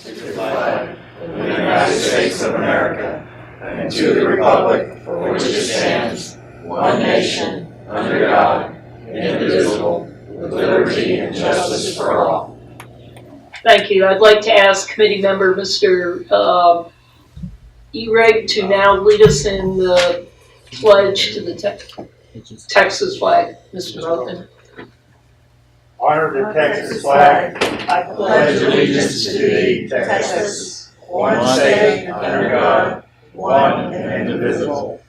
to the flag of the United States of America and to the republic for which it stands, one nation, under God, indivisible, with liberty and justice for all. Thank you. I'd like to ask committee member Mr. E-Reg to now lead us in the pledge to the Texas flag. Mr. Moulton. Honor the Texas flag. I pledge allegiance to thee, Texas, one state, under God, one and indivisible.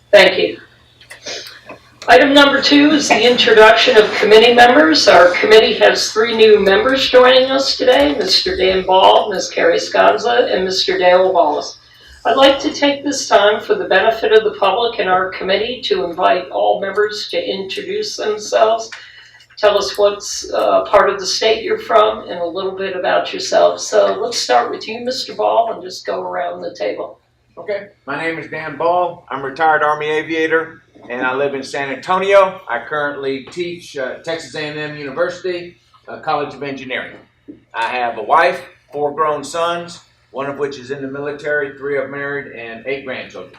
Thank you. Item number 2 is the introduction of committee members. Our committee has 3 new members joining us today, Mr. Dan Ball, Ms. Carrie Scanza, and Mr. Dale Wallace. I'd like to take this time for the benefit of the public and our committee to invite all members to introduce themselves. Tell us what's part of the state you're from and a little bit about yourself. So let's start with you, Mr. Ball, and just go around the table. Okay, my name is Dan Ball. I'm a retired Army aviator, and I live in San Antonio. I currently teach Texas A&M University, College of Engineering. I have a wife, 4 grown sons, one of which is in the military, 3 are married, and 8 grandchildren.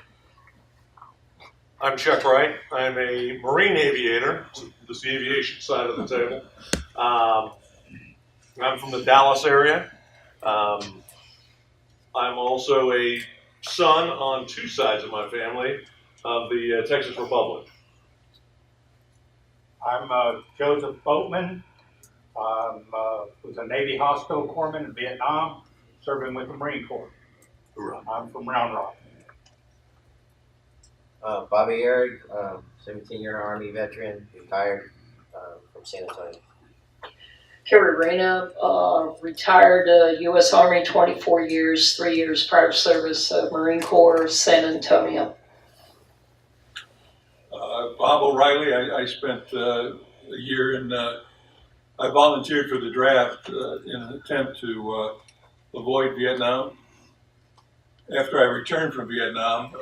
I'm Chuck Wright. I'm a Marine aviator. This is the aviation side of the table. I'm from the Dallas area. I'm also a son on 2 sides of my family of the Texas Republic. I'm Joseph Boatman. I was a Navy hospital corpsman in Vietnam, serving with the Marine Corps. I'm from Round Rock. Bobby Eric, 17-year Army veteran, retired from San Antonio. Carrie Reyna, retired U.S. Army, 24 years, 3 years prior service, Marine Corps, San Antonio. Bob O'Reilly, I spent a year in, I volunteered for the draft in an attempt to avoid Vietnam. After I returned from Vietnam,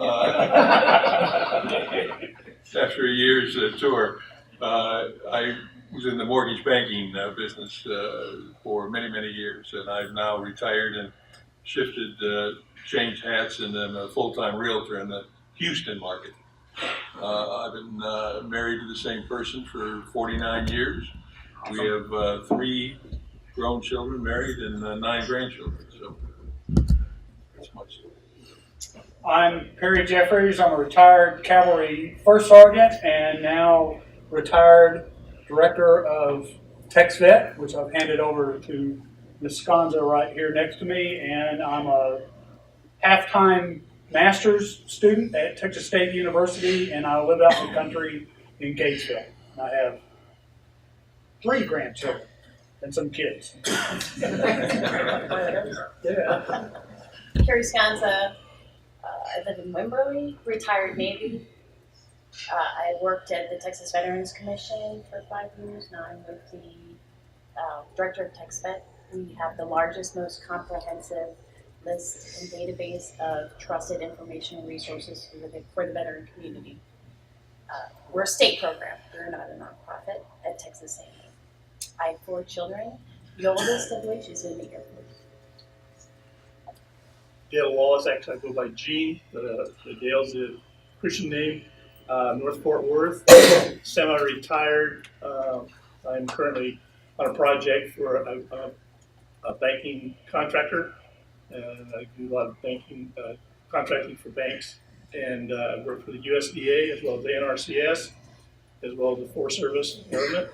after a year's tour, I was in the mortgage banking business for many, many years, and I've now retired and shifted, changed hats, and I'm a full-time realtor in the Houston market. I've been married to the same person for 49 years. We have 3 grown children married and 9 grandchildren, so that's much. I'm Perry Jeffries. I'm a retired cavalry first sergeant and now retired director of TexVet, which I've handed over to Ms. Scanza right here next to me. And I'm a half-time master's student at Texas State University, and I live out in the country in Gatesville. And I have 3 grandchildren and some kids. Yeah. Carrie Scanza. I live in Wimberley, retired Navy. I worked at the Texas Veterans Commission for 5 years. Now I'm with the director of TexVet. We have the largest, most comprehensive list and database of trusted information and resources for the veteran community. We're a state program. We're not a nonprofit at Texas A&M. I have 4 children, the oldest of which is in the Air Force. Dale Wallace, actually I go by Gene, but Dale's a Christian name. North Fort Worth, semi-retired. I'm currently on a project for a banking contractor, and I do a lot of banking contracting for banks, and I work for the USDA as well as the NRCS, as well as the Forest Service government.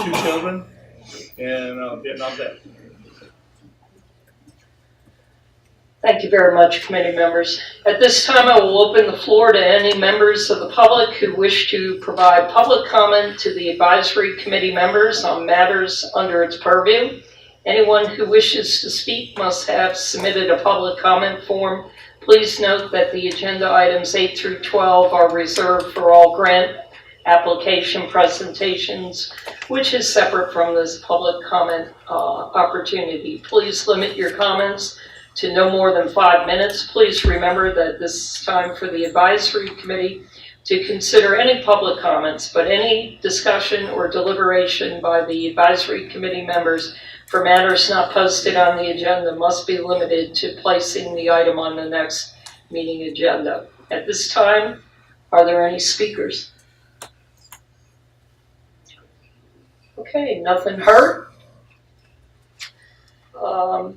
2 children, and Vietnam vet. Thank you very much, committee members. At this time, I will open the floor to any members of the public who wish to provide public comment to the advisory committee members on matters under its purview. Anyone who wishes to speak must have submitted a public comment form. Please note that the agenda items 8 through 12 are reserved for all grant application presentations, which is separate from this public comment opportunity. Please limit your comments to no more than 5 minutes. Please remember that this is time for the advisory committee to consider any public comments, but any discussion or deliberation by the advisory committee members for matters not posted on the agenda must be limited to placing the item on the next meeting agenda. At this time, are there any speakers? Okay, nothing heard.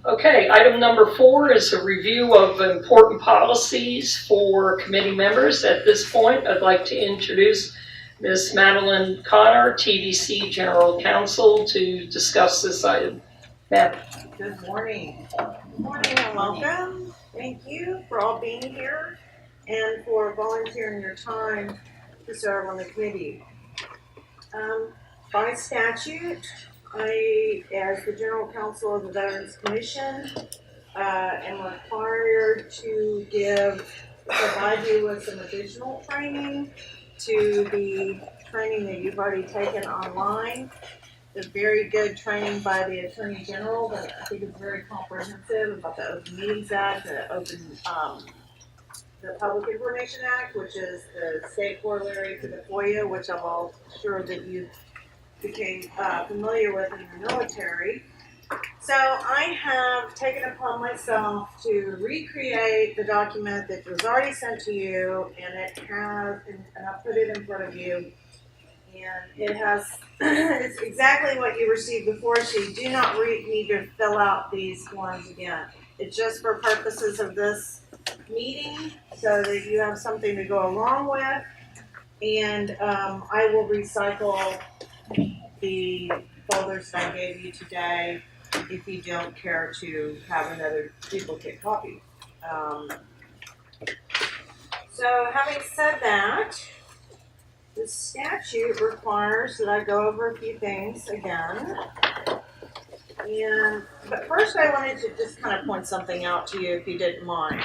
Okay, item number 4 is a review of important policies for committee members. At this point, I'd like to introduce Ms. Madeline Connor, TDC General Counsel, to discuss this item. Ma'am. Good morning. Good morning and welcome. Thank you for all being here and for volunteering your time to serve on the committee. By statute, I, as the General Counsel of the Veterans Commission, am required to provide you with some additional training to the training that you've already taken online. The very good training by the Attorney General that I think is very comprehensive about the Open Meetings Act, the Public Information Act, which is the state corollary to the FOIA, which I'm all sure that you became familiar with in the military. So I have taken upon myself to recreate the document that was already sent to you, and I put it in front of you, and it has, it's exactly what you received before, so you do not need to fill out these forms again. It's just for purposes of this meeting, so that you have something to go along with, and I will recycle the folders that I gave you today if you don't care to have another duplicate copy. So having said that, the statute requires that I go over a few things again. But first I wanted to just kind of point something out to you if you didn't mind.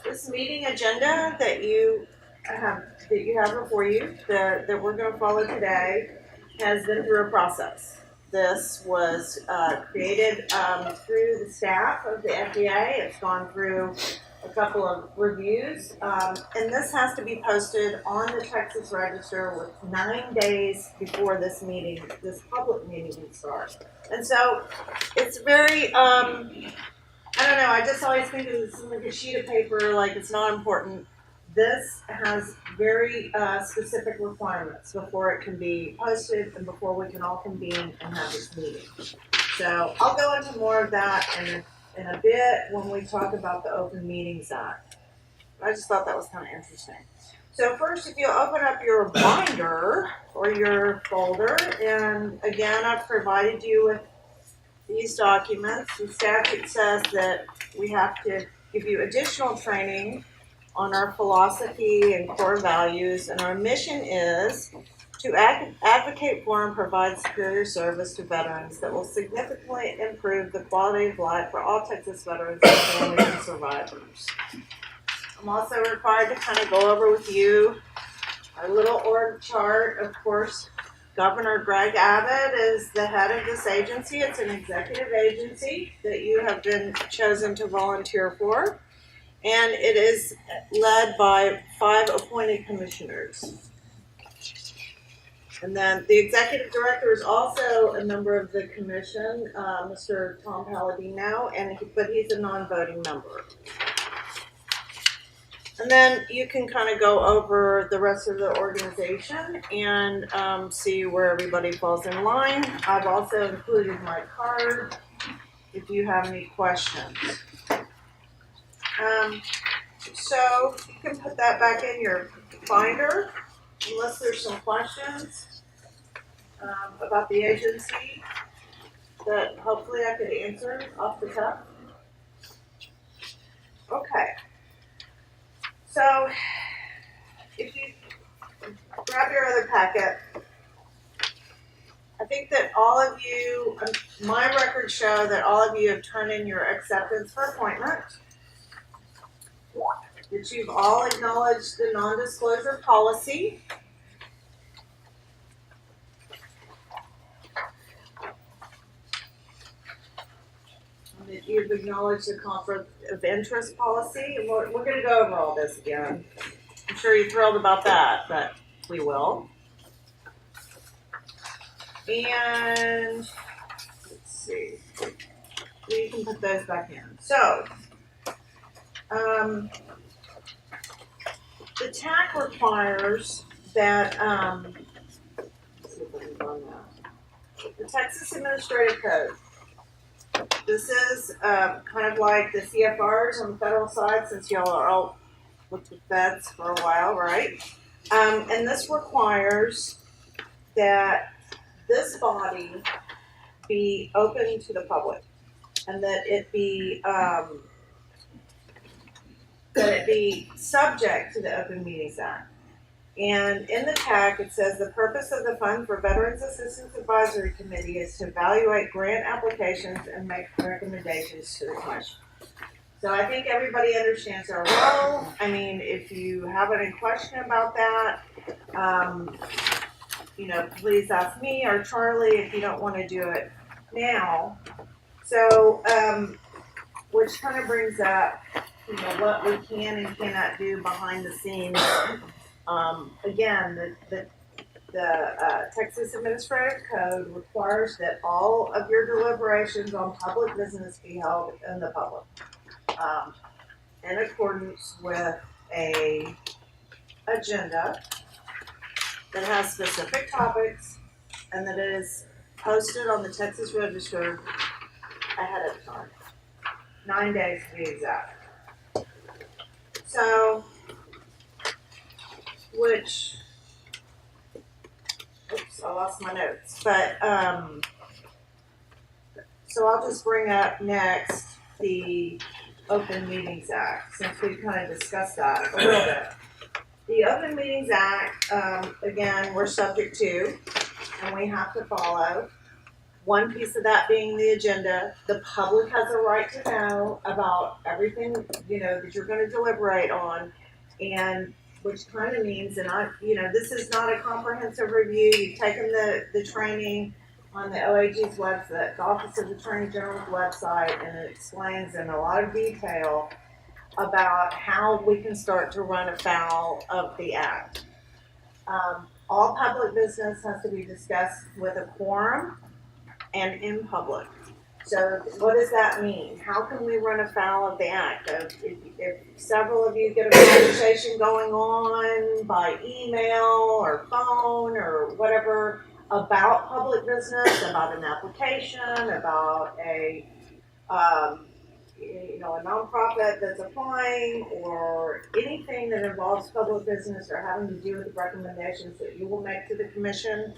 This meeting agenda that you have before you, that we're going to follow today, has been through a process. This was created through the staff of the FDA. It's gone through a couple of reviews, and this has to be posted on the Texas Register with 9 days before this public meeting can start. And so it's very, I don't know, I just always think of this like a sheet of paper, like it's not important. This has very specific requirements before it can be posted and before we can all convene and have this meeting. So I'll go into more of that in a bit when we talk about the Open Meetings Act. I just thought that was kind of interesting. So first, if you open up your binder or your folder, and again, I've provided you with these documents. The statute says that we have to give you additional training on our philosophy and core values, and our mission is to advocate for and provide superior service to veterans that will significantly improve the quality of life for all Texas veterans and families and survivors. I'm also required to kind of go over with you our little org chart. Of course, Governor Greg Abbott is the head of this agency. It's an executive agency that you have been chosen to volunteer for. And it is led by 5 appointed commissioners. And then the executive director is also a member of the commission, Mr. Tom Palladino, but he's a non-voting member. And then you can kind of go over the rest of the organization and see where everybody falls in line. I've also included my card if you have any questions. So you can put that back in your binder unless there's some questions about the agency that hopefully I could answer off the cuff. Okay. So if you grab your other packet, I think that all of you, my records show that all of you have turned in your acceptance for appointment. That you've all acknowledged the non-disclosure policy. And that you've acknowledged the conflict of interest policy. And we're going to go over all this again. I'm sure you're thrilled about that, but we will. And let's see. you can put those back in. So, the TAC requires that, let's see if I can find that. The Texas Administrative Code. This is kind of like the CFRs on the federal side, since y'all are all with the feds for a while, right? And this requires that this body be open to the public, and that it be subject to the Open Meetings Act. And in the TAC, it says the purpose of the Fund for Veterans Assistance Advisory Committee is to evaluate grant applications and make recommendations to the Commission. So I think everybody understands our role. I mean, if you have any question about that, please ask me or Charlie if you don't want to do it now. So, which kind of brings up, what we can and cannot do behind the scenes. Again, the Texas Administrative Code requires that all of your deliberations on public business be held in the public, in accordance with a agenda that has specific topics and that is posted on the Texas Register ahead of time, 9 days to be exact. So, oops, I lost my notes, but, so I'll just bring up next the Open Meetings Act, since we kind of discussed that a little bit. The Open Meetings Act, again, we're subject to, and we have to follow. One piece of that being the agenda. The public has a right to know about everything, that you're gonna deliberate on, and which kind of means, and this is not a comprehensive review. You've taken the training on the OAG's website, the Office of Attorney General's website, and it explains in a lot of detail about how we can start to run afoul of the act. All public business has to be discussed with a quorum and in public. So what does that mean? How can we run afoul of the act? If several of you get a conversation going on by email or phone or whatever about public business, about an application, about a nonprofit that's applying, or anything that involves public business or having to do with the recommendations that you will make to the commission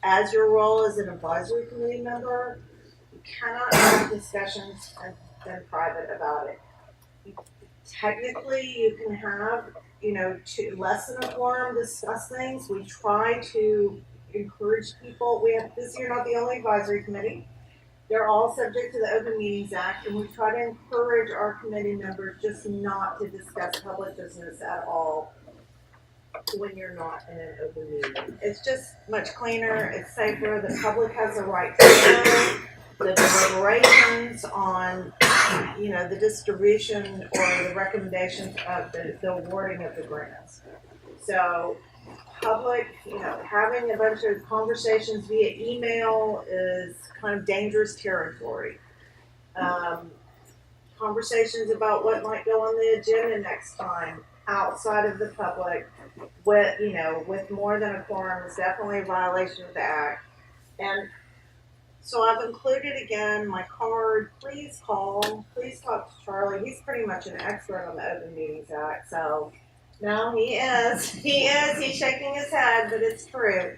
as your role as an advisory committee member, you cannot have discussions in private about it. Technically, you can have, to less than a quorum discuss things. We try to encourage people. This year not the only advisory committee. They're all subject to the Open Meetings Act, and we try to encourage our committee members just not to discuss public business at all when you're not in an open meeting. It's just much cleaner, it's safer, the public has a right to know the deliberations on, the distribution or the recommendations of the awarding of the grants. So, public, having a bunch of conversations via email is kind of dangerous territory. Conversations about what might go on the agenda next time outside of the public with more than a quorum is definitely a violation of the act. And so I've included again my card. Please talk to Charlie. He's pretty much an expert on the Open Meetings Act. So no, he is. He's shaking his head, but it's true.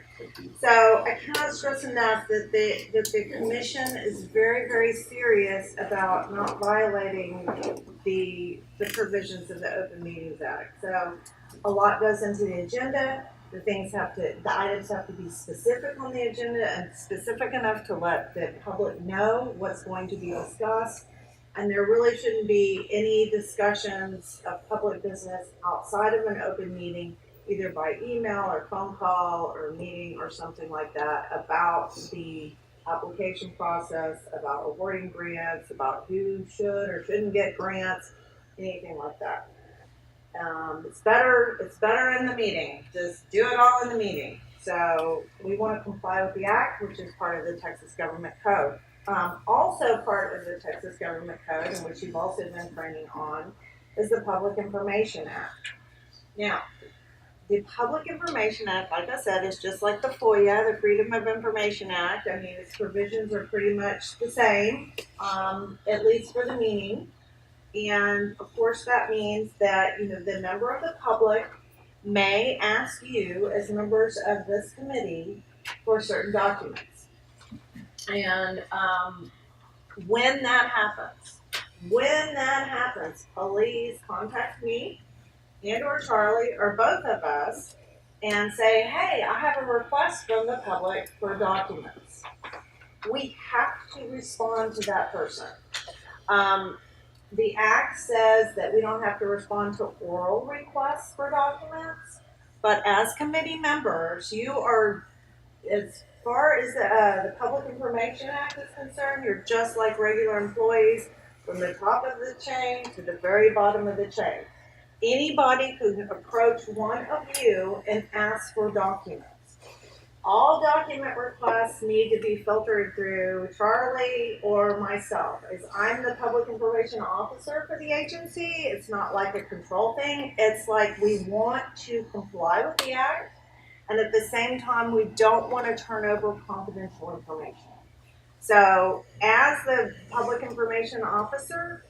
So I cannot stress enough that the commission is very, very serious about not violating the provisions of the Open Meetings Act. So a lot goes into the agenda. The items have to be specific on the agenda and specific enough to let the public know what's going to be discussed. And there really shouldn't be any discussions of public business outside of an open meeting, either by email or phone call or meeting or something like that, about the application process, about awarding grants, about who should or shouldn't get grants, anything like that. It's better in the meeting. Just do it all in the meeting. So we want to comply with the act, which is part of the Texas Government Code. Also part of the Texas Government Code, and which you've also been training on, is the Public Information Act. Now, the Public Information Act, like I said, is just like the FOIA, the Freedom of Information Act. I mean, its provisions are pretty much the same, at least for the meaning. And of course, that means that, you know, the member of the public may ask you, as members of this committee, for certain documents. And when that happens, please contact me and or Charlie or both of us and say, hey, I have a request from the public for documents. We have to respond to that person. The act says that we don't have to respond to oral requests for documents, but as committee members, you are, as far as the Public Information Act is concerned, you're just like regular employees from the top of the chain to the very bottom of the chain. Anybody could approach one of you and ask for documents. All document requests need to be filtered through Charlie or myself, as I'm the public information officer for the agency. It's not like a control thing. It's like we want to comply with the act, and at the same time, we don't want to turn over confidential information. So as the public information officer,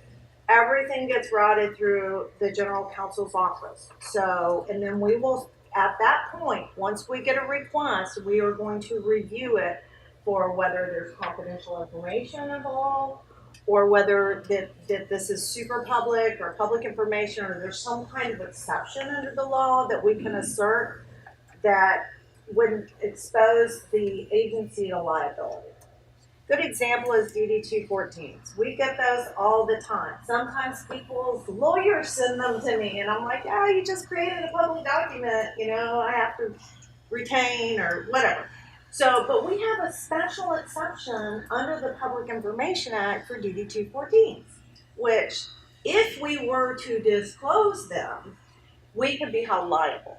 everything gets routed through the general counsel's office. So, and then we will, at that point, once we get a request, we are going to review it for whether there's confidential information involved, or whether that this is super public or public information, or there's some kind of exception under the law that we can assert that would expose the agency to liability. Good example is DD-214s. We get those all the time. Sometimes people's lawyers send them to me, and I'm like, yeah, you just created a public document, you know, I have to retain or whatever. So, but we have a special exception under the Public Information Act for DD-214s, which if we were to disclose them, we could be held liable.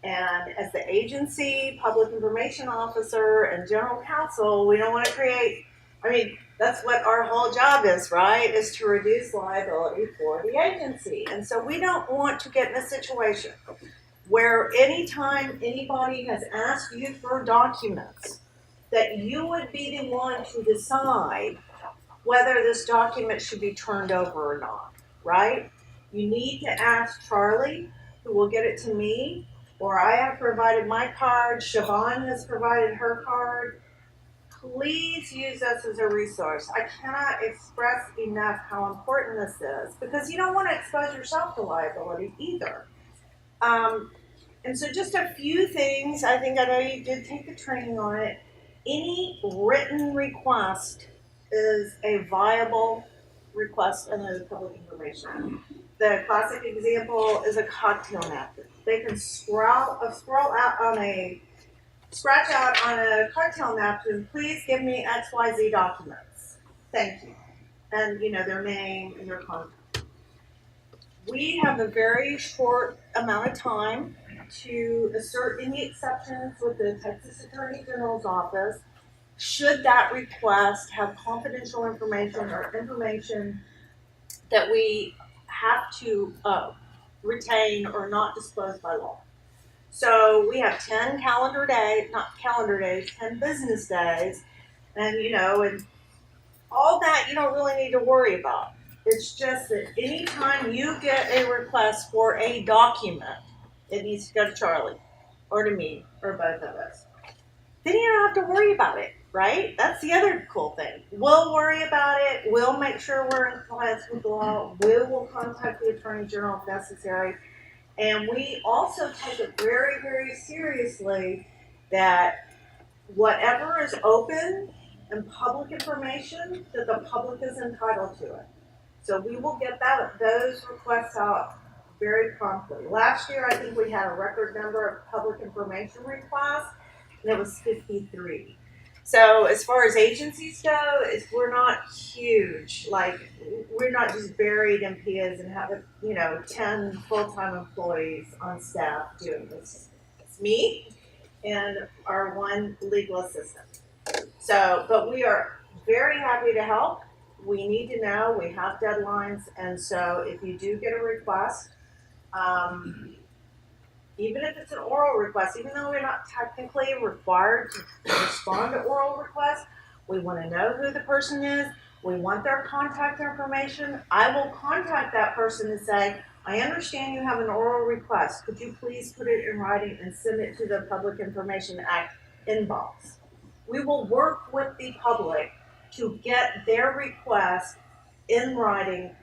And as the agency, public information officer, and general counsel, we don't want to create, I mean, that's what our whole job is, right? Is to reduce liability for the agency. And so we don't want to get in a situation where anytime anybody has asked you for documents, that you would be the one to decide whether this document should be turned over or not, right? You need to ask Charlie, who will get it to me, or I have provided my card, Siobhan has provided her card. Please use us as a resource. I cannot express enough how important this is, because you don't want to expose yourself to liability either. And so just a few things, I know you did take the training on it. Any written request is a viable request under the Public Information Act. The classic example is a cocktail napkin. They can scratch out on a cocktail napkin, please give me XYZ documents. Thank you. And, you know, their name and their contact. We have a very short amount of time to assert any exceptions with the Texas Attorney General's office should that request have confidential information or information that we have to retain or not disclose by law. So we have 10 10 business days, and you know, and all that you don't really need to worry about. It's just that anytime you get a request for a document, it needs to go to Charlie or to me or both of us. Then you don't have to worry about it, right? That's the other cool thing. We'll worry about it. We'll make sure we're in compliance with the law. We will contact the Attorney General if necessary. And we also take it very, very seriously that whatever is open and public information, that the public is entitled to it. So we will get those requests out very promptly. Last year, I think we had a record number of public information requests, and it was 53. So as far as agencies go, we're not huge. Like, we're not just buried in PIAs and have, 10 full-time employees on staff doing this. It's me and our one legal assistant. So, but we are very happy to help. We need to know, we have deadlines, and so if you do get a request, even if it's an oral request, even though we're not technically required to respond to oral requests, we want to know who the person is. We want their contact information. I will contact that person and say, I understand you have an oral request. Could you please put it in writing and send it to the Public Information Act inbox? We will work with the public to get their request in writing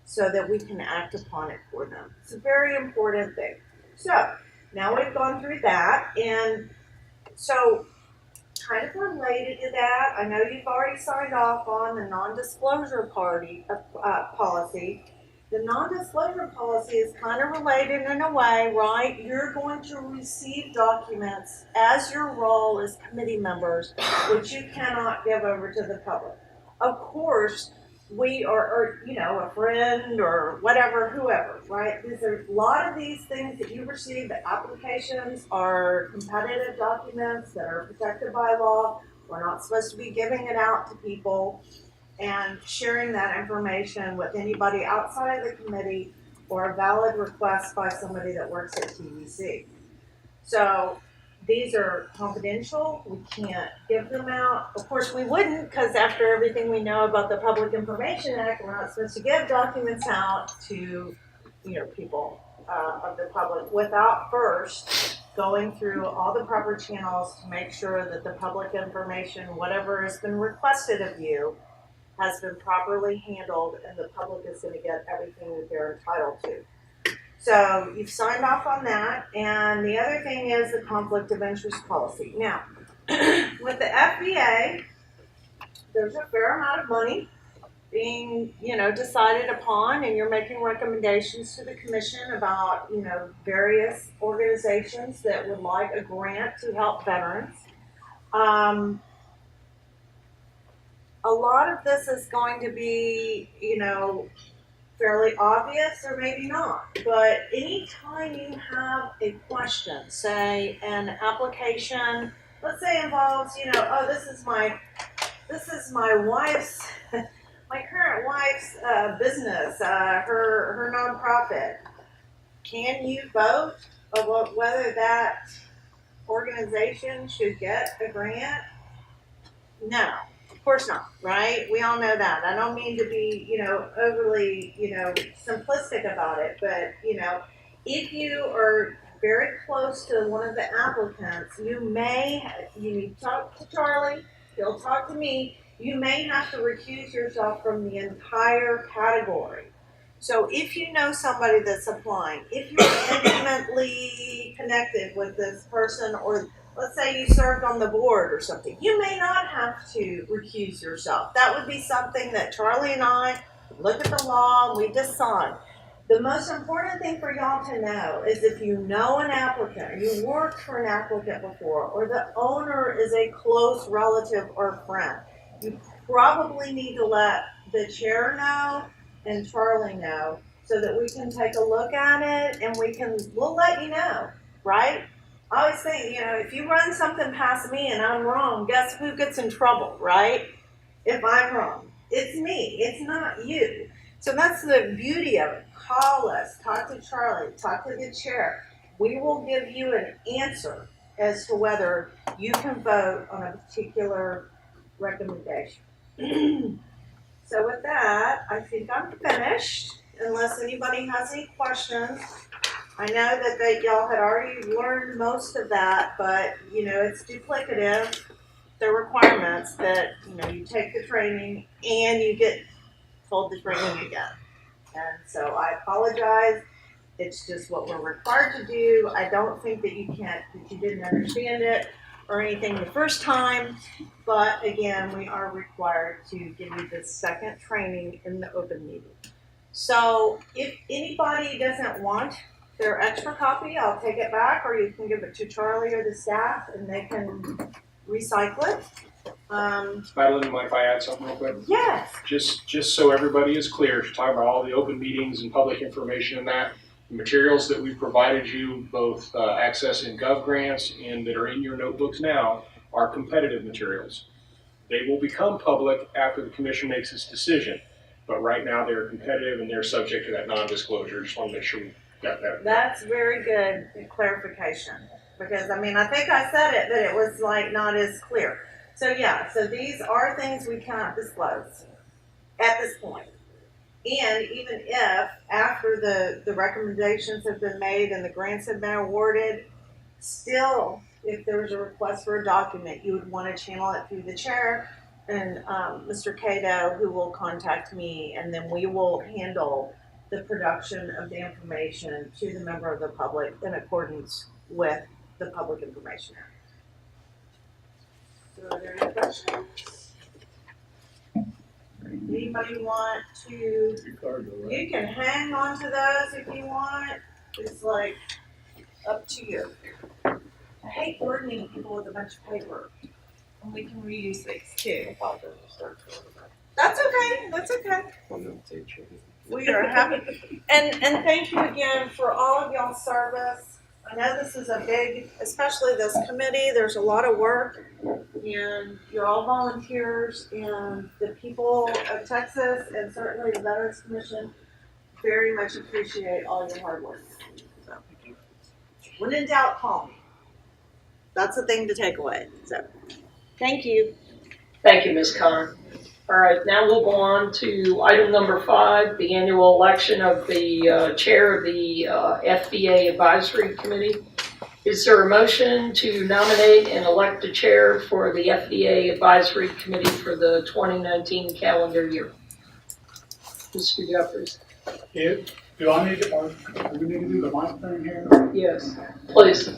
so that we can act upon it for them. It's a very important thing. So now we've gone through that, and so kind of related to that, I know you've already signed off on the non-disclosure policy. The non-disclosure policy is kind of related in a way, right? You're going to receive documents as your role as committee members, which you cannot give over to the public. Of course, we are, a friend or whatever, whoever, right? There's a lot of these things that you receive, the applications are competitive documents that are protected by law. We're not supposed to be giving it out to people and sharing that information with anybody outside of the committee or a valid request by somebody that works at TVC. So these are confidential. We can't give them out. Of course, we wouldn't, because after everything we know about the Public Information Act, we're not supposed to give documents out to, people of the public without first going through all the proper channels to make sure that the public information, whatever has been requested of you, has been properly handled, and the public is going to get everything that they're entitled to. So you've signed off on that, and the other thing is the conflict of interest policy. Now, with the FBA, there's a fair amount of money being, decided upon, and you're making recommendations to the commission about, various organizations that would like a grant to help veterans. A lot of this is going to be, fairly obvious or maybe not, but anytime you have a question, say an application, let's say involves, this is my wife's, my current wife's business, her nonprofit. Can you vote about whether that organization should get a grant? No. Of course not, right? We all know that. I don't mean to be, overly, simplistic about it, but, if you are very close to one of the applicants, you need to talk to Charlie, he'll talk to me, you may have to recuse yourself from the entire category. So if you know somebody that's applying, if you're intimately connected with this person, or let's say you served on the board or something, you may not have to recuse yourself. That would be something that Charlie and I look at the law and we decide. The most important thing for y'all to know is if you know an applicant, or you worked for an applicant before, or the owner is a close relative or friend, you probably need to let the chair know and Charlie know so that we can take a look at it and we'll let you know, right? I always think, if you run something past me and I'm wrong, guess who gets in trouble, right? If I'm wrong. It's me. It's not you. So that's the beauty of it. Call us. Talk to Charlie. Talk to the chair. We will give you an answer as to whether you can vote on a particular recommendation. So with that, I think I'm finished, unless anybody has any questions. I know that y'all had already learned most of that, but, it's duplicative. The requirements that, you take the training and you get told the training again. And so I apologize. It's just what we're required to do. I don't think that you didn't understand it or anything the first time, but again, we are required to give you the second training in the open meeting. So if anybody doesn't want their extra copy, I'll take it back, or you can give it to Charlie or the staff and they can recycle it. Madeline, you mind if I add something real quick? Yes. Just so everybody is clear, to talk about all the open meetings and public information and that, the materials that we've provided you, both access in Gov grants and that are in your notebooks now, are competitive materials. They will become public after the commission makes its decision. But right now, they're competitive and they're subject to that non-disclosure. Just want to make sure we got that. That's very good clarification, because I mean, I think I said it, but it was like not as clear. So yeah, so these are things we cannot disclose at this point. And even if, after the recommendations have been made and the grants have been awarded, still, if there's a request for a document, you would want to channel it through the chair and Mr. Cato, who will contact me, and then we will handle the production of the information to the member of the public in accordance with the Public Information Act. So are there any questions? Anybody want to, you can hang on to those if you want. It's like up to you. I hate burdening people with a bunch of paper. And we can reuse things too. That's okay, that's okay. We are happy. And thank you again for all of y'all's service. I know this is a big, especially this committee, there's a lot of work. And you're all volunteers, and the people of Texas and certainly the Veterans Commission very much appreciate all your hard work. So, when in doubt, call me. That's the thing to take away. So, thank you. Thank you, Ms. Khan. All right, now we'll go on to item number 5, the annual election of the chair of the FVA Advisory Committee. Is there a motion to nominate and elect a chair for the FVA Advisory Committee for the 2019 calendar year? Mr. Jeffries. Do I need to, do we need to do the mic thing here? Yes, please.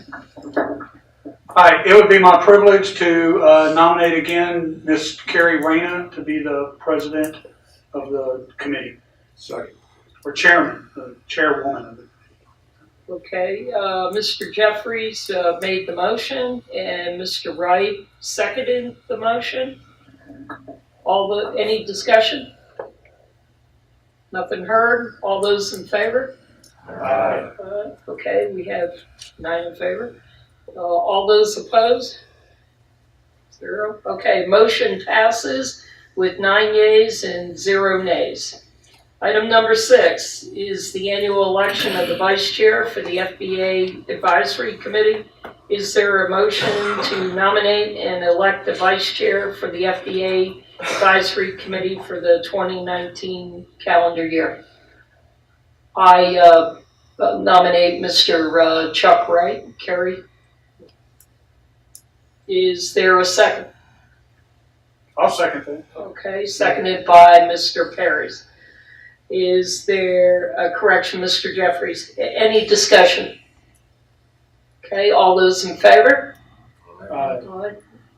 Hi, it would be my privilege to nominate again Ms. Carrie Reyna to be the president of the committee. Second. Or chairman, the chairwoman of it. Okay, Mr. Jeffries made the motion and Mr. Wright seconded the motion. Any discussion? Nothing heard? All those in favor? Aye. Okay, we have 9 in favor. All those opposed? 0. Okay, motion passes with 9 yeas and 0 nays. Item number 6 is the annual election of the vice chair for the FVA Advisory Committee. Is there a motion to nominate and elect the vice chair for the FVA Advisory Committee for the 2019 calendar year? I nominate Mr. Chuck Wright. Carrie? Is there a second? I'll second that. Okay, seconded by Mr. Perez. Is there a correction, Mr. Jeffries? Any discussion? Okay, all those in favor? Aye.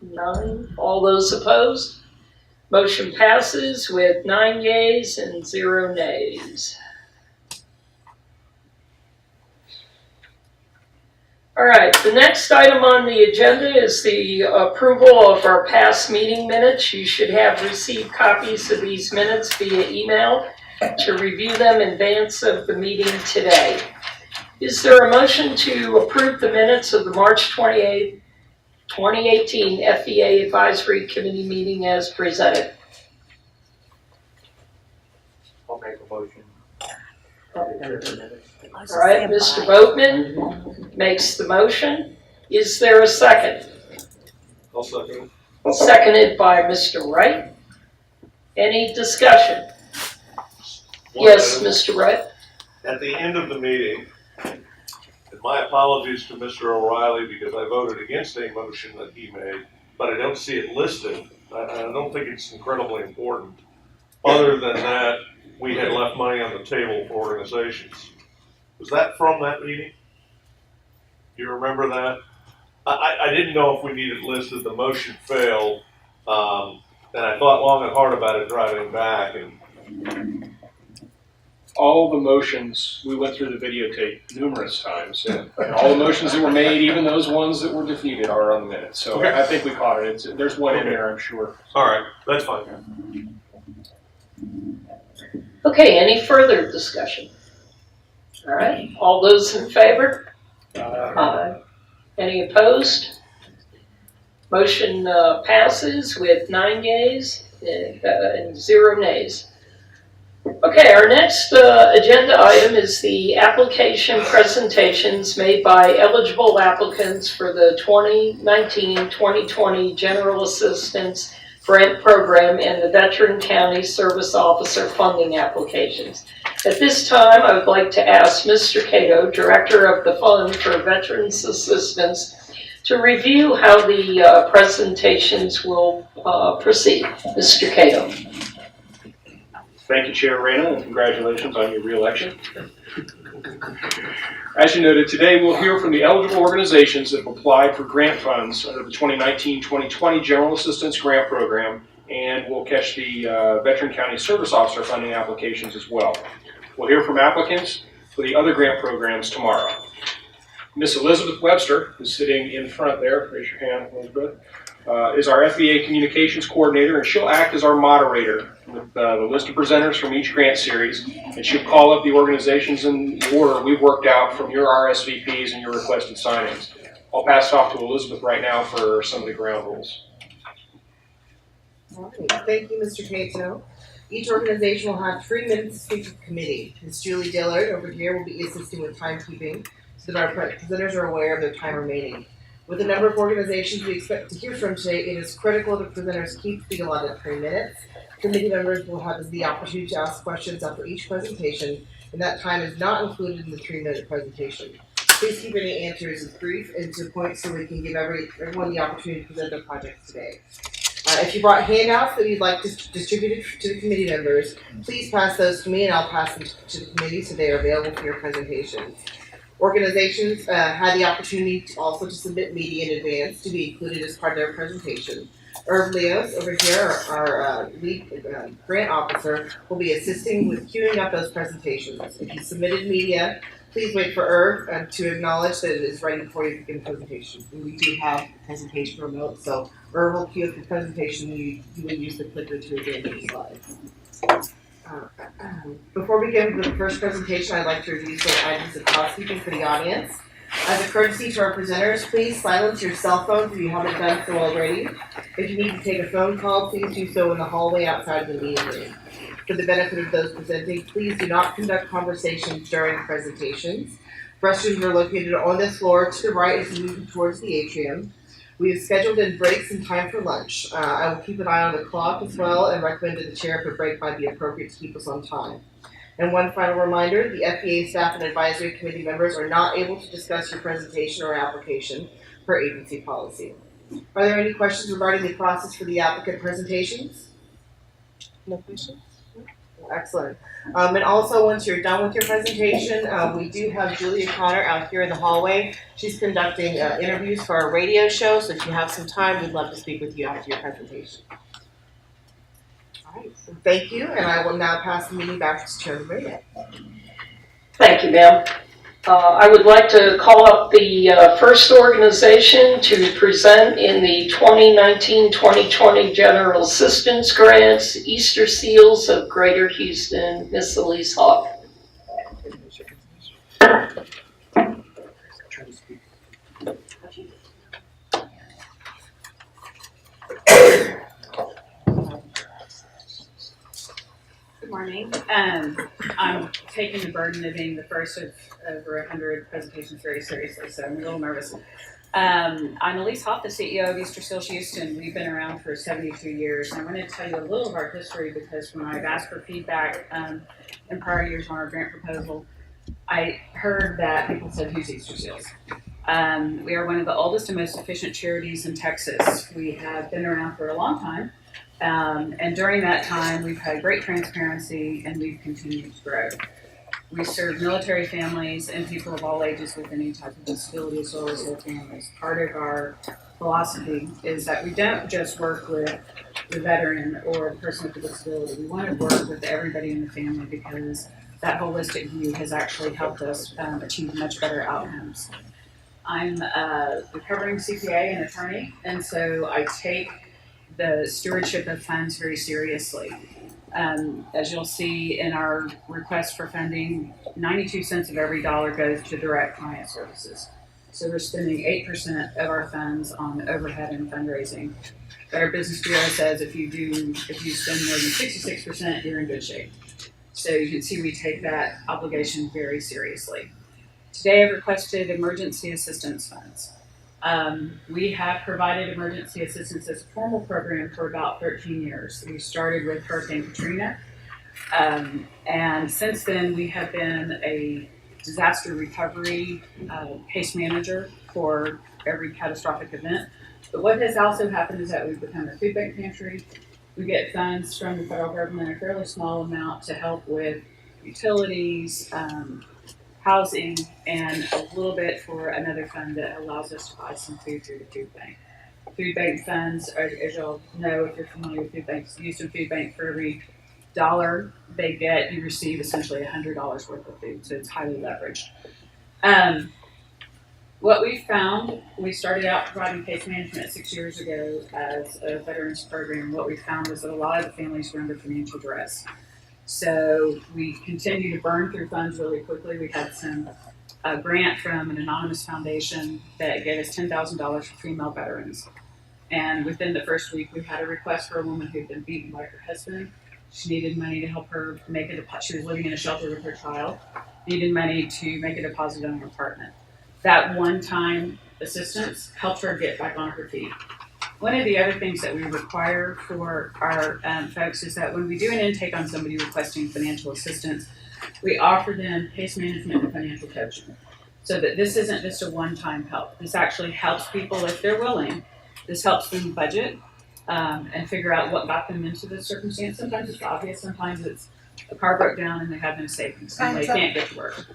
9. All those opposed? Motion passes with 9 yeas and 0 nays. All right, the next item on the agenda is the approval of our past meeting minutes. You should have received copies of these minutes via email to review them in advance of the meeting today. Is there a motion to approve the minutes of the March 28, 2018 FVA Advisory Committee meeting as presented? I'll make a motion. All right, Mr. Boatman makes the motion. Is there a second? I'll second. Seconded by Mr. Wright. Any discussion? Yes, Mr. Wright. At the end of the meeting, and my apologies to Mr. O'Reilly because I voted against a motion that he made, but I don't see it listed. I don't think it's incredibly important. Other than that, we had left money on the table for organizations. Was that from that meeting? Do you remember that? I didn't know if we needed listed. The motion failed, and I thought long and hard about it driving back. And All the motions, we went through the videotape numerous times, and all the motions that were made, even those ones that were defeated, are on the minutes. So Okay. I think we caught it. There's one in there, I'm sure. all right, that's fine. Okay, any further discussion? All right, all those in favor? Aye. Any opposed? Motion passes with 9 yeas and 0 nays. Okay, our next agenda item is the application presentations made by eligible applicants for the 2019-2020 General Assistance Grant Program and the Veteran County Service Officer funding applications. At this time, I would like to ask Mr. Cato, Director of the Fund for Veterans Assistance, to review how the presentations will proceed. Mr. Cato. Thank you, Chair Reyna, and congratulations on your reelection. As you noted, today we'll hear from the eligible organizations that have applied for grant funds under the 2019-2020 General Assistance Grant Program, and we'll catch the Veteran County Service Officer funding applications as well. We'll hear from applicants for the other grant programs tomorrow. Miss Elizabeth Webster, who's sitting in front there, raise your hand, Elizabeth, is our FVA Communications Coordinator, and she'll act as our moderator with the list of presenters from each grant series, and she'll call up the organizations in the order we've worked out from your RSVPs and your requested signings. I'll pass it off to Elizabeth right now for some of the ground rules. All right, thank you, Mr. Cato. Each organization will have 3 minutes to speak to the committee. Ms. Julie Dillard over here will be assisting with timekeeping so that our presenters are aware of their time remaining. With the number of organizations we expect to hear from today, it is critical that presenters keep to the allotted 3 minutes. Committee members will have the opportunity to ask questions after each presentation, and that time is not included in the 3-minute presentation. Please keep any answers as brief and to the point so we can give everyone the opportunity to present their projects today. If you brought handouts that you'd like to distribute to the committee members, please pass those to me and I'll pass them to the committee so they are available for your presentations. Organizations had the opportunity to submit media in advance to be included as part of their presentation. Irv Leos over here, our lead grant officer, will be assisting with queuing up those presentations. If you submitted media, please wait for Irv to acknowledge that it is ready before you begin the presentation. And we do have the presentation remote, so Irv will queue up the presentation. You will use the clicker to advance the slides. Before we begin with the first presentation, I'd like to review some items of housekeeping for the audience. As a courtesy to our presenters, please silence your cell phones if you haven't done so already. If you need to take a phone call, please do so in the hallway outside the meeting room. For the benefit of those presenting, please do not conduct conversations during presentations. Restrooms are located on this floor to the right as you move towards the atrium. We have scheduled in breaks and time for lunch. I will keep an eye on the clock as well and recommend to the chair if a break might be appropriate to keep us on time. And one final reminder, the FVA staff and advisory committee members are not able to discuss your presentation or application per agency policy. Are there any questions regarding the process for the applicant presentations? No questions? Excellent. And also, once you're done with your presentation, we do have Julia Connor out here in the hallway. She's conducting interviews for our radio show, so if you have some time, we'd love to speak with you after your presentation. All right, so thank you, and I will now pass the meeting back to Chairman Reyna. Thank you, ma'am. I would like to call up the first organization to present in the 2019-2020 General Assistance Grants, Easter Seals of Greater Houston, Miss Elise Hawk. Good morning. I'm taking the burden of being the first of over 100 presentations very seriously, so I'm a little nervous. I'm Elise Hoff, the CEO of Easter Seals Houston. We've been around for 72 years, and I'm going to tell you a little of our history because when I've asked for feedback in prior years on our grant proposal, I heard that people said, "Who's Easter Seals?" We are one of the oldest and most efficient charities in Texas. We have been around for a long time. And during that time, we've had great transparency and we've continued to grow. We serve military families and people of all ages with any type of disability as well as their families. Part of our philosophy is that we don't just work with the veteran or the person with a disability. We want to work with everybody in the family because that holistic view has actually helped us achieve much better outcomes. I'm a recovering CPA and attorney, and so I take the stewardship of funds very seriously. As you'll see in our request for funding, 92 cents of every dollar goes to direct client services. So we're spending 8% of our funds on overhead and fundraising. Better Business Bureau says if you spend more than 66%, you're in good shape. So you can see we take that obligation very seriously. Today I've requested emergency assistance funds. We have provided emergency assistance as a formal program for about 13 years. We started with Hurricane Katrina, and since then we have been a disaster recovery case manager for every catastrophic event. But what has also happened is that we've become a food bank pantry. We get funds from the federal government, a fairly small amount, to help with utilities, housing, and a little bit for another fund that allows us to buy some food through the food bank. Food bank funds, as y'all know, if you're familiar with food banks, Houston Food Bank, for every $1 they get, you receive essentially $100 worth of food, so it's highly leveraged. What we found, we started out providing case management 6 years ago as a veterans program. What we found was that a lot of the families were under financial duress. So we continue to burn through funds really quickly. We had a grant from an anonymous foundation that gave us $10,000 for female veterans. And within the first week, we had a request for a woman who'd been beaten by her husband. She needed money to help her make a deposit. She was living in a shelter with her child, needed money to make a deposit on an apartment. That one-time assistance helped her get back on her feet. One of the other things that we require for our folks is that when we do an intake on somebody requesting financial assistance, we offer them case management and financial coaching, so that this isn't just a one-time help. This actually helps people if they're willing. This helps them budget and figure out what got them into this circumstance. Sometimes it's obvious, sometimes it's a car broke down and they have no savings and they can't get to work.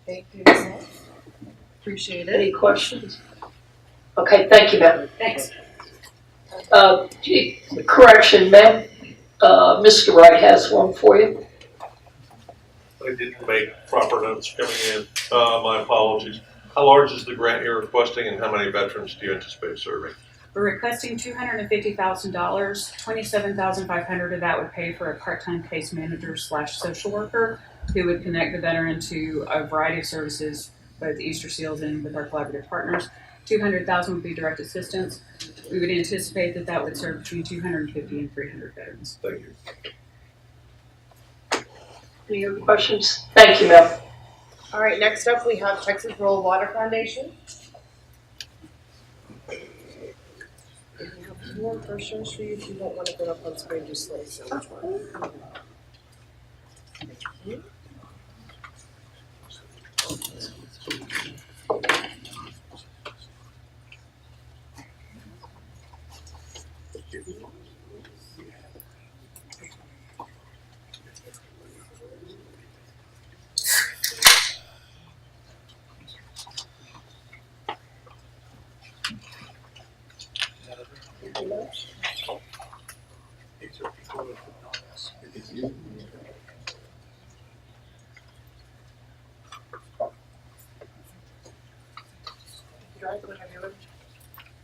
Thank you, Ms. Appreciate it. Any questions? Okay, thank you, ma'am. Thanks. Correction, ma'am. Mr. Wright has one for you. I didn't make proper notes coming in. My apologies. How large is the grant you're requesting, and how many veterans do you anticipate serving? We're requesting $250,000. $27,500 of that would pay for a part-time case manager / social worker who would connect the veteran to a variety of services, both Easter Seals and with our collaborative partners. $200,000 would be direct assistance. We would anticipate that that would serve between 250 and 300 veterans. Thank you. Any other questions? Thank you, ma'am. All right, next up we have Texas Rural Water Foundation. If you have more questions for you, if you don't want to go up on screen, just let us know which one.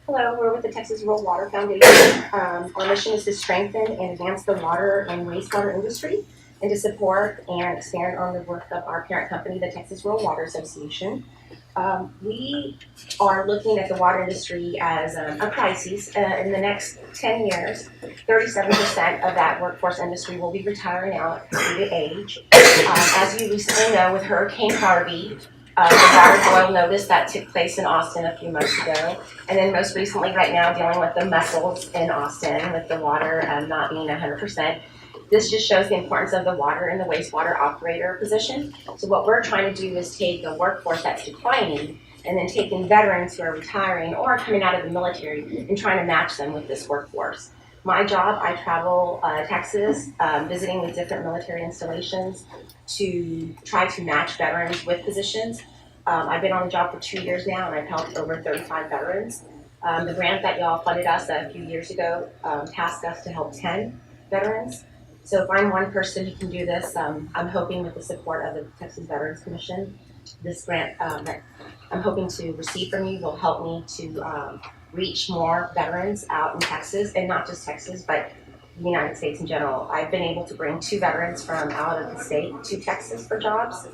Hello, we're with the Texas Rural Water Foundation. Our mission is to strengthen and advance the water and wastewater industry and to support and expand on the work of our parent company, the Texas Rural Water Association. We are looking at the water industry as a crisis. In the next 10 years, 37% of that workforce industry will be retiring out due to age. As you recently know, with Hurricane Harvey, the water boil notice that took place in Austin a few months ago, and then most recently right now dealing with the mussels in Austin with the water not being 100%. This just shows the importance of the water and the wastewater operator position. So what we're trying to do is take a workforce that's declining and then taking veterans who are retiring or coming out of the military and trying to match them with this workforce. My job, I travel Texas, visiting with different military installations to try to match veterans with positions. I've been on the job for 2 years now and I've helped over 35 veterans. The grant that y'all funded us a few years ago tasked us to help 10 veterans. So if I'm one person who can do this, I'm hoping with the support of the Texas Veterans Commission, this grant that I'm hoping to receive from you will help me to reach more veterans out in Texas, and not just Texas, but the United States in general. I've been able to bring 2 veterans from out of the state to Texas for jobs.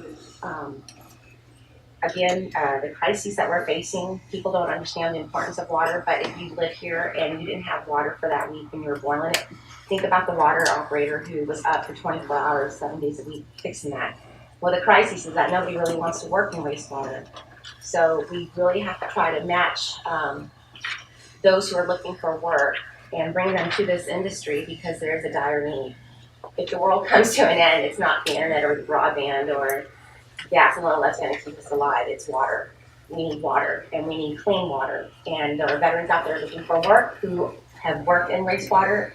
again, the crises that we're facing, people don't understand the importance of water, but if you live here and you didn't have water for that week when you were boiling it, think about the water operator who was up for 24 hours, 7 days a week fixing that. Well, the crisis is that nobody really wants to work in wastewater. So we really have to try to match those who are looking for work and bring them to this industry because there's a dire need. If the world comes to an end, it's not the internet or the broadband or gas and oil that's going to keep us alive. It's water. We need water, and we need clean water. And there are veterans out there looking for work who have worked in wastewater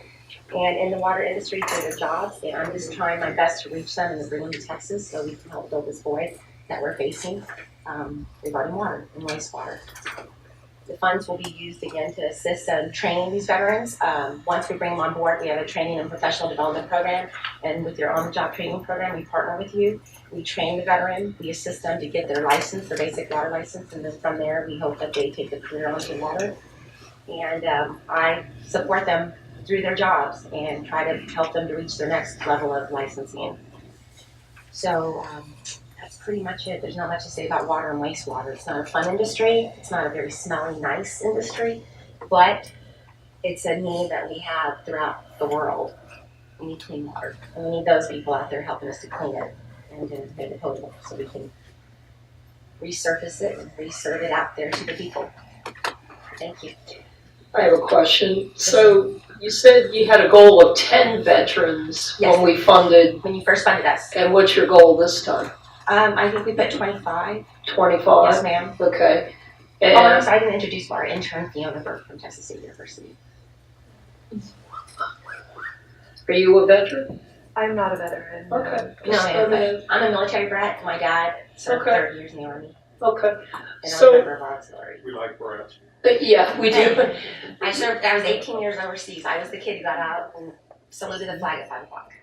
and in the water industry for their jobs. And I'm just trying my best to reach them and to bring them to Texas so we can help fill this void that we're facing regarding water and wastewater. The funds will be used again to assist in training these veterans. Once we bring them on board, we have a training and professional development program. And with your on-the-job training program, we partner with you. We train the veteran. We assist them to get their license, their basic water license. And then from there, we hope that they take the career onto water. And I support them through their jobs and try to help them to reach their next level of licensing. So that's pretty much it. There's not much to say about water and wastewater. It's not a fun industry. It's not a very smelly, nice industry, but it's a need that we have throughout the world. We need clean water, and we need those people out there helping us to clean it and to make it potable so we can resurface it and reserve it out there to the people. Thank you. I have a question. So you said you had a goal of 10 veterans when we funded. When you first funded us. And what's your goal this time? I think we put 25. 25? Yes, ma'am. Okay. And I'm sorry, I didn't introduce our intern, Fiona Burke from Texas State University. Are you a veteran? I'm not a veteran. Okay. No, ma'am, I'm a military brat. My dad served 30 years in the Army. Okay. And So- I'm a member of our auxiliary. We like brats. Yeah, we do. I served, I was 18 years overseas. I was the kid who got out and saluted the flag at 5 o'clock.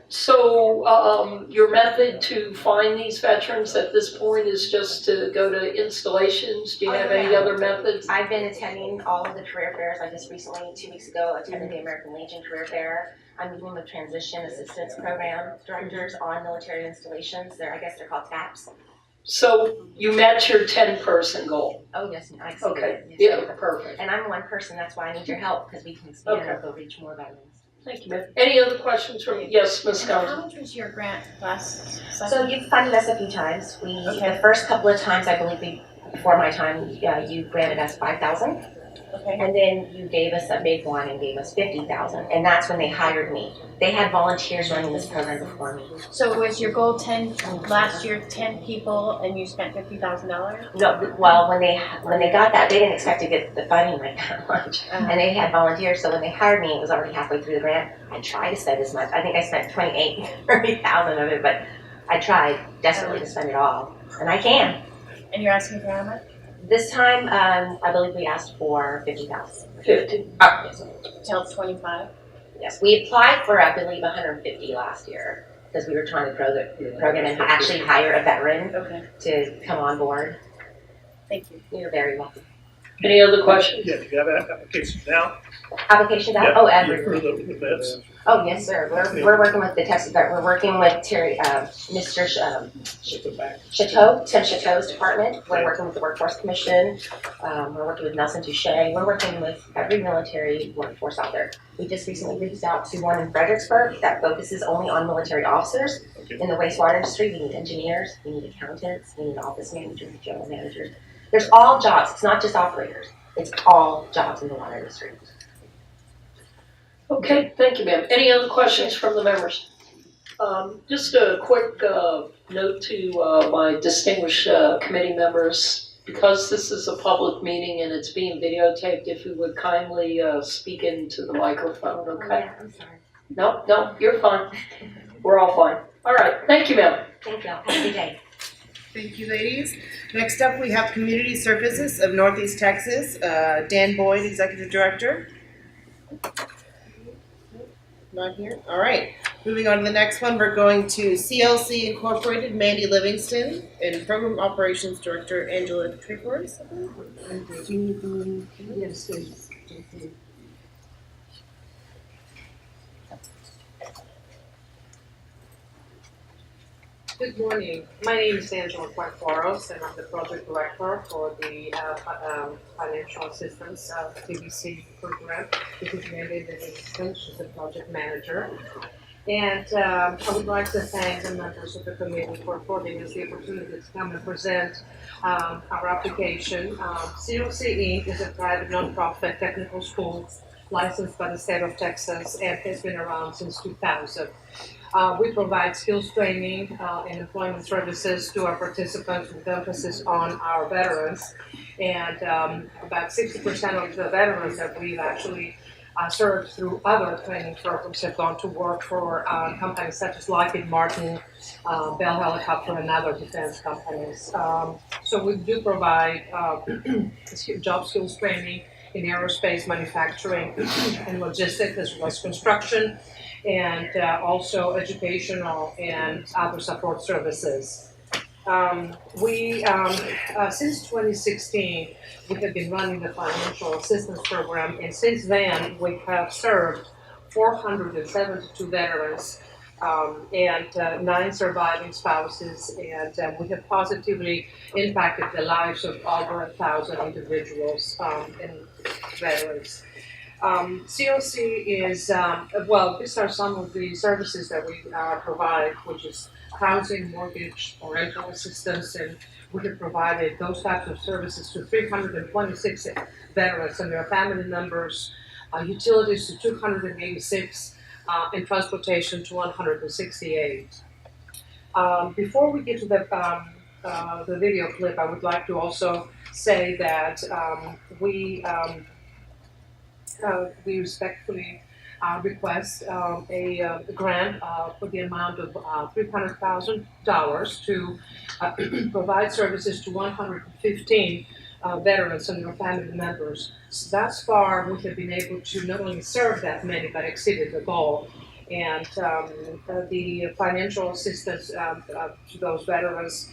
So your method to find these veterans at this point is just to go to installations? Do you have any other methods? I've been attending all of the career fairs. I just recently, 2 weeks ago, attended the American Legion Career Fair. I'm meeting with Transition Assistance Program directors on military installations. I guess they're called TAPs. So you met your 10-person goal? Oh, yes, I exceeded Okay, it. yeah, perfect. And I'm one person, that's why I need your help, because we can expand Okay. and go reach more veterans. Thank you, ma'am. Any other questions from you? Yes, Ms. How Collins? much was your grant last So session? you've funded us a few times. The first couple of times, I believe before my time, you granted us 5,000. Okay. And then you gave us a big one and gave us 50,000. And that's when they hired me. They had volunteers running this program before me. So was your goal 10, last year 10 people and you spent $50,000? No, well, when they got that, they didn't expect to get the funding like that much. And they had volunteers, so when they hired me, it was already halfway through the grant. I tried to spend as much. I think I spent 30,000 of it, but I tried desperately to spend it all. And I can. And you're asking for how much? This time, I believe we asked for 50,000. 50. Yes. Till 25? Yes, we applied for, I believe, 150 last year because we were trying to grow the program and actually hire a veteran to come on board. Thank you. You're very welcome. Any other questions? Yeah, do you have applications now? Applications out? Yeah, Oh, For every the vets? Oh, yes, sir. We're working with the Texas Vet. We're working with Terry, Mr. Chateau, Tim Chateau's department. We're working with the Workforce Commission. We're working with Nelson Touche. We're working with every military workforce out there. We just recently reached out to one in Fredericksburg that focuses only on military officers. In the wastewater industry, we need engineers, we need accountants, we need office managers, general managers. There's all jobs. It's not just operators. It's all jobs in the water industry. Okay, thank you, ma'am. Any other questions from the members? Just a quick note to my distinguished committee members. Because this is a public meeting and it's being videotaped, if you would kindly speak into the microphone, okay? Yeah, I'm sorry. No, you're fine. We're all fine. All right, thank you, ma'am. Thank you. Have a good day. Thank you, ladies. Next up, we have Community Services of Northeast Texas, Dan Boyd, Executive Director. Not here. All right. Moving on to the next one, we're going to CLC Incorporated, Mandy Livingston, and Program Operations Director, Angela Tricors. Good morning. My name is Angela Quaquaros, and I'm the project director for the financial assistance TBC program. This is Mary Livingston. She's the project manager. And I would like to thank the members of the committee for affording us the opportunity to come and present our application. COC Inc. is a private nonprofit technical school licensed by the state of Texas and has been around since 2000. We provide skills training and employment services to our participants with emphasis on our veterans. And about 60% of the veterans that we've actually served through other training programs have gone to work for companies such as Lockheed Martin, Bell Helicopter, and other defense companies. So we do provide job skills training in aerospace, manufacturing, and logistics, as well as construction, and also educational and other support services. Since 2016, we have been running the financial assistance program, and since then, we have served 472 veterans and 9 surviving spouses, and we have positively impacted the lives of over 1,000 individuals and veterans. COC is, these are some of the services that we provide, which is housing, mortgage, or rental assistance, and we have provided those types of services to 326 veterans and their family members, utilities to 286, and transportation to 168. Before we get to the video clip, I would like to also say that we respectfully request a grant for the amount of $300,000 to provide services to 115 veterans and their family members. So thus far, we have been able to not only serve that many, but exceeded the goal. And the financial assistance to those veterans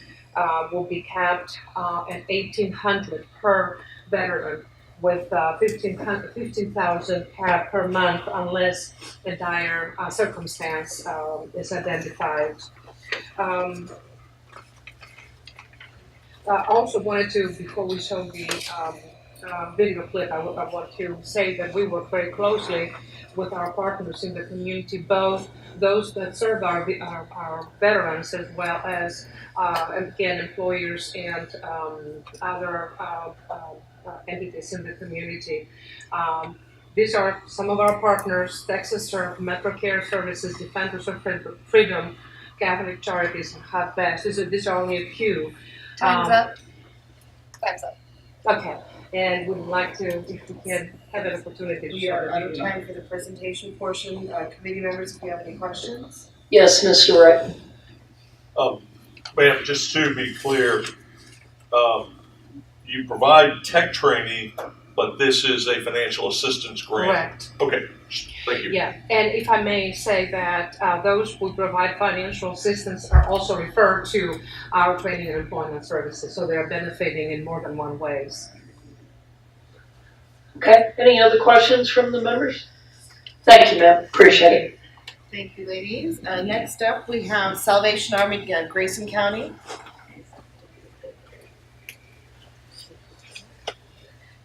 will be capped at $1,800 per veteran, with $15,000 per month unless a dire circumstance is identified. I also wanted to, before we show the video clip, I want to say that we work very closely with our partners in the community, both those that serve our veterans, as well as, again, employers and other entities in the community. These are some of our partners: Texas Serve, Metro Care Services, Defenders of Freedom, Catholic Charities, and Hot Baths. These are only a few. Time's up. Time's up. Okay, and we'd like to, if we can, have an opportunity to We share are the out of video. time for the presentation portion. Committee members, if you have any questions. Yes, Mr. Wright. Ma'am, just to be clear, you provide tech training, but this is a financial assistance grant? Correct. Okay, thank you. Yeah, and if I may say that those who provide financial assistance are also referred to our training and employment services, so they are benefiting in more than one ways. Okay, any other questions from the members? Thank you, ma'am, appreciate it. Thank you, ladies. Next up, we have Salvation Army, Grayson County.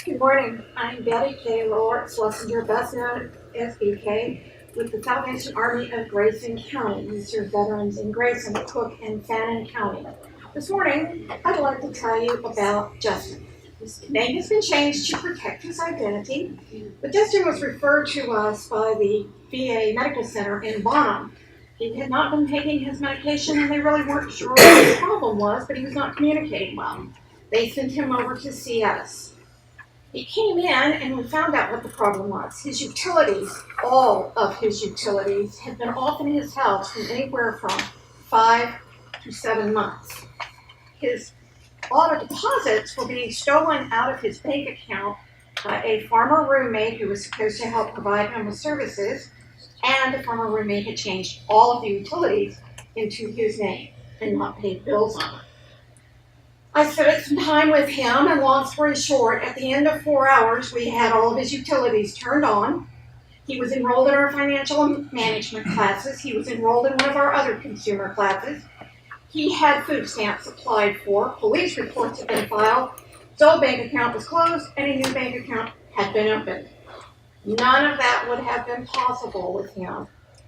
Good morning. I'm Betty K. Lord Schlesinger, best known as SBK, with the Salvation Army of Grayson County. We serve veterans in Grayson, Cook, and Fannin County. This morning, I'd like to tell you about Justin. His name has been changed to protect his identity, but Justin was referred to us by the VA Medical Center in Bonham. He had not been taking his medication, and they really weren't sure what his problem was, but he was not communicating well. They sent him over to see us. He came in and we found out what the problem was. His utilities, all of his utilities, had been off in his house from anywhere from 5 to 7 months. His auto deposits were being stolen out of his bank account by a former roommate who was supposed to help provide him with services, and the former roommate had changed all of the utilities into his name and not paid bills on it. I spent some time with him, and long story short, at the end of 4 hours, we had all of his utilities turned on. He was enrolled in our financial management classes. He was enrolled in one of our other consumer classes. He had food stamps applied for, police reports had been filed, his bank account was closed, and a new bank account had been opened. None of that would have been possible with him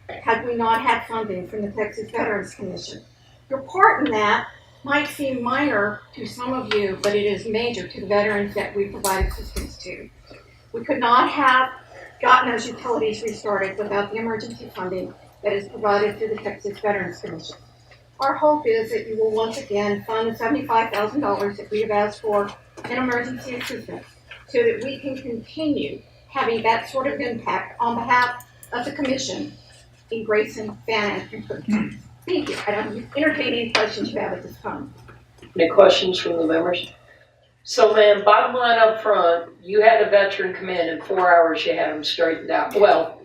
had we not had funding from the Texas Veterans Commission. Your part in that might seem minor to some of you, but it is major to the veterans that we provide assistance to. We could not have gotten those utilities restarted without the emergency funding that is provided through the Texas Veterans Commission. Our hope is that you will once again fund the $75,000 that we have asked for in emergency assistance so that we can continue having that sort of impact on behalf of the Commission in Grayson, Fannin, and Cook County. Thank you. I don't entertain any questions you have at this time. Any questions from the members? So, ma'am, bottom line up front, you had a veteran come in 4 hours, you had him straightened out. Well,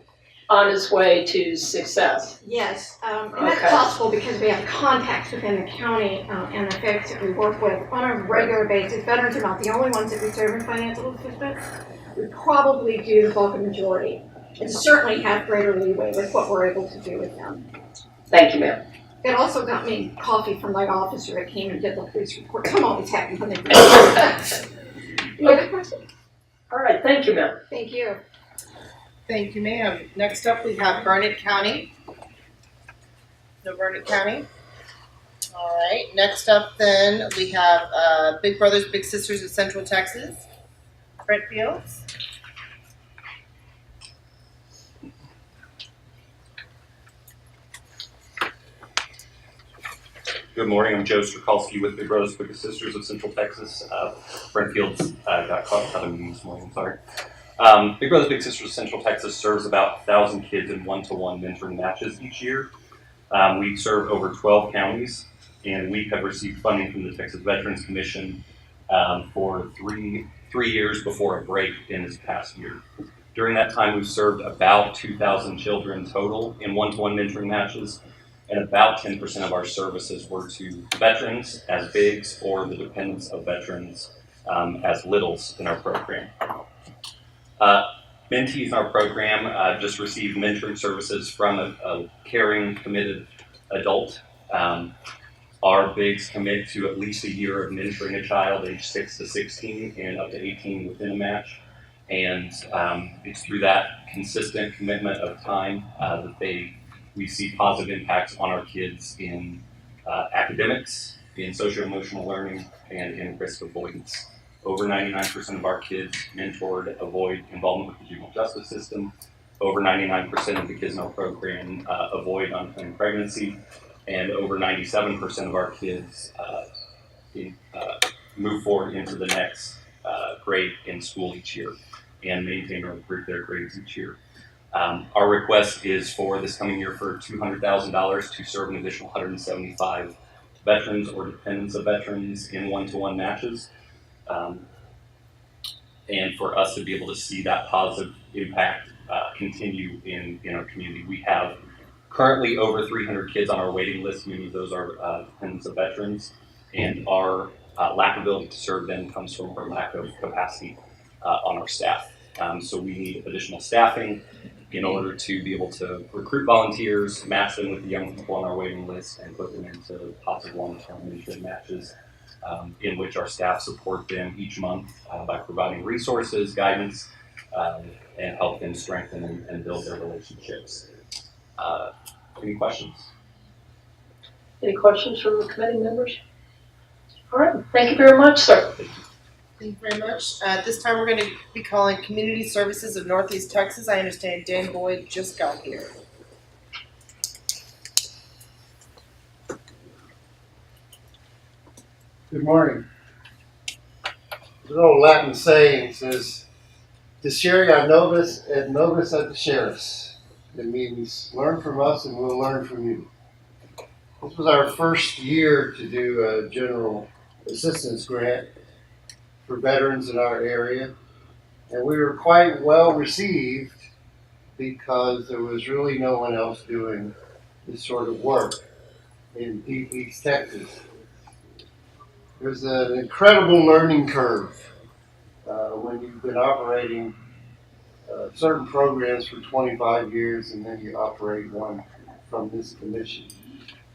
on his way to success. Yes, and that's possible because we have contacts within the county and the folks that we work with on a regular basis. Veterans are not the only ones that we serve in financial assistance. We probably do the bulk of the majority, and certainly have greater leeway with what we're able to do with them. Thank you, ma'am. It also got me coffee from my officer that came and did the police report. I'm always happy when they do that. Any other questions? All right, thank you, ma'am. Thank you. Thank you, ma'am. Next up, we have Burnett County. No Burnett County. All right, next up then, we have Big Brothers Big Sisters of Central Texas. Brent Fields. Good morning, I'm Joe Strikalski with Big Brothers Big Sisters of Central Texas. Brent Fields got caught out of a meeting this morning, I'm sorry. Big Brothers Big Sisters of Central Texas serves about 1,000 kids in one-to-one mentoring matches each year. We serve over 12 counties, and we have received funding from the Texas Veterans Commission for three years before a break in this past year. During that time, we've served about 2,000 children total in one-to-one mentoring matches, and about 10% of our services were to veterans as bigs or the dependents of veterans as littles in our program. Mentees in our program just received mentoring services from a caring, committed adult. Our bigs commit to at least a year of mentoring a child age 6 to 16 and up to 18 within a match. And it's through that consistent commitment of time that we see positive impacts on our kids in academics, in social-emotional learning, and in risk avoidance. Over 99% of our kids mentored avoid involvement with the juvenile justice system. Over 99% of the kids in our program avoid unplanned pregnancy. And over 97% of our kids move forward into the next grade in school each year and maintain or improve their grades each year. Our request is for this coming year for $200,000 to serve an additional 175 veterans or dependents of veterans in one-to-one matches. And for us to be able to see that positive impact continue in our community. We have currently over 300 kids on our waiting list, meaning those are dependents of veterans, and our lack of ability to serve them comes from our lack of capacity on our staff. So we need additional staffing in order to be able to recruit volunteers, match them with the young people on our waiting list, and put them into positive long-term mentoring matches in which our staff support them each month by providing resources, guidance, and help them strengthen and build their relationships. Any questions? Any questions from the committee members? All right, thank you very much, sir. Thank you very much. At this time, we're going to be calling Community Services of Northeast Texas. I understand Dan Boyd just got here. Good morning. There's an old Latin saying says, "Discere nobis et nobis et disceris." It means learn from us and we'll learn from you. This was our first year to do a general assistance grant for veterans in our area, and we were quite well received because there was really no one else doing this sort of work in Deep East Texas. There's an incredible learning curve when you've been operating certain programs for 25 years and then you operate one from this commission.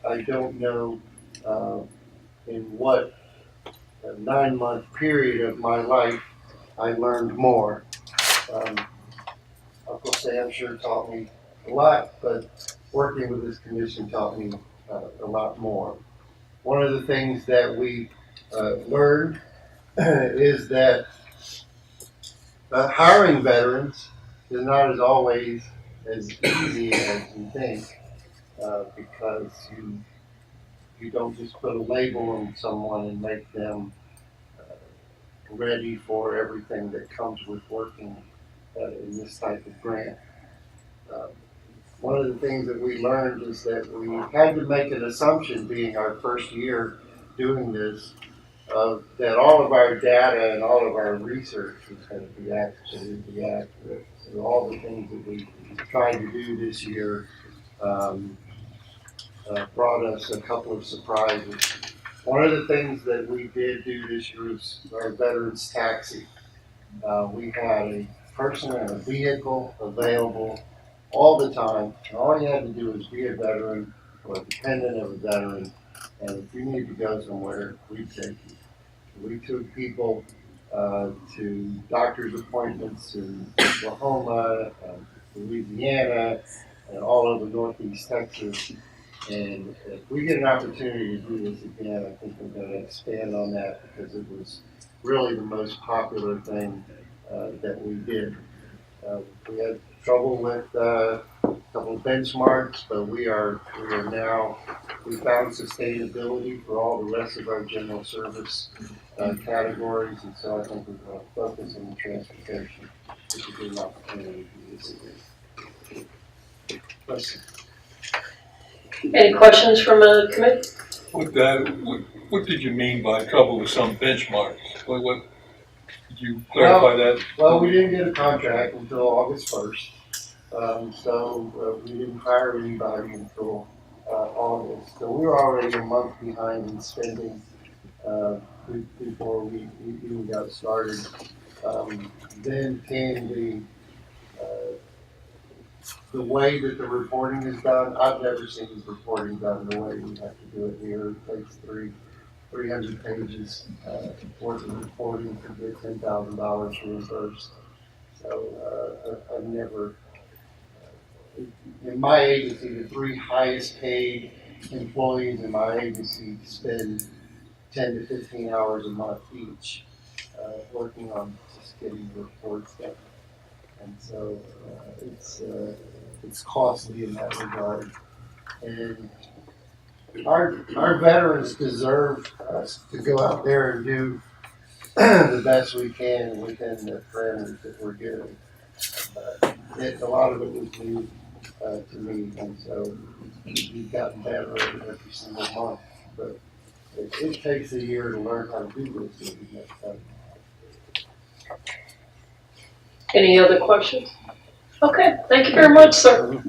I don't know in what a 9-month period of my life I learned more. Uncle Sam sure taught me a lot, but working with this commission taught me a lot more. One of the things that we learned is that hiring veterans is not as always as easy as you think, because you don't just put a label on someone and make them ready for everything that comes with working in this type of grant. One of the things that we learned is that we had to make an assumption, being our first year doing this, that all of our data and all of our research was going to be absolutely accurate. So all the things that we tried to do this year brought us a couple of surprises. One of the things that we did do this year was our Veterans Taxi. We had a person and a vehicle available all the time, and all you had to do was be a veteran or a dependent of a veteran, and if you need to go somewhere, we'd take you. We took people to doctor's appointments in Oklahoma, Louisiana, and all over Northeast Texas. And if we get an opportunity to do this again, I think we're going to expand on that, because it was really the most popular thing that we did. We had trouble with a couple of benchmarks, but we found sustainability for all the rest of our general service categories, and so I think we're going to focus on the transportation, which is a good opportunity to do this again. Question? Any questions from a committee? What did you mean by trouble with some benchmarks? What did you clarify that? Well, we didn't get a contract until August 1st, so we didn't hire anybody until August. So we were already a month behind in spending before we even got started. Then came the way that the reporting is done. I've never seen the reporting done the way we have to do it here. It takes 300 pages worth of reporting to get $10,000 reimbursed. So I've never, in my agency, the 3 highest paid employees in my agency spend 10 to 15 hours a month each working on just getting reports done. And so it's costly in that regard. And our veterans deserve us to go out there and do the best we can within the parameters that we're given. A lot of it was new to me, and so we've gotten better every single month. But it takes a year to learn how to do this. Any other questions? Okay, thank you very much, sir.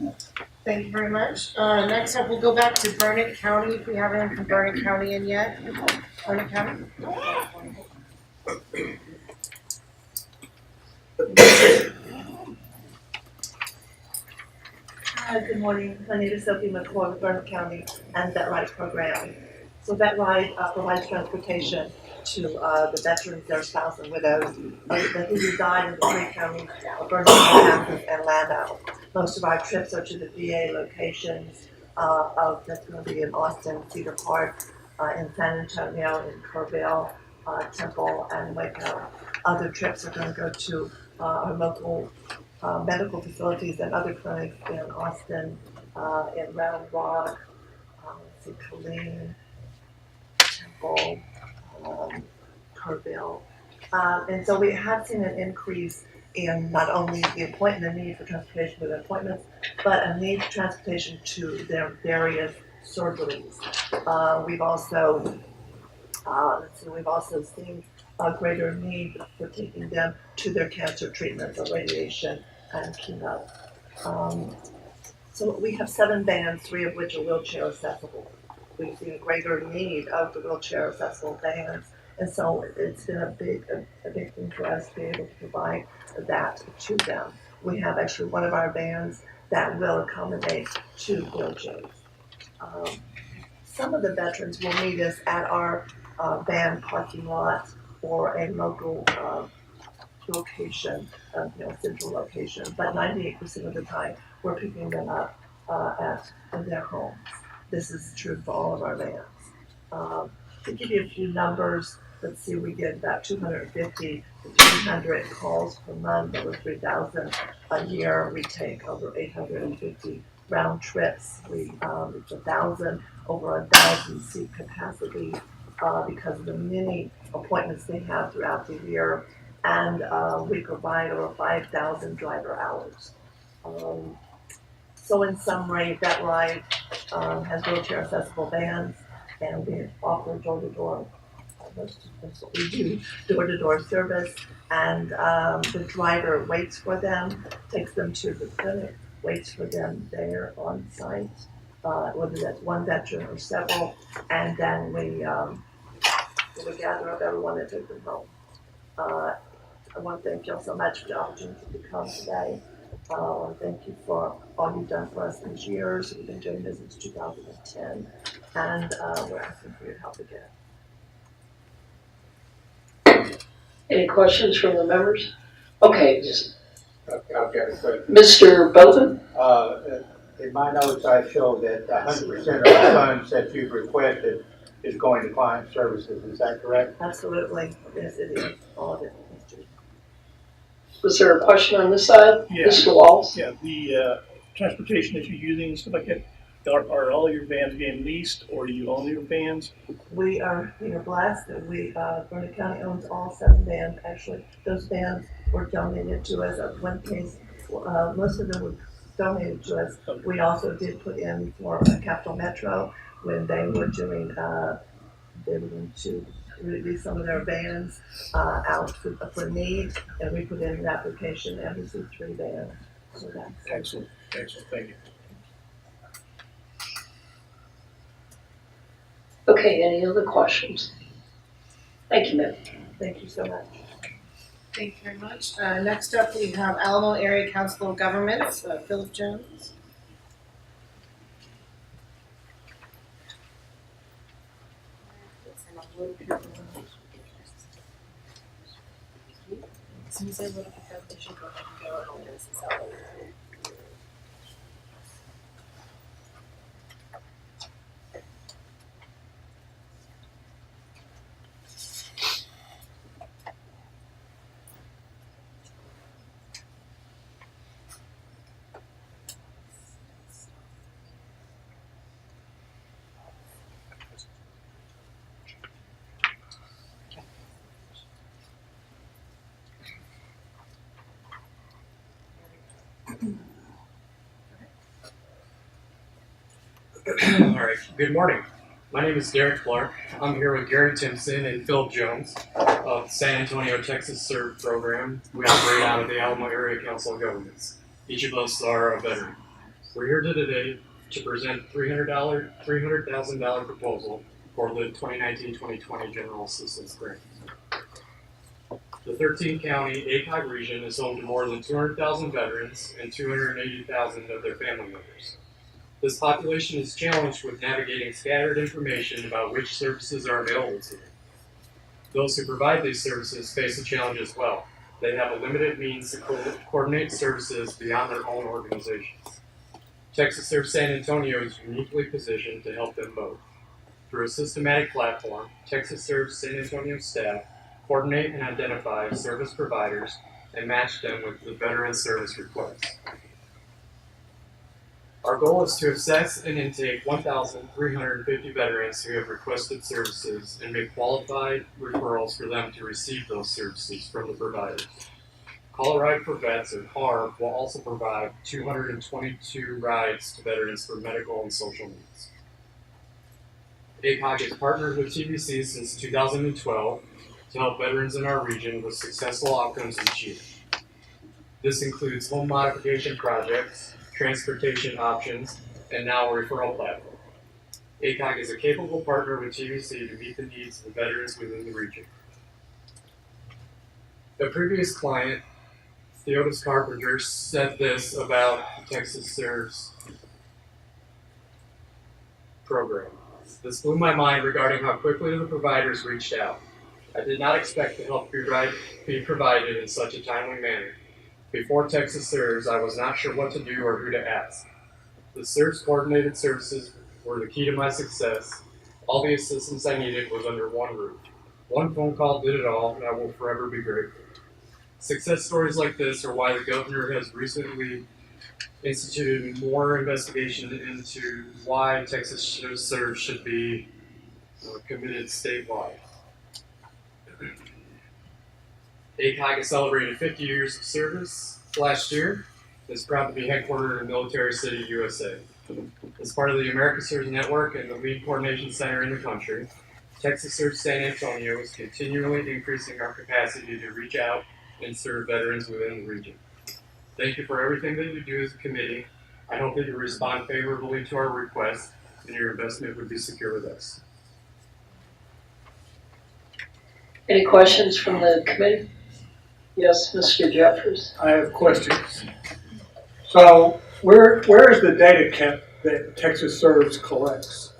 Thank you very much. Next up, we'll go back to Burnett County, if we haven't anyone from Burnett County in yet. Burnett County? Hi, good morning. My name is Sophie McCoy with Burnett County and Vet Ride Program. So Vet Ride provides transportation to the veterans, their spouse, and widows who reside in the 3 counties of Burnett, Manassas, and Llano. Most of our trips are to the VA locations that's going to be in Austin, Cedar Park, in San Antonio, in Kerrville, Temple, and Waco. Other trips are going to go to our local medical facilities and other clinics in Austin, in Round Rock, Killeen, Temple, Kerrville. And so we have seen an increase in not only the need for transportation to their appointments, but a need for transportation to their various surgeries. We've also seen a greater need for taking them to their cancer treatments or radiation and chemo. So we have 7 vans, 3 of which are wheelchair accessible. We've seen a greater need of the wheelchair accessible vans, and so it's been a big thing for us to be able to provide that to them. We have actually one of our vans that will accommodate 2 wheelchairs. some of the veterans will meet us at our van parking lot or a local location, central location. But 98% of the time, we're picking them up at their homes. This is true for all of our vans. To give you a few numbers, let's see, we get about 250 to 300 calls per month, over 3,000 a year. We take over 850 round trips. It's 1,000, over 1,000 seat capacity because of the many appointments they have throughout the year. And we provide over 5,000 driver hours. So in summary, Vet Ride has wheelchair accessible vans, and we offer door-to-door. That's what we do, door-to-door service. And the driver waits for them, takes them to the clinic, waits for them there on site, whether that's one veteran or several, and then we gather up everyone and take them home. I want to thank you all so much for the opportunity to come today. I want to thank you for all you've done for us these years. We've been doing this since 2010, and we're asking for your help again. Any questions from the members? Okay, I've got a question. Mr. Bowden? In my notes, I show that 100% of the funds that you've requested is going to client services. Is that correct? Absolutely. Yes, it is. All of it. Was there a question on this side? Yeah. Mr. Walls? Yeah, the transportation that you're using and stuff like that, are all your vans being leased, or do you own your vans? We are blessed that Burnett County owns all 7 vans. Actually, those vans were donated to us. At one case, most of them were donated to us. We also did put in for Capital Metro when they were doing, they were going to release some of their vans out for need, and we put in an application and received 3 vans. So that's Excellent, thank you. Okay, any other questions? Thank you, ma'am. Thank you so much. Thank you very much. Next up, we have Alamo Area Council of Governments, Philip Jones. All right, good morning. My name is Derek Clark. I'm here with Gary Timpson and Phil Jones of the San Antonio, Texas SERVE program. We operate out of the Alamo Area Council of Governments. Each of us are a veteran. We're here today to present $300,000 proposal for the 2019-2020 General Assistance Grant. The 13-county ACOG region is home to more than 200,000 veterans and 280,000 of their family members. This population is challenged with navigating scattered information about which services are available to them. Those who provide these services face a challenge as well. They have a limited means to coordinate services beyond their own organizations. Texas SERVE San Antonio is uniquely positioned to help them both. Through a systematic platform, Texas SERVE San Antonio staff coordinate and identify service providers and match them with the veteran service requests. Our goal is to assess and intake 1,350 veterans who have requested services and make qualified referrals for them to receive those services from the providers. Call a Ride for Vets, or CARV, will also provide 222 rides to veterans for medical and social needs. ACOG has partnered with TVC since 2012 to help veterans in our region with successful outcomes each year. This includes home modification projects, transportation options, and now a referral platform. ACOG is a capable partner with TVC to meet the needs of the veterans within the region. A previous client, Theodis Carpenter, said this about the Texas SERVE's program. This blew my mind regarding how quickly the providers reached out. I did not expect the help be provided in such a timely manner. Before Texas Serves, I was not sure what to do or who to ask. The Serves coordinated services were the key to my success. All the assistance I needed was under one roof. One phone call did it all, and I will forever be grateful. Success stories like this are why the governor has recently instituted more investigation into why Texas Serves should be committed statewide. ACOG celebrated 50 years of service last year. It's proud to be headquartered in Military City, USA. As part of the America Serves Network and the lead coordination center in the country, Texas Serves San Antonio is continually increasing our capacity to reach out and serve veterans within the region. Thank you for everything that you do as a committee. I hope that you respond favorably to our request and your investment would be secure with us. Any questions from the committee? Yes, Mr. Jeffers. I have questions. So where is the data kept that Texas Serves collects?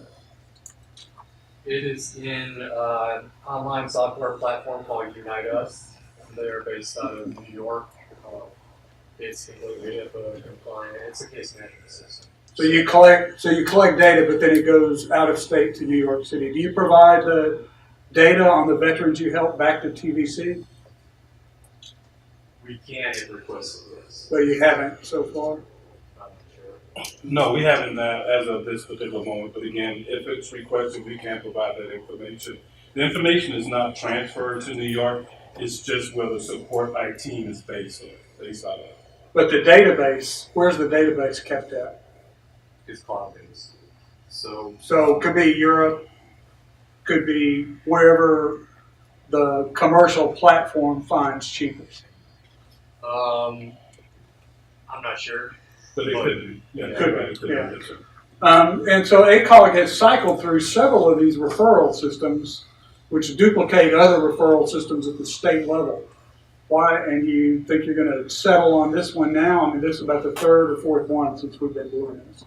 It is in an online software platform called Unite Us. They are based out of New York. Basically, HIPAA compliant. It's a case management system. So you collect data, but then it goes out of state to New York City. Do you provide the data on the veterans you help back to TVC? We can if requested, yes. But you haven't so far? No, we haven't as of this particular moment, but again, if it's requested, we can provide that information. The information is not transferred to New York, it's just where the support team is based out of. But the database, where's the database kept at? It's cloud-based. So it could be Europe, could be wherever the commercial platform finds cheapest. I'm not sure. But it could be. Yeah, Could be, yeah. Yes, sir. And so ACOG has cycled through several of these referral systems, which duplicate other referral systems at the state level. Why? And you think you're going to settle on this one now? I mean, this is about the third or fourth one since we've been doing this.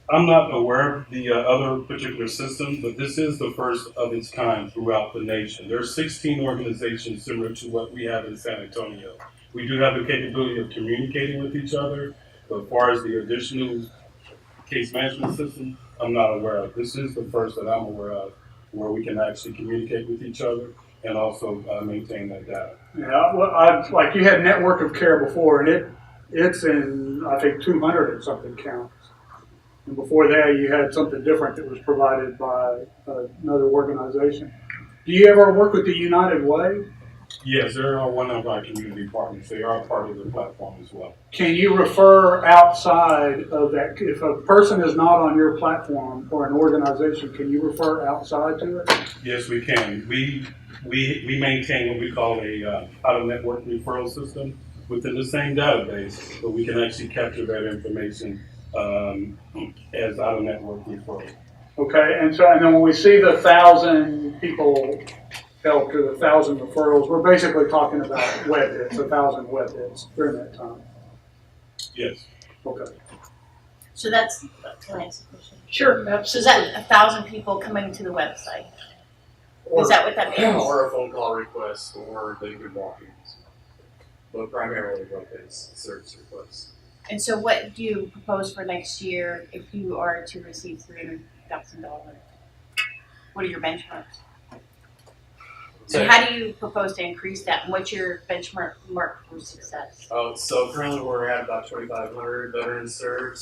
I'm not aware of the other particular system, but this is the first of its kind throughout the nation. There are 16 organizations similar to what we have in San Antonio. We do have the capability of communicating with each other, but as far as the additional case management system, I'm not aware of. This is the first that I'm aware of where we can actually communicate with each other and also maintain that data. Yeah, well, like you had Network of Care before, and it's in, I think, 200 and something counts. And before that, you had something different that was provided by another organization. Do you ever work with the United Way? Yes, they are one of our community partners. They are part of the platform as well. Can you refer outside of that? If a person is not on your platform or an organization, can you refer outside to it? Yes, we can. We maintain what we call a out-of-network referral system within the same database, but we can actually capture that information as out-of-network referral. Okay, and then when we see the 1,000 people helped or the 1,000 referrals, we're basically talking about web hits, 1,000 web hits during that time. Yes. Okay. So that's, can I ask a question? Sure, So is that 1,000 people coming to the website? Is that what that means? Or a phone call request, or they could walk in. But primarily web-based service requests. And so what do you propose for next year if you are to receive $300,000? What are your benchmarks? And how do you propose to increase that? And what's your benchmark for success? So currently we're at about 2,500 veterans served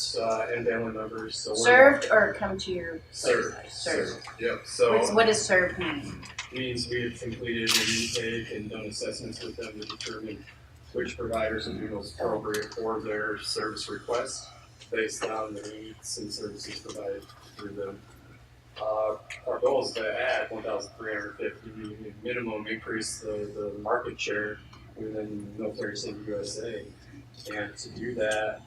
and family members. So Served or come to your served? Served. Yep. So what does served mean? Means we have completed an intake and done assessments with them to determine which providers would be most appropriate for their service request based on the needs and services provided through them. Our goal is to add 1,350 minimum increase the market share within Military City, USA. And to do that,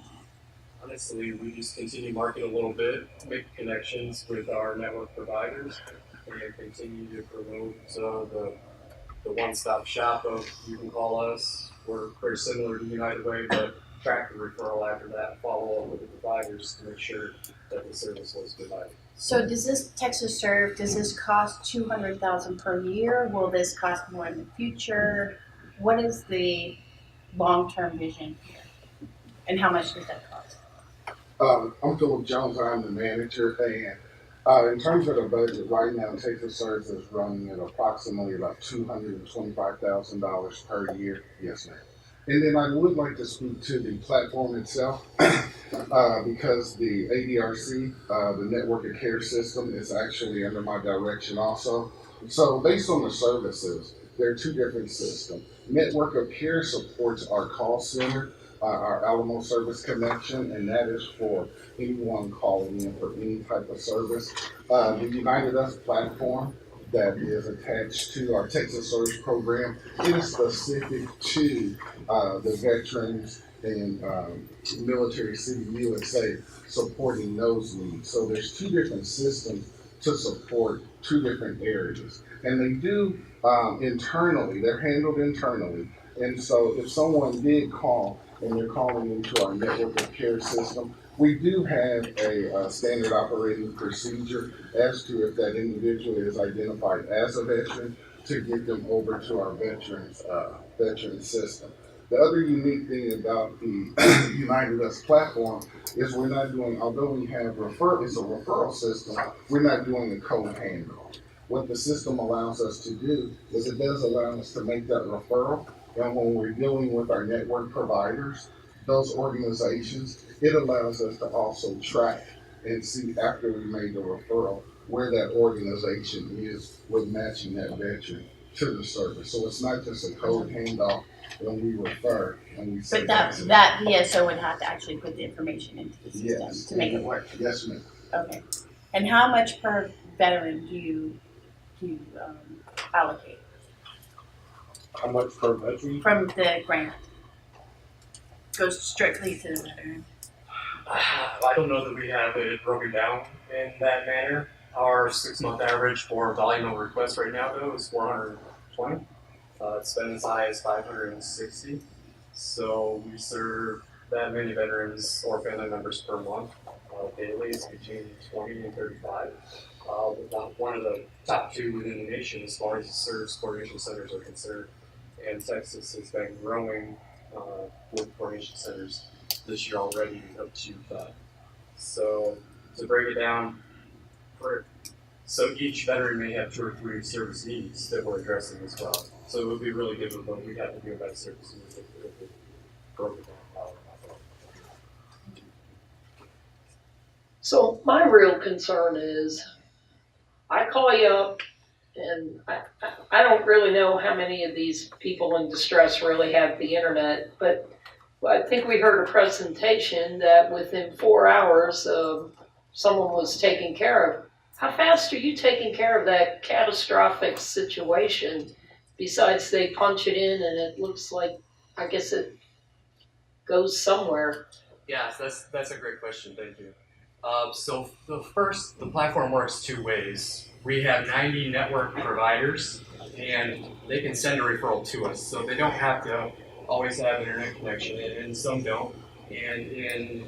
honestly, we just continue to market a little bit, make connections with our network providers, and continue to promote the one-stop shop of you can call us. We're very similar to United Way, but track the referral after that, follow up with the providers to make sure that the service was provided. So does this Texas Serve, does this cost $200,000 per year? Will this cost more in the future? What is the long-term vision here? And how much does that cost? I'm Philip Jones, I'm the manager, and in terms of the budget, right now, Texas Serve is running at approximately about $225,000 per year. Yes, ma'am. And then I would like to speak to the platform itself, because the ADRC, the Network of Care System, is actually under my direction also. So based on the services, there are two different systems. Network of Care supports our call center, our Alamo Service Connection, and that is for anyone calling in for any type of service. The United Us platform that is attached to our Texas Surge program is specific to the veterans and Military City USA supporting those needs. So there's two different systems to support two different areas. And they do internally, they're handled internally. And so if someone did call and they're calling into our Network of Care system, we do have a standard operating procedure as to if that individual is identified as a veteran to get them over to our veterans system. The other unique thing about the United Us platform is we're not doing, although we have it's a referral system, we're not doing the code handle. What the system allows us to do is it does allow us to make that referral, and when we're dealing with our network providers, those organizations, it allows us to also track and see after we made the referral where that organization is with matching that veteran to the service. So it's not just a code handoff when we refer and we say. But that VSO would have to actually put the information into the system to make it work. Yes, ma'am. Okay. And how much per veteran do you allocate How much per veteran? from the grant? Goes strictly to the veteran. I don't know that we have it broken down in that manner. Our 6-month average for volume of requests right now, though, is 420. It's been as high as 560. So we serve that many veterans or family members per month. Daily is between 20 and 35. One of the top two within the nation as far as the service coordination centers are concerned. And Texas has been growing with coordination centers this year already up to 5. So to break it down, so each veteran may have 2 or 3 service needs that we're addressing as well. So it would be really difficult. We'd have to do about service needs if we broke it down. So my real concern is, I call you up, and I don't really know how many of these people in distress really have the internet, but I think we heard a presentation that within 4 hours, someone was taken care of. How fast are you taking care of that catastrophic situation? Besides, they punch it in and it looks like, I guess it goes somewhere. Yes, that's a great question. Thank you. So the platform works 2 ways. We have 90 network providers, and they can send a referral to us. So they don't have to always have internet connection, and some don't. And in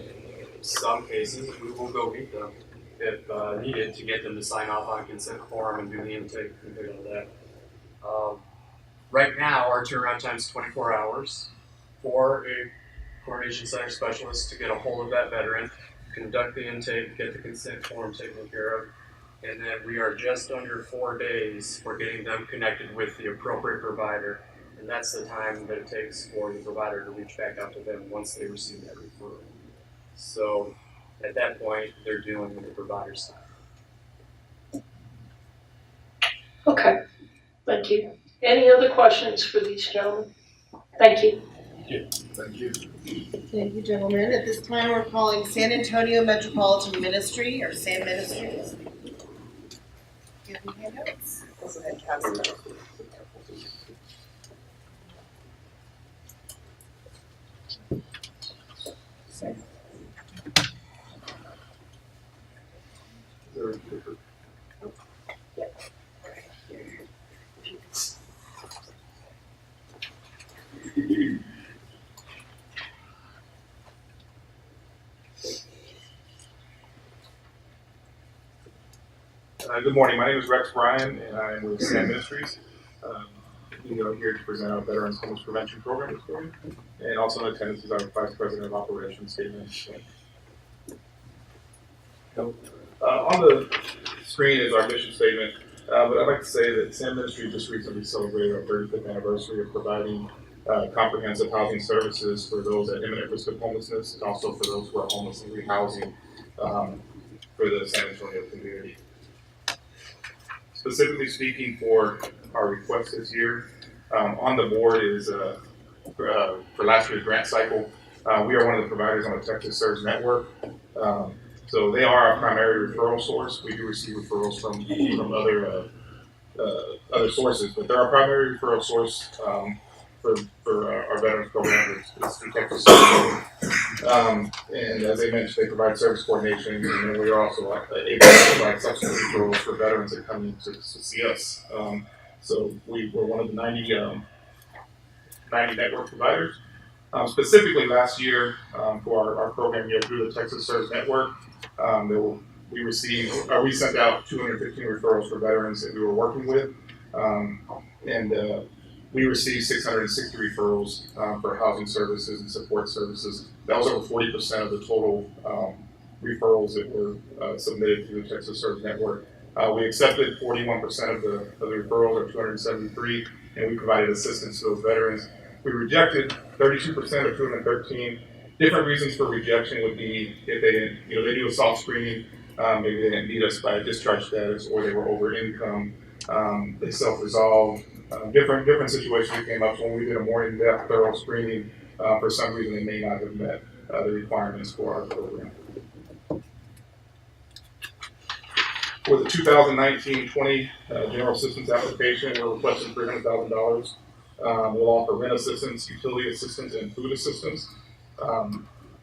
some cases, we will go meet them if needed to get them to sign off on a consent form and do the intake and do all that. Right now, our turnaround time is 24 hours for a coordination center specialist to get a hold of that veteran, conduct the intake, get the consent form taken care of, and then we are just under 4 days for getting them connected with the appropriate provider, and that's the time that it takes for the provider to reach back out to them once they receive that referral. So at that point, they're dealing with the provider side. Okay, thank you. Any other questions for these gentlemen? Thank you. Thank you. Thank you, gentlemen. At this time, we're calling San Antonio Metropolitan Ministry, or SAM Ministries. Give me handouts. Go ahead and pass it out. Good morning. My name is Rex Bryan, and I'm with SAM Ministries. We are here to present our Veterans Homeless Prevention Program this morning, and also in attendance is our Vice President of Operations, David. On the screen is our mission statement, but I'd like to say that SAM Ministries just recently celebrated our 35th anniversary of providing comprehensive housing services for those at imminent risk of homelessness, and also for those who are homeless and rehousing for the San Antonio community. Specifically speaking for our request this year, on the board is for last year's grant cycle. We are one of the providers on the Texas Serves Network. So they are our primary referral source. We do receive referrals from other sources, but they're our primary referral source for our veterans program. It's through Texas Serves. And as they mentioned, they provide service coordination, and then we are also able to provide subsequent referrals for veterans that come in to see us. So we're one of the 90 network providers. Specifically last year, for our program here through the Texas Serves Network, we sent out 215 referrals for veterans that we were working with, and we received 660 referrals for housing services and support services. That was over 40% of the total referrals that were submitted through the Texas Serves Network. We accepted 41% of the referrals, or 273, and we provided assistance to those veterans. We rejected 32% of 213. Different reasons for rejection would be if they didn't, they do a soft screening, maybe they didn't meet us by discharge status, or they were over income, they self-resolved. Different situations came up. So when we did a more in-depth, thorough screening, for some reason they may not have met the requirements for our program. For the 2019-20 general assistance application, we're requesting $300,000. We'll offer rent assistance, utility assistance, and food assistance.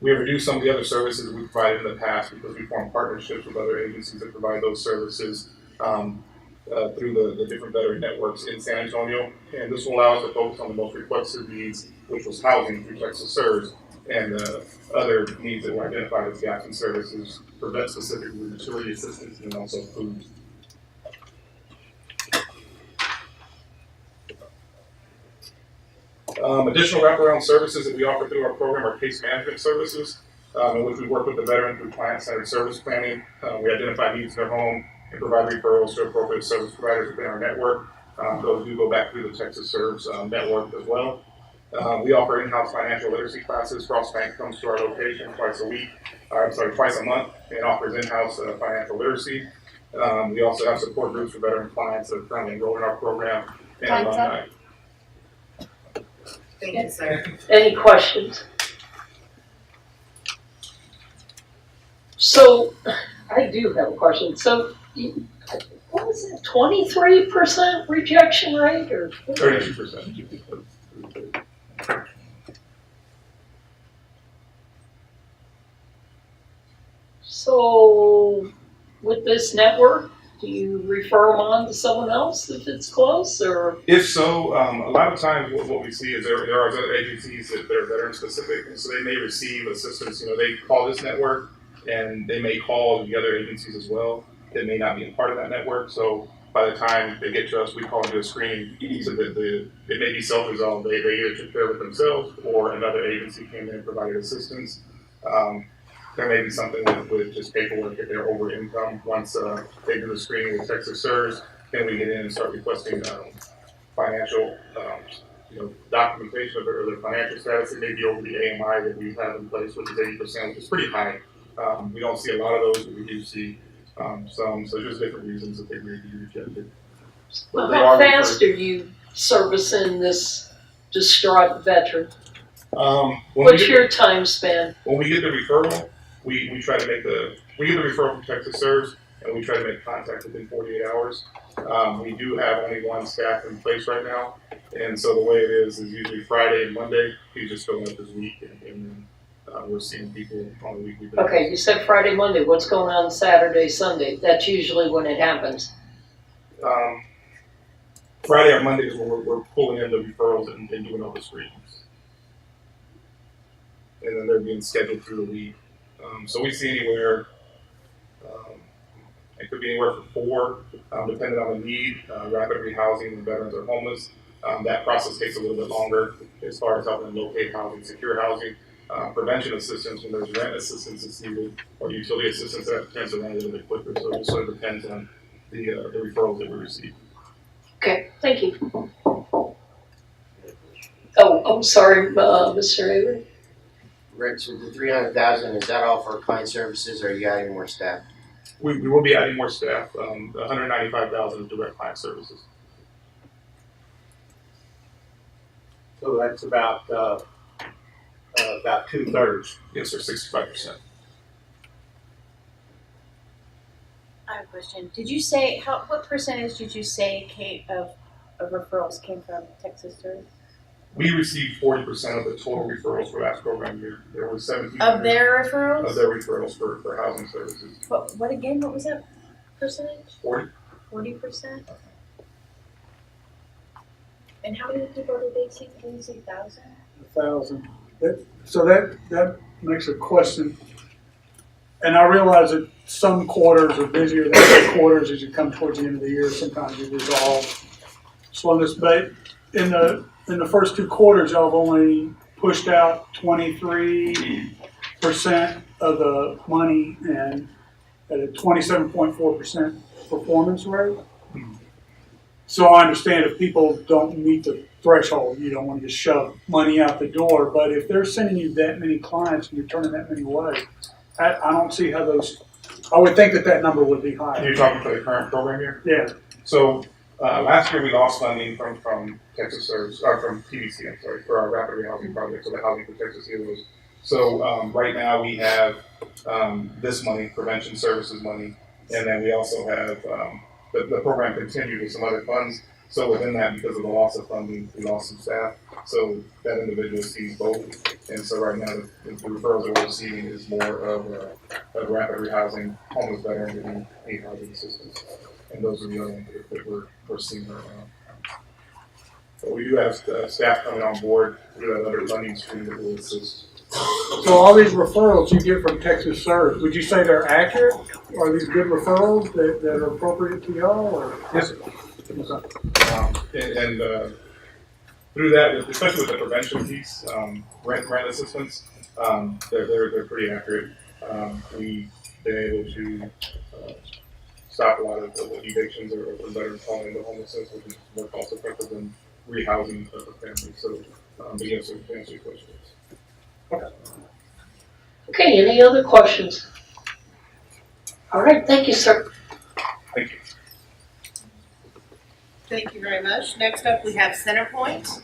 We have reduced some of the other services we provided in the past because we formed partnerships with other agencies that provide those services through the different veteran networks in San Antonio. And this will allow us to focus on the most requested needs, which was housing through Texas Serves, and other needs that were identified as gaps in services for vet specifically utility assistance and also food. Additional wraparound services that we offer through our program are case management services, in which we work with the veteran through client-centered service planning. We identify needs in their home and provide referrals to appropriate service providers within our network. Those do go back through the Texas Serves network as well. We offer in-house financial literacy classes. Frost Bank comes to our location twice a month, and offers in-house financial literacy. We also have support groups for veteran clients that are currently enrolled in our program and alumni. Thank you, sir. Any questions? So, I do have a question. So, what was it, 23% rejection rate, or? 32%. So, with this network, do you refer them on to someone else if it's close, or? If so, a lot of times what we see is there are other agencies that are veteran specific, and so they may receive assistance. They call this network, and they may call the other agencies as well that may not be a part of that network. So by the time they get to us, we call them to a screening, so that it may be self-resolved. They either took care of it themselves, or another agency came in and provided assistance. There may be something with just paperwork if they're over income. Once they do the screening with Texas Serves, then we get in and start requesting financial documentation of their financial status. It may be over the AMI that we have in place, which is 80%, which is pretty high. We don't see a lot of those, but we do see some. So there's different reasons that they may be rejected. Well, how fast are you servicing this distraught veteran? What's your time span? When we get the referral, we try to we get the referral from Texas Serves, and we try to make contact within 48 hours. We do have only one staff in place right now, and so the way it is usually Friday and Monday. He's just filling up this week, and we're seeing people on a weekly basis. Okay, you said Friday, Monday. What's going on Saturday, Sunday? That's usually when it happens. Friday or Monday is when we're pulling in the referrals and doing all the screenings, and then they're being scheduled through the week. So we see anywhere It could be anywhere from 4, depending on the need. Rapid rehousing when veterans are homeless. That process takes a little bit longer as far as helping them locate housing, secure housing. Prevention assistance when there's rent assistance that's needed, or utility assistance that tends to run a little bit quicker. So it sort of depends on the referrals that we receive. Okay, thank you. Oh, I'm sorry, Mr. Avery. Right, so the 300,000, is that all for client services, or are you adding more staff? We will be adding more staff. 195,000 is direct client services. So that's about 2/3. Yes, sir, 65%. I have a question. Did you say, what percentage did you say, Kate, of referrals came from Texas Service? We received 40% of the total referrals for last program year. There were 17 Of their referrals? of their referrals for housing services. What was that percentage? 40. 40%? And how many people did they see? Did you say 1,000? 1,000. So that makes a question. And I realize that some quarters are busier than other quarters as you come towards the end of the year. Sometimes you resolve slowness. But in the first 2 quarters, y'all have only pushed out 23% of the money and at a 27.4% performance rate. So I understand if people don't meet the threshold, you don't want to just shove money out the door. But if they're sending you that many clients and you're turning that many away, I don't see how those. I would think that number would be higher. You're talking for the current program year? Yeah. So last year we lost funding from Texas Service, or from TBC, I'm sorry, for our rapid rehousing project, so the Housing for Texas Heroes. So right now we have this money, prevention services money, and then we also have the program continued with some other funds. So within that, because of the loss of funding, we lost some staff. So that individual sees both. And so right now, the referrals that we're receiving is more of rapid rehousing, homeless veterans, and need housing assistance. And those are the other ones that we're seeing right now. But we do have staff coming on board through that other funding stream that will assist. So all these referrals you get from Texas Service, would you say they're accurate? Are these good referrals that are appropriate to y'all? Or? Yes, sir. And through that, especially with the prevention piece, rent assistance, they're pretty accurate. We've been able to stop a lot of evictions or veterans falling into homelessness, which is more cost effective than rehousing the families. So, but yes, to answer your questions. Okay. Okay, any other questions? All right, thank you, sir. Thank you. Thank you very much. Next up, we have Centerpoint.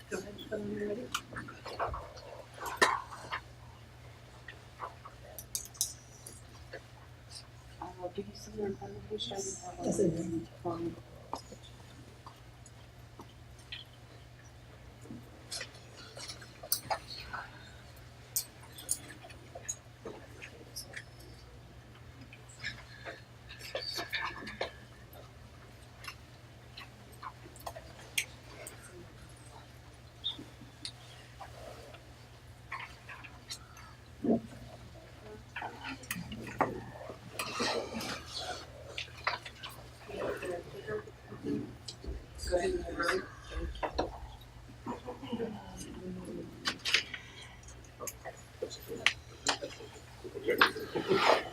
Go ahead, when you're ready. Do you see your presentation? Yes, I do. Go ahead and ready.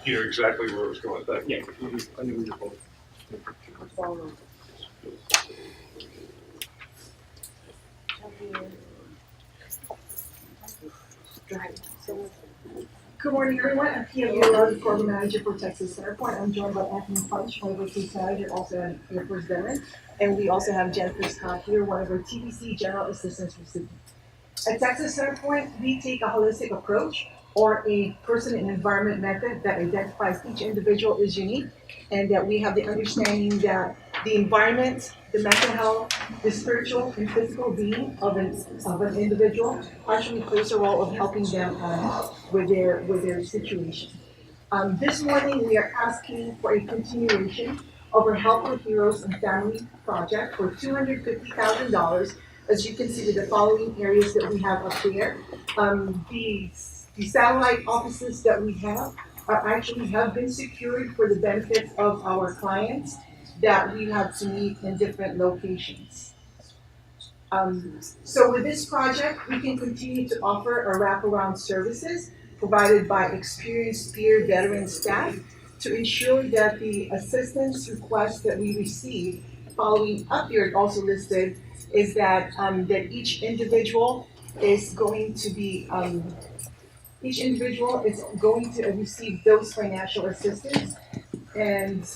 You know exactly where it was going back. Yeah, I knew we were both. Good morning, everyone. I'm Pia Bureau, the Program Manager for Texas Centerpoint. I'm joined by Anthony Punch, one of our case manager, also an Air Force veteran. And we also have Jennifer Scott here, one of our TBC General Assistance recipients. At Texas Centerpoint, we take a holistic approach, or a person and environment method that identifies each individual is unique, and that we have the understanding that the environment, the mental health, the spiritual and physical being of an individual actually plays a role of helping them with their situation. This morning, we are asking for a continuation of our Help for Heroes and Family project for $250,000. As you can see with the following areas that we have up there. The satellite offices that we have actually have been secured for the benefits of our clients that we have to meet in different locations. So with this project, we can continue to offer our wraparound services provided by experienced peer veteran staff to ensure that the assistance requests that we receive, following up here also listed, is that that each individual is going to receive those financial assistance. And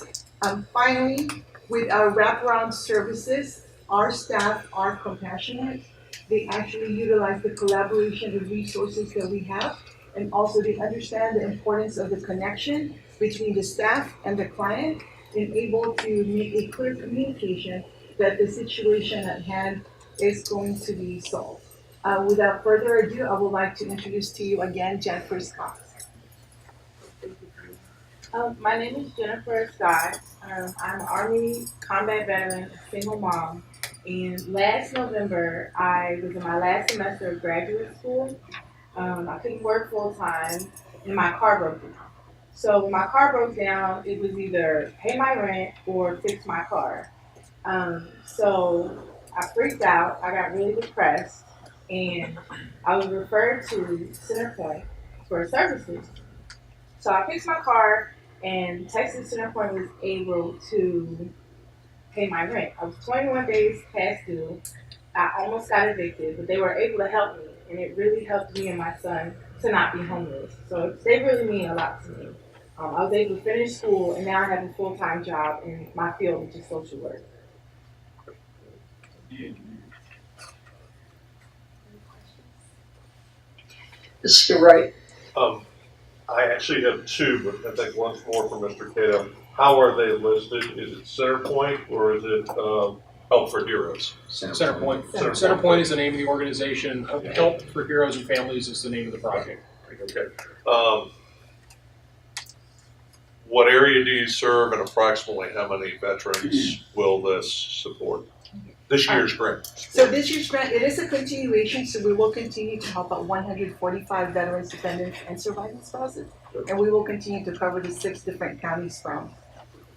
finally, with our wraparound services, our staff are compassionate. They actually utilize the collaboration and resources that we have, and also they understand the importance of the connection between the staff and the client, and able to make a clear communication that the situation at hand is going to be solved. Without further ado, I would like to introduce to you again Jennifer Scott. My name is Jennifer Scott. I'm an Army combat veteran, a single mom. And last November, I was in my last semester of graduate school. I couldn't work full time, and my car broke down. So when my car broke down, it was either pay my rent or fix my car. So I freaked out. I got really depressed, and I was referred to Centerpoint for services. So I fixed my car, and Texas Centerpoint was able to pay my rent. I was 21 days past due. I almost got evicted, but they were able to help me, and it really helped me and my son to not be homeless. So they really mean a lot to me. I was able to finish school, and now I have a full-time job in my field, which is social work. Mr. Wright. I actually have two, but I think one's more for Mr. Cato. How are they listed? Is it Centerpoint or is it Help for Heroes? Centerpoint. Centerpoint is the name of the organization. Help for Heroes and Families is the name of the project. Okay. What area do you serve, and approximately how many veterans will this support? This year's grant. So this year's grant, it is a continuation, so we will continue to help out 145 veterans, dependents, and surviving spouses. And we will continue to cover the 6 different counties from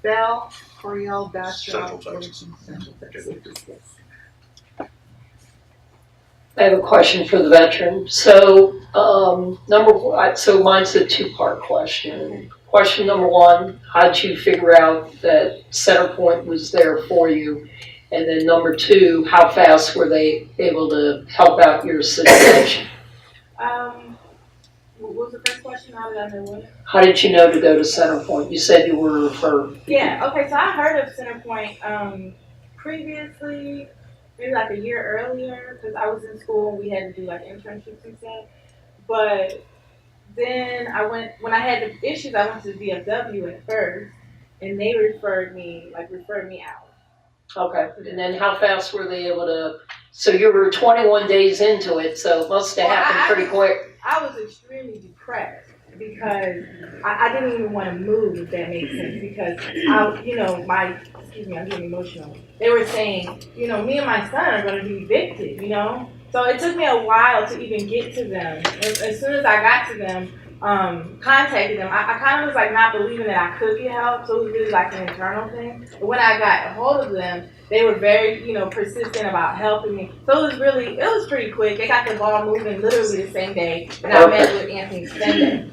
Bell, Coryell, Bastrop, Central Texas. I have a question for the veteran. So, so mine's a 2-part question. Question number 1, how did you figure out that Centerpoint was there for you? And then number 2, how fast were they able to help out your situation? What was the first question? How did I know what? How did you know to go to Centerpoint? You said you were referred. Yeah, okay, so I heard of Centerpoint previously, maybe like a year earlier, because I was in school and we had to do like internships and stuff. But then when I had the issues, I went to the VFW at first, and they referred me out. Okay, and then how fast were they able to, so you were 21 days into it, so it must have happened pretty quick. I was extremely depressed because I didn't even want to move, if that makes sense, because excuse me, I'm getting emotional. They were saying, me and my son are going to be evicted, So it took me a while to even get to them. As soon as I got to them, contacted them, I kind of was like not believing that I could get help, so it was really like an internal thing. But when I got a hold of them, they were very, persistent about helping me. So it was pretty quick. They got the ball moving literally the same day, and I met with Anthony Sunday.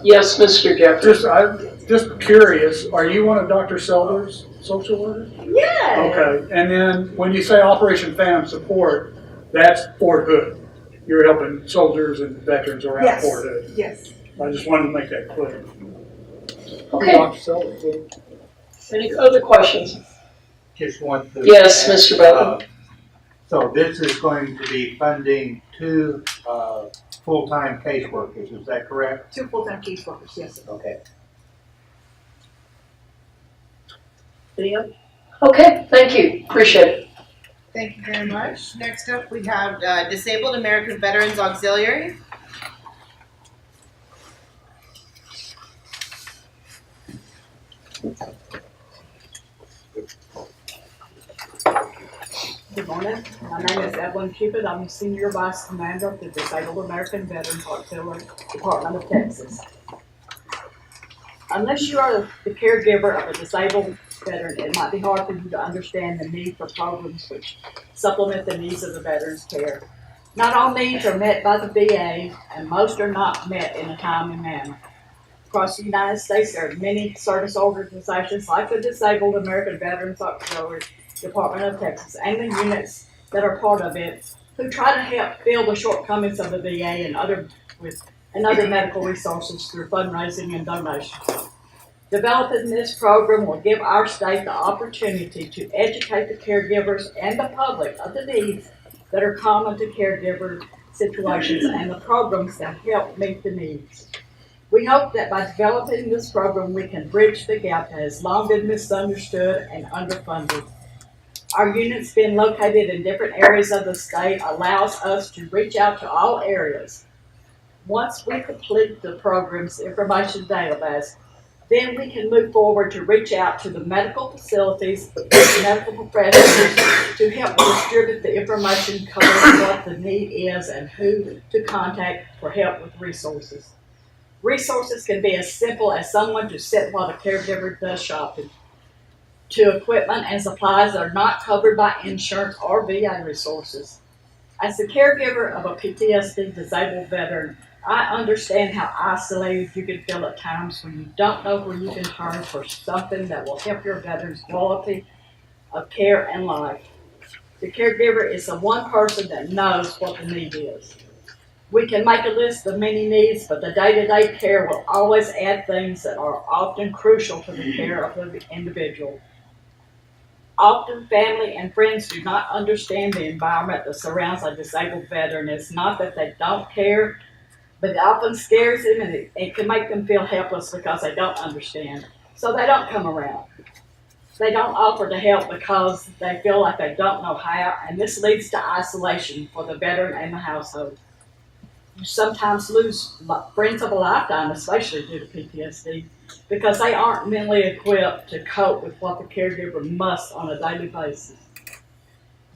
Yes, Mr. Jeffers. I'm just curious, are you one of Dr. Selder's social workers? Yeah. Okay, and then when you say Operation Phantom Support, that's Fort Hood. You're helping soldiers and veterans around Fort Hood. Yes. I just wanted to make that clear. Okay. Dr. Selder. Any other questions? Just want to. Yes, Mr. Bowden. So this is going to be funding 2 full-time caseworkers, is that correct? 2 full-time caseworkers, yes. Okay. Any other? Okay, thank you, appreciate it. Thank you very much. Next up, we have Disabled American Veterans Auxiliary. Good morning. My name is Evelyn Cupid. I'm the Senior Vice Commander of the Disabled American Veterans Auxiliary Department of Texas. Unless you are the caregiver of a disabled veteran, it might be hard for you to understand the need for programs which supplement the needs of the veteran's care. Not all needs are met by the VA, and most are not met in a timely manner. Across the United States, there are many service organizations like the Disabled American Veterans Auxiliary Department of Texas and the units that are part of it who try to help fill the shortcomings of the VA and other medical resources through fundraising and donations. Developing this program will give our state the opportunity to educate the caregivers and the public of the needs that are common to caregiver situations and the programs that help meet the needs. We hope that by developing this program, we can bridge the gap that has long been misunderstood and underfunded. Our units being located in different areas of the state allows us to reach out to all areas. Once we complete the program's information database, then we can move forward to reach out to the medical facilities, medical professionals to help distribute the information covering what the need is and who to contact for help with resources. Resources can be as simple as someone to sit while the caregiver does shopping, to equipment and supplies that are not covered by insurance or VA resources. As the caregiver of a PTSD disabled veteran, I understand how isolated you can feel at times when you don't know where you can turn for something that will help your veteran's quality of care and life. The caregiver is the one person that knows what the need is. We can make a list of many needs, but the day-to-day care will always add things that are often crucial to the care of the individual. Often family and friends do not understand the environment that surrounds a disabled veteran. It's not that they don't care, but it often scares them and it can make them feel helpless because they don't understand. So they don't come around. They don't offer to help because they feel like they don't know how, and this leads to isolation for the veteran and the household. You sometimes lose friends of a lifetime, especially due to PTSD, because they aren't mentally equipped to cope with what the caregiver must on a daily basis.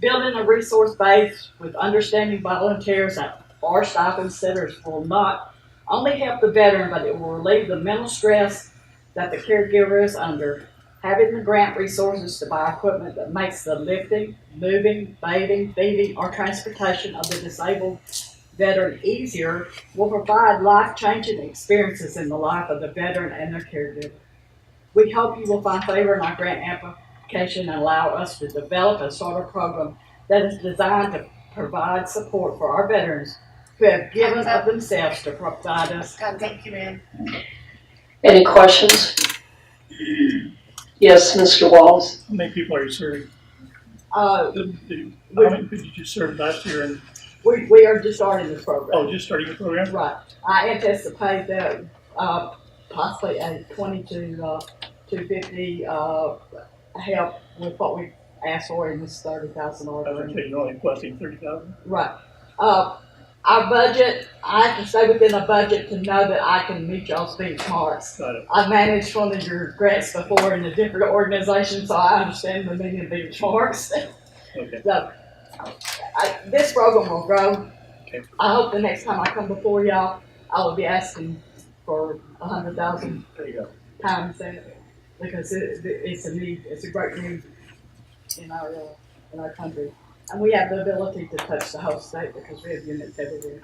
Building a resource base with understanding volunteers or stipend centers will not only help the veteran, but it will relieve the mental stress that the caregiver is under. Having the grant resources to buy equipment that makes the lifting, moving, bathing, feeding, or transportation of the disabled veteran easier will provide life-changing experiences in the life of the veteran and their caregiver. We hope you will find favor in our grant application and allow us to develop a sort of program that is designed to provide support for our veterans who have given of themselves to provide us. Thank you, ma'am. Any questions? Yes, Mr. Walls. How many people are you serving? Uh, How many did you serve last year? And We are just starting this program. oh, just starting the program? Right. I anticipate that possibly a 20 to 250 help with what we asked for in this $30,000 I was grant. going to say you're only requesting 30,000. Right. Our budget, I have to stay within a budget to know that I can meet y'all's benchmarks. Got it. I've managed one of your grants before in a different organization, so I understand the meaning of benchmarks. Okay. So, this program will grow. Okay. I hope the next time I come before y'all, I will be asking for 100,000 There you go. times that, because it's a need, it's a great need in our country. And we have the ability to touch the whole state because we have units everywhere.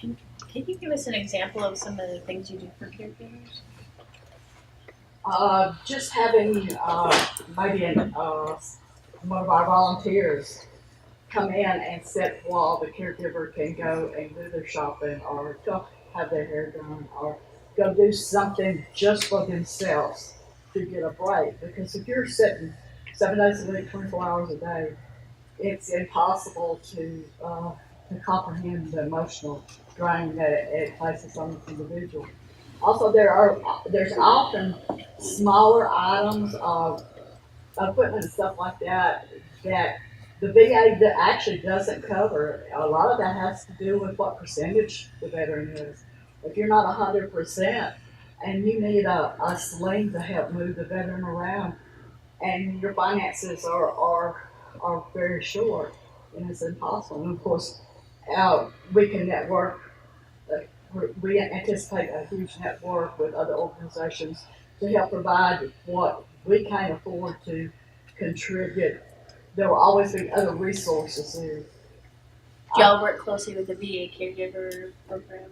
Can you give us an example of some of the things you do for caregivers? Just having maybe one of our volunteers come in and sit while the caregiver can go and do their shopping or go have their hair done or go do something just for themselves to get a break. Because if you're sitting 7 days a week, 24 hours a day, it's impossible to comprehend the emotional drain that it places on the individual. Also, there's often smaller items of equipment and stuff like that, that the VA that actually doesn't cover. A lot of that has to do with what percentage the veteran is. If you're not 100% and you need a sling to help move the veteran around, and your finances are very short, and it's impossible. And of course, we can network. We anticipate a huge network with other organizations to help provide what we can't afford to contribute. There will always be other resources there. Do y'all work closely with the VA caregiver program?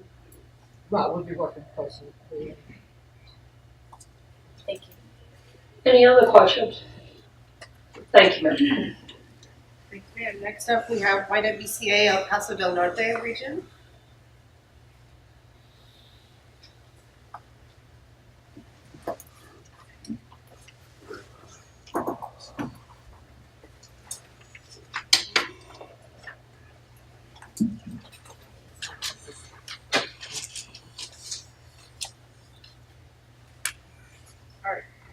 Right, we'll be working closely with the VA. Thank you. Any other questions? Thank you, ma'am. Thank you, ma'am. Next up, we have YWCA El Paso del Norte region.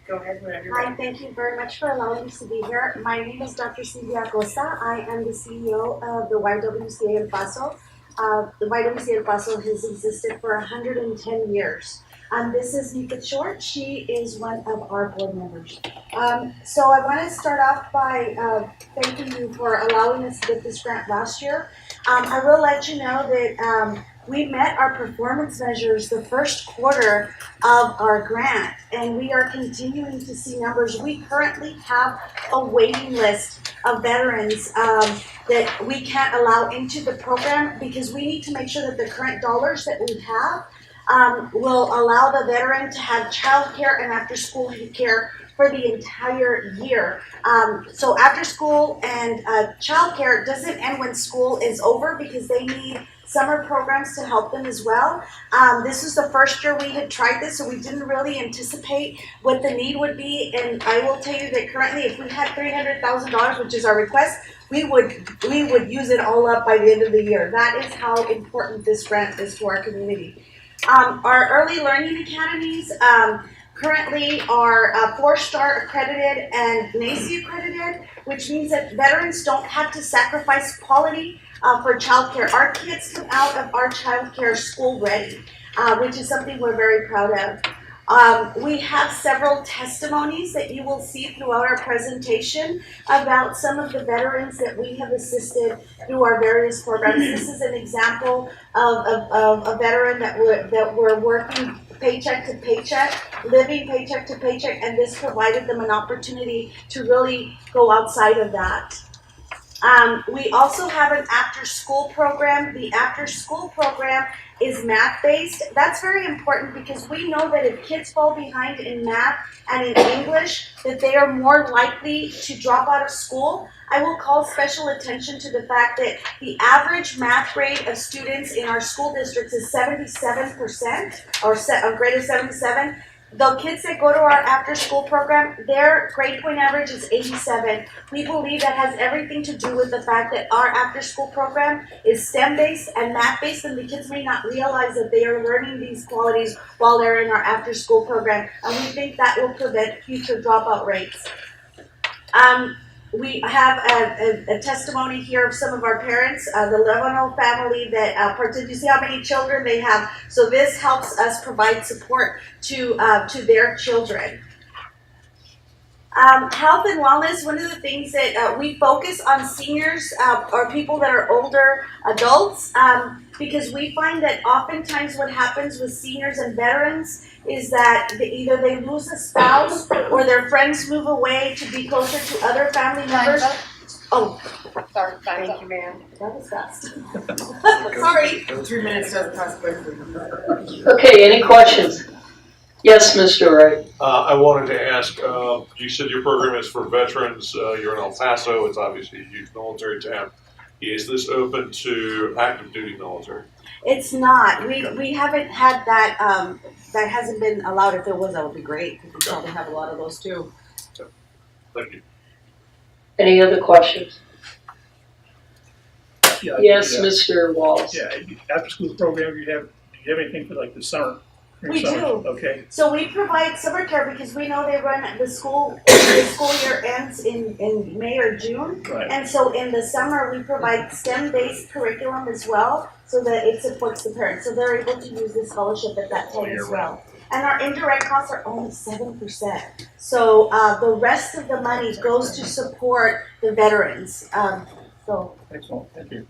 Go ahead, whenever you're Hi, ready. thank you very much for allowing us to be here. My name is Dr. Silvia Acosta. I am the CEO of the YWCA El Paso. The YWCA El Paso has existed for 110 years. This is Nika Short. She is one of our board members. So I want to start off by thanking you for allowing us to get this grant last year. I will let you know that we met our performance measures the first quarter of our grant, and we are continuing to see numbers. We currently have a waiting list of veterans that we can't allow into the program because we need to make sure that the current dollars that we have will allow the veteran to have child care and after school care for the entire year. So after school and child care doesn't end when school is over because they need summer programs to help them as well. This is the first year we had tried this, so we didn't really anticipate what the need would be. And I will tell you that currently, if we had $300,000, which is our request, we would use it all up by the end of the year. That is how important this grant is to our community. Our early learning academies currently are 4-star accredited and NACI accredited, which means that veterans don't have to sacrifice quality for childcare. Our kids come out of our childcare school ready, which is something we're very proud of. We have several testimonies that you will see throughout our presentation about some of the veterans that we have assisted through our various programs. This is an example of a veteran that we're working paycheck to paycheck, living paycheck to paycheck, and this provided them an opportunity to really go outside of that. We also have an after-school program. The after-school program is math-based. That's very important because we know that if kids fall behind in math and in English, that they are more likely to drop out of school. I will call special attention to the fact that the average math grade of students in our school districts is 77%, or a grade of 77. The kids that go to our after-school program, their grade point average is 87. We believe that has everything to do with the fact that our after-school program is STEM-based and math-based, and the kids may not realize that they are learning these qualities while they're in our after-school program, and we think that will prevent future dropout rates. We have a testimony here of some of our parents, the Levano family that you see how many children they have. So this helps us provide support to their children. Health and wellness, one of the things that we focus on seniors or people that are older adults because we find that oftentimes what happens with seniors and veterans is that either they lose a spouse or their friends move away to be closer to other family members. Oh, sorry. Thank you, ma'am. That was fast. Sorry. 3 minutes doesn't pass quickly. Okay, any questions? Yes, Mr. Wright. I wanted to ask, you said your program is for veterans, you're in El Paso, it's obviously a huge military town. Is this open to active duty military? It's not. We haven't had that. That hasn't been allowed. If there was, that would be great. We probably have a lot of those too. Thank you. Any other questions? Yeah, Yes, yeah. Mr. Wallace. Yeah, after school program, do you have anything for like the summer We Summer. do. Okay. So we provide summer care because we know they run the school year ends in May or June. Right. And so in the summer, we provide STEM-based curriculum as well, so that it supports the parents. So they're able to use the scholarship at that time as well. And our indirect costs are only 7%. So the rest of the money goes to support the veterans. Excellent. Thank you.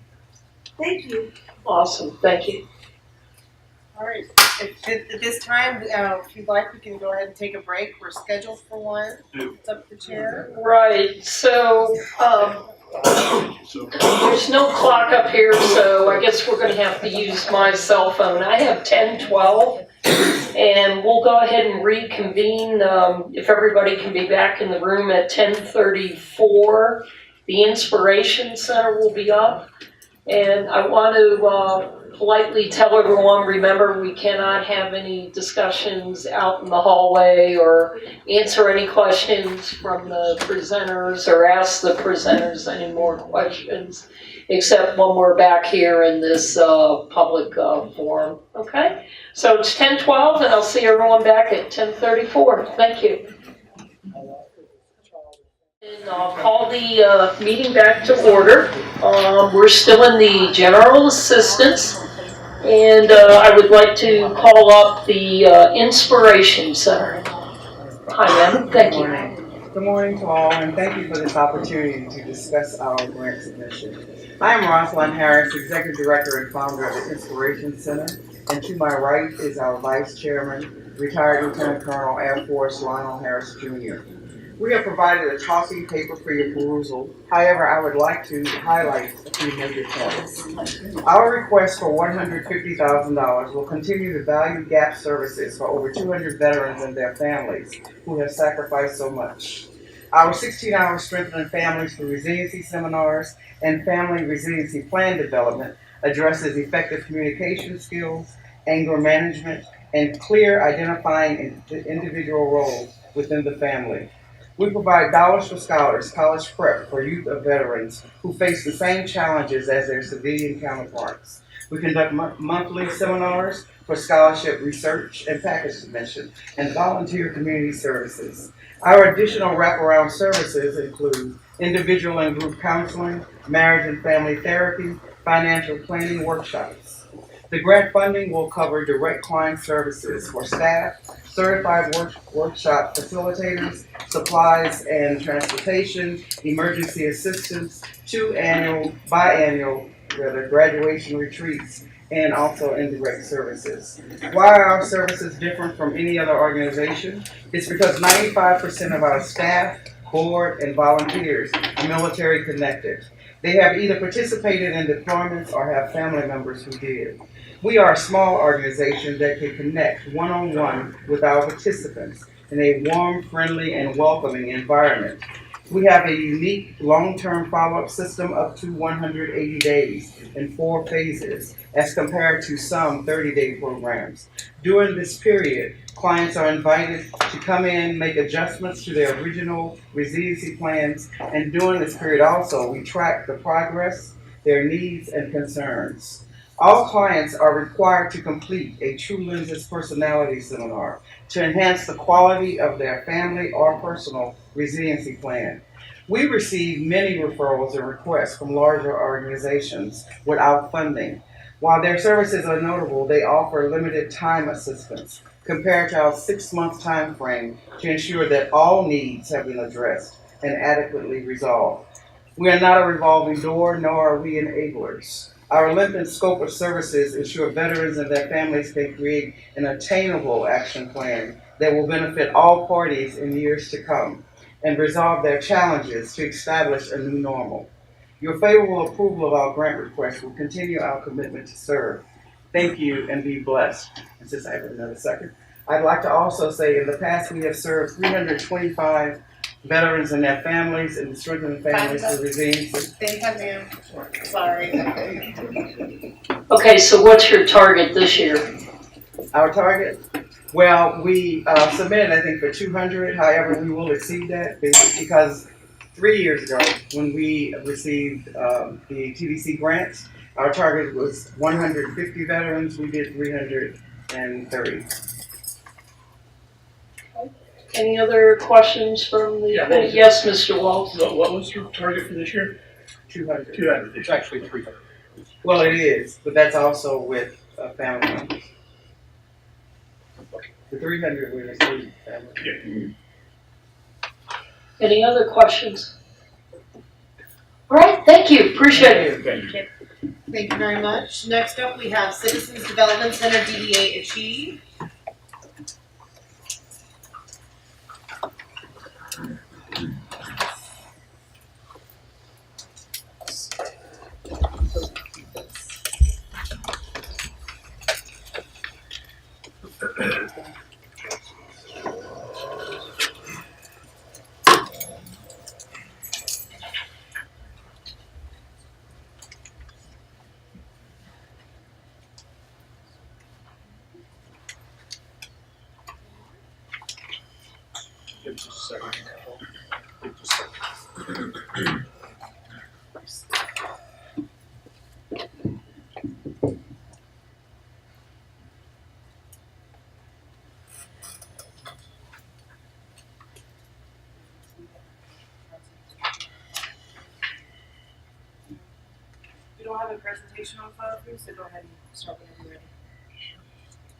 Thank you. Awesome, thank you. All right, at this time, if you'd like, we can go ahead and take a break. We're scheduled for one. It's up to the chair. Right, so, there's no clock up here, so I guess we're gonna have to use my cell phone. I have 10:12, and we'll go ahead and reconvene, if everybody can be back in the room at 10:34. The Inspiration Center will be up, and I want to, politely tell everyone, remember, we cannot have any discussions out in the hallway or answer any questions from the presenters or ask the presenters any more questions, except when we're back here in this public forum, okay? So it's 10:12 and I'll see everyone back at 10:34. Thank you. And I'll call the meeting back to order. We're still in the general assistance. And I would like to call up the Inspiration Center. Hi, ma'am. Thank you. Good morning to all, and thank you for this opportunity to discuss our grant submission. I am Rosalind Harris, Executive Director and founder of the Inspiration Center, and to my right is our Vice Chairman, retired Lieutenant Colonel Air Force Lionel Harris Jr. We have provided a talking paper for your perusal. However, I would like to highlight a few major points. Our request for $150,000 will continue the value gap services for over 200 veterans and their families who have sacrificed so much. Our 16-hour Strengthening Families Through Resiliency seminars and Family Resiliency Plan Development addresses effective communication skills, anger management, and clear identifying individual roles within the family. We provide Dollars for Scholars college prep for youth of veterans who face the same challenges as their civilian counterparts. We conduct monthly seminars for scholarship research and package submission and volunteer community services. Our additional wraparound services include individual and group counseling, marriage and family therapy, financial planning workshops. The grant funding will cover direct client services for staff, certified workshop facilitators, supplies and transportation, emergency assistance, two biannual graduation retreats, and also indirect services. Why are our services different from any other organization? It's because 95% of our staff, board, and volunteers are military connected. They have either participated in deployments or have family members who did. We are a small organization that can connect one-on-one with our participants in a warm, friendly, and welcoming environment. We have a unique long-term follow-up system up to 180 days in 4 phases as compared to some 30-day programs. During this period, clients are invited to come in, make adjustments to their original resiliency plans, and during this period also, we track the progress, their needs, and concerns. All clients are required to complete a True Lenses personality seminar to enhance the quality of their family or personal resiliency plan. We receive many referrals and requests from larger organizations without funding. While their services are notable, they offer limited time assistance compared to our 6-month time frame to ensure that all needs have been addressed and adequately resolved. We are not a revolving door, nor are we enablers. Our limited scope of services ensure veterans and their families can create an attainable action plan that will benefit all parties in years to come and resolve their challenges to establish a new normal. Your favorable approval of our grant request will continue our commitment to serve. Thank you and be blessed. And since I have another second, I'd like to also say in the past we have served 325 veterans and their families and Strengthening Families Through Resiliency. Thank you, ma'am. Sorry. Okay, so what's your target this year? Our target? Well, we submitted, I think, for 200. However, we will exceed that because 3 years ago, when we received the TDC grants, our target was 150 veterans. We did 330. Any other questions from the Yeah, committee? what was it? Yes, Mr. Waltz. What was your target for this year? 200. 200. It's actually 300. Well, it is, but that's also with family members. The 300 would include family. Any other questions? All right, thank you, appreciate it. Thank you very much. Next up, we have Citizens Development Center, DDA Achieve. Give us a second. Give us a second. We don't have a presentation on file for you, so go ahead and start whenever you're ready.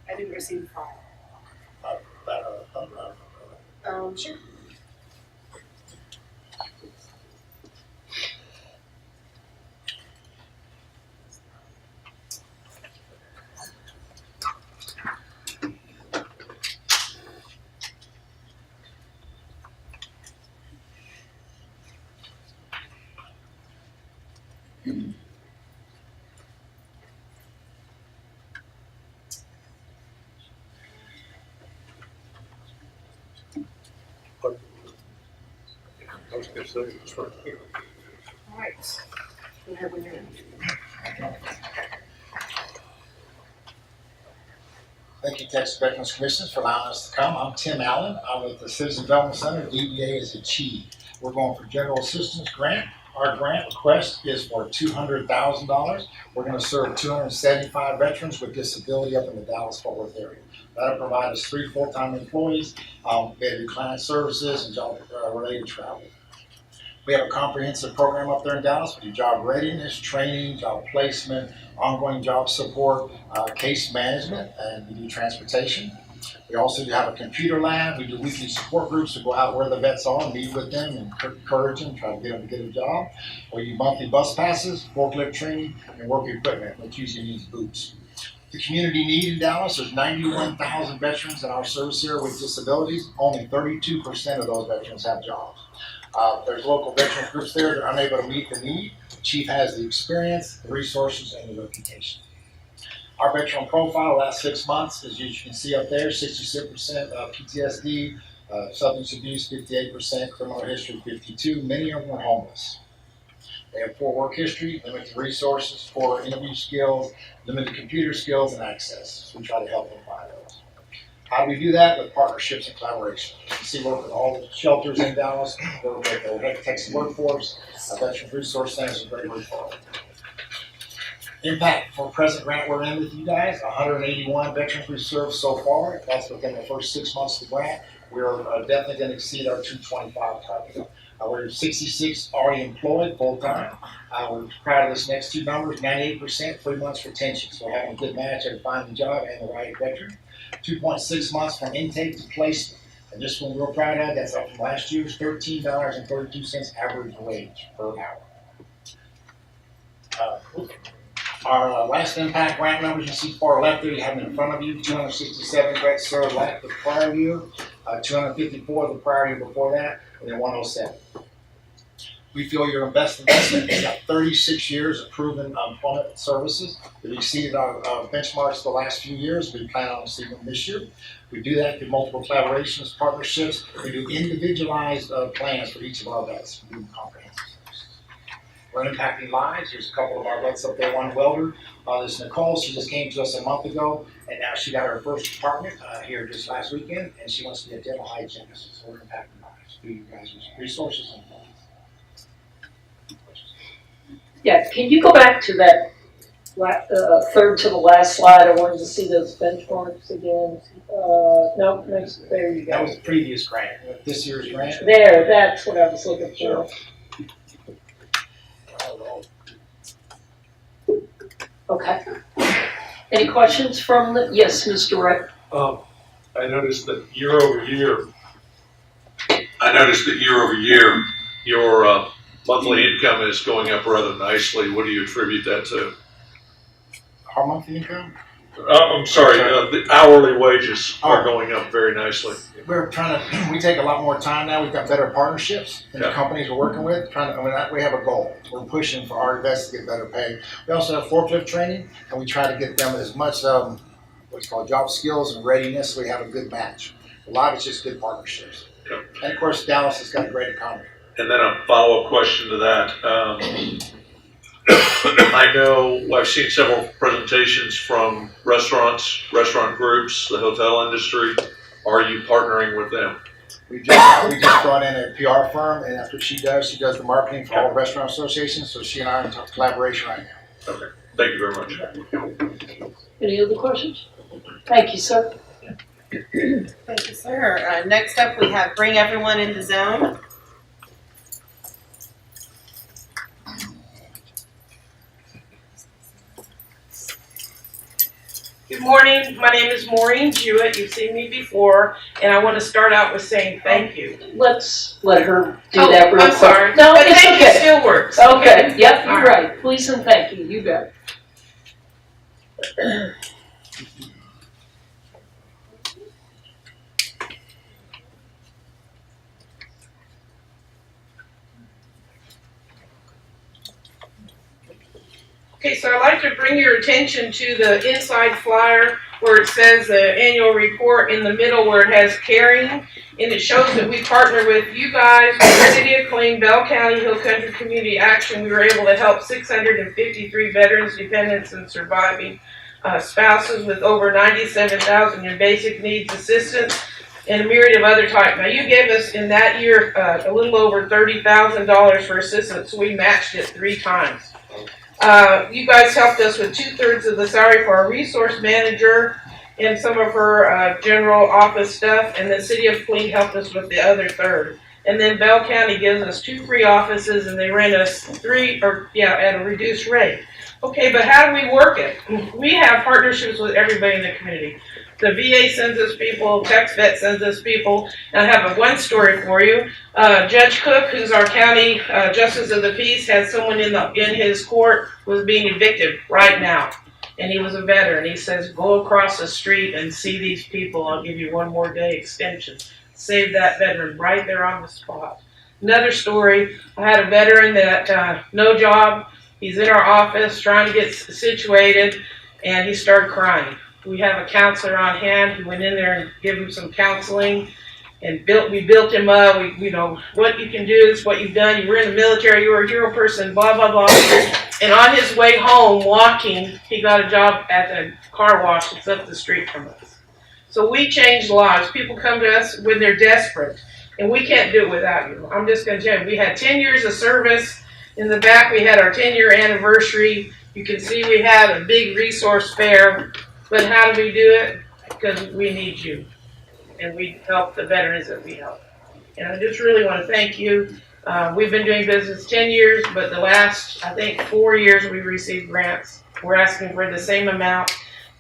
I didn't receive the file. Sure. All right. Go ahead when you're ready. Thank you, Texas Veterans Commission, for allowing us to come. I'm Tim Allen. I'm with the Citizen Development Center. DDA is Achieve. We're going for general assistance grant. Our grant request is for $200,000. We're going to serve 275 veterans with disability up in the Dallas-Fort Worth area. That'll provide us 3 full-time employees, maybe client services and job-related travel. We have a comprehensive program up there in Dallas. We do job readiness, training, job placement, ongoing job support, case management, and we do transportation. We also do have a computer lab. We do weekly support groups to go out where the vets are and meet with them and encourage them, try to get them to get a job. We do monthly bus passes, forklift training, and work equipment, which usually means boots. The community need in Dallas, there's 91,000 veterans in our service area with disabilities. Only 32% of those veterans have jobs. There's local veterans groups there that are unable to meet the need. The chief has the experience, the resources, and the reputation. Our veteran profile last 6 months, as you can see up there, 66% PTSD, substance abuse 58%, criminal history 52%. Many of them are homeless. They have poor work history, limited resources, poor interview skills, limited computer skills, and access. So we try to help them find those. How do we do that? With partnerships and collaboration. You can see we work with all the shelters in Dallas, work with the Texas workforce, Veterans Resource Center is a great referral. Impact for present grant we're in with you guys, 181 veterans we've served so far. That's within the first 6 months of the grant. We're definitely going to exceed our 225 target. We're 66 already employed full-time. We're proud of this next 2 numbers, 98% 3 months retention. So we're having a good match at finding a job and the right veteran. 2.6 months from intake to placement. And this one we're proud of, that's up from last year's $13.32 average wage per hour. Our last impact grant numbers you see far left there, you have them in front of you, 267 vets served the prior year, 254 the prior year before that, and then 107. We feel your best investment. We've got 36 years of proven employment services. We've exceeded our benchmarks the last few years. We plan on exceeding them this year. We do that through multiple collaborations, partnerships. We do individualized plans for each of our vets. We do comprehensive services. We're impacting lives. There's a couple of our vets up there, one welder. This is Nicole. She just came to us a month ago, and now she got her first apartment here just last weekend, and she wants to be a dental hygienist. So we're impacting lives through you guys' resources and plans. Yeah, can you go back to that third to the last slide, I wanted to see those benchmarks again. Nope, next, there you That go. was the previous grant, this year's grant. There, that's what I was looking for. Okay. Any questions from the, yes, Mr. Wright? I noticed that year over year, your monthly income is going up rather nicely. What do you attribute that to? Our monthly income? I'm sorry, the hourly wages are going up very nicely. We're trying to, we take a lot more time now. We've got better partnersps in the companies we're working with. We have a goal. We're pushing for our vets to get better pay. We also have forklift training, and we try to get them as much what's called job skills and readiness. So we have a good match. A lot of it's just good partnerships. Okay. And of course, Dallas has got a great economy. And then a follow-up question to that. I know I've seen several presentations from restaurants, restaurant groups, the hotel industry. Are you partnering with them? We just brought in a PR firm, and that's what she does. She does the marketing for all the restaurant associations. So she and I are in collaboration right now. Okay. Thank you very much. Any other questions? Thank you, sir. Thank you, sir. Next up, we have Bring Everyone in the Zone. Good morning. My name is Maureen Jewett. You've seen me before, and I want to start out with saying thank you. Let's let her do that real I'm quick. sorry. No, But it's thank you okay. still works. Okay, yep, All you're right. Please and thank you. You bet. Okay, so I'd like to bring your attention to the inside flyer where it says the annual report in the middle where it has caring, and it shows that we partner with you guys, with the City of Killeen, Bell County, Hill Country Community Action. We were able to help 653 veterans, dependents, and surviving spouses with over 97,000 in basic needs assistance and a myriad of other types. Now, you gave us in that year a little over $30,000 for assistance, so we matched it 3 times. You guys helped us with 2/3 of the salary for our resource manager and some of her general office stuff, and the City of Killeen helped us with the other 1/3. And then Bell County gives us 2 free offices, and they rent us 3, at a reduced rate. Okay, but how do we work it? We have partnerships with everybody in the community. The VA sends us people, TexVet sends us people, and I have one story for you. Judge Cook, who's our county justice of the peace, had someone in his court was being evicted right now, and he was a veteran. He says, go across the street and see these people. I'll give you 1 more day extension. Save that veteran right there on the spot. Another story, I had a veteran that no job. He's in our office trying to get situated, and he started crying. We have a counselor on hand who went in there and gave him some counseling, and we built him up. What you can do is what you've done. You were in the military. You were a hero person. Blah blah blah. And on his way home, walking, he got a job at the car wash that's up the street from us. So we changed lives. People come to us when they're desperate, and we can't do it without you. I'm just going to tell you, we had 10 years of service. In the back, we had our 10-year anniversary. You can see we had a big resource fair. But how do we do it? Because we need you. And we help the veterans that we help. And I just really want to thank you. We've been doing business 10 years, but the last, I think, 4 years we've received grants. We're asking for the same amount.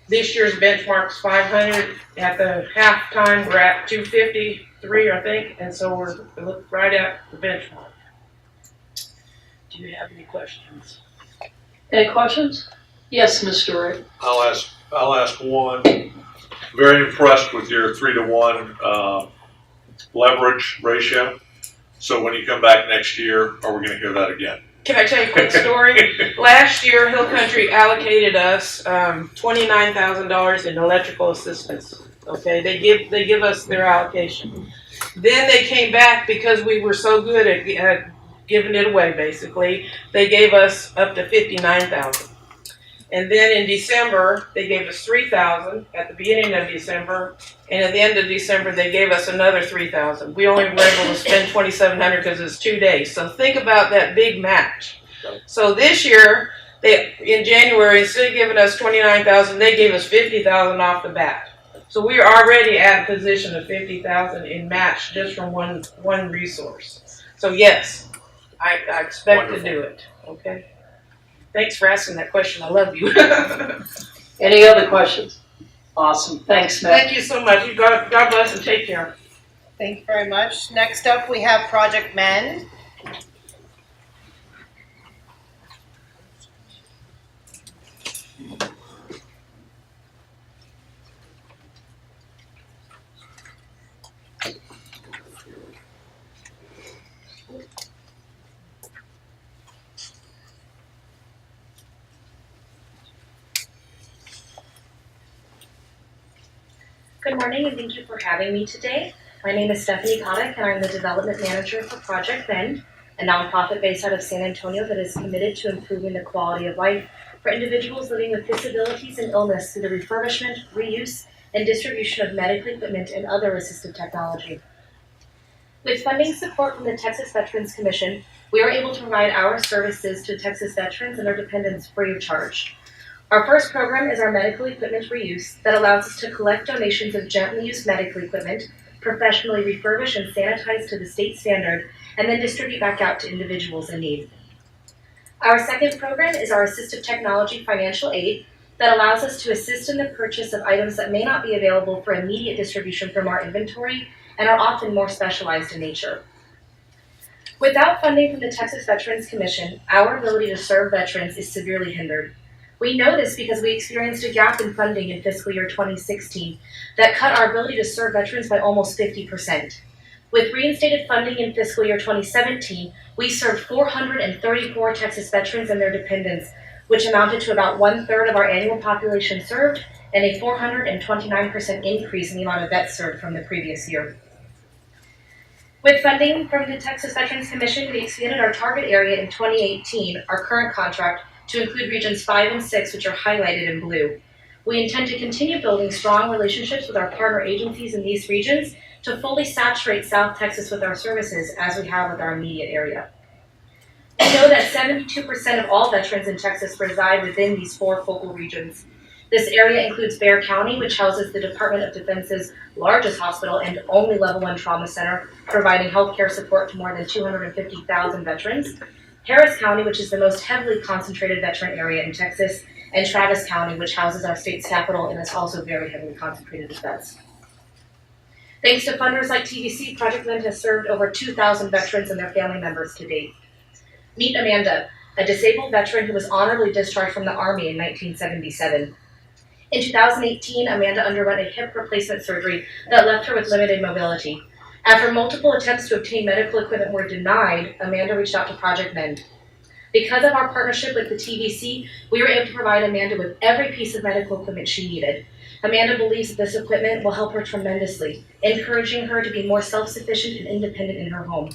This year's benchmark's 500. At the halftime, we're at 253, I think. And so we're right at the benchmark. Do you have any questions? Any questions? Yes, Mr. Wright. I'll ask one. Very impressed with your 3-to-1 leverage ratio. So when you come back next year, are we going to hear that again? Can I tell you a quick story? Last year, Hill Country allocated us $29,000 in electrical assistance. Okay, they give us their allocation. Then they came back because we were so good at giving it away. Basically, they gave us up to $59,000. And then in December, they gave us $3,000 at the beginning of December, and at the end of December, they gave us another $3,000. We only were able to spend $2,700 because it's 2 days. So think about that big match. So this year, They, in January, instead of giving us 29,000, they gave us 50,000 off the bat. So we're already at a position of 50,000 in match just from one resource. So yes, I expect to do it, okay? Thanks for asking that question, I love you. Any other questions? Awesome, thanks, Smith. Thank you so much, God bless and take care. Thank you very much. Next up, we have Project Mend. Good morning and thank you for having me today. My name is Stephanie Kotick and I'm the Development Manager for Project Mend, a nonprofit based out of San Antonio that is committed to improving the quality of life for individuals living with disabilities and illness through the refurbishment, reuse, and distribution of medical equipment and other assistive technology. With funding support from the Texas Veterans Commission, we are able to provide our services to Texas veterans and their dependents free of charge. Our first program is our medical equipment reuse that allows us to collect donations of gently used medical equipment, professionally refurbish and sanitize to the state standard, and then distribute back out to individuals in need. Our second program is our assistive technology financial aid that allows us to assist in the purchase of items that may not be available for immediate distribution from our inventory and are often more specialized in nature. Without funding from the Texas Veterans Commission, our ability to serve veterans is severely hindered. We know this because we experienced a gap in funding in fiscal year 2016 that cut our ability to serve veterans by almost 50%. With reinstated funding in fiscal year 2017, we served 434 Texas veterans and their dependents, which amounted to about 1/3 of our annual population served and a 429% increase in the amount of vets served from the previous year. With funding from the Texas Veterans Commission, we expanded our target area in 2018, our current contract, to include regions 5 and 6, which are highlighted in blue. We intend to continue building strong relationships with our partner agencies in these regions to fully saturate South Texas with our services as we have with our immediate area. We know that 72% of all veterans in Texas reside within these 4 focal regions. This area includes Bexar County, which houses the Department of Defense's largest hospital and only level 1 trauma center, providing healthcare support to more than 250,000 veterans. Harris County, which is the most heavily concentrated veteran area in Texas, and Travis County, which houses our state's capital and is also very heavily concentrated with vets. Thanks to funders like TVC, Project Mend has served over 2,000 veterans and their family members to date. Meet Amanda, a disabled veteran who was honorably discharged from the Army in 1977. In 2018, Amanda underwent a hip replacement surgery that left her with limited mobility. After multiple attempts to obtain medical equipment were denied, Amanda reached out to Project Mend. Because of our partnership with the TVC, we were able to provide Amanda with every piece of medical equipment she needed. Amanda believes that this equipment will help her tremendously, encouraging her to be more self-sufficient and independent in her home.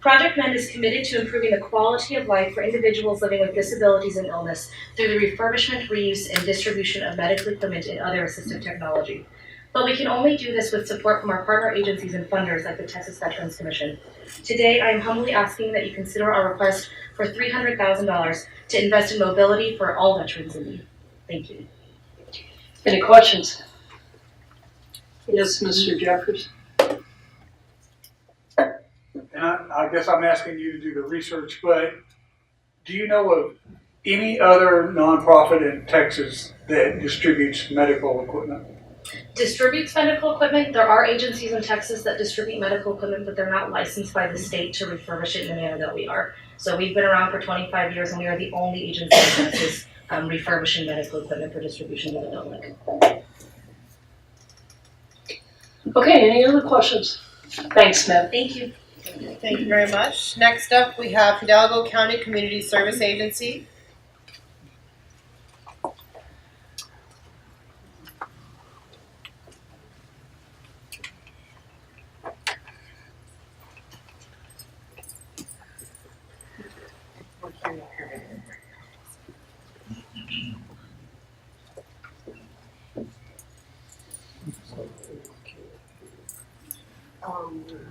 Project Mend is committed to improving the quality of life for individuals living with disabilities and illness through the refurbishment, reuse, and distribution of medical equipment and other assistive technology. But we can only do this with support from our partner agencies and funders like the Texas Veterans Commission. Today, I am humbly asking that you consider our request for $300,000 to invest in mobility for all veterans in need. Thank you. Any questions? Yes, Mr. Jeffers. And I guess I'm asking you to do the research, but do you know of any other nonprofit in Texas that distributes medical equipment? Distributes medical equipment. There are agencies in Texas that distribute medical equipment, but they're not licensed by the state to refurbish it in the manner that we are. So we've been around for 25 years and we are the only agency in Texas refurbishing medical equipment for distribution to the public. Okay, any other questions? Thanks, Smith. Thank you. Thank you very much. Next up, we have Hidalgo County Community Service Agency.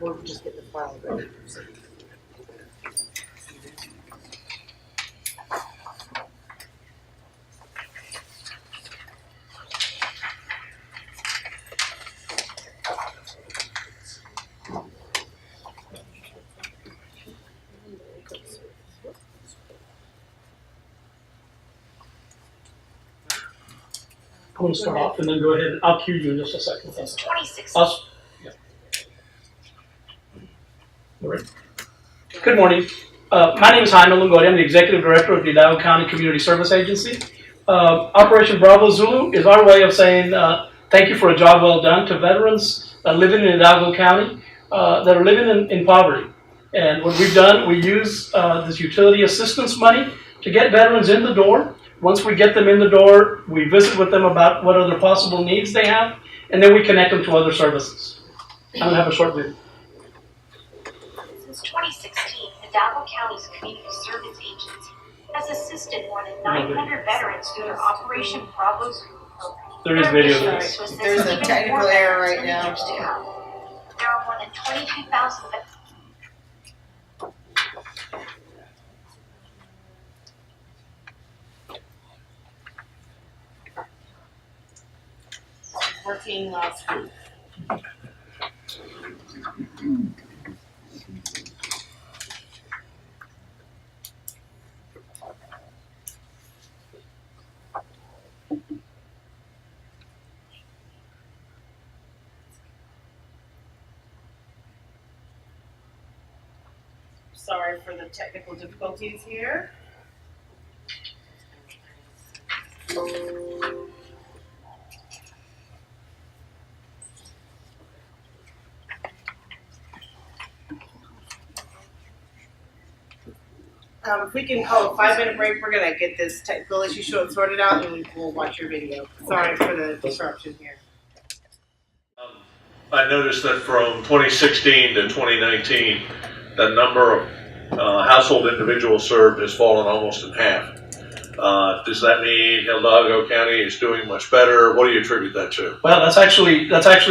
We'll just get the file ready. I'm going to start off and then go ahead. I'll cue you in just a second. Since 2016. All right. Good morning. My name is Jaime Longoria. I'm the Executive Director of the Hidalgo County Community Service Agency. Operation Bravo Zulu is our way of saying thank you for a job well done to veterans living in Hidalgo County that are living in poverty. And what we've done, we use this utility assistance money to get veterans in the door. Once we get them in the door, we visit with them about what other possible needs they have, and then we connect them to other services. I'm going to have a short video. Since 2016, Hidalgo County's Community Service Agency has assisted more than 900 veterans through their Operation Bravo Zulu program. There is video of this. There's a technical error right now. There are more than 22,000 veterans. Working last week. Sorry for the technical difficulties here. If we can call a 5-minute break, we're gonna get this technical issue sorted out and we'll watch your video. Sorry for the disruption here. I noticed that from 2016 to 2019, the number of household individuals served has fallen almost in half. Does that mean Hidalgo County is doing much better? What do you attribute that to? Well, that's actually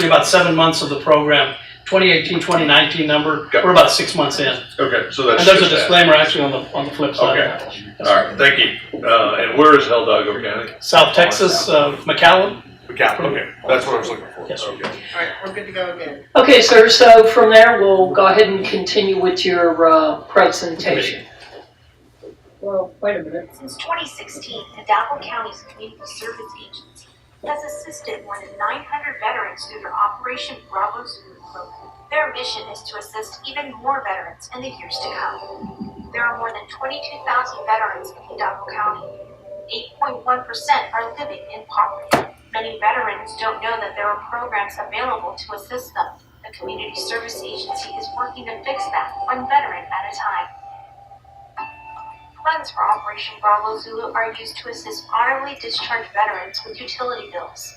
about 7 months of the program. 2018, 2019 number. We're about 6 months in. Okay, so that's. And there's a disclaimer actually on the flip side. Okay. All right. Thank you. And where is Hidalgo County? South Texas, McAllen. McAllen. Okay, that's what I was looking for. Yes. Okay. All right, we're good to go again. Okay, sir, so from there, we'll go ahead and continue with your presentation. Well, wait a minute. Since 2016, Hidalgo County's Community Service Agency has assisted more than 900 veterans through their Operation Bravo Zulu program. Their mission is to assist even more veterans in the years to come. There are more than 22,000 veterans in Hidalgo County. 8.1% are living in poverty. Many veterans don't know that there are programs available to assist them. The Community Service Agency is working to fix that one veteran at a time. Funds for Operation Bravo Zulu are used to assist honorably discharged veterans with utility bills.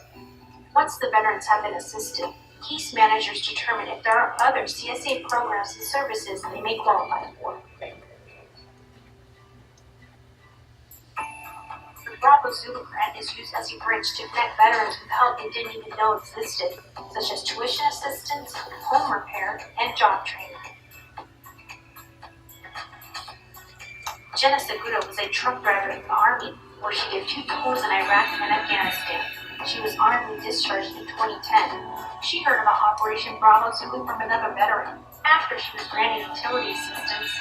Once the veterans have been assisted, case managers determine if there are other CSA programs and services they may qualify for. The Bravo Zulu grant is used as a bridge to connect veterans with help they didn't even know existed, such as tuition assistance, home repair, and job training. Jenna Segura was a truck driver in the Army, where she did 2 tours in Iraq and Afghanistan. She was honorably discharged in 2010. She heard about Operation Bravo Zulu from another veteran. After she was granted utility assistance,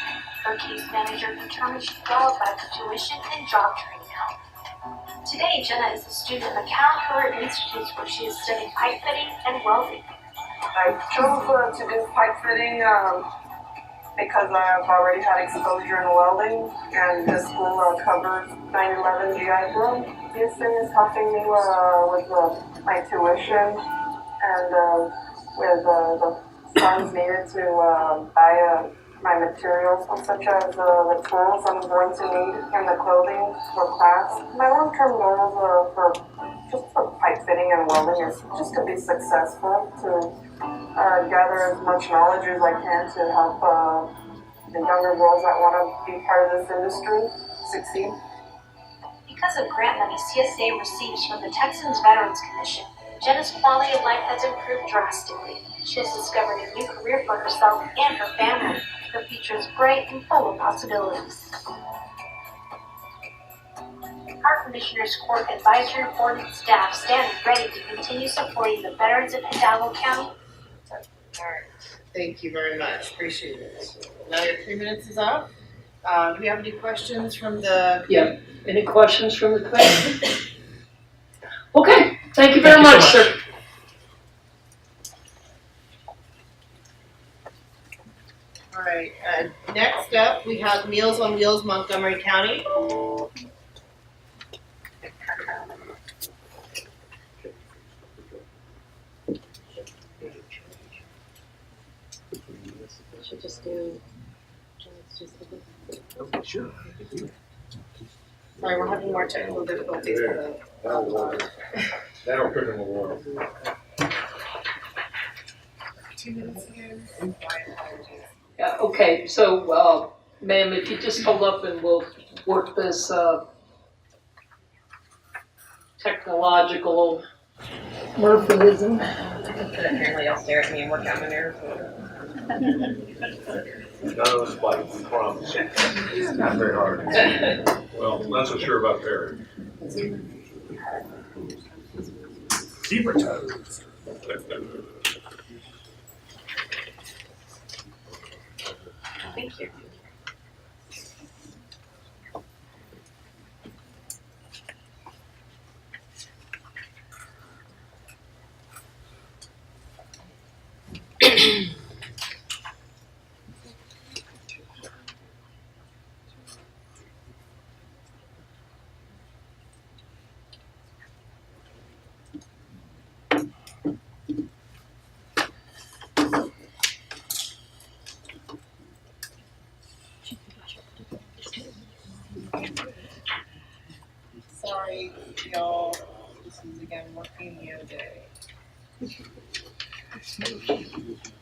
her case manager determined she qualified for tuition and job training help. Today, Jenna is a student at McAllen Career Institute, where she is studying pipe fitting and welding. I chose to do pipe fitting because I've already had exposure in welding, and this school covers 9/11 GI Bill. This thing is helping me with my tuition and with the funds needed to buy my materials, such as the tools I'm going to need and the clothing for class. My long-term goals for pipe fitting and welding is just to be successful, to gather as much knowledge as I can to help the younger girls that want to be part of this industry succeed. Because of grant money CSA receives from the Texans Veterans Commission, Jenna's quality of life has improved drastically. She has discovered a new career for herself and her family. Her future is bright and full of possibilities. Our Commissioners Court Advisory Board and staff stand ready to continue supporting the veterans of Hidalgo County. Thank you very much, appreciate it. Now your 3 minutes is up. Do we have any questions from the? Yeah, any questions from the committee? Okay, Thank you very much, sir. All right, next up, we have Meals on Wheels Montgomery County. Should just do. Okay, sure. Sorry, we're having more technical difficulties with the. That'll put them away. 2 minutes again. Yeah, okay, so, ma'am, if you just hold up and we'll work this, technological Murphyism. Apparently y'all stare at me and work out my nerves. None of us bite, we promise. It's not very hard. Well, I'm not so sure about Perry. Zebra toes. Thank you. Sorry, y'all, this is again working the other day.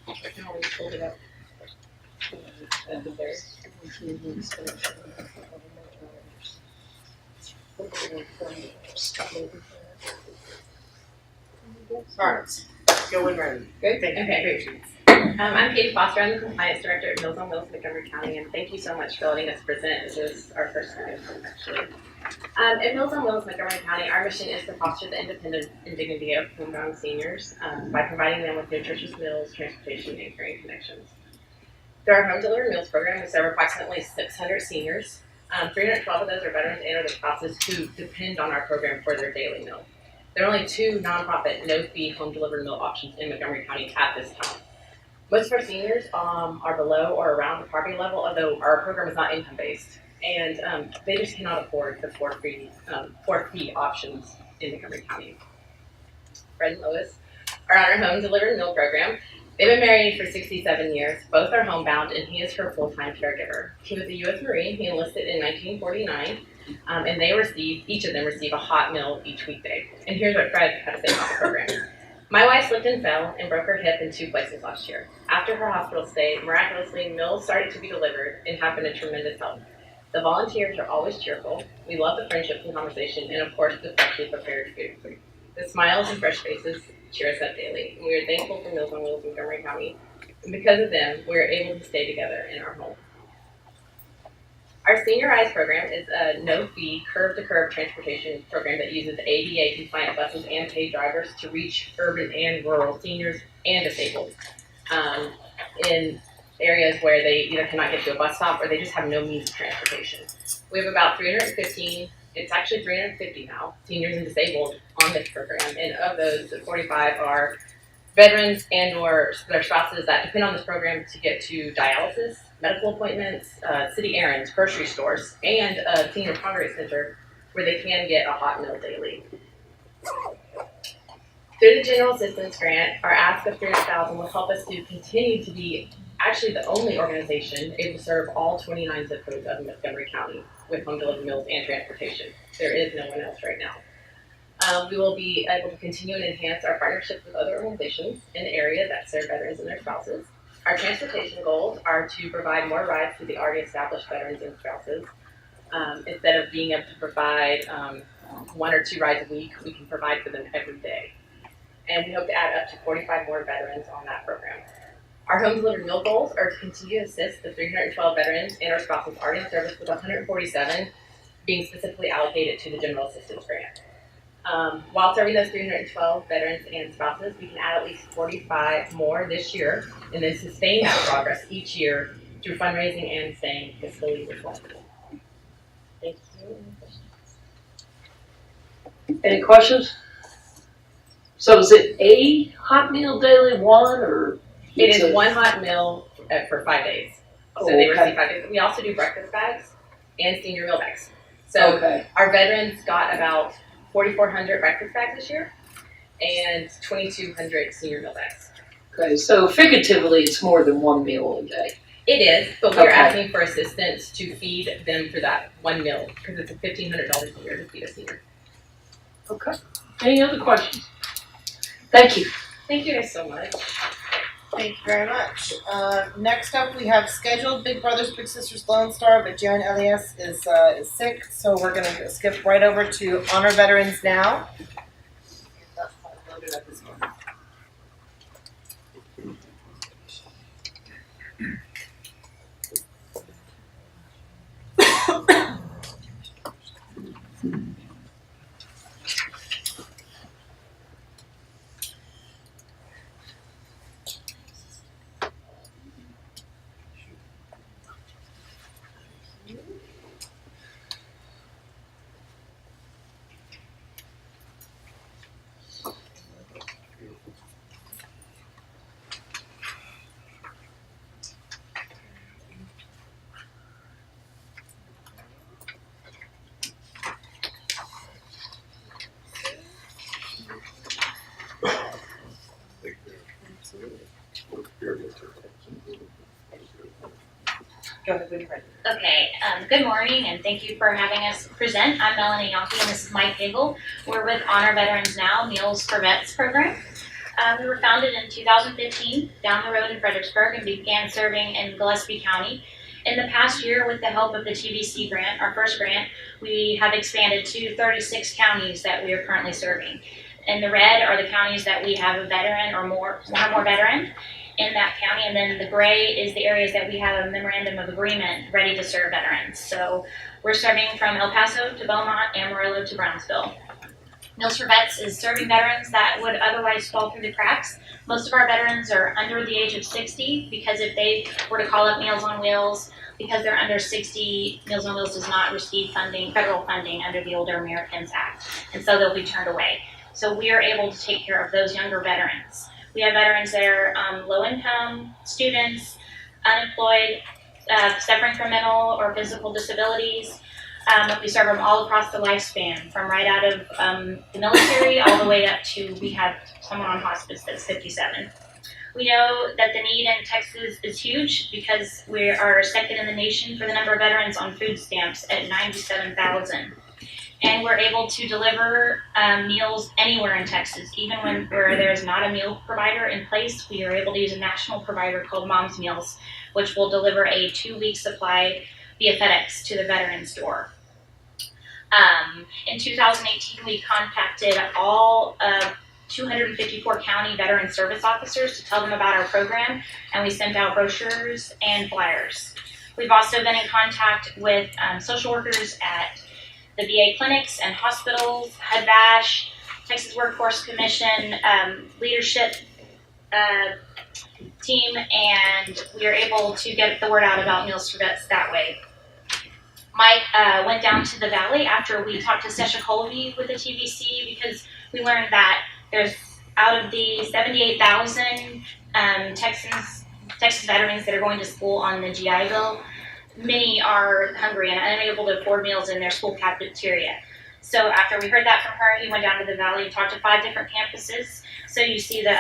I can always hold it up. Alright, go when ready. Good? Thank you. Okay. I'm Katie Foster, I'm the Compliance Director at Meals on Wheels, Montgomery County, and thank you so much for letting us present. This is our first time, actually. At Meals on Wheels, Montgomery County, our mission is to foster the independence and dignity of homebound seniors by providing them with nutritious meals, transportation, and caring connections. Through our home delivered meals program, we serve approximately 600 seniors. 312 of those are veterans and or their spouses who depend on our program for their daily meal. There are only 2 nonprofit, no-fee home delivered meal options in Montgomery County at this time. Most of our seniors are below or around the poverty level, although our program is not income-based, and they just cannot afford the for-fee options in Montgomery County. Fred and Lois are on our home delivered meal program. They've been married for 67 years. Both are homebound, and he is her full-time caregiver. He was a U.S. Marine. He enlisted in 1949, and each of them receive a hot meal each weekday. And here's what Fred had to say about the program. My wife slipped and fell and broke her hip in 2 places last year. After her hospital stay, miraculously, meals started to be delivered and have been a tremendous help. The volunteers are always cheerful. We love the friendships and conversation, and of course, the freshly prepared food. The smiles and fresh faces cheer us up daily, and we are thankful for Meals on Wheels in Montgomery County. And because of them, we are able to stay together in our home. Our Senior Rise program is a no-fee, curb-to-curb transportation program that uses ADA-compliant buses and paid drivers to reach urban and rural seniors and disabled in areas where they either cannot get to a bus stop or they just have no means of transportation. We have about 315, it's actually 350 now, seniors and disabled on this program, and of those, 45 are veterans and or their spouses that depend on this program to get to dialysis, medical appointments, city errands, grocery stores, and a senior progress center where they can get a hot meal daily. Through the General Assistance Grant, our ask of $300,000 will help us to continue to be actually the only organization able to serve all 29 zip codes of Montgomery County with home delivered meals and transportation. There is no one else right now. We will be able to continue and enhance our partnerships with other organizations in the area that serve veterans and their spouses. Our transportation goals are to provide more rides to the already established veterans and spouses. Instead of being able to provide 1 or 2 rides a week, we can provide for them every day. And we hope to add up to 45 more veterans on that program. Our home delivered meal goals are to continue to assist the 312 veterans and our spouses already in service, with 147 being specifically allocated to the General Assistance Grant. While serving those 312 veterans and spouses, we can add at least 45 more this year and then sustain that progress each year through fundraising and staying fiscally responsible. Thank you. Any questions? So is it a hot meal daily, one, or? It it's is a- one hot meal for 5 days. So they Okay. receive 5 days. We also do breakfast bags and senior meal bags. So Okay. our veterans got about 4,400 breakfast bags this year and 2,200 senior meal bags. Okay, so figuratively, it's more than one meal a day. It is, but we're Okay. asking for assistance to feed them for that one meal because it's $1,500 a year to feed a senior. Okay. Any other questions? Thank you. Thank you guys so much. Thank you very much. Next up, we have scheduled Big Brothers Big Sisters Lone Star, but Jaron Elias is sick, so we're gonna skip right over to Honor Veterans now. Loaded up this morning. Go ahead when you're ready. Okay, good morning and thank you for having us present. I'm Melanie Yonke and this is Mike Hagel. We're with Honor Veterans Now, Meals for Vets program. We were founded in 2015 down the road in Fredericksburg and began serving in Gillespie County. In the past year, with the help of the TVC grant, our first grant, we have expanded to 36 counties that we are currently serving. In the red are the counties that we have a veteran or more veteran in that county, and then the gray is the areas that we have a memorandum of agreement ready to serve veterans. So we're serving from El Paso to Beaumont, Amarillo to Brownsville. Meals for Vets is serving veterans that would otherwise fall through the cracks. Most of our veterans are under the age of 60 because if they were to call up Meals on Wheels, because they're under 60, Meals on Wheels does not receive funding, federal funding under the Older Americans Act, and so they'll be turned away. So we are able to take care of those younger veterans. We have veterans that are low income, students, unemployed, suffering from mental or physical disabilities. We serve them all across the lifespan, from right out of the military all the way up to, we have someone on hospice that's 57. We know that the need in Texas is huge because we are second in the nation for the number of veterans on food stamps at 97,000. And we're able to deliver meals anywhere in Texas, even where there's not a meal provider in place. We are able to use a national provider called Mom's Meals, which will deliver a 2-week supply via FedEx to the veteran's door. In 2018, we contacted all 254 county veteran service officers to tell them about our program, and we sent out brochures and flyers. We've also been in contact with social workers at the VA clinics and hospitals, HUD-VASH, Texas Workforce Commission, leadership team, and we are able to get the word out about Meals for Vets that way. Mike went down to the Valley after we talked to Sesha Colby with the TVC because we learned that there's out of the 78,000 Texas veterans that are going to school on the GI Bill, many are hungry and unable to afford meals in their school cafeteria. So after we heard that from her, he went down to the Valley and talked to 5 different campuses. So you see the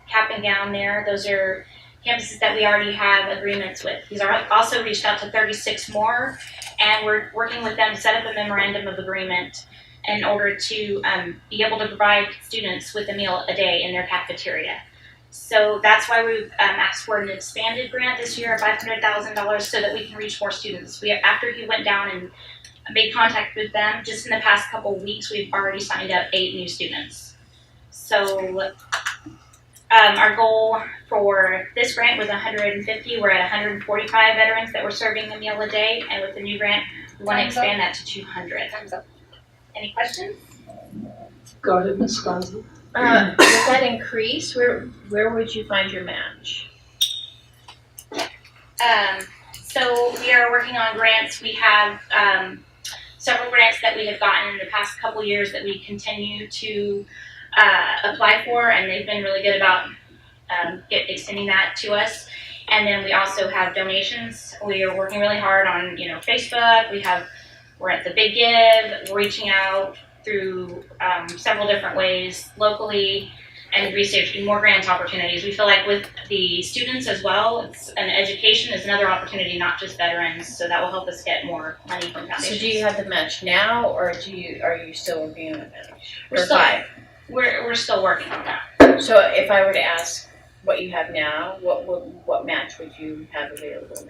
cap and gown there. Those are campuses that we already have agreements with. He's also reached out to 36 more, and we're working with them to set up a memorandum of agreement in order to be able to provide students with a meal a day in their cafeteria. So that's why we've asked for an expanded grant this year of $500,000 so that we can reach more students. After he went down and made contact with them, just in the past couple of weeks, we've already signed up 8 new students. So our goal for this grant was 150. We're at 145 veterans that we're serving a meal a day, and with the new grant, we want to expand that to 200. Time's up. Any questions? Go ahead, Ms. Gonzo. With that increase, where would you find your match? So we are working on grants. We have several grants that we have gotten in the past couple years that we continue to apply for, and they've been really good about extending that to us. And then we also have donations. We are working really hard on, Facebook. We're at the Big Give. We're reaching out through several different ways locally and researching more grant opportunities. We feel like with the students as well, education is another opportunity, not just veterans. So that will help us get more money from foundations. So do you have the match now, or are you still working on the match? We're still working on that. So if I were to ask what you have now, what match would you have available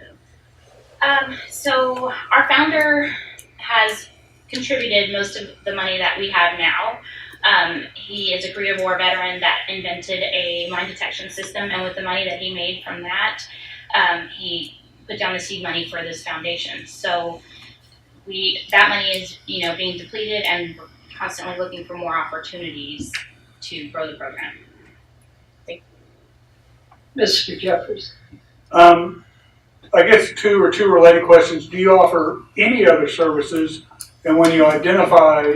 now? So our founder has contributed most of the money that we have now. He is a Korea War veteran that invented a mine detection system, and with the money that he made from that, he put down the seed money for this foundation. So that money is, being depleted, and we're constantly looking for more opportunities to grow the program. Mr. Jeffers. I guess two related questions. Do you offer any other services? And when you identify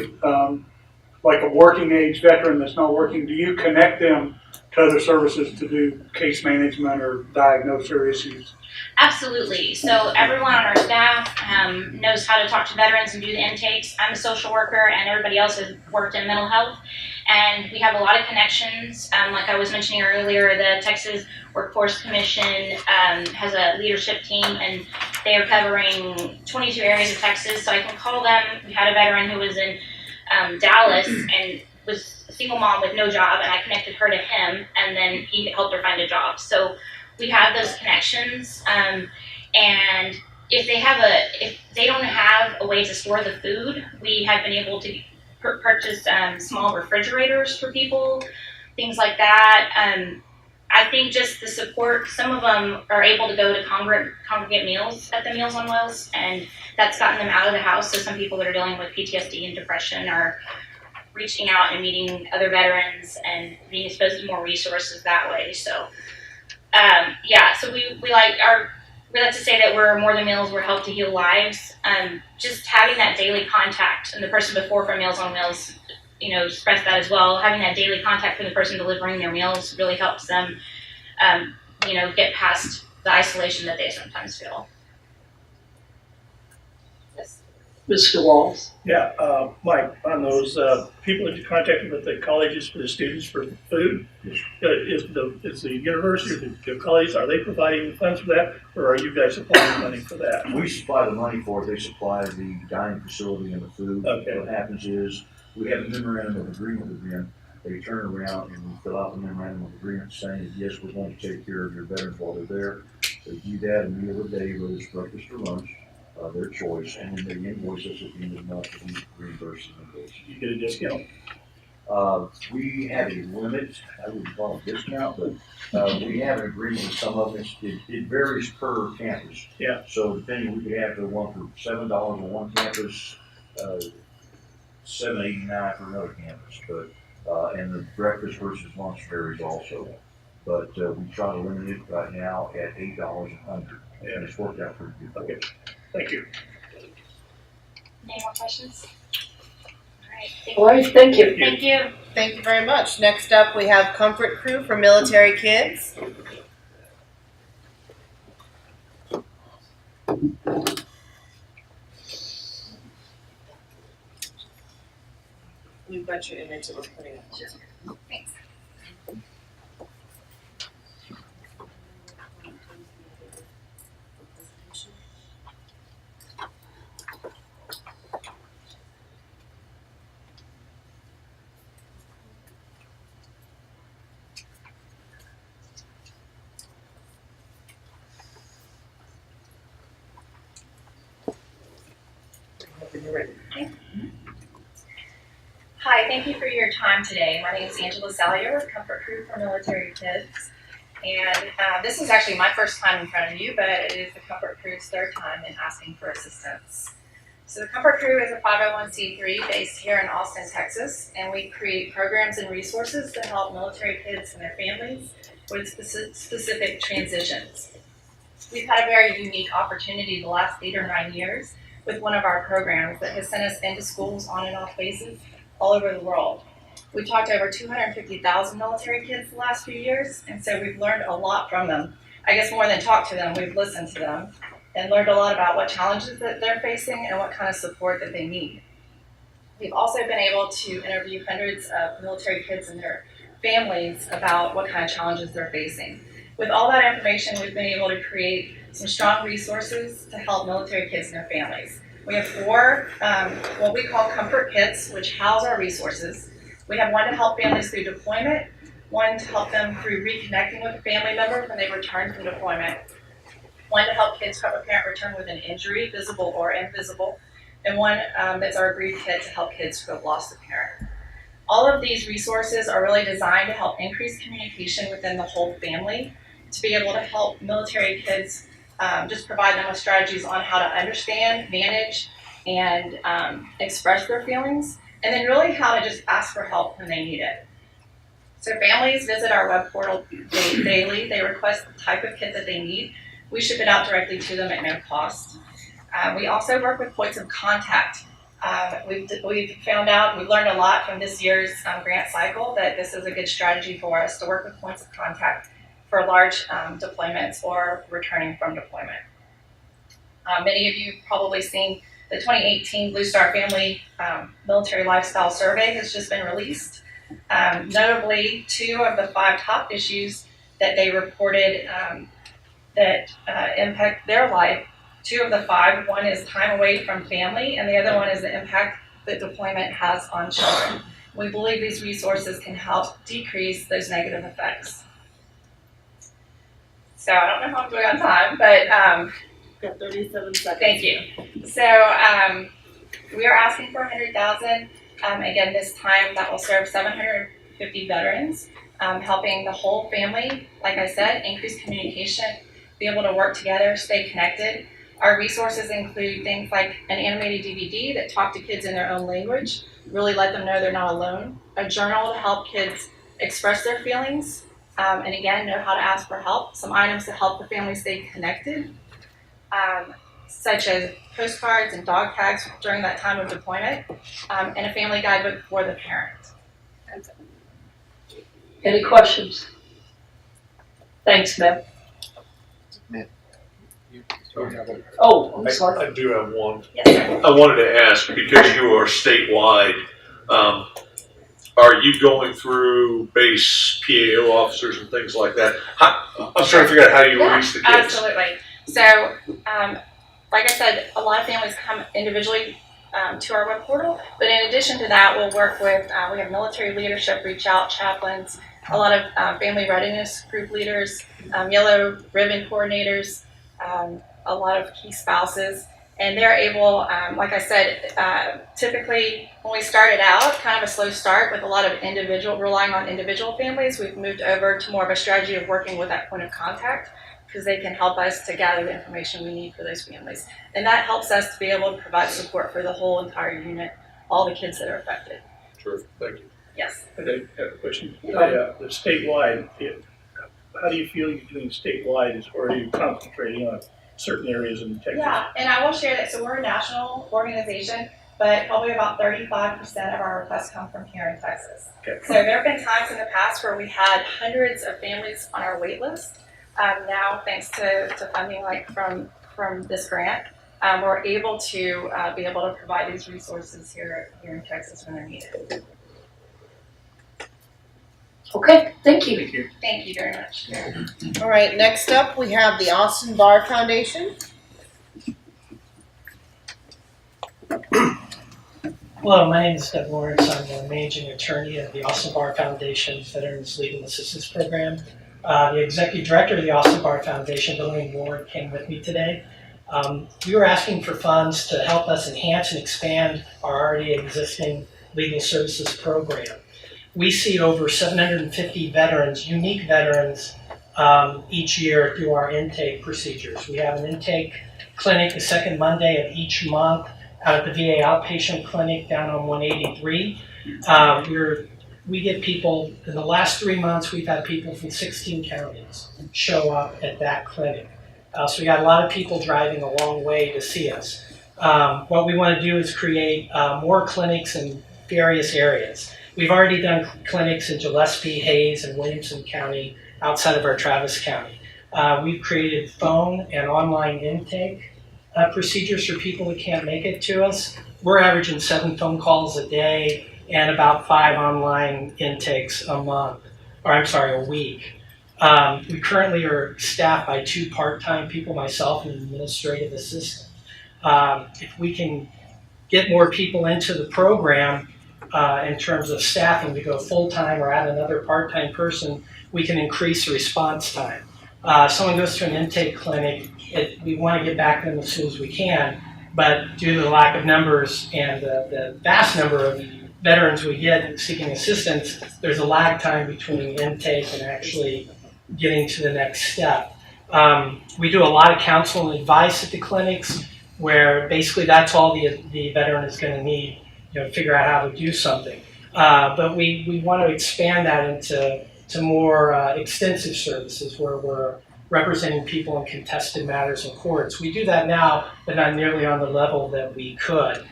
like a working age veteran that's not working, do you connect them to other services to do case management or diagnose their issues? Absolutely. So everyone on our staff knows how to talk to veterans and do the intakes. I'm a social worker, and everybody else has worked in mental health. And we have a lot of connections. Like I was mentioning earlier, the Texas Workforce Commission has a leadership team, and they are covering 22 areas of Texas. So I can call them. We had a veteran who was in Dallas and was a single mom with no job, and I connected her to him, and then he helped her find a job. So we have those connections, and if they don't have a way to store the food, we have been able to purchase small refrigerators for people, things like that. I think just the support, some of them are able to go to congregate meals at the Meals on Wheels, and that's gotten them out of the house. So some people that are dealing with PTSD and depression are reaching out and meeting other veterans and being exposed to more resources that way. So so we like to say that we're more than meals, we're help to heal lives. Just having that daily contact, and the person before from Meals on Wheels, expressed that as well. Having that daily contact from the person delivering their meals really helps them, get past the isolation that they sometimes feel. Mr. Walls. Yeah, Mike, on those people that you contacted with the colleges for the students for food, is the university or the college, are they providing the funds for that, or are you guys supplying money for that? We supply the money for it. They supply the dining facility and the food. Okay. What happens is we have a memorandum of agreement with them. They turn around and we fill out the memorandum of agreement saying, yes, we're going to take care of your veterans while they're there. They do that a meal a day, whether it's breakfast or lunch. Their choice, and then they invoice us at the end of the month, and we reimburse them. You get a discount? We have a limit. I wouldn't call it a discount, but we have an agreement with some of them. It varies per campus. Yeah. So depending, we could have the one for $7 on one campus, $7.89 for another campus. But and the breakfast versus lunch varies also. But we try to limit it right now at $8 and under, and it's worked out pretty good. Okay. Thank you. Any more questions? All right, thank you. Thank you. Thank you very much. Next up, we have Comfort Crew for Military Kids. We've got your image that we're putting up. Thanks. Hi, thank you for your time today. My name is Angela Sallier with Comfort Crew for Military Kids. And this is actually my first time in front of you, but it is the Comfort Crew's third time in asking for assistance. So the Comfort Crew is a 501c3 based here in Austin, Texas, and we create programs and resources to help military kids and their families with specific transitions. We've had a very unique opportunity the last 8 or 9 years with one of our programs that has sent us into schools on and off bases all over the world. We've talked to over 250,000 military kids the last few years, and so we've learned a lot from them. I guess more than talked to them, we've listened to them and learned a lot about what challenges that they're facing and what kind of support that they need. We've also been able to interview hundreds of military kids and their families about what kind of challenges they're facing. With all that information, we've been able to create some strong resources to help military kids and their families. We have 4 what we call comfort kits, which house our resources. We have one to help families through deployment, one to help them through reconnecting with a family member when they return from deployment, one to help kids have a parent return with an injury, visible or invisible, and one that's our grief kit to help kids who have lost a parent. All of these resources are really designed to help increase communication within the whole family, to be able to help military kids, just provide them with strategies on how to understand, manage, and express their feelings, and then really how to just ask for help when they need it. So families visit our web portal daily. They request the type of kit that they need. We ship it out directly to them at no cost. We also work with points of contact. We've found out, we've learned a lot from this year's grant cycle that this is a good strategy for us to work with points of contact for large deployments or returning from deployment. Many of you have probably seen the 2018 Blue Star Family Military Lifestyle Survey has just been released. Notably, 2 of the 5 top issues that they reported that impact their life, 2 of the 5, one is time away from family, and the other one is the impact that deployment has on children. We believe these resources can help decrease those negative effects. So I don't know how I'm doing on time, but Got 37 seconds. thank you. So we are asking for $100,000. Again, this time that will serve 750 veterans, helping the whole family, like I said, increase communication, be able to work together, stay connected. Our resources include things like an animated DVD that talk to kids in their own language, really let them know they're not alone, a journal to help kids express their feelings, and again, know how to ask for help, some items to help the family stay connected, such as postcards and dog tags during that time of deployment, and a family guidebook for the parent. Any questions? Thanks, ma'am. Oh, I'm sorry. I do have one. Yes, sir. I wanted to ask, because you are statewide, are you going through base PAO officers and things like that? I'm trying to figure out how you reach the kids. Absolutely. So, like I said, a lot of families come individually to our web portal, but in addition to that, we'll work with, we have military leadership reach out, chaplains, a lot of family readiness group leaders, yellow ribbon coordinators, a lot of key spouses, and they're able, like I said, typically when we started out, kind of a slow start with a lot of relying on individual families, we've moved over to more of a strategy of working with that point of contact, because they can help us to gather the information we need for those families. And that helps us to be able to provide support for the whole entire unit, all the kids that are affected. Sure, thank you. Yes. I have a question. The statewide, how do you feel you're doing statewide, or are you concentrating on certain areas in Texas? Yeah, and I will share that. So we're a national organization, but probably about 35% of our requests come from here in Texas. Okay. So there have been times in the past where we had hundreds of families on our wait list. Now, thanks to funding like from this grant, we're able to be able to provide these resources here in Texas when they're needed. Okay, thank you. Thank you. Thank you very much. All right, next up, we have the Austin Bar Foundation. Hello, my name is Doug Lawrence. I'm the managing attorney of the Austin Bar Foundation Veterans Legal Assistance Program. The executive director of the Austin Bar Foundation, Delaney Ward, came with me today. We were asking for funds to help us enhance and expand our already existing legal services program. We see over 750 veterans, unique veterans, each year through our intake procedures. We have an intake clinic the second Monday of each month out at the VA outpatient clinic down on 183. We get people, in the last 3 months, we've had people from 16 counties show up at that clinic. So we got a lot of people driving a long way to see us. What we want to do is create more clinics in various areas. We've already done clinics in Gillespie, Hayes, and Williamson County outside of our Travis County. We've created phone and online intake procedures for people who can't make it to us. We're averaging 7 phone calls a day and about 5 online intakes a week. We currently are staffed by 2 part-time people, myself and an administrative assistant. If we can get more people into the program in terms of staffing to go full-time or add another part-time person, we can increase the response time. Someone goes to an intake clinic, we want to get back to them as soon as we can, but due to the lack of numbers and the vast number of veterans we get seeking assistance, there's a lag time between intake and actually getting to the next step. We do a lot of counsel and advice at the clinics, where basically that's all the veteran is going to need, to figure out how to do something. But we want to expand that into more extensive services where we're representing people in contested matters in courts. We do that now, but not nearly on the level that we could.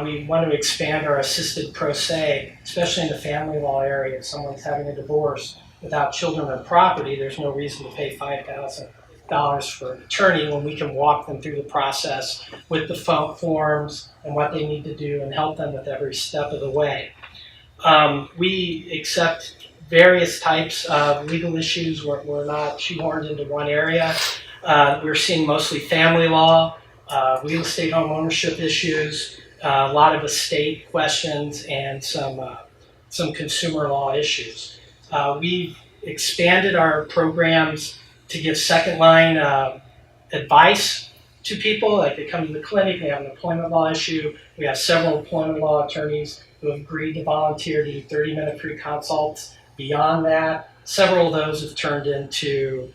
We want to expand our assisted pro se, especially in the family law area. If someone's having a divorce without children or property, there's no reason to pay $5,000 for an attorney when we can walk them through the process with the forms and what they need to do and help them with every step of the way. We accept various types of legal issues. We're not shoehorned into one area. We're seeing mostly family law, real estate home ownership issues, a lot of estate questions, and some consumer law issues. We've expanded our programs to give second line advice to people. Like they come to the clinic, they have an employment law issue. We have several employment law attorneys who have agreed to volunteer to do 30-minute free consults. Beyond that, several of those have turned into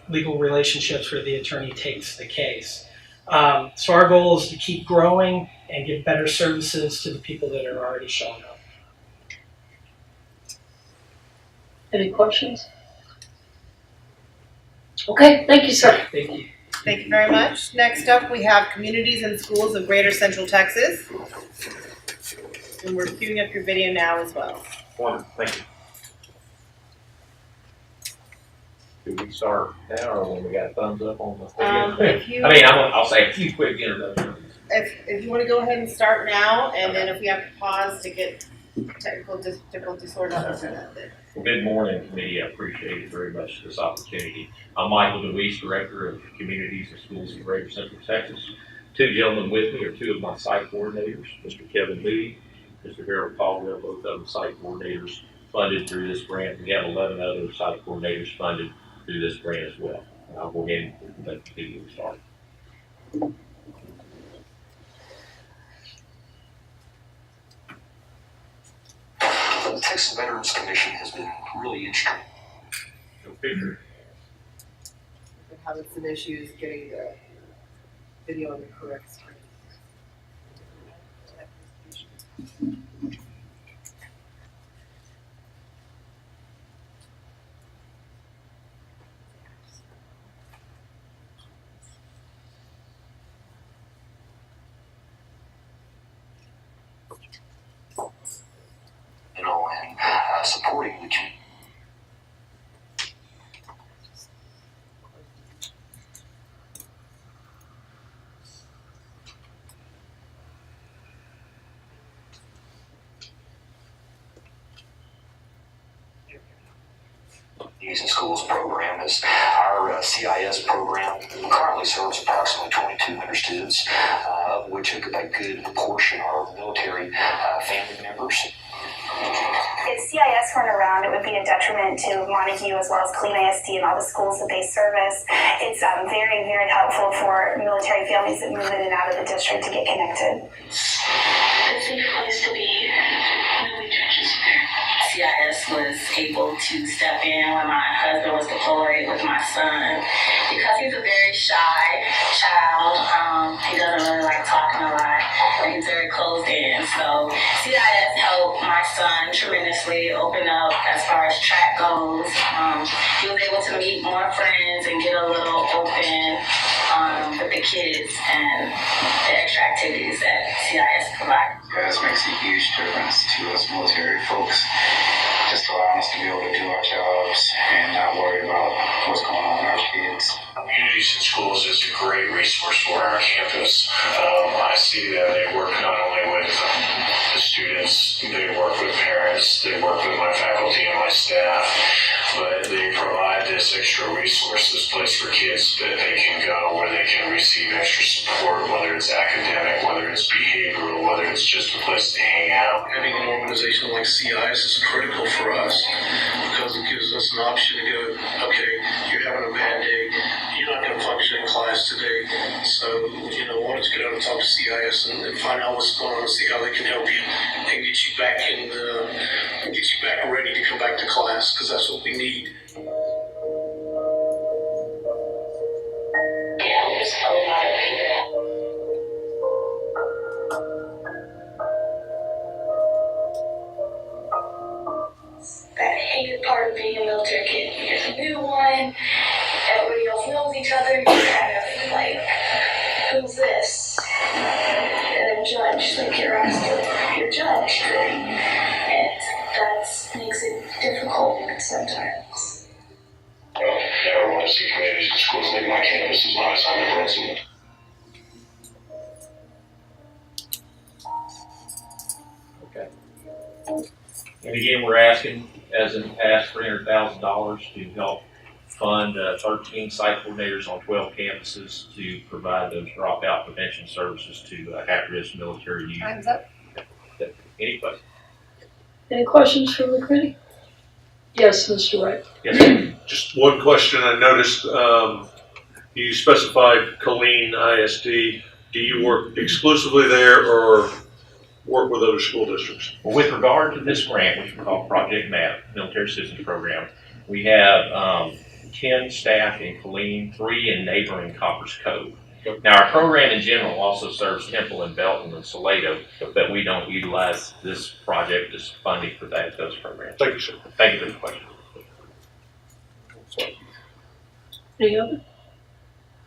legal relationships where the attorney takes the case. So our goal is to keep growing and give better services to the people that are already showing up. Any questions? Okay, thank you, sir. Thank you. Thank you very much. Next up, we have Communities and Schools of Greater Central Texas. And we're queuing up your video now as well. Wonderful, thank you. Do we start now or when we got a thumbs up on the video? If you, I'll say a few quick introductions. if you want to go ahead and start now, and then if we have to pause to get technical difficulty sorted out, over that then. Well, good morning, committee. I appreciate it very much, this opportunity. I'm Michael DeWeese, Director of Communities and Schools in Greater Central Texas. 2 gentlemen with me are 2 of my site coordinators, Mr. Kevin Moody, Mr. Harold Caldwell, both of them site coordinators funded through this grant. We have 11 other site coordinators funded through this grant as well. And I'll go ahead and let the video start. The Texas Veterans Commission has been really instrumental. We're having some issues getting the video on the correct screen. And supporting the community. Communities and Schools program is our CIS program. It currently serves approximately 2,200 students, of which a good portion are military family members. If CIS weren't around, it would be a detriment to Montague as well as Clean ISD and all the schools that they service. It's very, very helpful for military families that move in and out of the district to get connected. It's a safe place to be. No trenches here. CIS was able to step in when my husband was deployed with my son because he's a very shy child. He doesn't really like talking a lot, and he's very closed in. So CIS helped my son tremendously open up as far as track goes. He was able to meet more friends and get a little open with the kids and the extra activities that CIS provides. Guys, makes a huge difference to us military folks. Just allowing us to be able to do our jobs and not worry about what's going on with our kids. Communities in Schools is a great resource for our campus. I see that they work not only with the students, they work with parents, they work with my faculty and my staff, but they provide this extra resource, this place for kids that they can go where they can receive extra support, whether it's academic, whether it's behavioral, whether it's just a place to hang out. Having an organization like CIS is critical for us because it gives us an option to go, okay, you're having a bad day, you're not going to function in class today, so, why don't you get out and talk to CIS and find out what's going on and see how they can help you and get you back ready to come back to class, because that's what we need. That hated part of being a military kid. You're the new one, everybody else knows each other, you're kind of like, who's this? And then judged, like you're judged, and that makes it difficult sometimes. I never want to see communities in schools leave my campus as long as I'm the president. Okay. And again, we're asking, as in the past, $300,000 to help fund 13 site coordinators on 12 campuses to provide those dropout prevention services to at-risk military youth. Time's up. Any questions? Any questions from the committee? Yes, Mr. Wright. Yes. Just one question. I noticed you specified Colleen ISD. Do you work exclusively there or work with other school districts? Well, with regard to this grant, which we call Project MAP, Military Assistance Program, we have 10 staff in Killeen, 3 in neighboring Coppers Cove. Now, our program in general also serves Temple and Belton and Salado, but we don't utilize this project, this funding for those programs. Thank you, sir. Thank you for the question. Any other?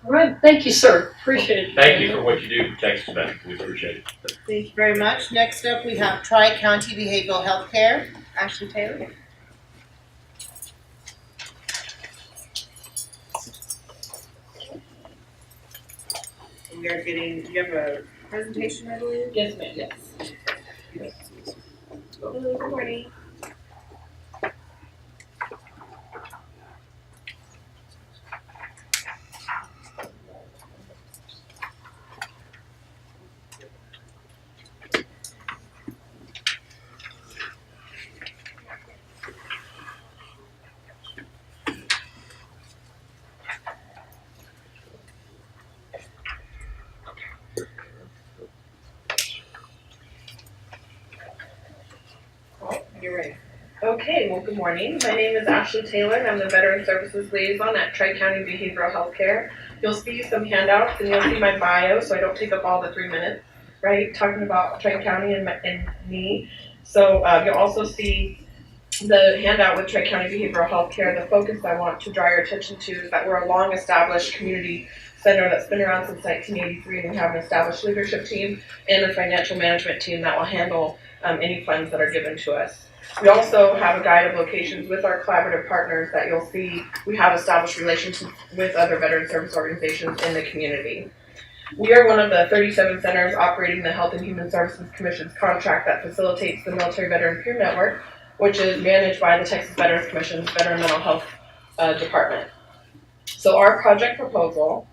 All right, thank you, sir. Appreciate it. Thank you for what you do for Texas Veterans. We appreciate it. Thank you very much. Next up, we have Tri-County Behavioral Health Care. Ashley Taylor. We are getting, do you have a presentation, I believe? Yes, ma'am. Yes. Hello, good morning. You're right. Okay, well, good morning. My name is Ashley Taylor, and I'm the Veteran Services Liaison at Tri-County Behavioral Health Care. You'll see some handouts, and you'll see my bio, so I don't take up all the 3 minutes, right, talking about Tri-County and me. So you'll also see the handout with Tri-County Behavioral Health Care. The focus I want to draw your attention to is that we're a long-established community center that's been around since 1983, and we have an established leadership team and a financial management team that will handle any funds that are given to us. We also have a guide of locations with our collaborative partners that you'll see we have established relationships with other veteran service organizations in the community. We are one of the 37 centers operating the Health and Human Services Commission's contract that facilitates the Military Veteran Peer Network, which is managed by the Texas Veterans Commission's Veteran Mental Health Department. So our project proposal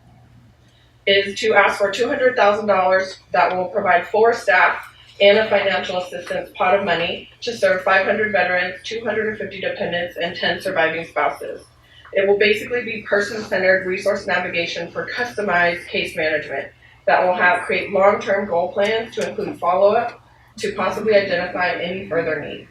is to ask for $200,000 that will provide 4 staff and a financial assistance pot of money to serve 500 veterans, 250 dependents, and 10 surviving spouses. It will basically be person-centered resource navigation for customized case management that will create long-term goal plans to include follow-up to possibly identify any further needs.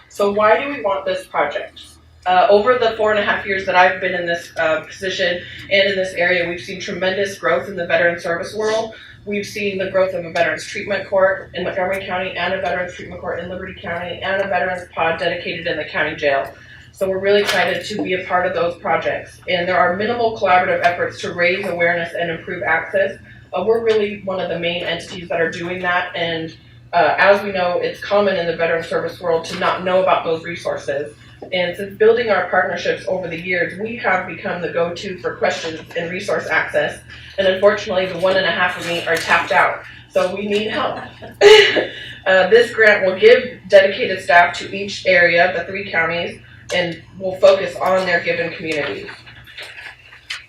So why do we want this project? Over the 4.5 years that I've been in this position and in this area, we've seen tremendous growth in the veteran service world. We've seen the growth of a Veterans Treatment Court in Montgomery County and a Veterans Treatment Court in Liberty County and a Veterans Pod dedicated in the county jail. So we're really excited to be a part of those projects. And there are minimal collaborative efforts to raise awareness and improve access we're really one of the main entities that are doing that. And as we know, it's common in the veteran service world to not know about those resources. And since building our partnerships over the years, we have become the go-to for questions and resource access. And unfortunately, the 1.5 of me are tapped out. So we need help. This grant will give dedicated staff to each area, the 3 counties, and will focus on their given communities.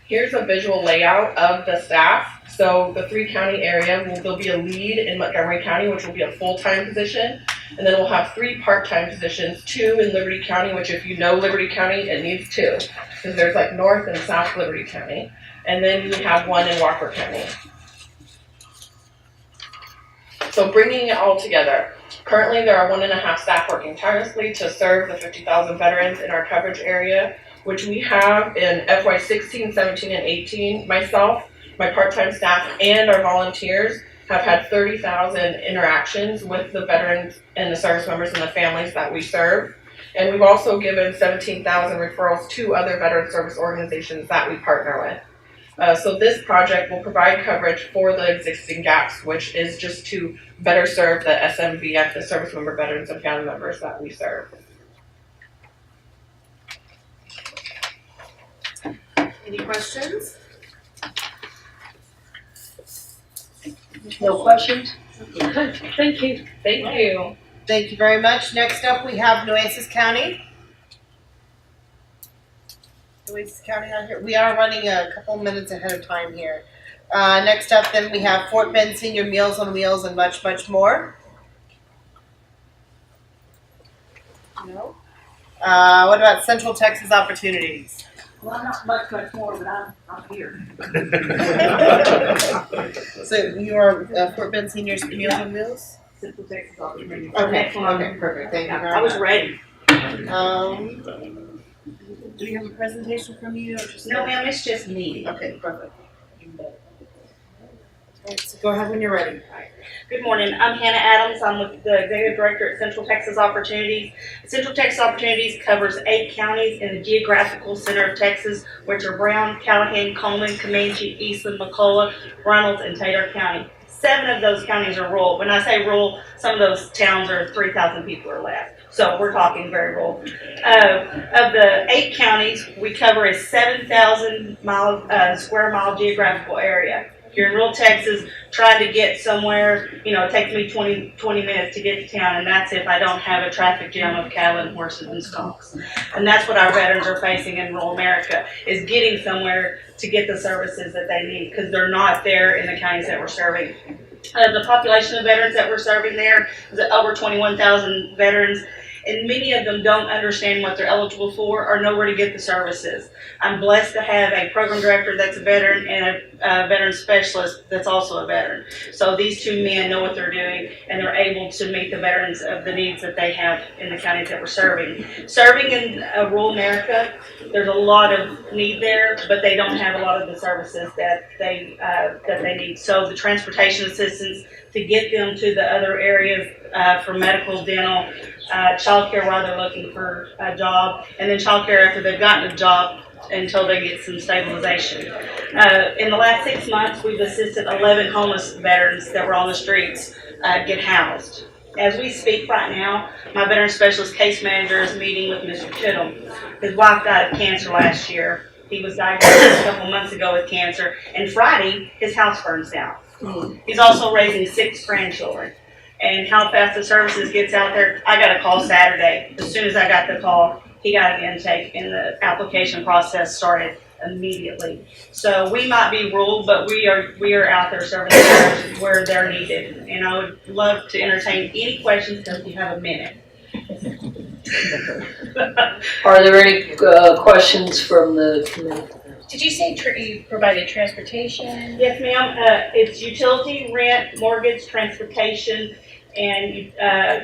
Here's a visual layout of the staff. So the 3 county area, there'll be a lead in Montgomery County, which will be a full-time position. And then we'll have 3 part-time positions, 2 in Liberty County, which if you know Liberty County, it needs 2. Because there's like North and South Liberty County. And then you have 1 in Walker County. So bringing it all together. Currently there are 1.5 staff working tirelessly to serve the 50,000 veterans in our coverage area, which we have in FY 16, 17, and 18. Myself, my part-time staff, and our volunteers have had 30,000 interactions with the veterans and the service members and the families that we serve. And we've also given 17,000 referrals to other veteran service organizations that we partner with. So this project will provide coverage for the existing gaps, which is just to better serve the SMVF, the service member veterans and family members that we serve. Any questions? No questions? Thank you. Thank you. Thank you very much. Next up, we have Nueces County. Nueces County on here. We are running a couple minutes ahead of time here. Next up, then we have Fort Bend Senior Meals on Wheels and much, much more. No. What about Central Texas Opportunities? Well, not much more, but I'm here. So you are Fort Bend Seniors Meals on Wheels? Central Texas Opportunities. Okay, okay, perfect. Thank you very much. I was ready. Do we have a presentation from you? Or just No, ma'am, it's just me. Okay, perfect. Alright, so go ahead when you're ready. Good morning. I'm Hannah Adams. I'm with the Executive Director at Central Texas Opportunities. Central Texas Opportunities covers 8 counties in the geographical center of Texas, which are Brown, Callahan, Coleman, Comanche, Eastland, McCullough, Reynolds, and Taylor County. 7 of those counties are rural. When I say rural, some of those towns are 3,000 people or less. So we're talking very rural. Of the 8 counties, we cover a 7,000 square mile geographical area. If you're in rural Texas, trying to get somewhere, it takes me 20 minutes to get to town, and that's if I don't have a traffic jam of cattle and horses and skunks. And that's what our veterans are facing in rural America, is getting somewhere to get the services that they need, because they're not there in the counties that we're serving. The population of veterans that we're serving there is over 21,000 veterans, and many of them don't understand what they're eligible for or know where to get the services. I'm blessed to have a program director that's a veteran and a veteran specialist that's also a veteran. So these 2 men know what they're doing, and they're able to meet the veterans of the needs that they have in the counties that we're serving. Serving in rural America, there's a lot of need there, but they don't have a lot of the services that they need. So the transportation assistance to get them to the other areas for medical, dental, childcare while they're looking for a job, and then childcare after they've gotten a job until they get some stabilization. In the last 6 months, we've assisted 11 homeless veterans that were on the streets get housed. As we speak right now, my veteran specialist case manager is meeting with Mr. Chittum. His wife died of cancer last year. He was diagnosed a couple months ago with cancer, and Friday, his house burns down. He's also raising 6 grandchildren. And how fast the services gets out there, I got a call Saturday. As soon as I got the call, he got an intake, and the application process started immediately. So we might be rural, but we are out there serving the where they're needed. And I would love to entertain any questions if you have a minute. Are there any questions from the committee? Did you say you provided transportation? Yes, ma'am. It's utility, rent, mortgage, transportation, and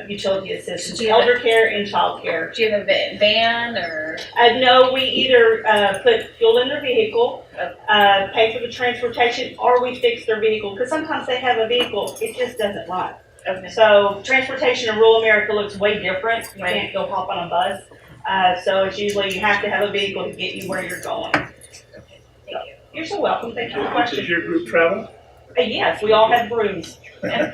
utility assistance, elder care and child care. Do you have a van or? No, we either put fuel in their vehicle, pay for the transportation, or we fix their vehicle, because sometimes they have a vehicle, it just doesn't run. Okay. So transportation in rural America looks way different. You can't go hop on a bus. So it's usually you have to have a vehicle to get you where you're going. Okay, thank you. You're so welcome. Thank you for the question. Does your group travel? Yes, we all have brooms. Well,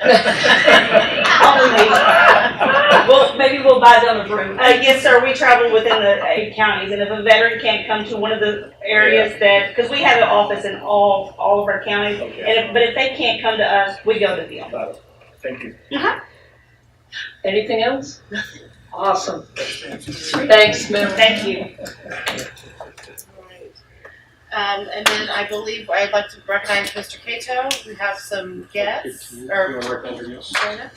maybe we'll buy them a broom. Yes, sir, we travel within the 8 counties, and if a veteran can't come to one of the areas that, because we have an office in all of our counties, but if they can't come to us, we go to them. Thank you. Anything else? Awesome. Thanks, Mel. Thank you. And then I believe I'd like to recognize Mr. Cato. We have some guests. Or,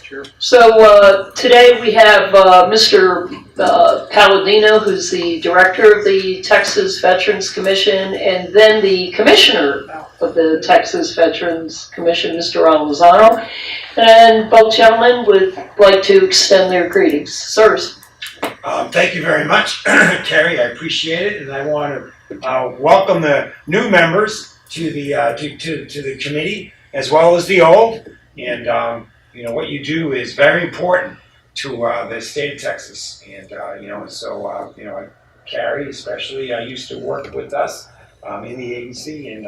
Sure. So today we have Mr. Palladino, who's the director of the Texas Veterans Commission, and then the commissioner of the Texas Veterans Commission, Mr. Ron Lozano. And both gentlemen would like to extend their greetings. Sirs. Thank you very much, Carrie. I appreciate it, and I want to welcome the new members to the to the committee, as well as the old. And you know, what you do is very important to the state of Texas. And you know, so you know, Carrie especially used to work with us in the agency, and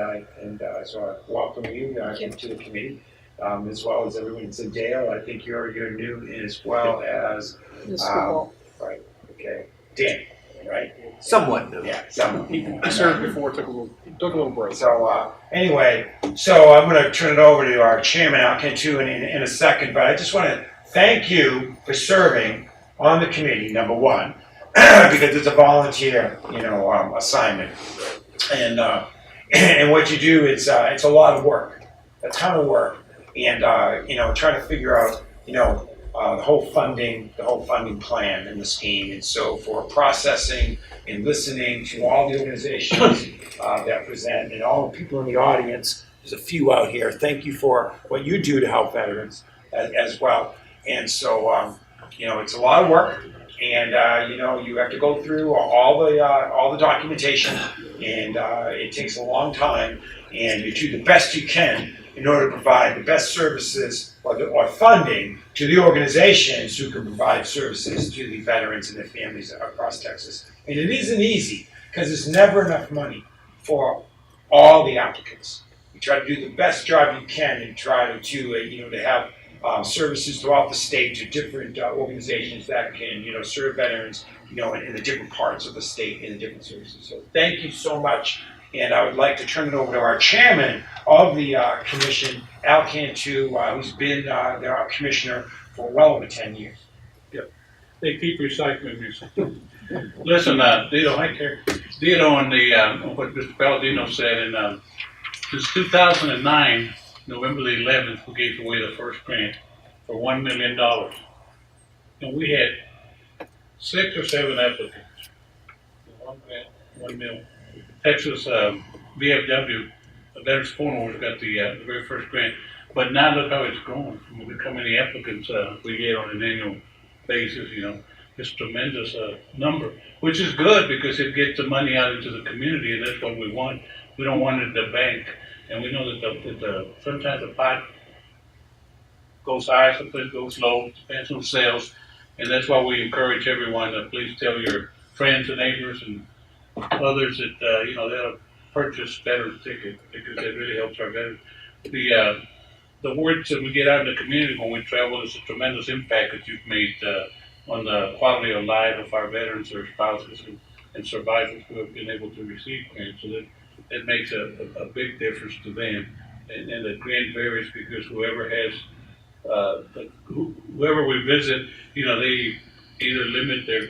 so I welcome you to the committee, as well as everyone. So Dale, I think you're new as well as right. Okay, Dan, right? Somewhat new. Yeah, somewhat. He served before, took a little break. So anyway, so I'm going to turn it over to our chairman, Al Cantu, in a second. But I just want to thank you for serving on the committee, number one, because it's a volunteer, you know, assignment, and what you do is it's a lot of work, a ton of work, and you know, trying to figure out, you know, the whole funding plan and the scheme, and so for processing and listening to all the organizations that present, and all the people in the audience. There's a few out here. Thank you for what you do to help veterans as well. And so you know, it's a lot of work, and you know, you have to go through all the documentation, and it takes a long time, and you do the best you can in order to provide the best services or funding to the organizations who can provide services to the veterans and their families across Texas. And it isn't easy, because there's never enough money for all the applicants. You try to do the best job you can and try to you know, to have services throughout the state to different organizations that can, you know, serve veterans, you know, in the different parts of the state in the different services. So thank you so much. And I would like to turn it over to our chairman of the commission, Al Cantu, who's been our commissioner for well over 10 years. Yep. They keep recycling music. Listen, Dito, hi, Terry. Dito on what Mr. Palladino said, and since 2009, November the 11th, we gave away the first grant for $1 million. And we had 6 or 7 applicants. One grant, $1 million. Texas VFW, Veterans Forum, got the very first grant. But now look how it's grown. Look how many applicants we get on an annual basis, you know. It's a tremendous number, which is good because it gets the money out into the community, and that's what we want. We don't want it in the bank. And we know that sometimes the pot goes high, sometimes goes low, depends on sales. And that's why we encourage everyone to please tell your friends and neighbors and others that, you know, they'll purchase veterans ticket, because it really helps our veterans. The words that we get out in the community when we travel is a tremendous impact that you've made on the quality of life of our veterans, their spouses, and survivors who have been able to receive grants. So that it makes a big difference to them. And the grant varies because whoever we visit, you know, they either limit their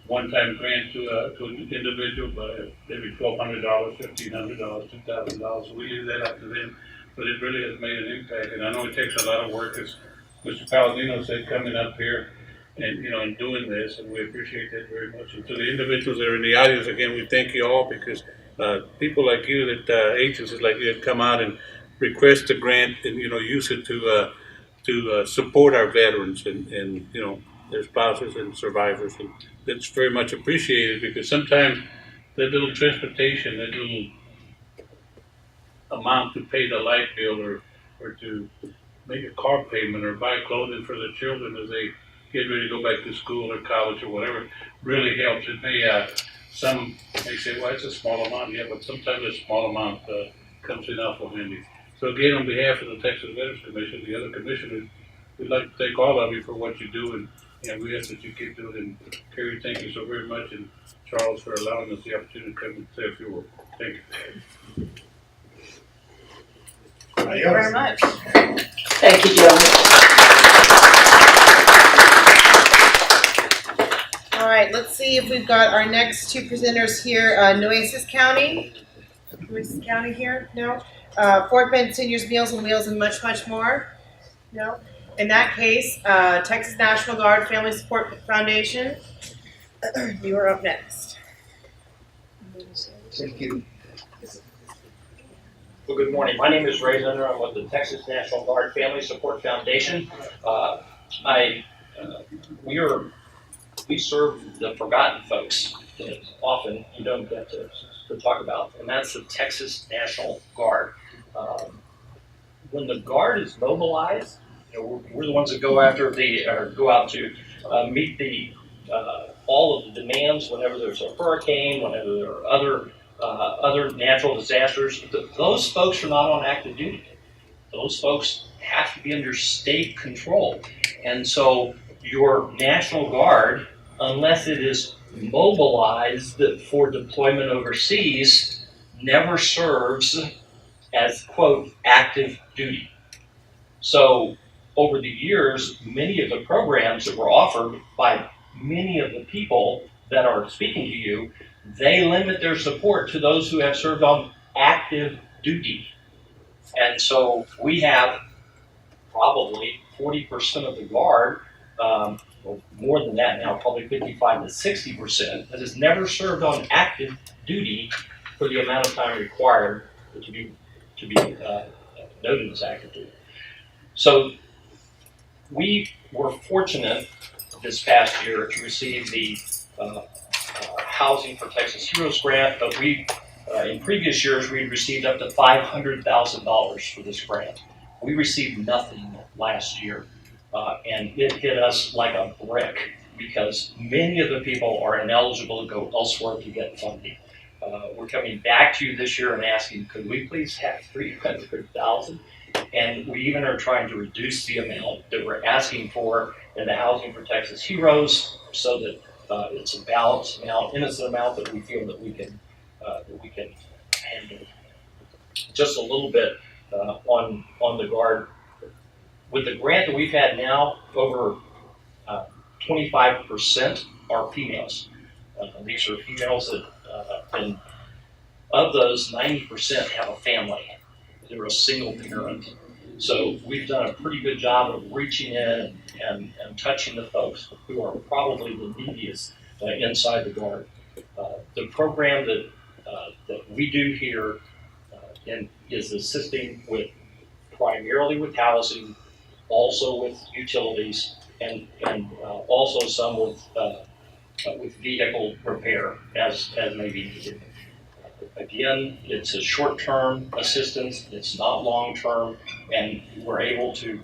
one-time grant to an individual by maybe $1,200, $1,500, $2,000. So we leave that up to them. But it really has made an impact. And I know it takes a lot of work, as Mr. Palladino said, coming up here and, you know, and doing this, and we appreciate that very much. And to the individuals that are in the audience, again, we thank you all, because people like you, that agencies like you, that come out and request a grant and, you know, use it to support our veterans and you know, their spouses and survivors, and that's very much appreciated, because sometimes that little transportation, that little amount to pay the light bill or to make a car payment or buy clothing for the children as they get ready to go back to school or college or whatever, really helps. It may some may say, well, it's a small amount, yeah, but sometimes a small amount comes in awful handy. So again, on behalf of the Texas Veterans Commission, the other commissioners, we'd like to thank all of you for what you do, and we ask that you keep doing it. And Carrie, thank you so very much, and Charles for allowing us the opportunity to come and say a few words. Thank you. Thank you very much. Thank you, gentlemen. All right, let's see if we've got our next two presenters here. Nueces County. Nueces County here? No? Fort Bend Seniors Meals on Wheels and much, much more? No? In that case, Texas National Guard Family Support Foundation, you are up next. Thank you. Well, good morning. My name is Ray Zender. I'm with the Texas National Guard Family Support Foundation. We serve the forgotten folks that often you don't get to talk about, and that's the Texas National Guard. When the Guard is mobilized, we're the ones that go out to meet all of the demands whenever there's a hurricane, whenever there are other natural disasters. Those folks are not on active duty. Those folks have to be under state control. And so your National Guard, unless it is mobilized for deployment overseas, never serves as, quote, active duty. So over the years, many of the programs that were offered by many of the people that are speaking to you, they limit their support to those who have served on active duty. And so we have probably 40% of the Guard, or more than that now, probably 55 to 60%, that has never served on active duty for the amount of time required to be noted as active duty. So we were fortunate this past year to receive the Housing for Texas Heroes grant, but in previous years we received up to $500,000 for this grant. We received nothing last year, and it hit us like a brick because many of the people are ineligible to go elsewhere to get funding. We're coming back to you this year and asking, could we please have $300,000? And we even are trying to reduce the amount that we're asking for in the Housing for Texas Heroes so that it's a balanced amount, and it's an amount that we feel that we can handle. Just a little bit on the Guard. With the grant that we've had now, over 25% are females. These are females that, and of those, 90% have a family. They're a single parent. So we've done a pretty good job of reaching in and touching the folks who are probably the neediest inside the Guard. The program that we do here is assisting primarily with housing, also with utilities, and also some with vehicle repair as may be needed. Again, it's a short-term assistance, it's not long-term, and we're able to,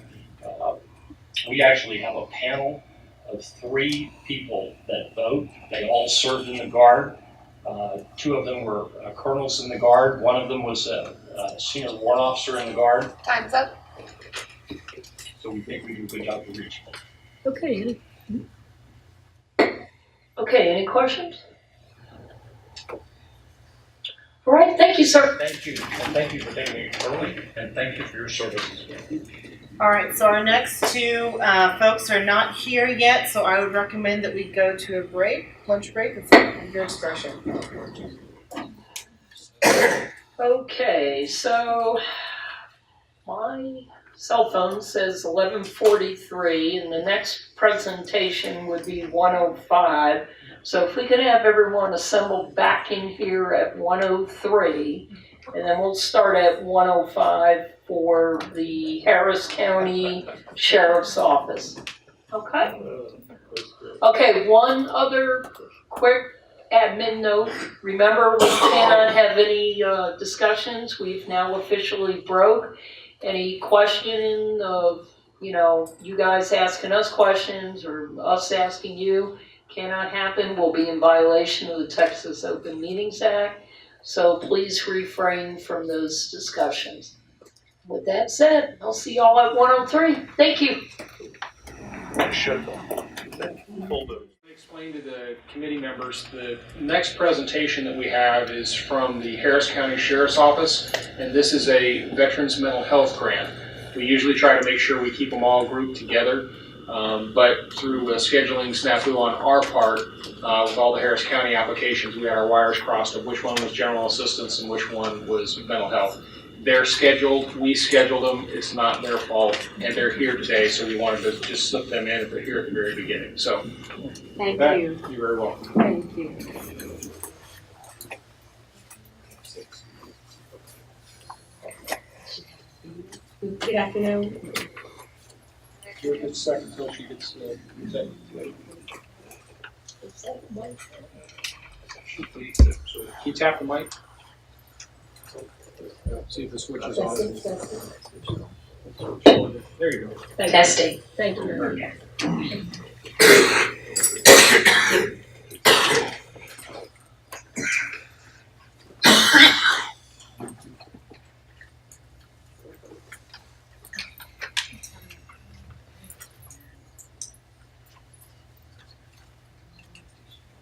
we actually have a panel of 3 people that vote. They all served in the Guard. 2 of them were colonels in the Guard. 1 of them was a senior warrant officer in the Guard. Time's up. So we think we do a good job to reach them. Okay, any questions? All right, thank you, sir. Thank you, and thank you for taking me early, and thank you for your service. All right, so our next 2 folks are not here yet, so I would recommend that we go to a break, lunch break. It's at your discretion. Okay, so my cell phone says 11:43, and the next presentation would be 1:05. So if we could have everyone assembled back in here at 1:03, and then we'll start at 1:05 for the Harris County Sheriff's Office. Okay? Okay, one other quick admin note. Remember, we cannot have any discussions. We've now officially broke. Any questioning of, you guys asking us questions or us asking you cannot happen. Will be in violation of the Texas Open Meetings Act. So please refrain from those discussions. With that said, I'll see y'all at 103. Thank you. Should Explain to the committee members, the next presentation that we have is from the Harris County Sheriff's Office, and this is a Veterans Mental Health Grant. We usually try to make sure we keep them all grouped together, but through a scheduling snafu on our part, with all the Harris County applications, we had our wires crossed of which one was general assistance and which one was mental health. They're scheduled, we scheduled them, it's not their fault, and they're here today, so we wanted to just slip them in if they're here at the very beginning. So, Thank that, you. you're very welcome. Thank you. Good afternoon. Give it a second until she gets presented. So, can you tap the mic? See if the switch is on. There you go. Testing. Thank you very much.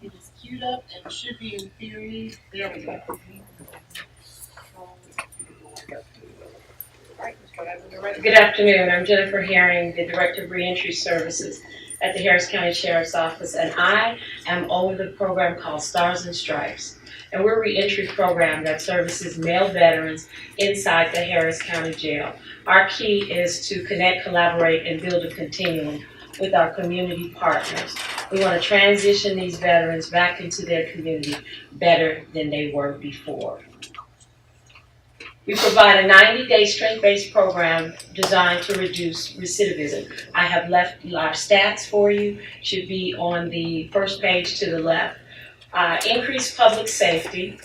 It is queued up and should be in theory. There we go. Good afternoon, I'm Jennifer Herring, the Director of Reentry Services at the Harris County Sheriff's Office, and I am over the program called Stars and Stripes. And we're a reentry program that services male veterans inside the Harris County Jail. Our key is to connect, collaborate, and build a continuum with our community partners. We want to transition these veterans back into their community better than they were before. We provide a 90-day strength-based program designed to reduce recidivism. I have left our stats for you, should be on the first page to the left. Increased public safety.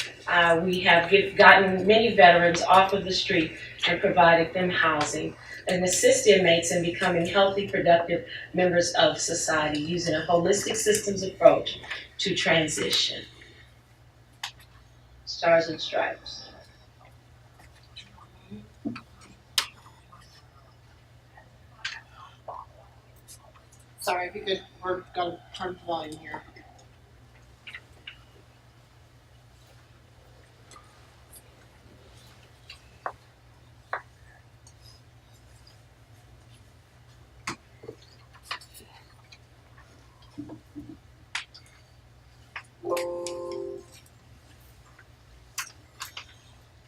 We have gotten many veterans off of the street and provided them housing, and assist inmates in becoming healthy, productive members of society using a holistic systems approach to transition. Stars and Stripes. Sorry, if you could, we're gonna turn the volume here.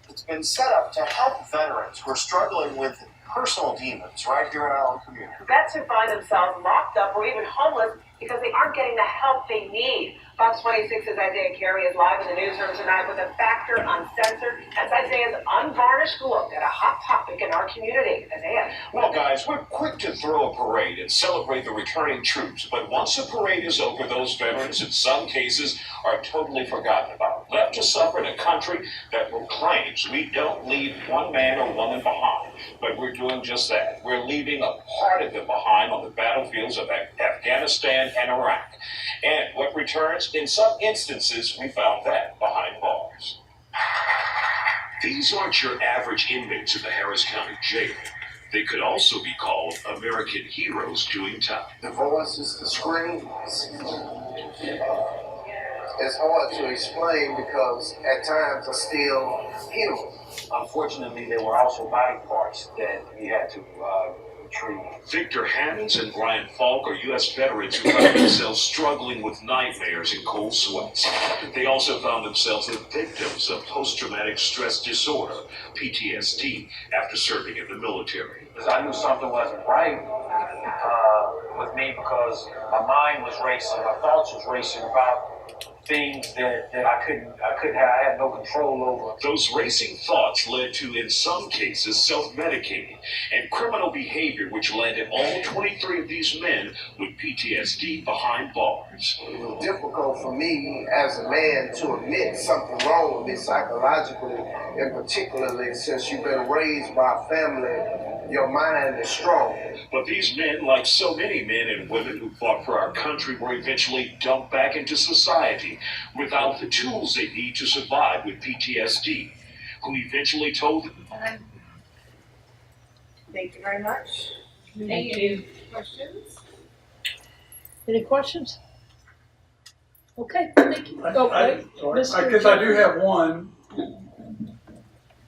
It's been set up to help veterans who are struggling with personal demons right here in our own community. Vets who find themselves locked up or even homeless because they aren't getting the help they need. Fox 26's Isaiah Carey is live in the newsroom tonight with a Factor Uncensored. That's Isaiah's unvarnished look at a hot topic in our community. Isaiah. Well, guys, we're quick to throw a parade and celebrate the returning troops, but once the parade is over, those veterans, in some cases, are totally forgotten about, left to suffer in a country that proclaims we don't leave one man or woman behind. But we're doing just that. We're leaving a part of them behind on the battlefields of Afghanistan and Iraq. And what returns? In some instances, we found that behind bars. These aren't your average inmates of the Harris County Jail. They could also be called American heroes doing time. The voices, the screams, it's hard to explain because at times I still hear them. Unfortunately, there were also body parts that we had to retrieve. Victor Hammonds and Brian Falk are U.S. veterans who found themselves struggling with nightmares and cold sweats. They also found themselves the victims of post-traumatic stress disorder, PTSD, after serving in the military. Because I knew something wasn't right with me because my mind was racing, my thoughts was racing about things that I had no control over. Those racing thoughts led to, in some cases, self-medicating and criminal behavior, which landed all 23 of these men with PTSD behind bars. It was difficult for me as a man to admit something wrong with me psychologically, and particularly since you've been raised by a family, your mind is strong. But these men, like so many men and women who fought for our country, were eventually dumped back into society without the tools they need to survive with PTSD, who eventually told them. Thank you very much. Thank you. Questions? Any questions? Okay, thank you. Go, I Mr. guess I do have one.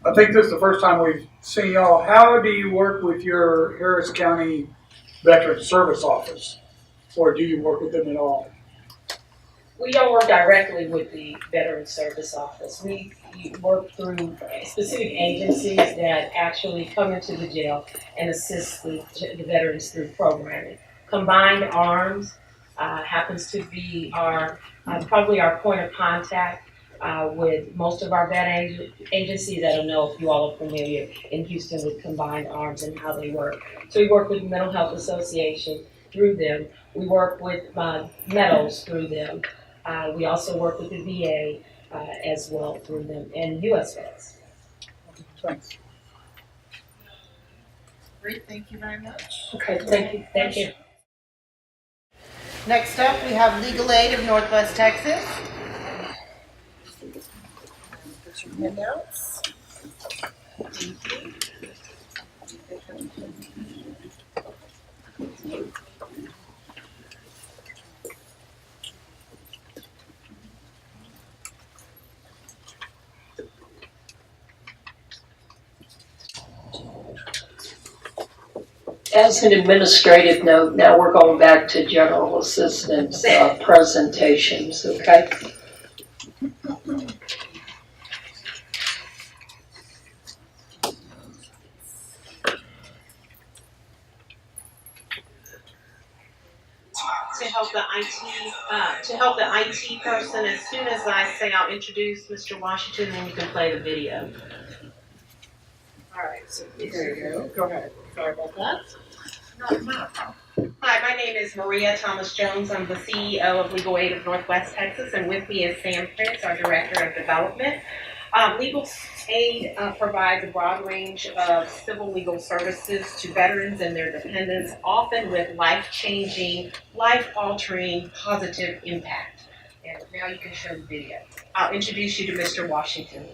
I think this is the first time we've seen y'all. How do you work with your Harris County Veteran Service Office? Or do you work with them at all? We don't work directly with the Veteran Service Office. We work through specific agencies that actually come into the jail and assist the veterans through programming. Combined Arms happens to be probably our point of contact with most of our vet agencies. I don't know if you all are familiar in Houston with Combined Arms and how they work. So we work with the Mental Health Association through them. We work with Meadows through them. We also work with the VA as well through them, and US Vets. Thanks. Great, thank you very much. Okay, thank you. Thank you. Next up, we have Legal Aid of Northwest Texas. Put your handouts. As an administrative note, now we're going back to general assistance presentations, okay? To help the IT person, as soon as I say I'll introduce Mr. Washington, then you can play the video. All right, so there you go. Go ahead. Sorry about that. Hi, my name is Maria Thomas Jones. I'm the CEO of Legal Aid of Northwest Texas, and with me is Sam Prince, our Director of Development. Legal Aid provides a broad range of civil legal services to veterans and their dependents, often with life-changing, life-altering, positive impact. And now you can show the video. I'll introduce you to Mr. Washington.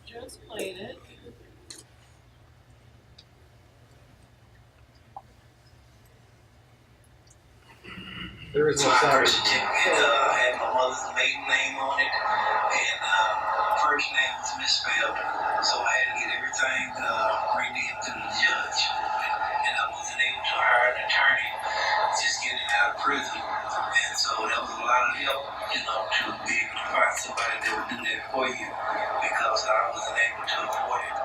Just played it. There is no sound. Had my mother's maiden name on it, and first name was misspelled, so I had to get everything renamed to the judge. And I wasn't able to hire an attorney just getting out of prison, and so that was a lot of help, to be able to find somebody that would do that for you, because I wasn't able to afford it.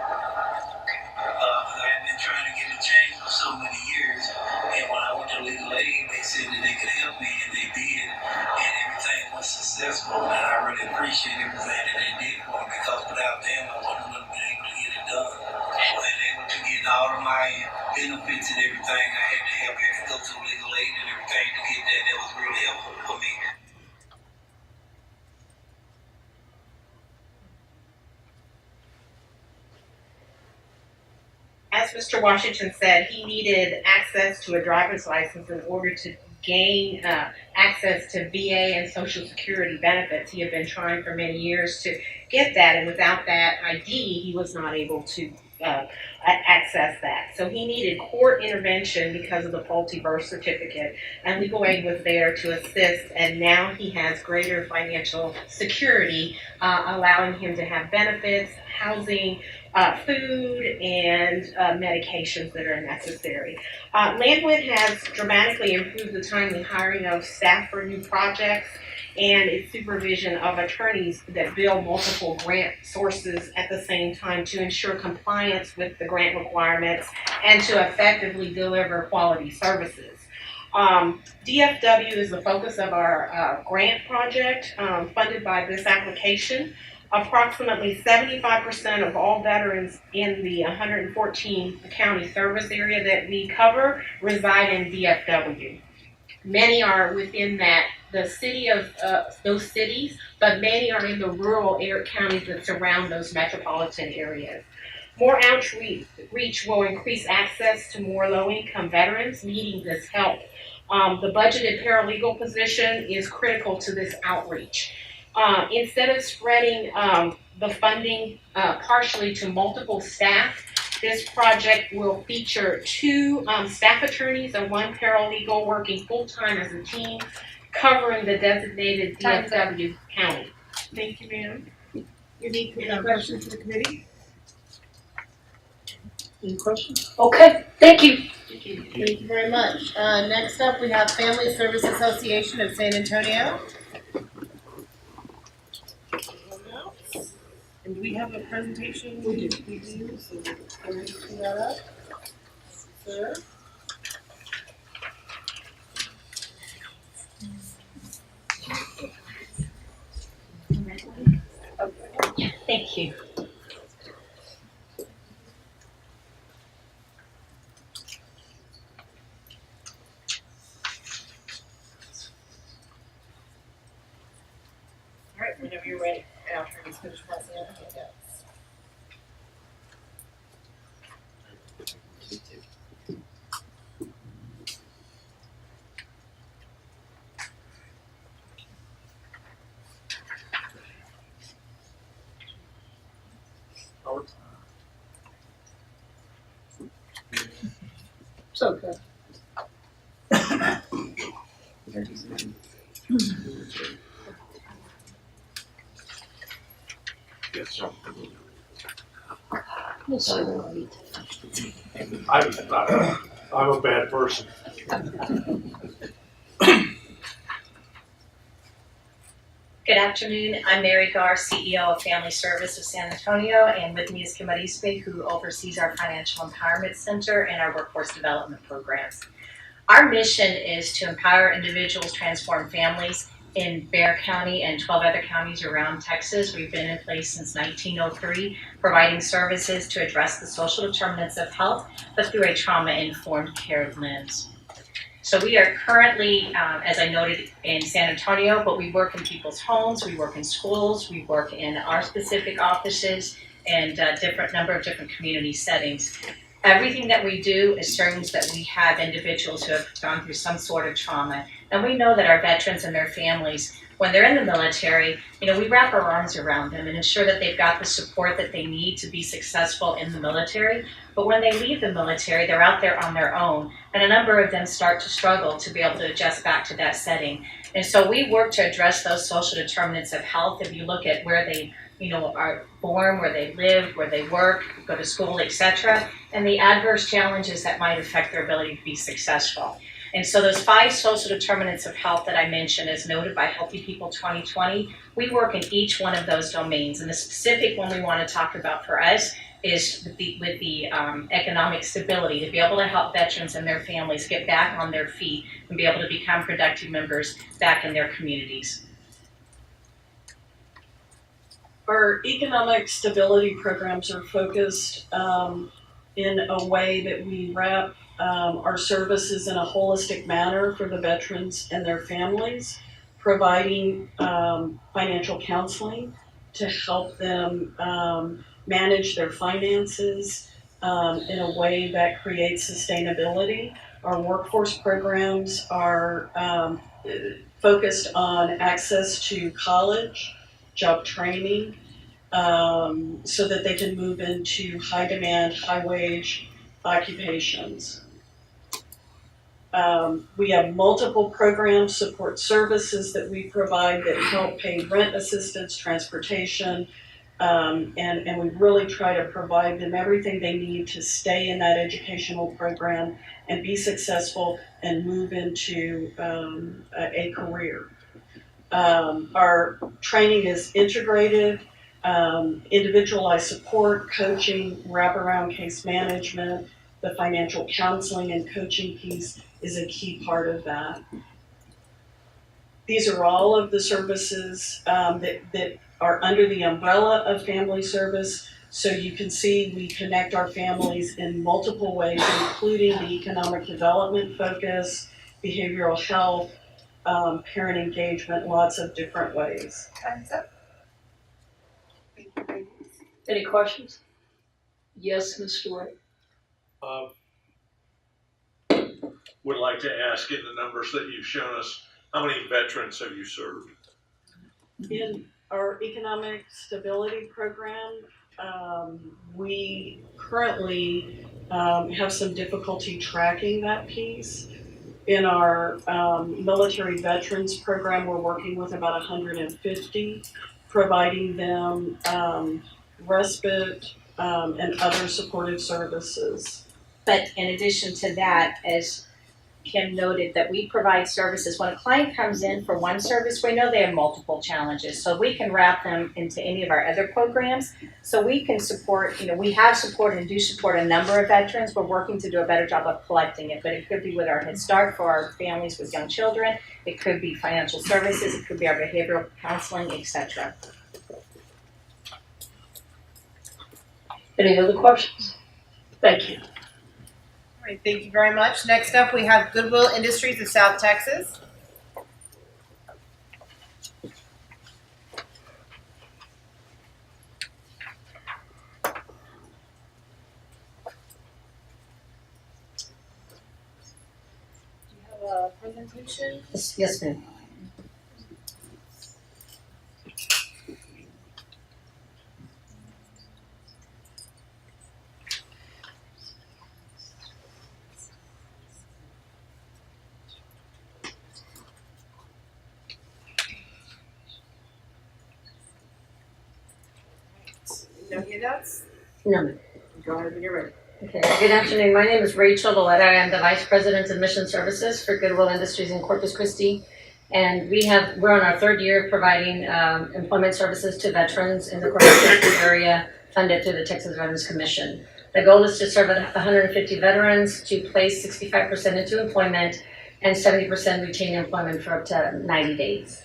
I had been trying to get it changed for so many years, and when I went to Legal Aid, they said that they could help me, and they did, and everything was successful, and I really appreciate everything that they did for me, because without them, I wouldn't have been able to get it done. And able to get all of my benefits and everything, I had to have it go through Legal Aid and everything to get that. That was really helpful for me. As Mr. Washington said, he needed access to a driver's license in order to gain access to VA and Social Security benefits. He had been trying for many years to get that, and without that ID, he was not able to access that. So he needed court intervention because of the faulty birth certificate, and Legal Aid was there to assist, and now he has greater financial security, allowing him to have benefits, housing, food, and medications that are necessary. Landwood has dramatically improved the timely hiring of staff for new projects and its supervision of attorneys that bill multiple grant sources at the same time to ensure compliance with the grant requirements and to effectively deliver quality services. DFW is the focus of our grant project funded by this application. Approximately 75% of all veterans in the 114 county service area that we cover reside in DFW. Many are within the city of those cities, but many are in the rural counties that surround those metropolitan areas. More outreach will increase access to more low-income veterans needing this help. The budgeted paralegal position is critical to this outreach. Instead of spreading the funding partially to multiple staff, this project will feature 2 staff attorneys and 1 paralegal working full-time as a team, covering the designated DFW county. Thank you, ma'am. Any questions for the committee? Any questions? Okay, thank you. Thank you very much. Next up, we have Family Service Association of San Antonio. And do we have a presentation? We do. We do, so go ahead and pull that up. Sir? Thank you. All right, whenever you're ready, I'll turn this finish passing out the handouts. It's okay. Yes, sir. Yes, sir. I'm a bad person. Good afternoon. I'm Mary Gar, CEO of Family Service of San Antonio, and with me is Kim Arispe, who oversees our Financial Empowerment Center and our workforce development programs. Our mission is to empower individuals, transform families in Bexar County and 12 other counties around Texas. We've been in place since 1903, providing services to address the social determinants of health, but through a trauma-informed care lens. So we are currently, as I noted, in San Antonio, but we work in people's homes, we work in schools, we work in our specific offices, and number of different community settings. Everything that we do assumes that we have individuals who have gone through some sort of trauma. And we know that our veterans and their families, when they're in the military, we wrap our arms around them and ensure that they've got the support that they need to be successful in the military. But when they leave the military, they're out there on their own, and a number of them start to struggle to be able to adjust back to that setting. And so we work to address those social determinants of health. If you look at where they are born, where they live, where they work, go to school, etc., and the adverse challenges that might affect their ability to be successful. And so those 5 social determinants of health that I mentioned, as noted by Healthy People 2020, we work in each one of those domains. And the specific one we want to talk about for us is with the economic stability, to be able to help veterans and their families get back on their feet and be able to become productive members back in their communities. Our economic stability programs are focused in a way that we wrap our services in a holistic manner for the veterans and their families, providing financial counseling to help them manage their finances in a way that creates sustainability. Our workforce programs are focused on access to college, job training, so that they can move into high demand, high wage occupations. We have multiple programs, support services that we provide that help pay rent assistance, transportation, and we really try to provide them everything they need to stay in that educational program and be successful and move into a career. Our training is integrated, individualized support, coaching, wraparound case management. The financial counseling and coaching piece is a key part of that. These are all of the services that are under the umbrella of Family Service. So you can see we connect our families in multiple ways, including the economic development focus, behavioral health, parent engagement, lots of different ways. Time's up. Any questions? Yes, Mr. White? Would like to ask, in the numbers that you've shown us, how many veterans have you served? In our economic stability program, we currently have some difficulty tracking that piece. In our military veterans program, we're working with about 150, providing them respite and other supportive services. But in addition to that, as Kim noted, that we provide services. When a client comes in for one service, we know they have multiple challenges. So we can wrap them into any of our other programs. So we can support, we have supported and do support a number of veterans. We're working to do a better job of collecting it, but it could be with our Head Start for our families with young children. It could be financial services. It could be our behavioral counseling, etc. Any other questions? Thank you. All right, thank you very much. Next up, we have Goodwill Industries of South Texas. Do you have a presentation? Yes, ma'am. No handouts? No, ma'am. Go ahead when you're ready. Okay, good afternoon. My name is Rachel Loretta. I am the Vice President of Mission Services for Goodwill Industries in Corpus Christi. And we're on our third year of providing employment services to veterans in the Corpus Christi area funded through the Texas Veterans Commission. The goal is to serve 150 veterans, to place 65% into employment and 70% retain employment for up to 90 days.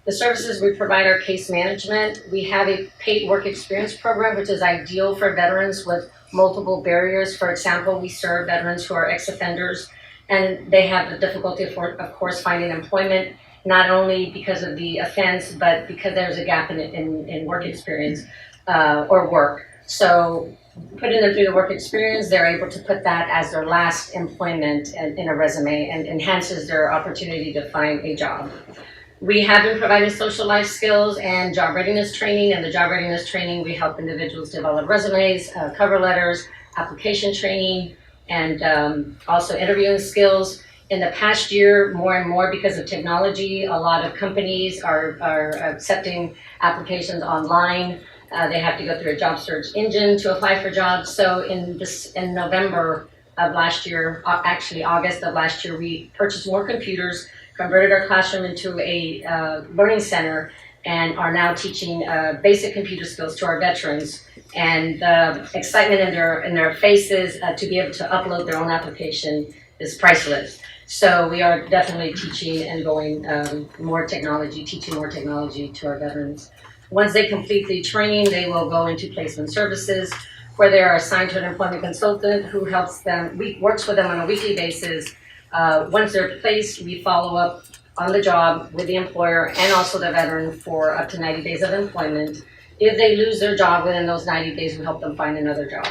The services we provide are case management. We have a paid work experience program, which is ideal for veterans with multiple barriers. For example, we serve veterans who are ex-offenders, and they have the difficulty, of course, finding employment, not only because of the offense, but because there's a gap in work experience or work. So putting them through the work experience, they're able to put that as their last employment in a resume and enhances their opportunity to find a job. We have been providing social life skills and job readiness training. And the job readiness training, we help individuals develop resumes, cover letters, application training, and also interviewing skills. In the past year, more and more because of technology, a lot of companies are accepting applications online. They have to go through a job search engine to apply for jobs. So in November of last year, actually August of last year, we purchased more computers, converted our classroom into a learning center, and are now teaching basic computer skills to our veterans. And the excitement in their faces to be able to upload their own application is priceless. So we are definitely teaching and going teaching more technology to our veterans. Once they complete the training, they will go into placement services, where they are assigned to an employment consultant who helps them, works with them on a weekly basis. Once they're placed, we follow up on the job with the employer and also the veteran for up to 90 days of employment. If they lose their job within those 90 days, we help them find another job.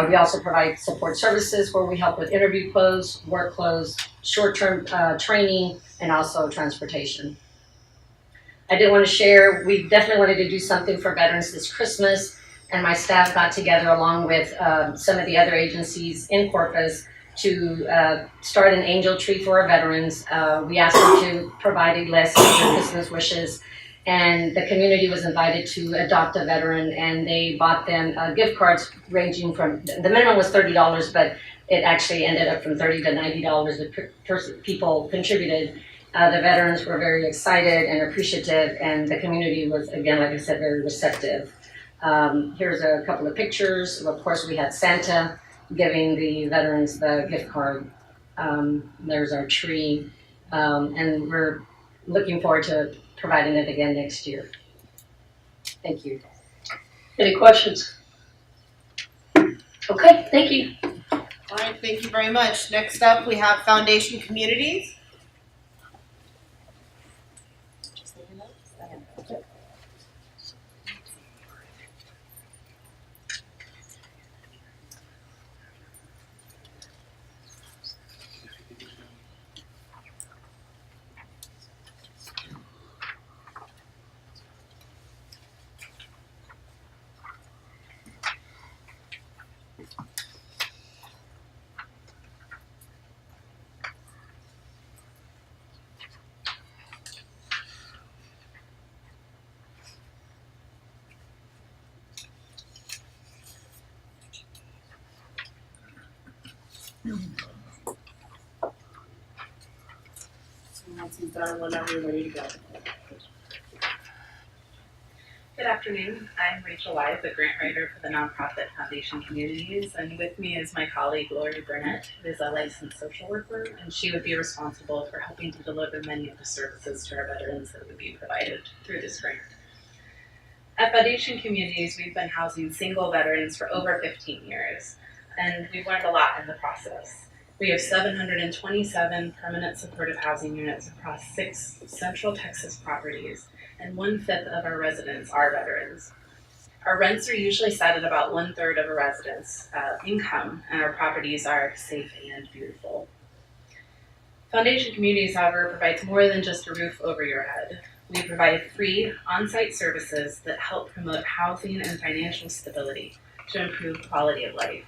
We also provide support services where we help with interview clothes, work clothes, short-term training, and also transportation. I did want to share, we definitely wanted to do something for veterans this Christmas, and my staff got together along with some of the other agencies in Corpus to start an angel tree for our veterans. We asked them to provide a list of their Christmas wishes, and the community was invited to adopt a veteran, and they bought them gift cards ranging from, the minimum was $30, but it actually ended up from $30 to $90 that people contributed. The veterans were very excited and appreciative, and the community was, again, like I said, very receptive. Here's a couple of pictures. Of course, we had Santa giving the veterans the gift card. There's our tree, and we're looking forward to providing it again next year. Thank you. Any questions? Okay, thank you. All right, thank you very much. Next up, we have Foundation Communities. Once he's done, whenever you're ready to go. Good afternoon. I'm Rachel Wise, a grant writer for the nonprofit Foundation Communities, and with me is my colleague Lori Burnett, who is a licensed social worker, and she would be responsible for helping to deliver many of the services to our veterans that would be provided through this grant. At Foundation Communities, we've been housing single veterans for over 15 years, and we've learned a lot in the process. We have 727 permanent supportive housing units across 6 Central Texas properties, and 1/5 of our residents are veterans. Our rents are usually set at about 1/3 of a resident's income, and our properties are safe and beautiful. Foundation Communities, however, provides more than just a roof over your head. We provide free on-site services that help promote housing and financial stability to improve quality of life.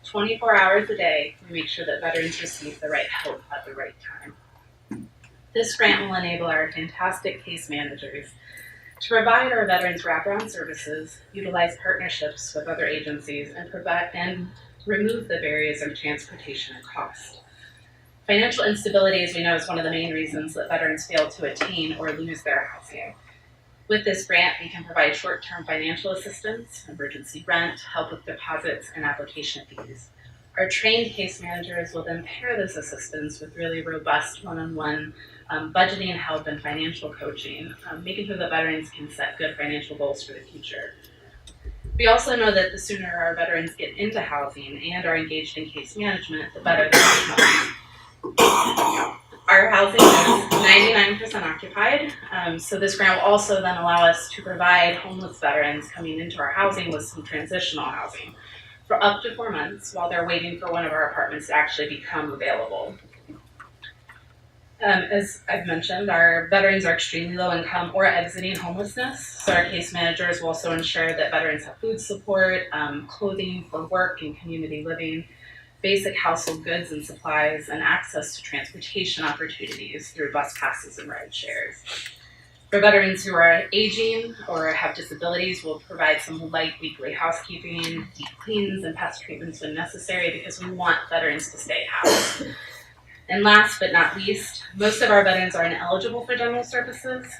24 hours a day, we make sure that veterans receive the right help at the right time. This grant will enable our fantastic case managers to provide our veterans wraparound services, utilize partnerships with other agencies, and remove the barriers of transportation and cost. Financial instability, as we know, is one of the main reasons that veterans fail to attain or lose their housing. With this grant, we can provide short-term financial assistance, emergency rent, help with deposits, and application fees. Our trained case managers will then pair this assistance with really robust one-on-one budgeting help and financial coaching, making sure that veterans can set good financial goals for the future. We also know that the sooner our veterans get into housing and are engaged in case management, the better they become. Our housing is 99% occupied, so this grant will also then allow us to provide homeless veterans coming into our housing with some transitional housing for up to 4 months while they're waiting for one of our apartments to actually become available. As I've mentioned, our veterans are extremely low income or exiting homelessness, so our case managers will also ensure that veterans have food support, clothing for work and community living, basic household goods and supplies, and access to transportation opportunities through bus passes and ride shares. For veterans who are aging or have disabilities, we'll provide some light weekly housekeeping, deep cleans, and pest treatments when necessary because we want veterans to stay housed. And last but not least, most of our veterans are ineligible for dental services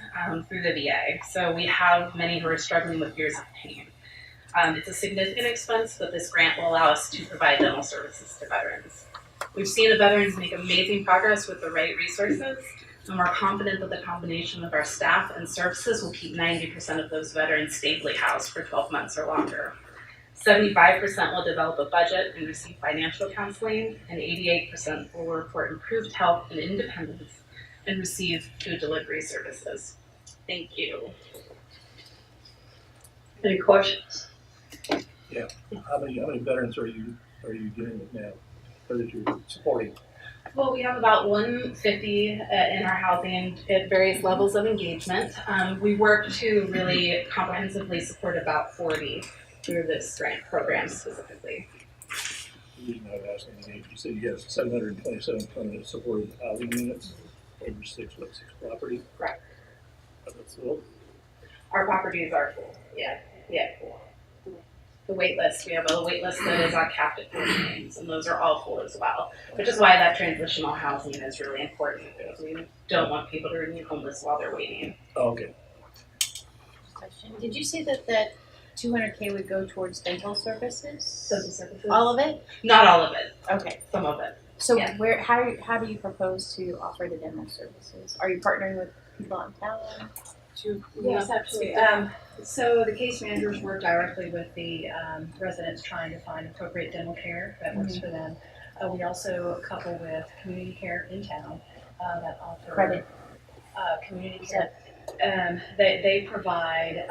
through the VA, so we have many who are struggling with years of pain. It's a significant expense, but this grant will allow us to provide dental services to veterans. We've seen the veterans make amazing progress with the right resources, and we're confident that the combination of our staff and services will keep 90% of those veterans stably housed for 12 months or longer. 75% will develop a budget and receive financial counseling, and 88% will report improved health and independence and receive food delivery services. Thank you. Any questions? Yeah, how many veterans are you dealing with now, or that you're supporting? Well, we have about 150 in our housing at various levels of engagement. We work to really comprehensively support about 40 through this grant program specifically. The reason I was asking is you said you have 727 permanent supported housing units over 6 properties? Correct. That's full? Our properties are full, yeah, full. The wait list, we have a wait list that is capped at 40 names, and those are all full as well, which is why that transitional housing is really important, because we don't want people to remain homeless while they're waiting. Oh, okay. Question. Did you say that 200K would go towards dental services? Dental services? All of it? Not all of it. Okay. Some of it. So Yeah. how do you propose to offer the dental services? Are you partnering with people in town? Yes, absolutely. So the case managers work directly with the residents trying to find appropriate dental care that works for them. We also couple with community care in town that offer Credit. Community care. They provide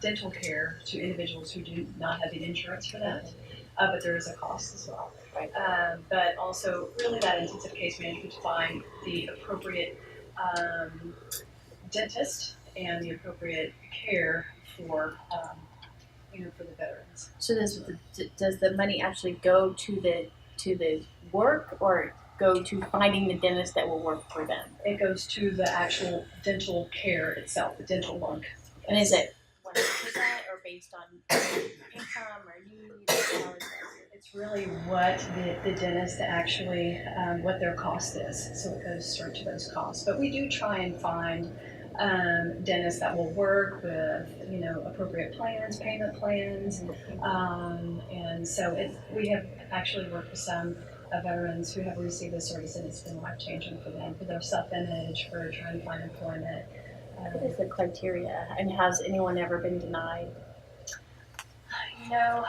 dental care to individuals who do not have the insurance for that, but there is a cost as well. Right. But also really that intensive case management to find the appropriate dentist and the appropriate care for for the veterans. So does the money actually go to the work or go to finding the dentist that will work for them? It goes to the actual dental care itself, the dental work. And is it 100% or based on income or need? How is that? It's really what the dentist actually, what their cost is, so it goes straight to those costs. But we do try and find dentists that will work with, appropriate plans, payment plans. And so we have actually worked with some veterans who have received the service, and it's been life-changing for them, for their self-image, for trying to find employment. What is the criteria, and has anyone ever been denied? No.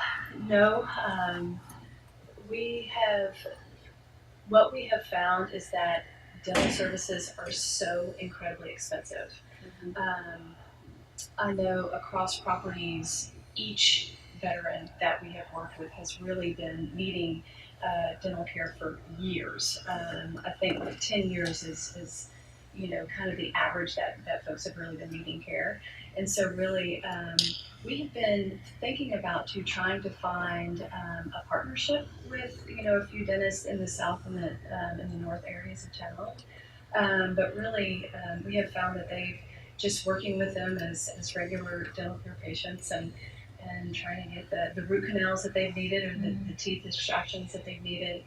What we have found is that dental services are so incredibly expensive. I know across properties, each veteran that we have worked with has really been needing dental care for years. I think 10 years is kind of the average that folks have really been needing care. And so really, we have been thinking about trying to find a partnership with, a few dentists in the south and in the north areas of town. But really, we have found that they've just working with them as regular dental care patients and trying to get the root canals that they've needed or the teeth extractions that they've needed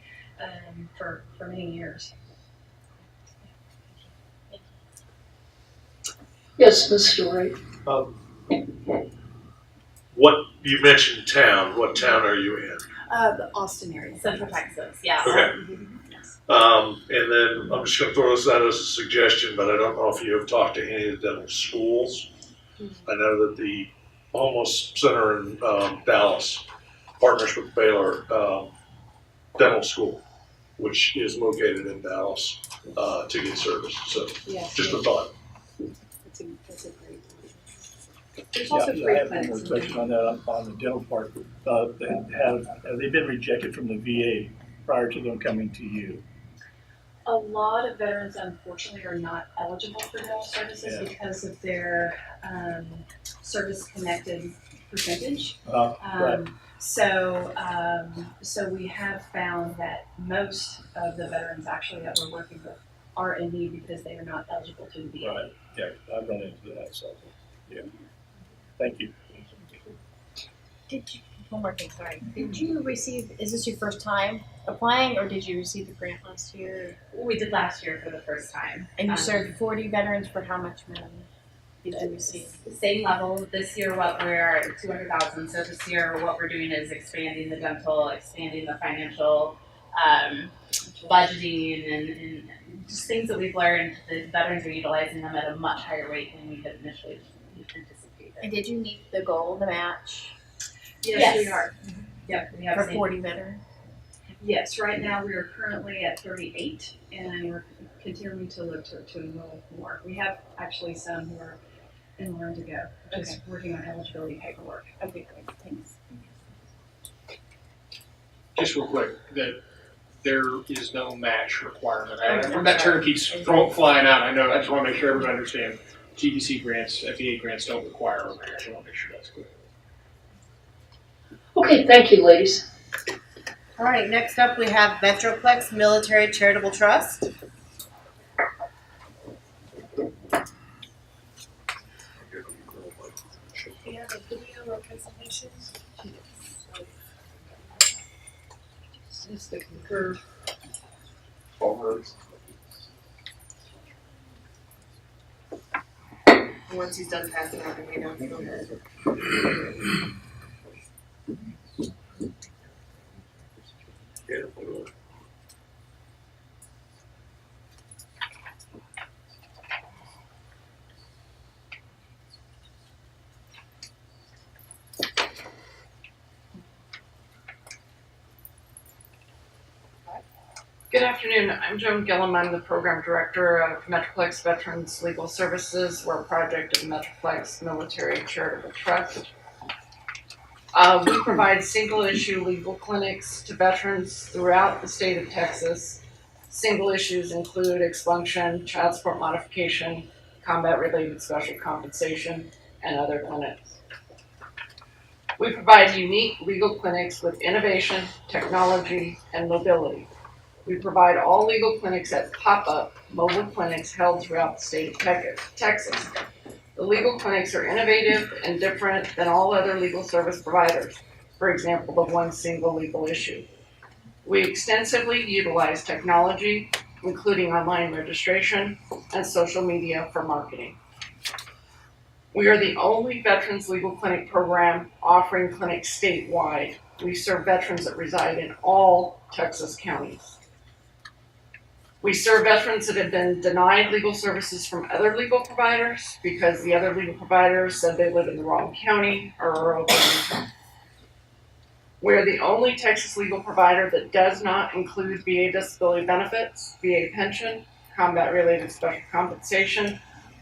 for many years. Yes, Mr. Wright. What, you mentioned town, what town are you in? The Austin area, Central Texas, yeah. Okay. And then I'm just gonna throw this out as a suggestion, but I don't know if you have talked to any of the dental schools. I know that the homeless center in Dallas partners with Baylor Dental School, which is located in Dallas, to get service. So just a thought. That's a great one. There's also free clinics. I have one more question on that, on the dental part. Have they been rejected from the VA prior to them coming to you? A lot of veterans, unfortunately, are not eligible for dental services because of their service-connected percentage. Right. So we have found that most of the veterans actually that we're working with are in need because they are not eligible to the VA. Right. Yeah, I've run into that. So, yeah. Thank you. One more thing, sorry. Did you receive, is this your first time applying, or did you receive the grant last year? We did last year for the first time. And you served 40 veterans for how much money did you receive? Same level. This year, what we're at 200,000. So this year, what we're doing is expanding the dental, expanding the financial, budgeting, and just things that we've learned. The veterans are utilizing them at a much higher rate than we had initially anticipated. And did you meet the goal, the match? Yes, we are. Yep, we have For 40 veterans? Yes, right now we are currently at 38, and we're continuing to look to enroll more. We have actually some who are enrolled to go, just working on eligibility paperwork. Okay, great, thanks. Just real quick, that there is no match requirement. That term keeps flying out. I know, I just want to make sure everybody understands. TDC grants, FEA grants don't require a match. I want to make sure that's clear. Okay, thank you, ladies. All right, next up we have Metroplex Military Charitable Trust. Do you have a video or presentation? Just the concur. Once he's done passing out the handout, go ahead. Good afternoon. I'm Joan Gillum. I'm the Program Director of Metroplex Veterans Legal Services. We're a project of Metroplex Military Charitable Trust. We provide single-issue legal clinics to veterans throughout the state of Texas. Single issues include expunction, child support modification, combat-related special compensation, and other clinics. We provide unique legal clinics with innovation, technology, and mobility. We provide all legal clinics as pop-up mobile clinics held throughout the state of Texas. The legal clinics are innovative and different than all other legal service providers. for example, the one single legal issue. We extensively utilize technology, including online registration and social media for marketing. We are the only veterans legal clinic program offering clinics statewide. We serve veterans that reside in all Texas counties. We serve veterans that have been denied legal services from other legal providers because the other legal providers said they live in the wrong county or are over income. We are the only Texas legal provider that does not include VA disability benefits, VA pension, combat-related special compensation,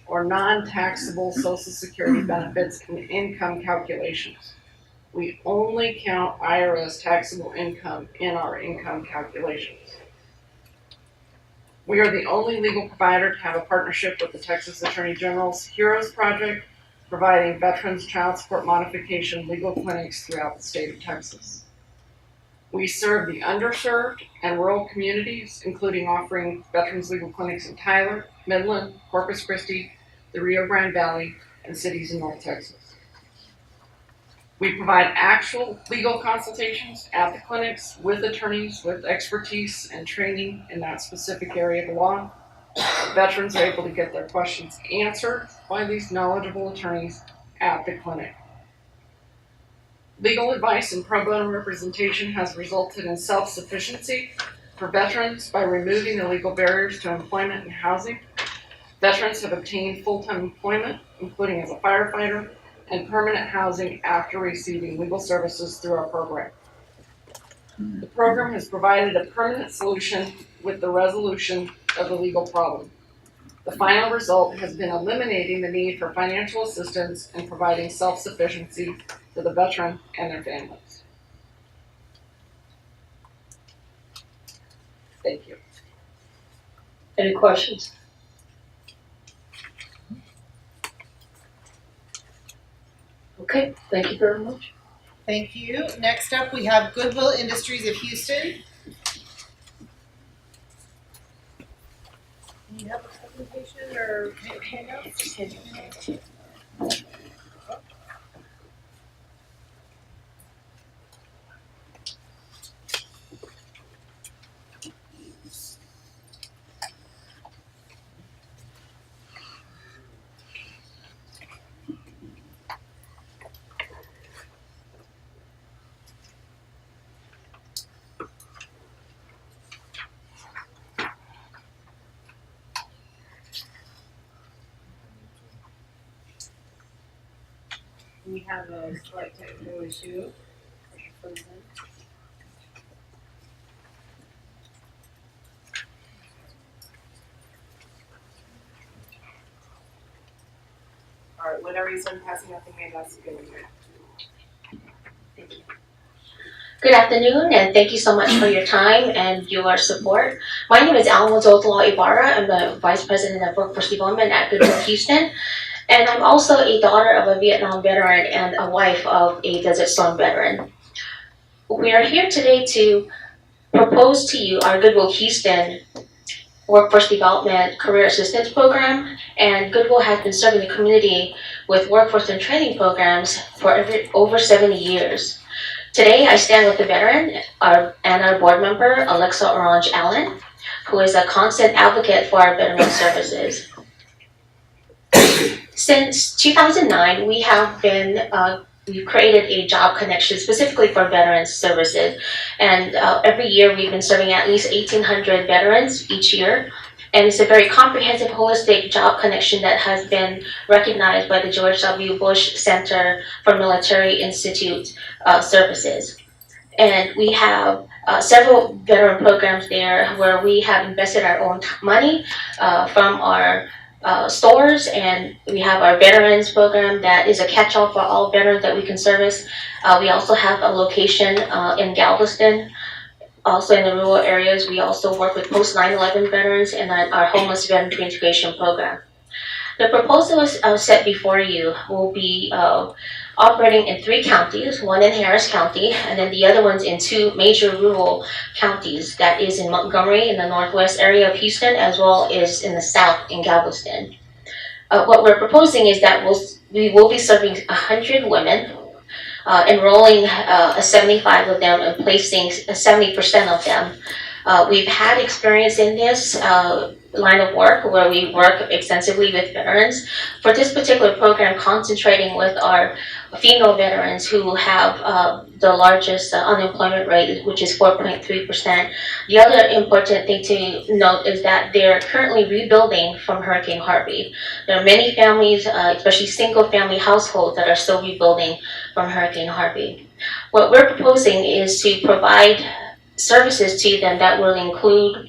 or non-taxable Social Security benefits in income calculations. We only count IRS taxable income in our income calculations. We are the only legal provider to have a partnership with the Texas Attorney General's HEROES Project, providing veterans child support modification legal clinics throughout the state of Texas. We serve the underserved and rural communities, including offering veterans legal clinics in Tyler, Midland, Corpus Christi, the Rio Grande Valley, and cities in North Texas. We provide actual legal consultations at the clinics with attorneys with expertise and training in that specific area of the law. Veterans are able to get their questions answered by these knowledgeable attorneys at the clinic. Legal advice and pro bono representation has resulted in self-sufficiency for veterans by removing the legal barriers to employment and housing. Veterans have obtained full-time employment, including as a firefighter, and permanent housing after receiving legal services through our program. The program has provided a permanent solution with the resolution of the legal problem. The final result has been eliminating the need for financial assistance and providing self-sufficiency for the veteran and their families. Thank you. Any questions? Okay, thank you very much. Thank you. Next up, we have Goodwill Industries of Houston. Do you have a presentation or handouts? We have a slight technical issue. All right, whenever he's done passing out the handouts, you can adjourn. Thank you. Good afternoon, and thank you so much for your time and your support. My name is Almazotla Ibarra. I'm the Vice President of Workforce Development at Goodwill Houston, and I'm also a daughter of a Vietnam veteran and a wife of a Desert Storm veteran. We are here today to propose to you our Goodwill Houston Workforce Development Career Assistance Program, and Goodwill has been serving the community with workforce and training programs for over 70 years. Today, I stand with the veteran and our board member, Alexa Orange Allen, who is a constant advocate for our veteran services. Since 2009, we have we've created a job connection specifically for veterans services. And every year we've been serving at least 1,800 veterans each year. And it's a very comprehensive, holistic job connection that has been recognized by the George W. Bush Center for Military Institute Services. And we have several veteran programs there where we have invested our own money from our stores, and we have our veterans program that is a catch-all for all veterans that we can service. We also have a location in Galveston. Also in the rural areas, we also work with post 9/11 veterans and our homeless veteran reintegration program. The proposal set before you will be operating in 3 counties, one in Harris County, and then the other one's in 2 major rural counties. That is in Montgomery in the northwest area of Houston, as well as in the south in Galveston. What we're proposing is that we will be serving 100 women enrolling 75 of them and placing 70% of them. We've had experience in this line of work where we work extensively with veterans. For this particular program, concentrating with our female veterans who have the largest unemployment rate, which is 4.3%. The other important thing to note is that they're currently rebuilding from Hurricane Harvey. There are many families, especially single-family households, that are still rebuilding from Hurricane Harvey. What we're proposing is to provide services to them that will include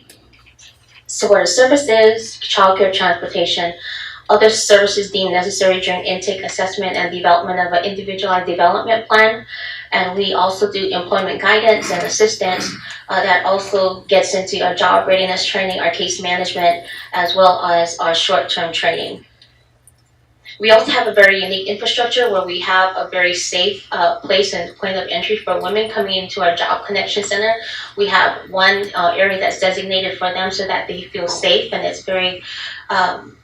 supportive services, childcare, transportation, other services deemed necessary during intake assessment and development of an individualized development plan. And we also do employment guidance and assistance that also gets into our job readiness training, our case management, as well as our short-term training. We also have a very unique infrastructure where we have a very safe place and point of entry for women coming into our Job Connection Center. We have one area that's designated for them so that they feel safe, and it's very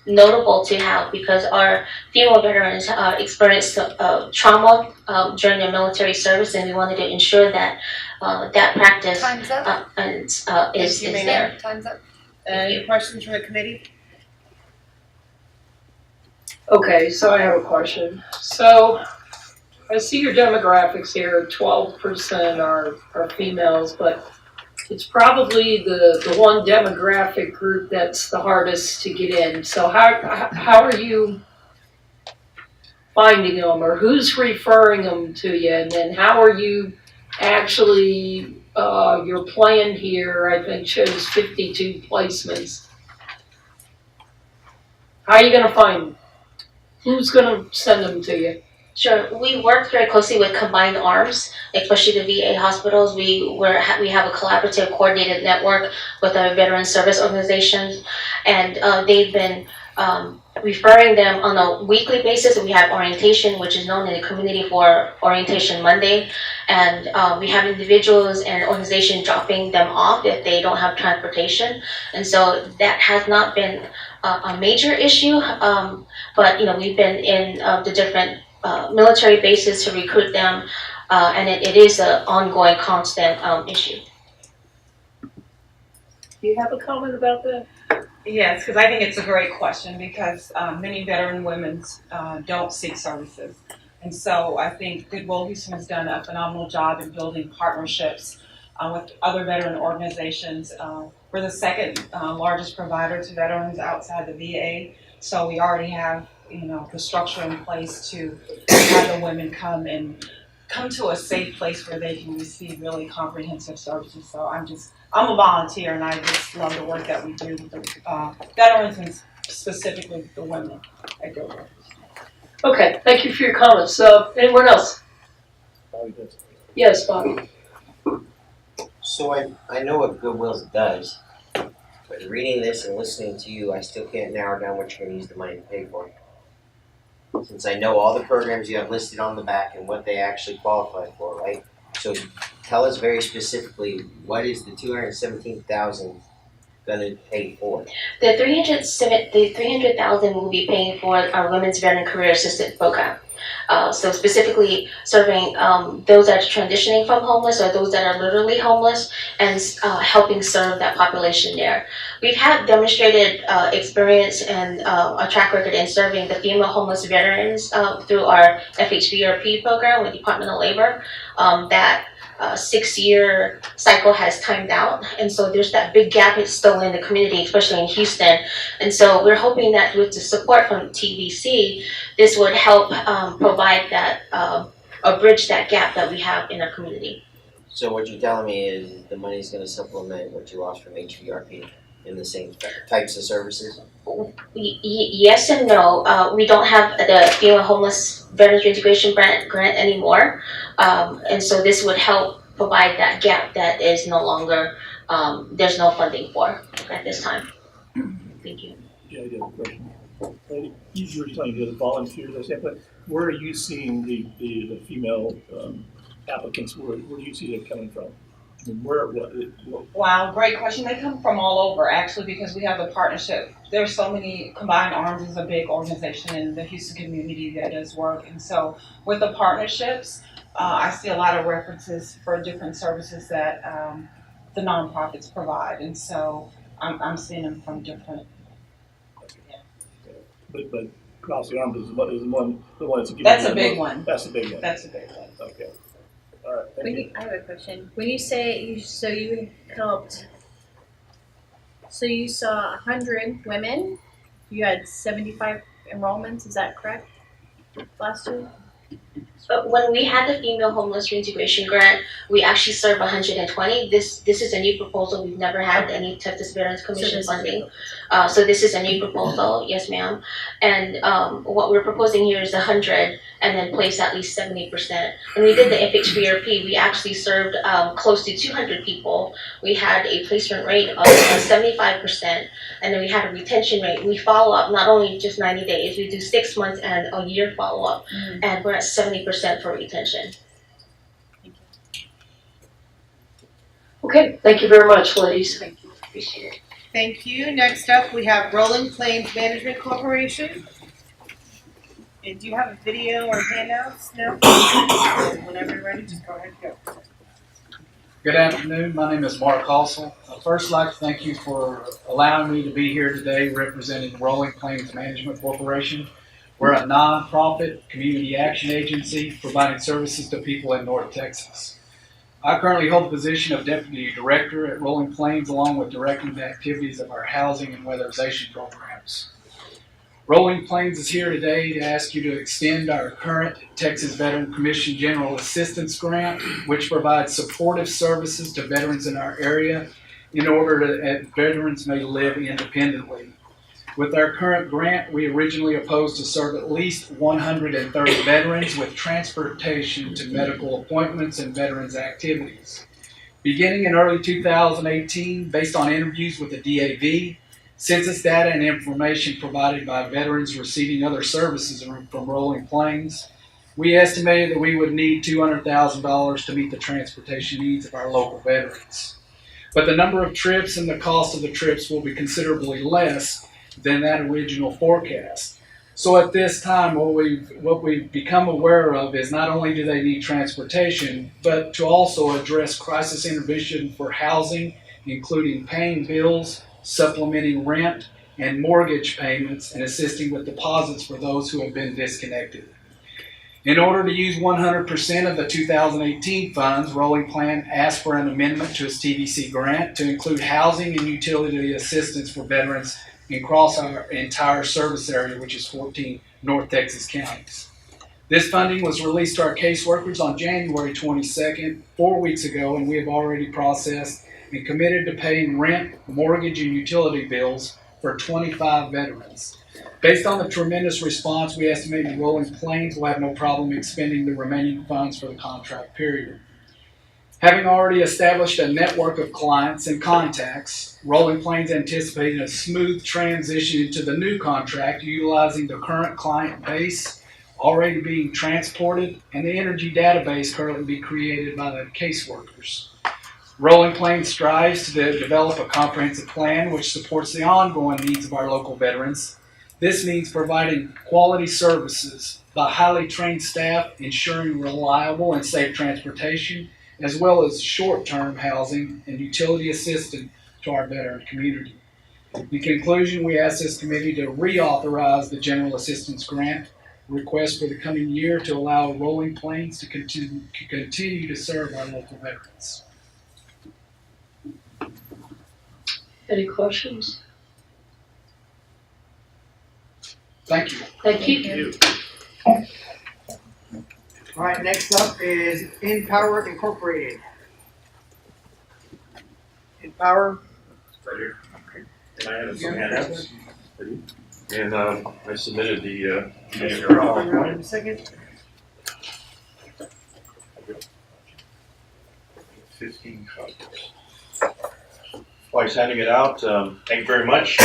notable to have because our female veterans experienced trauma during their military service, and we wanted to ensure that that practice is there. Time's up. Any questions from the committee? Okay, so I have a question. So I see your demographics here, 12% are females, but it's probably the one demographic group that's the hardest to get in. So how are you finding them, or who's referring them to you? And then how are you actually, your plan here, I think, shows 52 placements. How are you gonna find them? Who's gonna send them to you? Sure. We work very closely with Combined Arms, especially the VA hospitals. We have a collaborative, coordinated network with our veteran service organizations, and they've been referring them on a weekly basis. We have orientation, which is known in the community for Orientation Monday, and we have individuals and organizations dropping them off if they don't have transportation, and so that has not been a major issue, but we've been in the different military bases to recruit them, and it is an ongoing, constant issue. Do you have a comment about that? Yes, because I think it's a great question because many veteran women don't seek services. And so I think Goodwill Houston has done a phenomenal job in building partnerships with other veteran organizations. We're the second largest provider to veterans outside the VA. So we already have the structure in place to have the women come to a safe place where they can receive really comprehensive services. So I'm a volunteer, and I just love the work that we do with the veterans and specifically the women at Goodwill. Okay, thank you for your comments. Anyone else? Yes, Bobby. So I know what Goodwill does, but reading this and listening to you, I still can't narrow down what you're going to use the money to pay for. Since I know all the programs you have listed on the back and what they actually qualify for, right? So tell us very specifically, what is the $217,000 going to pay for? The $300,000 will be paying for our Women's Veteran Career Assistance Program. So specifically serving those that are transitioning from homeless or those that are literally homeless and helping serve that population there. We've had demonstrated experience and a track record in serving the female homeless veterans through our FHVRP program with Department of Labor. That 6-year cycle has timed out, and so there's that big gap it's still in the community, especially in Houston. And so we're hoping that with the support from TVC, this would help provide that or bridge that gap that we have in our community. So what you're telling me is the money's going to supplement what you lost from HVRP in the same types of services? Yes and no. We don't have the female homeless veterans integration grant anymore, and so this would help provide that gap that is no longer there's no funding for at this time. Thank you. Yeah, I do have a question. You were talking to the volunteers, I said, but where are you seeing the female applicants? Where do you see that coming from? And what, Wow, great question. They come from all over actually because we have a partnership. There's so many, Combined Arms is a big organization in the Houston community that does work. And so with the partnerships, I see a lot of references for different services that the nonprofits provide. And so I'm seeing them from different. but Cross the Arms is the one that's giving That's you a big one. That's a big one. That's a big one. Okay. All right. Thank you. I have a question. When you say you helped, so you saw 100 women, you had 75 enrollments. Is that correct? Last year. But when we had the female homeless reintegration grant, we actually served 120. This is a new proposal. We've never had any Texas Veterans Commission funding. So this is a new proposal, yes ma'am. And what we're proposing here is 100 and then place at least 70%. When we did the FHVRP, we actually served close to 200 people. We had a placement rate of 75%, and then we had a retention rate. We follow up not only just 90 days, we do 6 months and a year follow up, and we're at 70% for retention. Okay, thank you very much, ladies. Thank you, appreciate it. Thank you. Next up, we have Rolling Plains Management Corporation. And do you have a video or handouts? No? Whenever you're ready, just go ahead and go. Good afternoon. My name is Mark Halsell. I'd first like to thank you for allowing me to be here today representing Rolling Plains Management Corporation. We're a nonprofit community action agency providing services to people in North Texas. I currently hold the position of Deputy Director at Rolling Plains along with directing the activities of our housing and weatherization programs. Rolling Plains is here today to ask you to extend our current Texas Veteran Commission General Assistance Grant, which provides supportive services to veterans in our area in order that veterans may live independently. With our current grant, we originally opposed to serve at least 130 veterans with transportation to medical appointments and veterans activities. Beginning in early 2018, based on interviews with the DAV, census data and information provided by veterans receiving other services from Rolling Plains, we estimated that we would need $200,000 to meet the transportation needs of our local veterans. But the number of trips and the cost of the trips will be considerably less than that original forecast. So at this time, what we've become aware of is not only do they need transportation, but to also address crisis intervention for housing, including paying bills, supplementing rent and mortgage payments, and assisting with deposits for those who have been disconnected. In order to use 100% of the 2018 funds, Rolling Plains asked for an amendment to its TVC grant to include housing and utility assistance for veterans across our entire service area, which is 14 North Texas counties. This funding was released to our caseworkers on January 22nd, 4 weeks ago, and we have already processed and committed to paying rent, mortgage, and utility bills for 25 veterans. Based on the tremendous response, we estimate that Rolling Plains will have no problem expending the remaining funds for the contract period. Having already established a network of clients and contacts, Rolling Plains anticipated a smooth transition into the new contract utilizing the current client base already being transported and the energy database currently being created by the caseworkers. Rolling Plains strives to develop a comprehensive plan which supports the ongoing needs of our local veterans. This means providing quality services by highly trained staff, ensuring reliable and safe transportation, as well as short-term housing and utility assistance to our veteran community. In conclusion, we ask this committee to reauthorize the General Assistance Grant request for the coming year to allow Rolling Plains to continue to serve our local veterans. Any questions? Thank you. Thank you. All right, next up is Empower Incorporated. Empower. Right here. Okay. And I have some handouts. And I submitted the Hold on a second. 15 copies. While he's handing it out, thank you very much.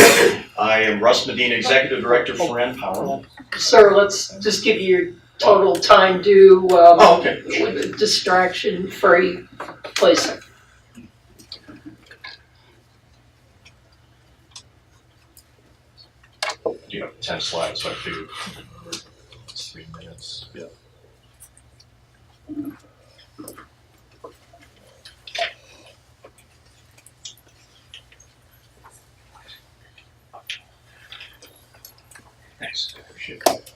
I am Russ Medina, Executive Director for Empower. Sir, let's just give you your total time due Okay. with a distraction-free place. you know, 10 slides, so I figured it's 3 minutes. Yeah. Thanks, I appreciate it.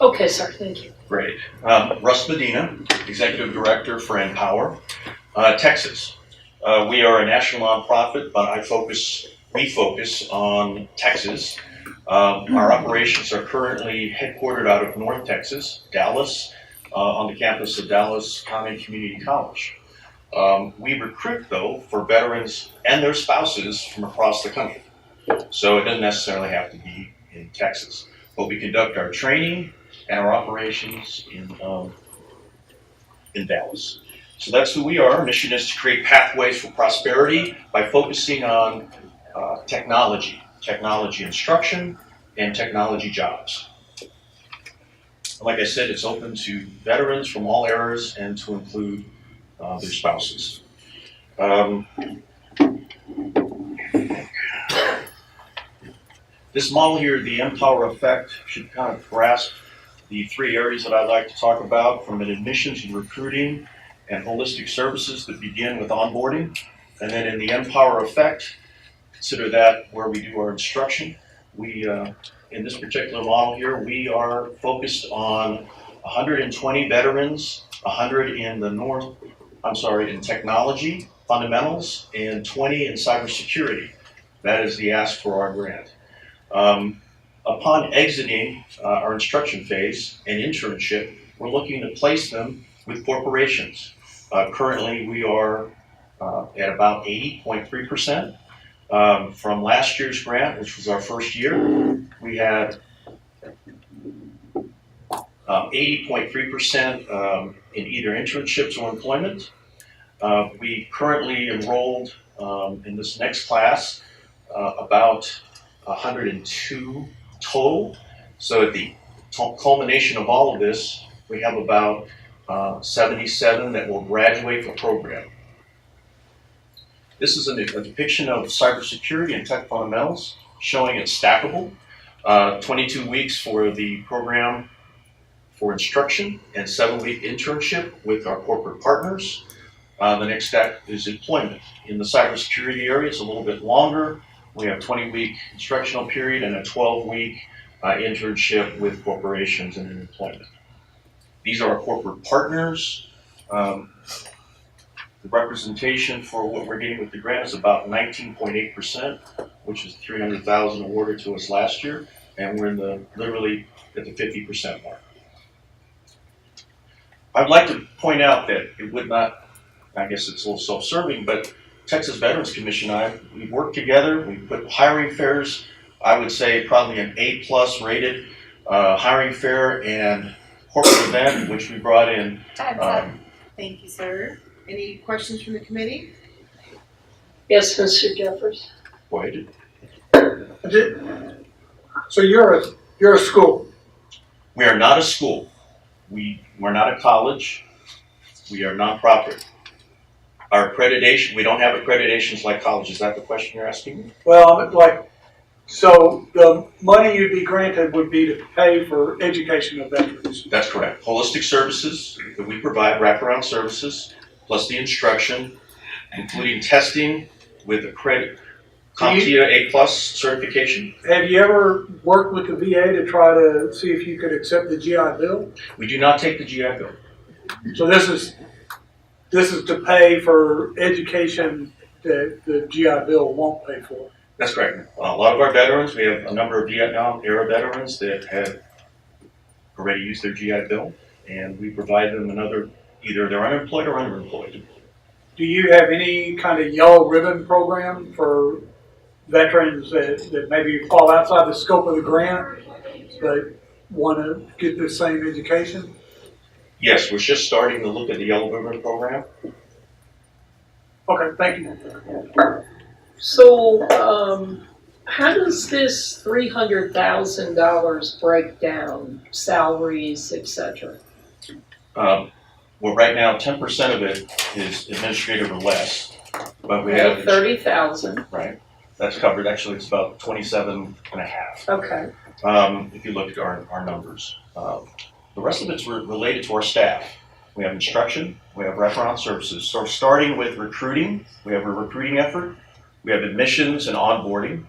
Okay, sir, thank you. Great. Russ Medina, Executive Director for Empower, Texas. We are a national nonprofit, but we focus on Texas. Our operations are currently headquartered out of North Texas, Dallas, on the campus of Dallas County Community College. We recruit, though, for veterans and their spouses from across the country. So it doesn't necessarily have to be in Texas. But we conduct our training and our operations in Dallas. So that's who we are. Our mission is to create pathways for prosperity by focusing on technology instruction, and technology jobs. Like I said, it's open to veterans from all eras and to include their spouses. This model here, the Empower Effect, should kind of grasp the 3 areas that I'd like to talk about, from an admissions and recruiting and holistic services that begin with onboarding. And then in the Empower Effect, consider that where we do our instruction. We, in this particular model here, we are focused on 120 veterans, 100 in technology, fundamentals, and 20 in cybersecurity. That is the ask for our grant. Upon exiting our instruction phase and internship, we're looking to place them with corporations. Currently, we are at about 80.3%. From last year's grant, which was our first year, we had 80.3% in either internships or employment. We currently enrolled in this next class about 102 total. So at the culmination of all of this, we have about 77 that will graduate from program. This is a depiction of cybersecurity and tech fundamentals, showing it's stackable. 22 weeks for the program for instruction and 7-week internship with our corporate partners. The next step is employment. In the cybersecurity area, it's a little bit longer. We have a 20-week instructional period and a 12-week internship with corporations and in employment. These are our corporate partners. The representation for what we're getting with the grant is about 19.8%, which is $300,000 awarded to us last year, and we're literally at the 50% mark. I'd like to point out that it would not, I guess it's a little self-serving, but Texas Veterans Commission and I, we work together. We put hiring fairs, I would say probably an A+ rated hiring fair and corporate event, which we brought in. Thank you, sir. Any questions from the committee? Yes, Mr. Jeffers. Go ahead. So you're a school? We are not a school. We're not a college. We are nonprofit. Our accreditation, we don't have accreditations like college. Is that the question you're asking me? Well, so the money you'd be granted would be to pay for education of veterans? That's correct. Holistic services that we provide, wraparound services, plus the instruction, including testing with a CompTIA A+ certification. Have you ever worked with the VA to try to see if you could accept the GI Bill? We do not take the GI Bill. So this is to pay for education that the GI Bill won't pay for? That's correct. A lot of our veterans, we have a number of Vietnam era veterans that have already used their GI Bill, and we provide them another, either they're unemployed or underemployed. Do you have any kind of yellow ribbon program for veterans that maybe fall outside the scope of the grant but want to get the same education? Yes, we're just starting to look at the Yellow Ribbon program. Okay, thank you. So, how does this $300,000 break down, salaries, etc.? Well, right now, 10% of it is administrative or less. But we have. 30,000. Right, that's covered, actually, it's about 27 and a half. Okay. If you look at our numbers. The rest of it's related to our staff. We have instruction, we have wraparound services. So starting with recruiting, we have a recruiting effort. We have admissions and onboarding.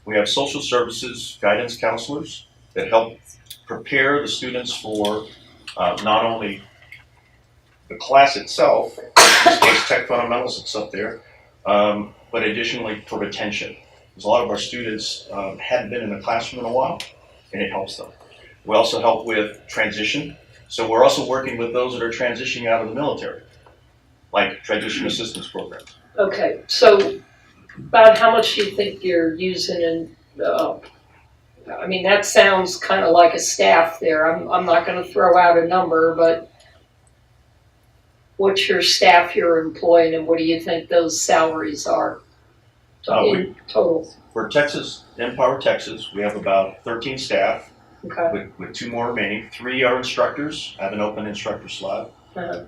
We have social services, guidance counselors that help prepare the students for not only the class itself, in this case tech fundamentals, it's up there, but additionally for retention. Because a lot of our students hadn't been in the classroom in a while, and it helps them. We also help with transition. So we're also working with those that are transitioning out of the military, like transition assistance programs. Okay, so about how much do you think you're using in, I mean, that sounds kind of like a staff there. I'm not gonna throw out a number, but what's your staff you're employing and what do you think those salaries are in total? For Texas, Empower Texas, we have about 13 staff. Okay. With 2 more remaining. 3 are instructors, I have an open instructor slot. Uh-huh.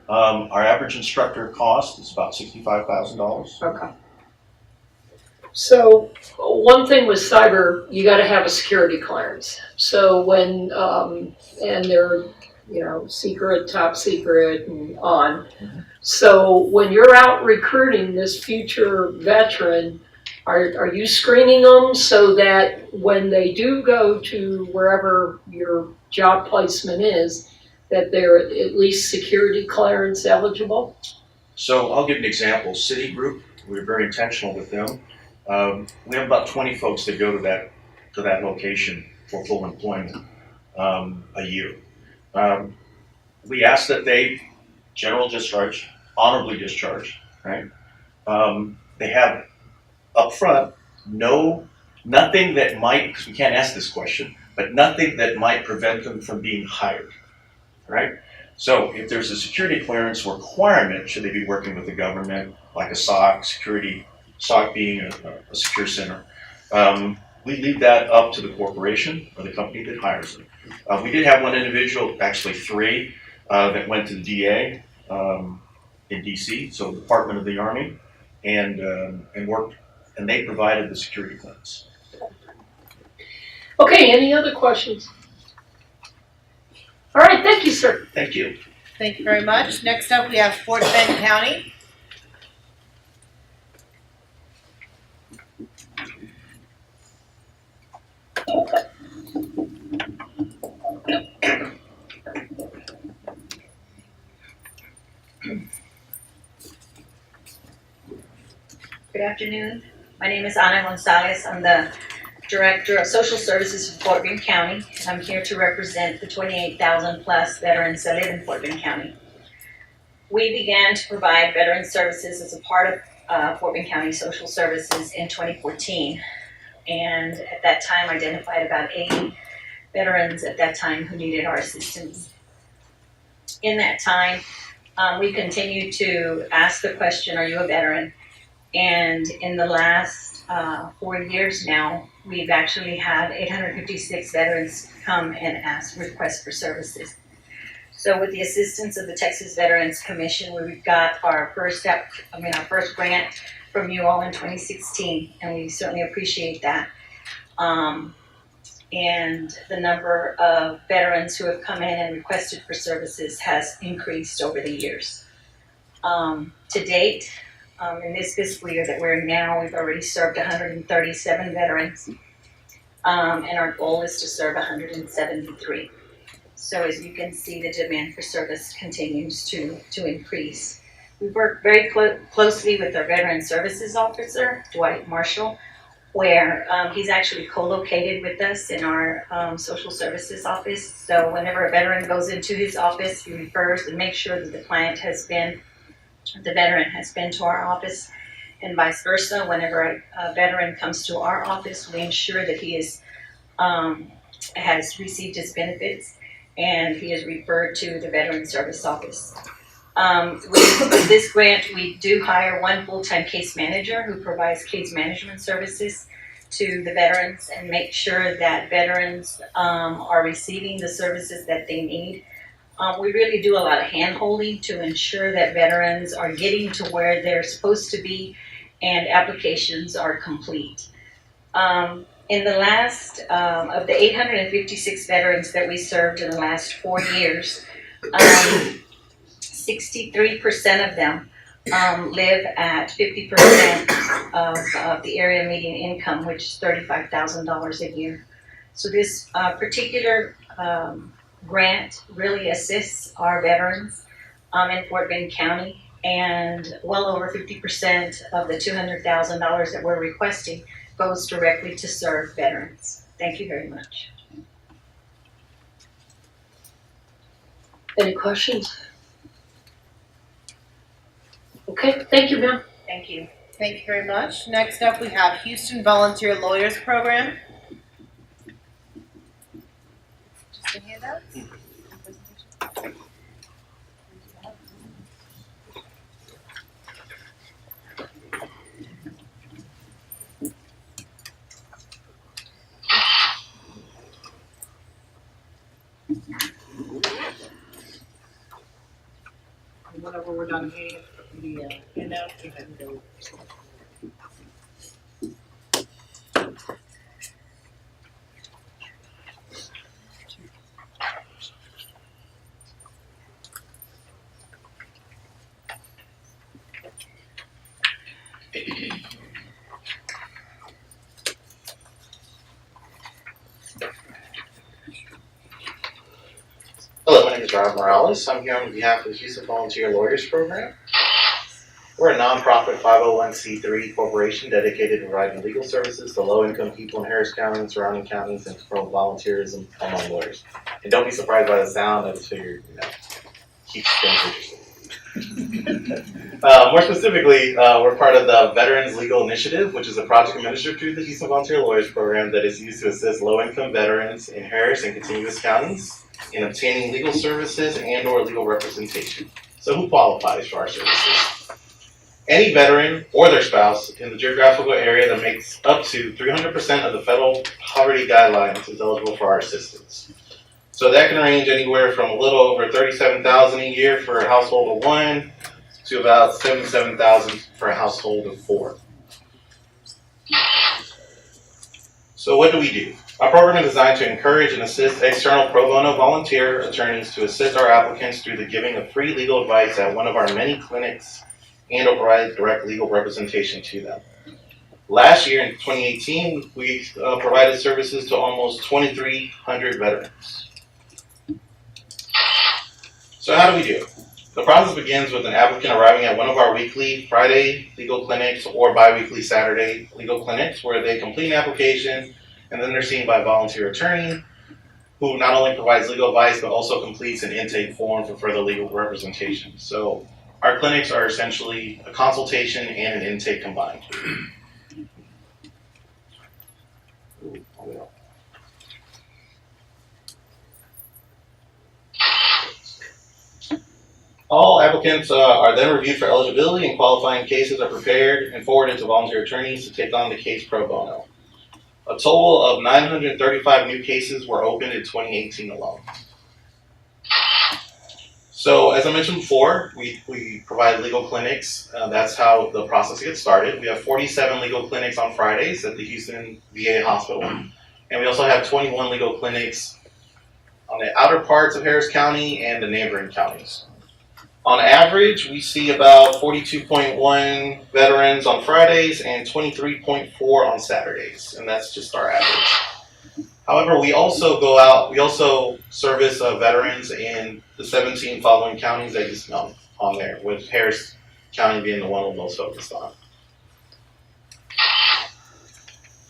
Our average instructor cost is about $65,000. Okay. So one thing with cyber, you got to have a security clearance. So when and they're secret, top secret, and on. So when you're out recruiting this future veteran, are you screening them so that when they do go to wherever your job placement is, that they're at least security clearance eligible? So I'll give an example. Citigroup, we're very intentional with them. We have about 20 folks that go to that location for full employment a year. We ask that they general discharge, honorably discharge, right? They have upfront nothing that might, because we can't ask this question, but nothing that might prevent them from being hired, right? So if there's a security clearance requirement, should they be working with the government, like a SOC, SOC being a secure center, we leave that up to the corporation or the company that hires them. We did have one individual, actually 3, that went to the DA in DC, so Department of the Army, and worked, and they provided the security clearance. Okay, any other questions? All right, thank you, sir. Thank you. Thank you very much. Next up, we have Fort Bend County. Good afternoon. My name is Ana Gonzalez. I'm the Director of Social Services for Fort Bend County. I'm here to represent the 28,000 plus veterans that live in Fort Bend County. We began to provide veteran services as a part of Fort Bend County Social Services in 2014. And at that time identified about 80 veterans at that time who needed our assistance. In that time, we continued to ask the question, are you a veteran? And in the last 4 years now, we've actually had 856 veterans come and request for services. So with the assistance of the Texas Veterans Commission, we got our first grant from you all in 2016, and we certainly appreciate that. And the number of veterans who have come in and requested for services has increased over the years. To date, in this fiscal year that we're in now, we've already served 137 veterans, and our goal is to serve 173. So as you can see, the demand for service continues to increase. We work very closely with our Veteran Services Officer, Dwight Marshall, where he's actually co-located with us in our social services office. So whenever a veteran goes into his office, he refers and makes sure that the veteran has been to our office, and vice versa. Whenever a veteran comes to our office, we ensure that he has received his benefits and he is referred to the Veteran Service Office. With this grant, we do hire one full-time case manager who provides case management services to the veterans and make sure that veterans are receiving the services that they need We really do a lot of hand-holding to ensure that veterans are getting to where they're supposed to be and applications are complete. In the last, of the 856 veterans that we served in the last 4 years, 63% of them live at 50% of the area median income, which is $35,000 a year. So this particular grant really assists our veterans in Fort Bend County, and well over 50% of the $200,000 that we're requesting goes directly to serve veterans. Thank you very much. Any questions? Okay, thank you, ma'am. Thank you. Thank you very much. Next up, we have Houston Volunteer Lawyers Program. Just a handout. Whenever we're done here, the handout, we can go. Hello, my name is Rob Morales. I'm here on behalf of the Houston Volunteer Lawyers Program. We're a nonprofit 501c3 corporation dedicated to providing legal services to low-income people in Harris County and surrounding counties and to promote volunteerism among lawyers. And don't be surprised by the sound. I just figured, keep things interesting. More specifically, we're part of the Veterans Legal Initiative, which is a project administered through the Houston Volunteer Lawyers Program that is used to assist low-income veterans in Harris and contiguous counties in obtaining legal services and or legal representation. So who qualifies for our services? Any veteran or their spouse in the geographical area that makes up to 300% of the federal poverty guidelines is eligible for our assistance. So that can range anywhere from a little over $37,000 a year for a household of 1 to about $77,000 for a household of 4. So what do we do? Our program is designed to encourage and assist external pro bono volunteer attorneys to assist our applicants through the giving of free legal advice at one of our many clinics and or provide direct legal representation to them. Last year in 2018, we provided services to almost 2,300 veterans. So how do we do it? The process begins with an applicant arriving at one of our weekly Friday legal clinics or bi-weekly Saturday legal clinics where they complete an application and then they're seen by a volunteer attorney who not only provides legal advice but also completes an intake form for further legal representation. So our clinics are essentially a consultation and an intake combined. All applicants are then reviewed for eligibility, and qualifying cases are prepared and forwarded to volunteer attorneys to take on the case pro bono. A total of 935 new cases were opened in 2018 alone. So as I mentioned before, we provide legal clinics. That's how the process gets started. We have 47 legal clinics on Fridays at the Houston VA Hospital. And we also have 21 legal clinics on the outer parts of Harris County and the neighboring counties. On average, we see about 42.1 veterans on Fridays and 23.4 on Saturdays, and that's just our average. However, we also service veterans in the 17 following counties that you see on there, with Harris County being the one we're most focused on.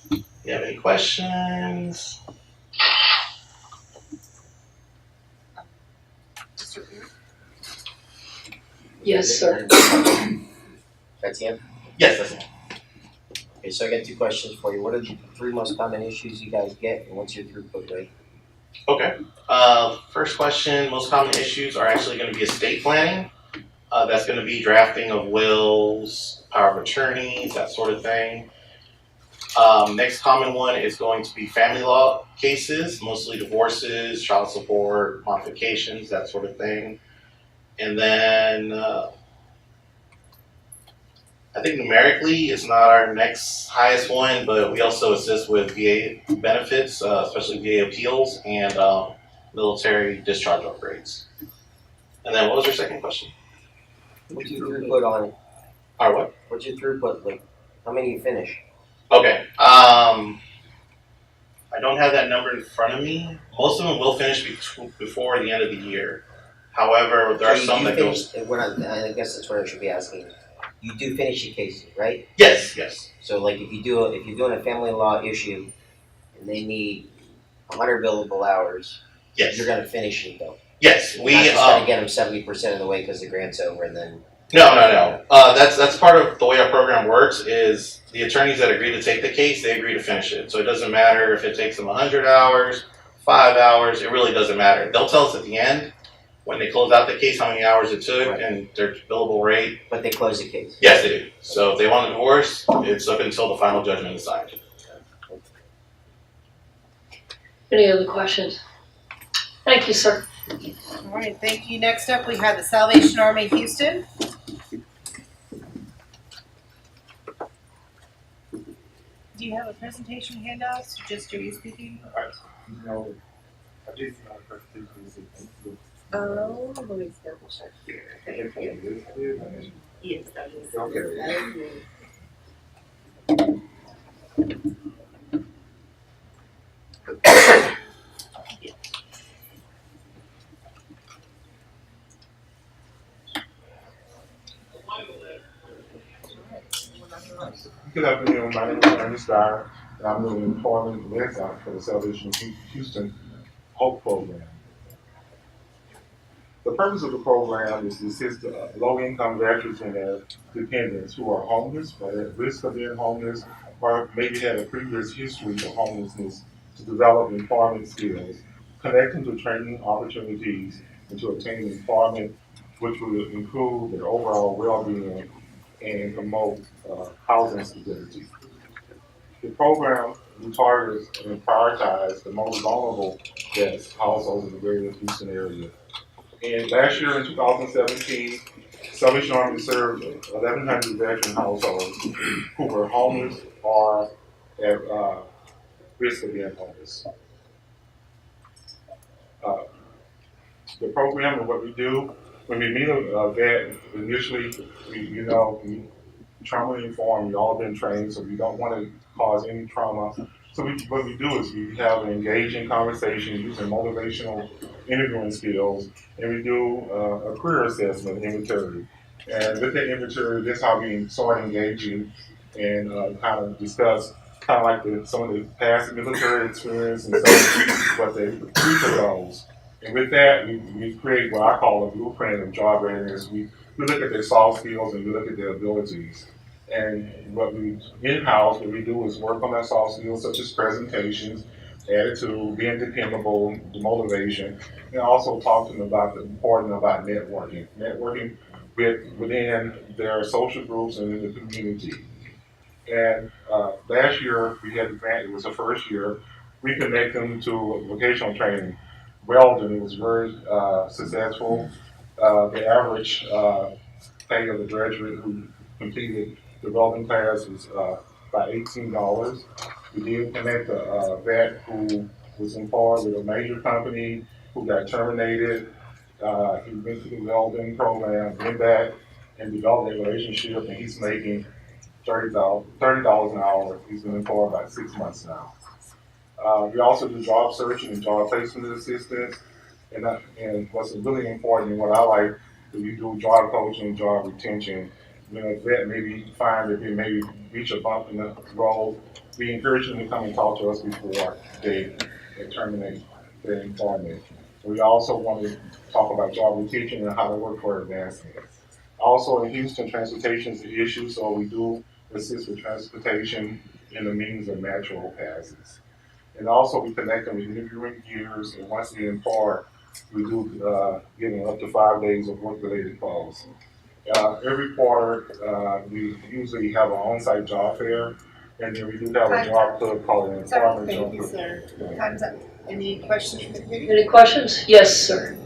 You have any questions? Yes, sir. That's him? Yes, that's him. Okay, so I got 2 questions for you. What are the 3 most common issues you guys get, and what's your throughput rate? Okay. First question, most common issues are actually going to be estate planning. That's going to be drafting of wills, power of attorneys, that sort of thing. Next common one is going to be family law cases, mostly divorces, child support, modifications, that sort of thing. And then I think numerically it's not our next highest one, but we also assist with VA benefits, especially VA appeals and military discharge upgrades. And then what was your second question? What's your throughput on it? Our what? What's your throughput, like, how many you finish? Okay. I don't have that number in front of me. Most of them will finish before the end of the year. However, there are some that go. I guess that's what I should be asking. You do finish your cases, right? Yes, yes. So like if you're doing a family law issue and they need 100 billable hours, yes, you're gonna finish it though. Yes, we not just gonna get them 70% of the way because the grant's over and then. No. That's part of the way our program works. Is the attorneys that agree to take the case, they agree to finish it. So it doesn't matter if it takes them 100 hours, 5 hours. It really doesn't matter. They'll tell us at the end when they close out the case how many hours it took and their billable rate. But they close the case. Yes, they do. So if they want a divorce, it's up until the final judgment is signed. Any other questions? Thank you, sir. All right, thank you. Next up, we have the Salvation Army Houston. Do you have a presentation handouts? Just are you speaking? No, I did not a presentation. Oh, let me double check here. Yes, that is. Okay. Good afternoon, my name is Ernest Dyer, and I'm the employment liaison for the Salvation of Houston HOPE program. The purpose of the program is to assist low-income veterans and their dependents who are homeless or at risk of being homeless or maybe had a previous history of homelessness to develop employment skills, connect them to training opportunities, and to obtain employment which will improve their overall well-being and promote housing stability. The program targets and prioritizes the most vulnerable vets households in the greater Houston area. And last year in 2017, Salvation Army served 1,100 veteran households who were homeless or at risk of being homeless. The program and what we do, when we meet a vet, initially, we trauma informed, we all been trained, so we don't want to cause any trauma. So what we do is we have an engaging conversation using motivational interviewing skills, and we do a career assessment inventory. And with that inventory, that's how we start engaging and kind of discuss kind of like some of the past military experience and what their future goals. And with that, we create what I call a blueprint of job readiness. We look at their soft skills and we look at their abilities. And what we in-house, what we do is work on their soft skills such as presentations, attitude, being dependable, the motivation, and also talk to them about the importance about networking. Networking within their social groups and in the community. And last year we had the grant, it was the first year, we connect them to vocational training. Welding, it was very successful. The average pay of the graduate who completed the welding class was about $18. We did connect a vet who was employed with a major company who got terminated. He went through the welding program, went back and developed a relationship, and he's making $30 an hour. He's been employed about 6 months now. We also do job searching and job placement assistance, and what's really important and what I like is we do job coaching, job retention. When a vet maybe find that they maybe reach a bump in the road, we encourage them to come and talk to us before they terminate their employment. We also want to talk about job retention and how to work for advancement. Also in Houston, transportation is an issue, so we do assist with transportation in the means of natural passes. And also we connect them with interviewing gears, and once they employ, we do give them up to 5 days of work-related calls. Every quarter, we usually have an on-site job fair And then we do have a job clerk called an employment. Thank you, sir. Time's up. Any questions from the committee? Any questions? Yes, sir.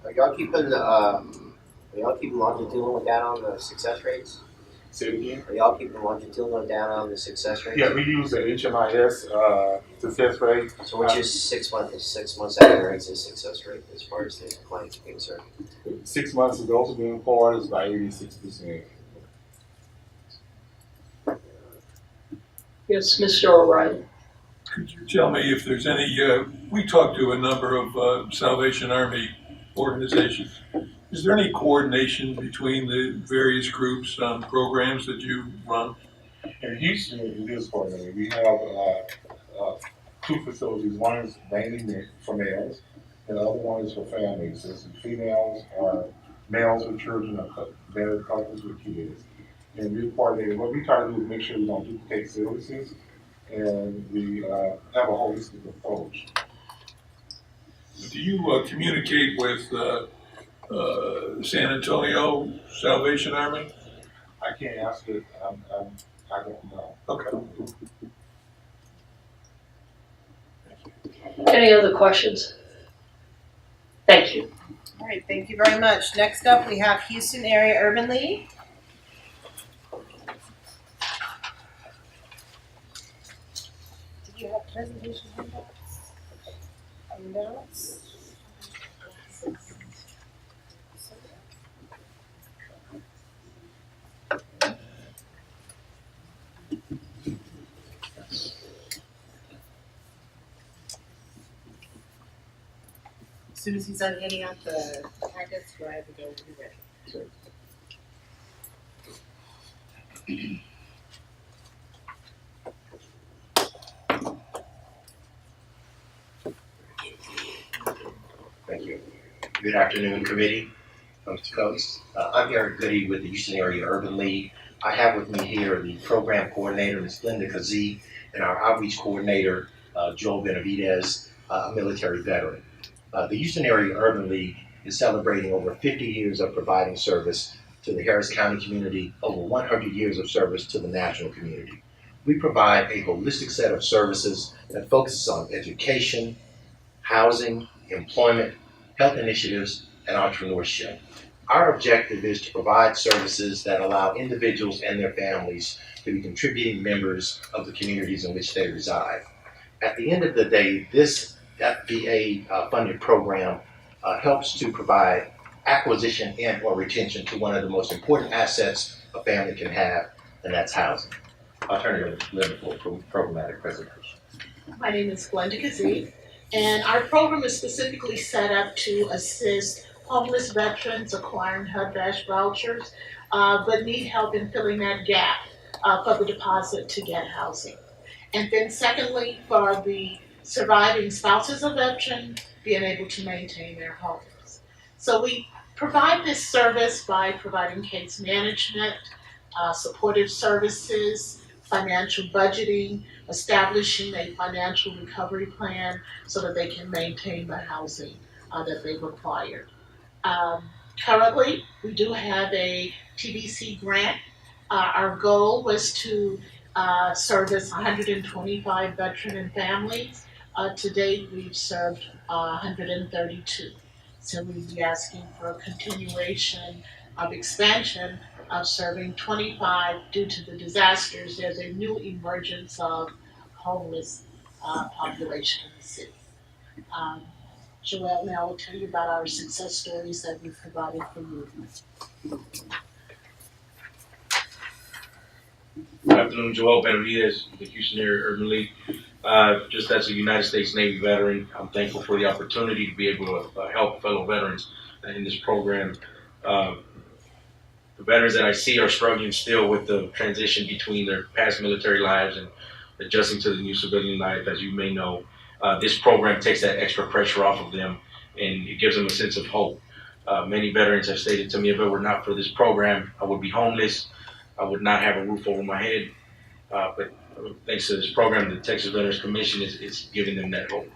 Are y'all keeping longitudinal data on the success rates? Say it again? Are y'all keeping longitudinal data on the success rates? Yeah, we use the HMIS success rate. So what's your 6 months average and success rate as far as the clients are concerned? 6 months of those being employed is about 86%. Yes, Mr. O'Reilly. Could you tell me if there's any, we talked to a number of Salvation Army organizations. Is there any coordination between the various groups on programs that you run? In Houston, it is coordinated. We have 2 facilities. One is mainly for males, and the other one is for families. So the females are males with children, or married couples with kids. And we coordinate. What we try to do is make sure we don't duplicate services, and we have a holistic approach. Do you communicate with San Antonio Salvation Army? I can't answer it. I don't know. Okay. Any other questions? Thank you. All right, thank you very much. Next up, we have Houston Area Urban League. Did you have presentation handouts? As soon as he's done handing out the packets, we're ready to go. We're ready. Thank you. Good afternoon, committee, coast to coast. I'm Eric Goody with the Houston Area Urban League. I have with me here the program coordinator, Ms. Linda Kazee, and our outreach coordinator, Joel Benavidez, a military veteran. The Houston Area Urban League is celebrating over 50 years of providing service to the Harris County community, over 100 years of service to the national community. We provide a holistic set of services that focuses on education, housing, employment, health initiatives, and entrepreneurship. Our objective is to provide services that allow individuals and their families to be contributing members of the communities in which they reside. At the end of the day, this FVA funded program helps to provide acquisition and or retention to one of the most important assets a family can have, and that's housing. I'll turn it over to Linda for a programmatic presentation. My name is Glenda Kazee, and our program is specifically set up to assist homeless veterans acquiring HUD-VASH vouchers, but need help in filling that gap for the deposit to get housing. And then secondly, for the surviving spouses of veterans being able to maintain their homes. So we provide this service by providing case management, supportive services, financial budgeting, establishing a financial recovery plan so that they can maintain the housing that they require. Currently, we do have a TBC grant. Our goal was to service 125 veteran and families. To date, we've served 132. So we'd be asking for a continuation of expansion of serving 25 due to the disasters. There's a new emergence of homeless population in the city. Joelle now will tell you about our success stories that we've provided for you. Good afternoon, Joel Benavidez, the Houston Area Urban League. Just as a United States Navy veteran, I'm thankful for the opportunity to be able to help fellow veterans in this program. The veterans that I see are struggling still with the transition between their past military lives and adjusting to the new civilian life. As you may know, this program takes that extra pressure off of them and it gives them a sense of hope. Many veterans have stated to me, if it were not for this program, I would be homeless. I would not have a roof over my head. But thanks to this program, the Texas Veterans Commission is giving them that hope.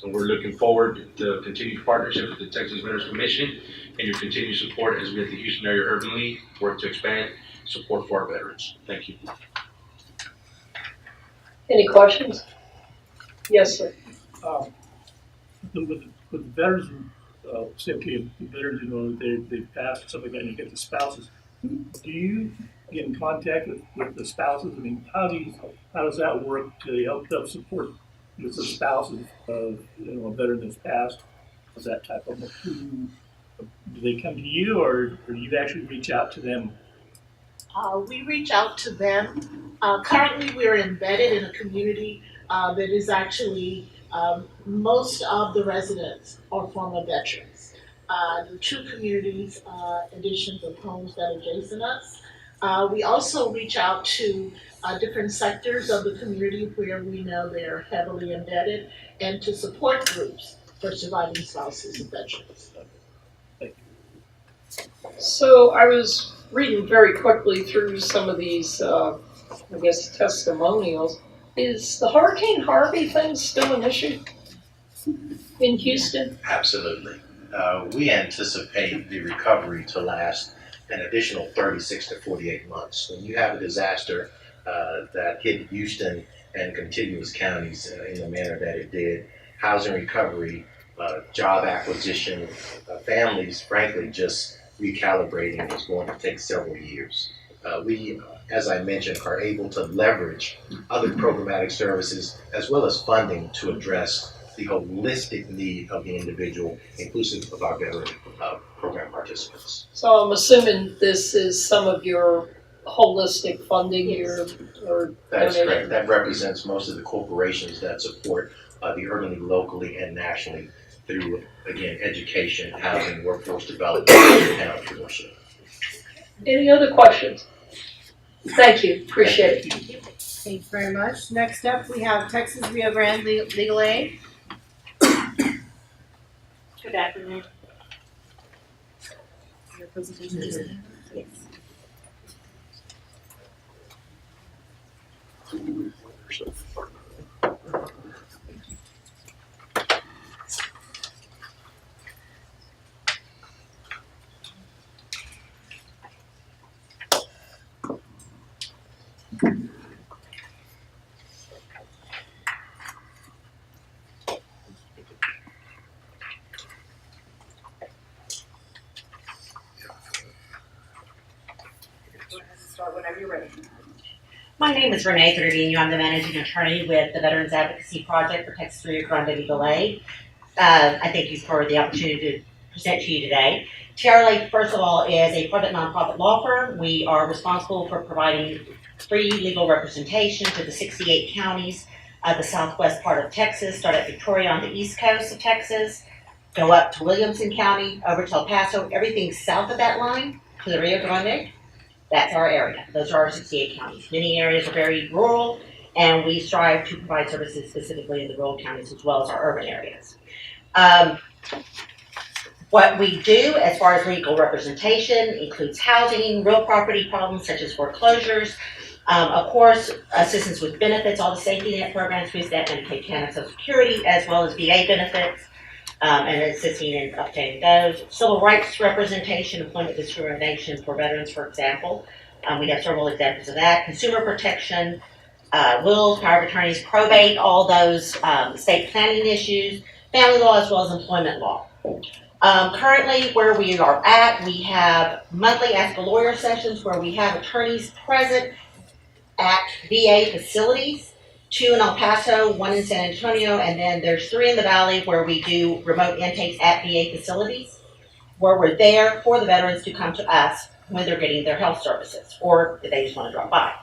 And we're looking forward to continued partnership with the Texas Veterans Commission and your continued support as we at the Houston Area Urban League work to expand support for our veterans. Thank you. Any questions? Yes, sir. With the veterans, say, okay, the veterans, they passed, stuff like that, and you get the spouses. Do you get in contact with the spouses? I mean, how does that work to help support the spouses of, a veteran that's passed? Is that type of, do they come to you, or do you actually reach out to them? We reach out to them. Currently, we're embedded in a community that is actually most of the residents are former veterans. The two communities, additions of homes that adjacent us. We also reach out to different sectors of the community where we know they're heavily embedded, and to support groups for surviving spouses of veterans. So I was reading very quickly through some of these, testimonials. Is the Hurricane Harvey thing still an issue in Houston? Absolutely. We anticipate the recovery to last an additional 36 to 48 months. When you have a disaster that hit Houston and contiguous counties in the manner that it did, housing recovery, job acquisition, families, frankly, just recalibrating is going to take several years. We, as I mentioned, are able to leverage other programmatic services as well as funding to address the holistic need of the individual, inclusive of our veteran program participants. So I'm assuming this is some of your holistic funding here, or That's donation? correct. That represents most of the corporations that support the Urban League locally and nationally through, again, education, housing, workforce development, and entrepreneurship. Any other questions? Thank you, appreciate it. Thank you very much. Next up, we have Texas Rio Grande Legal Aid. Good afternoon. Your presentation is yes. Start whenever you're ready. My name is Renee Trevino. I'm the managing attorney with the Veterans Advocacy Project for Texas Rio Grande Legal Aid. I thank you for the opportunity to present to you today. TRLA, first of all, is a private nonprofit law firm. We are responsible for providing free legal representation to the 68 counties of the southwest part of Texas, start at Victoria on the east coast of Texas, go up to Williamson County, over to El Paso, everything south of that line to the Rio Grande. That's our area. Those are our 68 counties. Many areas are very rural, and we strive to provide services specifically in the rural counties as well as our urban areas. What we do as far as legal representation includes housing, real property problems such as foreclosures, of course, assistance with benefits, all the safety net programs, food stamp, Medicaid, Canada, Social Security, as well as VA benefits, and assisting in obtaining those. Civil rights representation, employment discrimination for veterans, for example. We have several examples of that. Consumer protection, wills, power of attorneys, probate, all those state planning issues, family law, as well as employment law. Currently, where we are at, we have monthly Ask a Lawyer sessions where we have attorneys present at VA facilities, 2 in El Paso, 1 in San Antonio, and then there's 3 in the Valley where we do remote intakes at VA facilities, where we're there for the veterans to come to us when they're getting their health services, or if they just want to drop by.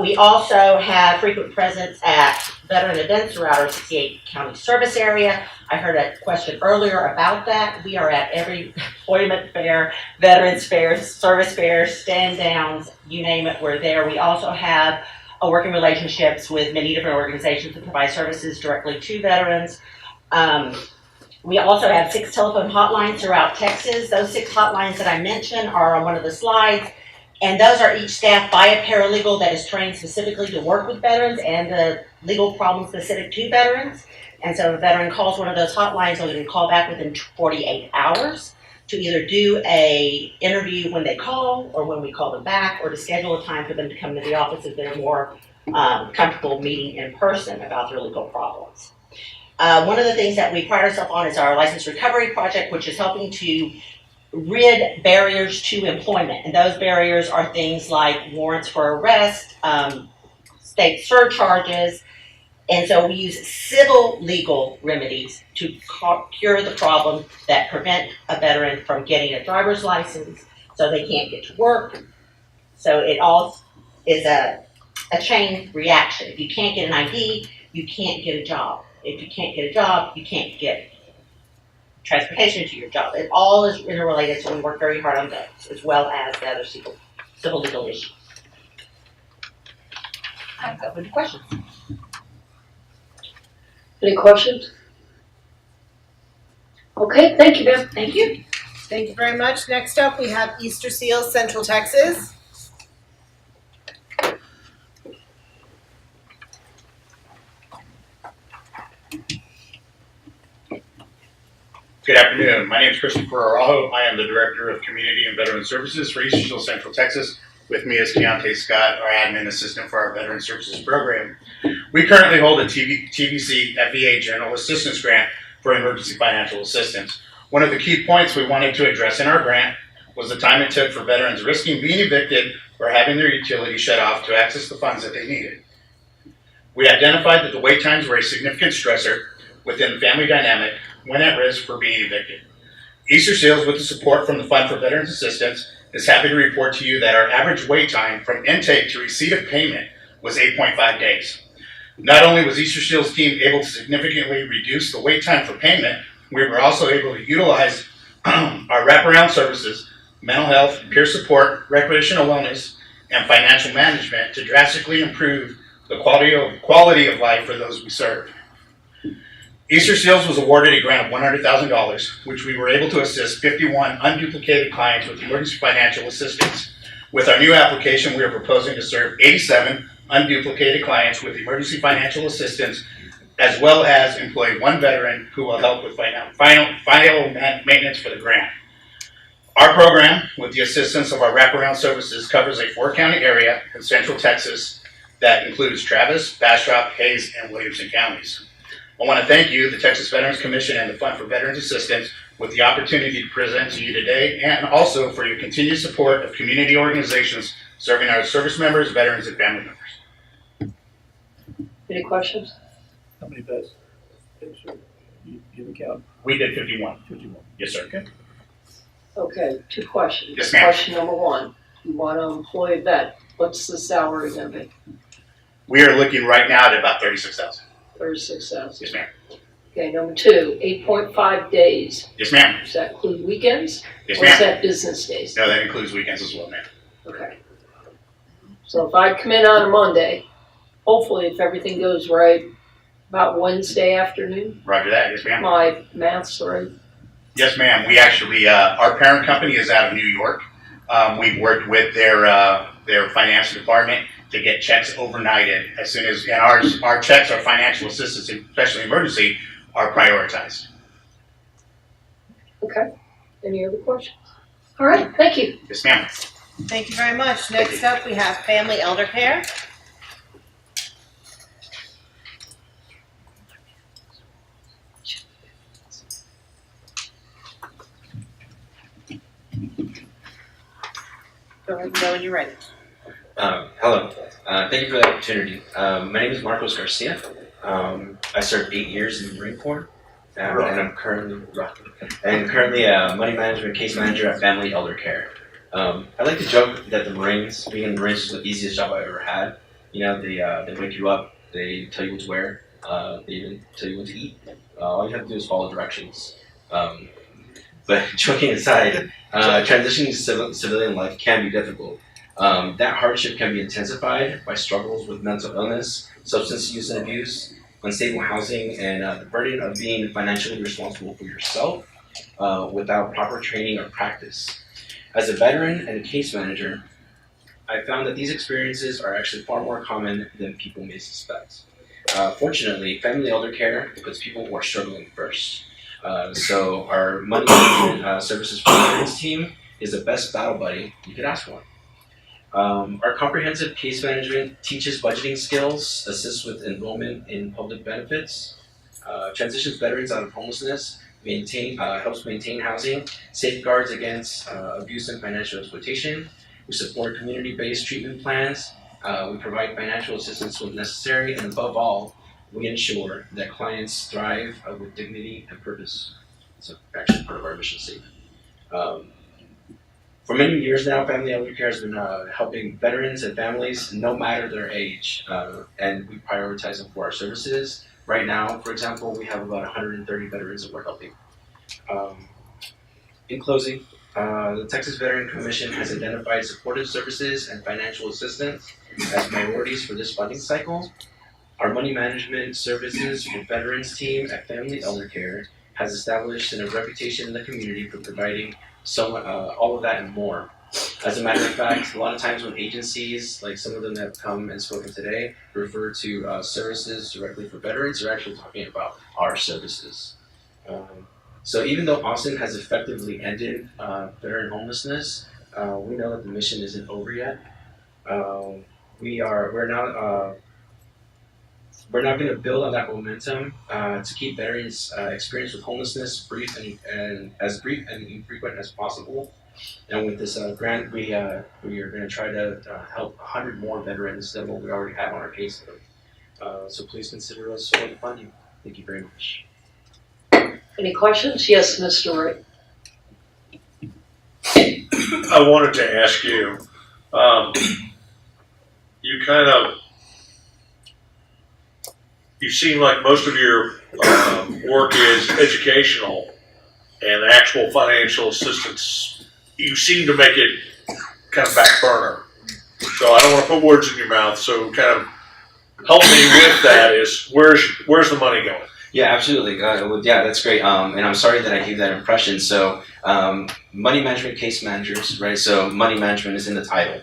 We also have frequent presence at veteran events throughout our 68 county service area. I heard a question earlier about that. We are at every employment fair, veterans fairs, service fairs, stand downs, you name it, we're there. We also have working relationships with many different organizations that provide services directly to veterans. We also have 6 telephone hotlines throughout Texas. Those 6 hotlines that I mentioned are on one of the slides. And those are each staffed by a paralegal that is trained specifically to work with veterans and the legal problems specific to veterans. And so if a veteran calls one of those hotlines, they'll get a call back within 48 hours. to either do a interview when they call or when we call them back, or to schedule a time for them to come to the office if they're more comfortable meeting in person about their legal problems. One of the things that we pride ourselves on is our license recovery project, which is helping to rid barriers to employment. And those barriers are things like warrants for arrest, state surcharges. And so we use civil legal remedies to cure the problem that prevent a veteran from getting a driver's license, so they can't get to work. So it all is a chain reaction. If you can't get an ID, you can't get a job. If you can't get a job, you can't get transportation to your job. It all is interrelated, so we work very hard on those, as well as the other civil legal issues. I've got good questions. Any questions? Okay, thank you, ma'am. Thank you. Thank you very much. Next up, we have Easter Seals, Central Texas. Good afternoon. My name is Christopher Araujo. I am the Director of Community and Veteran Services for Easter Seals, Central Texas. With me is Keontae Scott, our admin assistant for our Veteran Services program. We currently hold a TVC FEA General Assistance Grant for emergency financial assistance. One of the key points we wanted to address in our grant was the time it took for veterans risking being evicted or having their utility shut off to access the funds that they needed. We identified that the wait times were a significant stressor within the family dynamic when at risk for being evicted. Easter Seals, with the support from the Fund for Veterans Assistance, is happy to report to you that our average wait time from intake to receipt of payment was 8.5 days. Not only was Easter Seals' team able to significantly reduce the wait time for payment, we were also able to utilize our wraparound services, mental health, peer support, recreational wellness, and financial management to drastically improve the quality of life for those we serve. Easter Seals was awarded a grant of $100,000, which we were able to assist 51 unduplicated clients with emergency financial assistance. With our new application, we are proposing to serve 87 unduplicated clients with emergency financial assistance, as well as employ one veteran who will help with final maintenance for the grant. Our program, with the assistance of our wraparound services, covers a 4-county area in Central Texas that includes Travis, Bastrop, Hays, and Williamson counties. I want to thank you, the Texas Veterans Commission, and the Fund for Veterans Assistance, with the opportunity to present to you today, and also for your continued support of community organizations serving our service members, veterans, and family members. Any questions? How many vets? You have a count? We did 51. 51. Yes, sir. Okay. Okay, 2 questions. Yes, ma'am. Question number 1, you want to employ a vet, what's the salary gonna be? We are looking right now at about $36,000. 36,000. Yes, ma'am. Okay, number 2, 8.5 days. Yes, ma'am. Does that include weekends? Yes, Or is ma'am. that business days? No, that includes weekends as well, ma'am. Okay. So if I come in on a Monday, hopefully if everything goes right, about Wednesday afternoon, Roger that. Yes, ma'am. my math's right. Yes, ma'am. We actually, our parent company is out of New York. We've worked with their finance department to get checks overnighted as soon as, and our checks, our financial assistance, especially emergency, are prioritized. Okay. Any other questions? All right, thank you. Yes, ma'am. Thank you very much. Next up, we have Family Elder Care. Go ahead and go when you're ready. Hello. Thank you for the opportunity. My name is Marcos Garcia. I served 8 years in the Marine Corps, and I'm currently a money management case manager at Family Elder Care. I like to joke that the Marines, being in the Marines, was the easiest job I ever had. You know, they wake you up, they tell you what to wear, they even tell you what to eat. All you have to do is follow directions. But joking aside, transitioning to civilian life can be difficult. That hardship can be intensified by struggles with mental illness, substance use and abuse, unstable housing, and the burden of being financially responsible for yourself without proper training or practice. As a veteran and a case manager, I found that these experiences are actually far more common than people may suspect. Fortunately, Family Elder Care puts people who are struggling first. So our money management services for veterans team is the best battle buddy you could ask for. Our comprehensive case management teaches budgeting skills, assists with enrollment in public benefits, transitions veterans out of homelessness, helps maintain housing, safeguards against abuse and financial exploitation. We support community-based treatment plans. We provide financial assistance when necessary, and above all, we ensure that clients thrive with dignity and purpose. It's actually part of our mission statement. For many years now, Family Elder Care has been helping veterans and families, no matter their age, and we prioritize them for our services. Right now, for example, we have about 130 veterans that we're helping. In closing, the Texas Veteran Commission has identified supportive services and financial assistance as priorities for this funding cycle. Our money management services for veterans team at Family Elder Care has established a reputation in the community for providing all of that and more. As a matter of fact, a lot of times when agencies, like some of them that have come and spoken today, refer to services directly for veterans, they're actually talking about our services. So even though Austin has effectively ended veteran homelessness, we know that the mission isn't over yet. We're not going to build on that momentum to keep veterans' experience with homelessness brief and infrequent as possible. And with this grant, we are going to try to help 100 more veterans than what we already have on our caseload. So please consider us for the funding. Thank you very much. Any questions? Yes, Mr. Wright. I wanted to ask you, you seem like most of your work is educational and actual financial assistance. You seem to make it kind of back burner. So I don't want to put words in your mouth. So kind of help me with that is where's the money going? Yeah, absolutely. Yeah, that's great. And I'm sorry that I gave that impression. So money management case managers, right? So money management is in the title.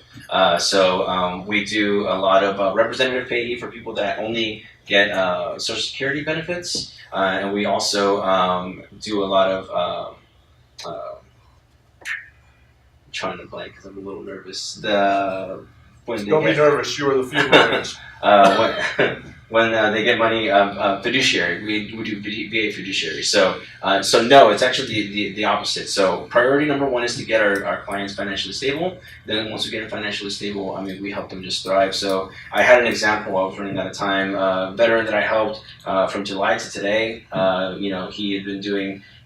So we do a lot of representative payee for people that only get Social Security benefits. And we also do a lot of, I'm trying to blank because I'm a little nervous. Don't be nervous, you are the few nervous. When they get money, fiduciary, we do VA fiduciary. So no, it's actually the opposite. So priority number one is to get our clients financially stable. Then once we get them financially stable, I mean, we help them just thrive. So I had an example. I was running out of time. A veteran that I helped from July to today.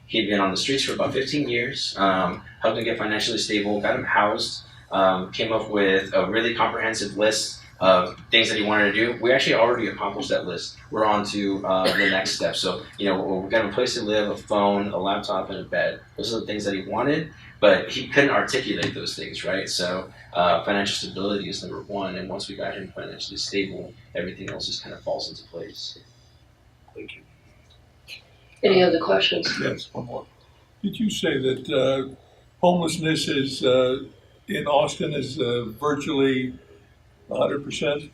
He'd been on the streets for about 15 years. Helped him get financially stable. Got him housed. Came up with a really comprehensive list of things that he wanted to do. We actually already accomplished that list. We're on to the next step. So, we got him a place to live, a phone, a laptop, and a bed. Those are the things that he wanted, but he couldn't articulate those things, right? So financial stability is number one, and once we got him financially stable, everything else just kind of falls into place. Thank you. Any other questions? Yes, one more. Did you say that homelessness is in Austin is virtually 100%?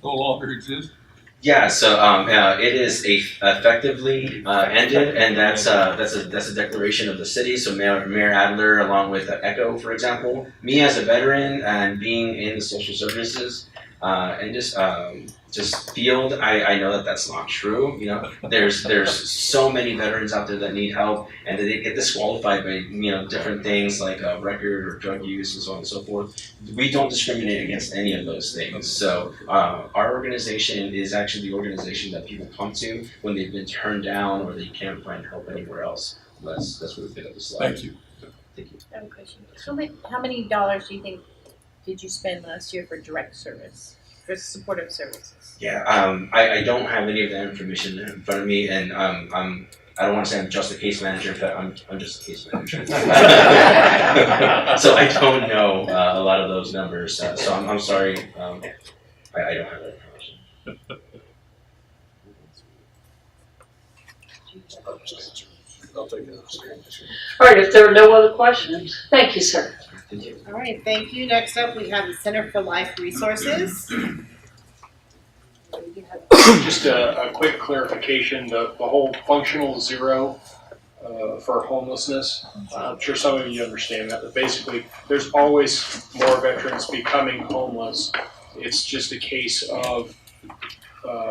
No longer exists? Yeah, so it is effectively ended, and that's a declaration of the city. So Mayor Adler, along with ECHO, for example, me as a veteran and being in the social services and just field, I know that that's not true. There's so many veterans out there that need help, and they get disqualified by different things like record or drug use and so on and so forth. We don't discriminate against any of those things. So our organization is actually the organization that people come to when they've been turned down or they can't find help anywhere else. That's what we did at the slide. Thank you. Thank you. I have a question. How many dollars do you think did you spend last year for direct service, for supportive services? Yeah, I don't have any of that information in front of me, and I don't want to say I'm just a case manager, but I'm just a case manager. So I don't know a lot of those numbers. So I'm sorry, I don't have that information. I'll take it. All right, if there are no other questions, thank you, sir. Thank you. All right, thank you. Next up, we have the Center for Life Resources. We have Just a quick clarification, the whole functional zero for homelessness, I'm sure some of you understand that, but basically, there's always more veterans becoming homeless. It's just a case of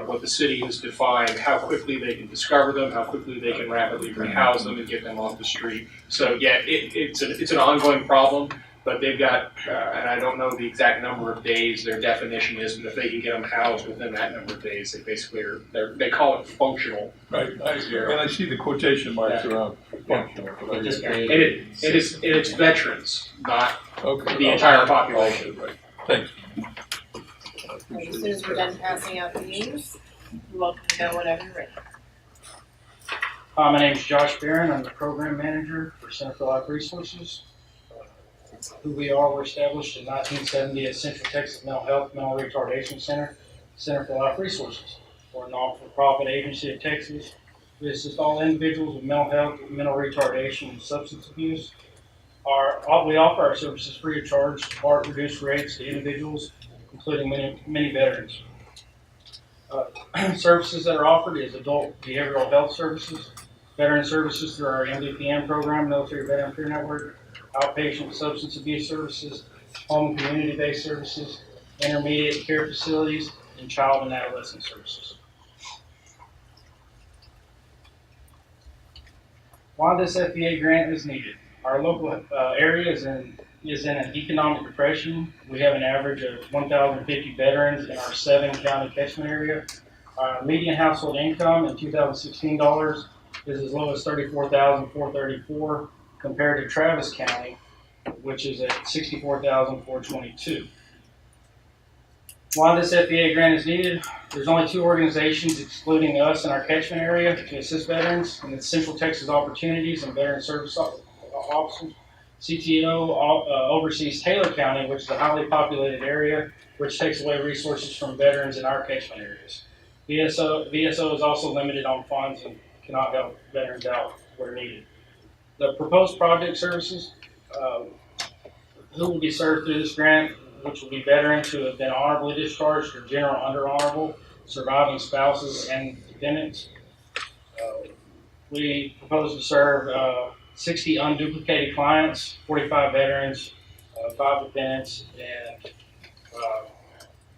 what the city has defined, how quickly they can discover them, how quickly they can rapidly rehouse them and get them off the street. So yeah, it's an ongoing problem, but they've got, and I don't know the exact number of days their definition is, but if they can get them housed within that number of days, they basically they call it functional. Right, and I see the quotation marks around functional. And it's veterans, not the entire population. Right. Thanks. As soon as we're done passing out these, you're welcome to go whenever you're ready. My name's Josh Barron. I'm the program manager for Center for Life Resources. Who we are, we're established in 1970 as Central Texas Mental Health Mental Retardation Center, Center for Life Resources. We're a non-for-profit agency of Texas. We assist all individuals with mental health, mental retardation, and substance abuse. We offer our services free of charge or at reduced rates to individuals, including many veterans. Services that are offered is adult behavioral health services, veteran services through our MVPN program, Military Veteran Peer Network, outpatient substance abuse services, home and community-based services, intermediate care facilities, and child and adolescent services. Why this FVA grant is needed. Our local area is in an economic depression. We have an average of 1,050 veterans in our 7-county catchment area. Our median household income in 2016 dollars is as low as $34,434 compared to Travis County, which is at $64,422. Why this FVA grant is needed? There's only 2 organizations excluding us in our catchment area to assist veterans, and it's Central Texas Opportunities and Veteran Service Officers. CTO oversees Taylor County, which is a highly populated area, which takes away resources from veterans in our catchment areas. VSO is also limited on funds and cannot help veterans out where needed. The proposed project services, who will be served through this grant, which will be veterans who have been honorably discharged or general under honorable, surviving spouses and dependents. We propose to serve 60 unduplicated clients, 45 veterans, 5 dependents, and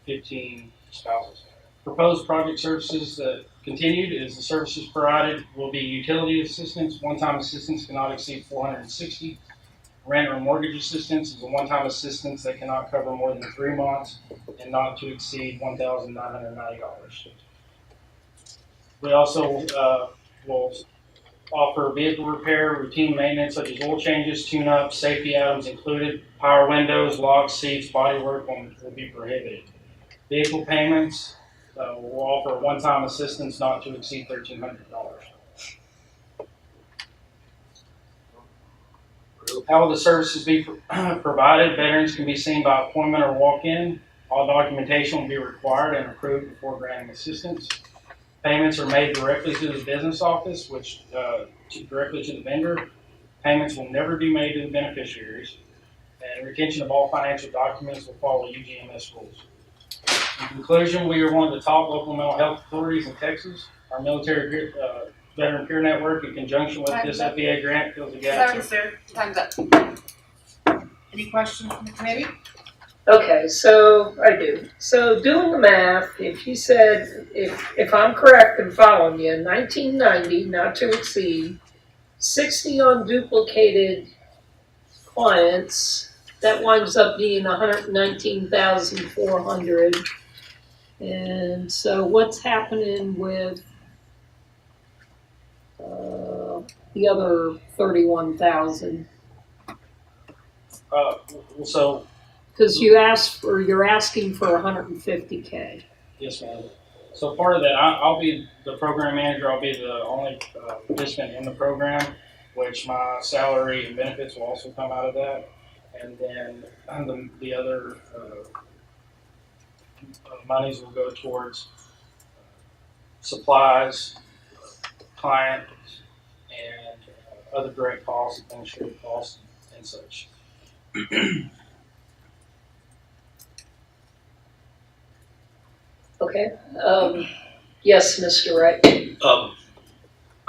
15 spouses. Proposed project services that continued is the services provided will be utility assistance. One-time assistance cannot exceed $460. Rent or mortgage assistance is a one-time assistance that cannot cover more than 3 months and not to exceed $1,990. We also will offer vehicle repair, routine maintenance such as oil changes, tune-ups, safety items included. Power windows, locks, seats, bodywork will be prohibited. Vehicle payments will offer one-time assistance not to exceed $1,300. How will the services be provided? Veterans can be seen by appointment or walk-in. All documentation will be required and approved before granting assistance. Payments are made directly to the business office, which directly to the vendor. Payments will never be made to the beneficiaries. And retention of all financial documents will follow UGMS rules. In conclusion, we are one of the top local mental health authorities in Texas. Our military veteran peer network, in conjunction with this FVA grant, fills the gap. Sorry, sir. Time's up. Any questions from the committee? Okay, so I do. So doing the math, if you said, if I'm correct in following you, 1990, not to exceed, 60 unduplicated clients, that winds up being 119,400. And so what's happening with the other 31,000? So, because you're asking for 150K. yes, ma'am. So part of that, I'll be the program manager. I'll be the only participant in the program, which my salary and benefits will also come out of that. And then the other monies will go towards supplies, clients, and other direct costs, administrative costs, and such. Okay. Yes, Mr. Wright.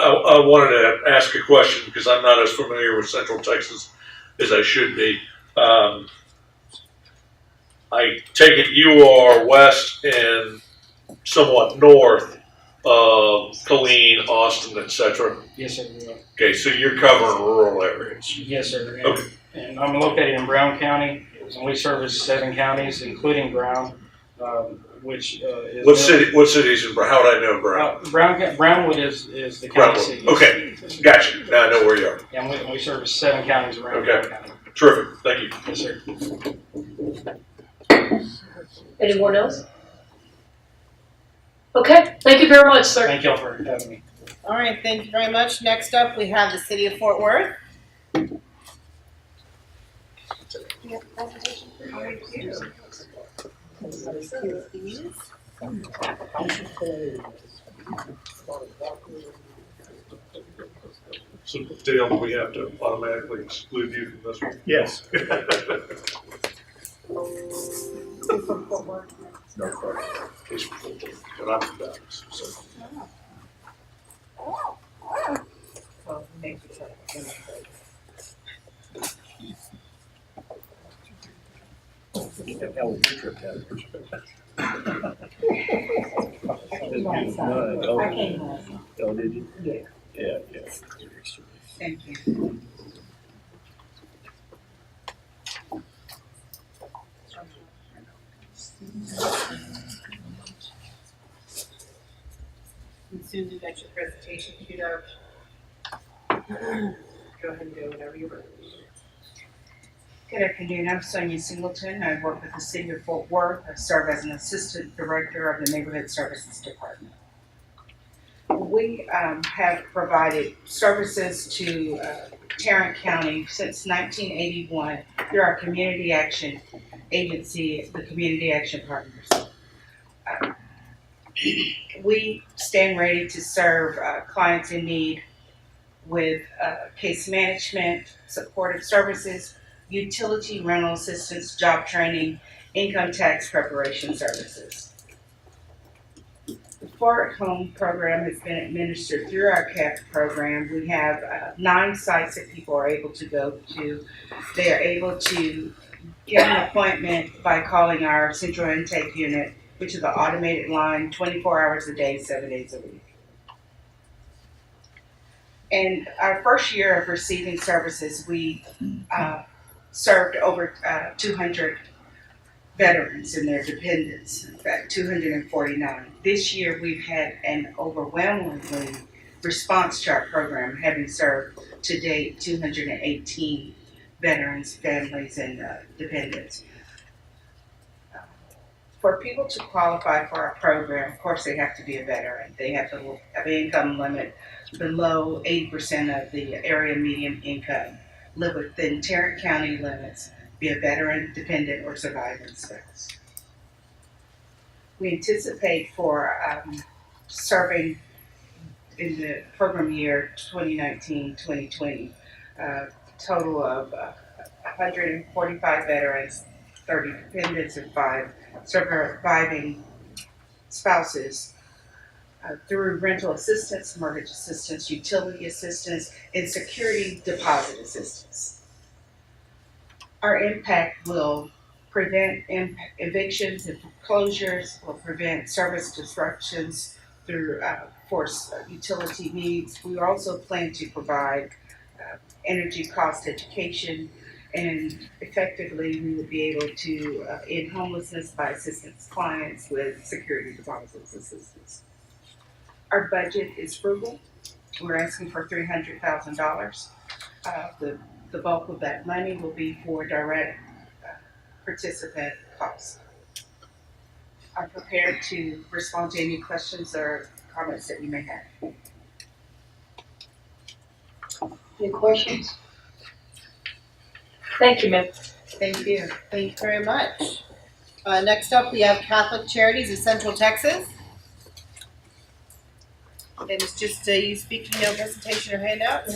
I wanted to ask a question because I'm not as familiar with Central Texas as I should be. I take it you are west and somewhat north of Killeen, Austin, etc. Yes, sir. We are. Okay, so you're covering rural areas. Yes, sir. And, Okay. and I'm located in Brown County, and we service 7 counties, including Brown, which is. What cities in Brown? How would I know Brown? Brownwood is the county Brownwood. city. Okay, gotcha. Now I know where you are. And we service 7 counties around Okay. Brown County. Terrific. Thank you. Yes, sir. Anyone else? Okay, thank you very much, sir. Thank y'all for having me. All right, thank you very much. Next up, we have the City of Fort Worth. So Dale, do we have to automatically exclude you from this one? Yes. No problem. But I'm from Dallas, so. Oh, did you? Yeah. Yeah, yeah. Thank you. And Susan, you got your presentation queued up. Go ahead and do whatever you're ready. Good afternoon, I'm Sonia Singleton. I work with the City of Fort Worth. I serve as an Assistant Director of the Neighborhood Services Department. We have provided services to Tarrant County since 1981 through our community action agency, the Community Action Partners. We stand ready to serve clients in need with case management, supportive services, utility rental assistance, job training, income tax preparation services. The Fort Home program has been administered through our CAP program. We have 9 sites that people are able to go to. They are able to get an appointment by calling our central intake unit, which is an automated line 24 hours a day, 7 days a week. In our first year of receiving services, we served over 200 veterans and their dependents, in fact 249. This year we've had an overwhelmingly response to our program, having served to date 218 veterans, families, and dependents. For people to qualify for our program, of course they have to be a veteran. They have to have an income limit below 80% of the area median income, live within Tarrant County limits, be a veteran, dependent, or surviving spouse. We anticipate for serving in the program year 2019-2020, total of 145 veterans, 30 dependents, and 5 surviving spouses through rental assistance, mortgage assistance, utility assistance, and security deposit assistance. Our impact will prevent evictions and foreclosures, will prevent service disruptions through forced utility needs. We also plan to provide energy cost education, and effectively we will be able to end homelessness by assisting clients with security deposits assistance. Our budget is frugal. We're asking for $300,000. The bulk of that money will be for direct participant costs. I'm prepared to respond to any questions or comments that you may have. Any questions? Thank you, ma'am. Thank you. Thank you very much. Next up, we have Catholic Charities of Central Texas. And it's just you speaking, no presentation or handout.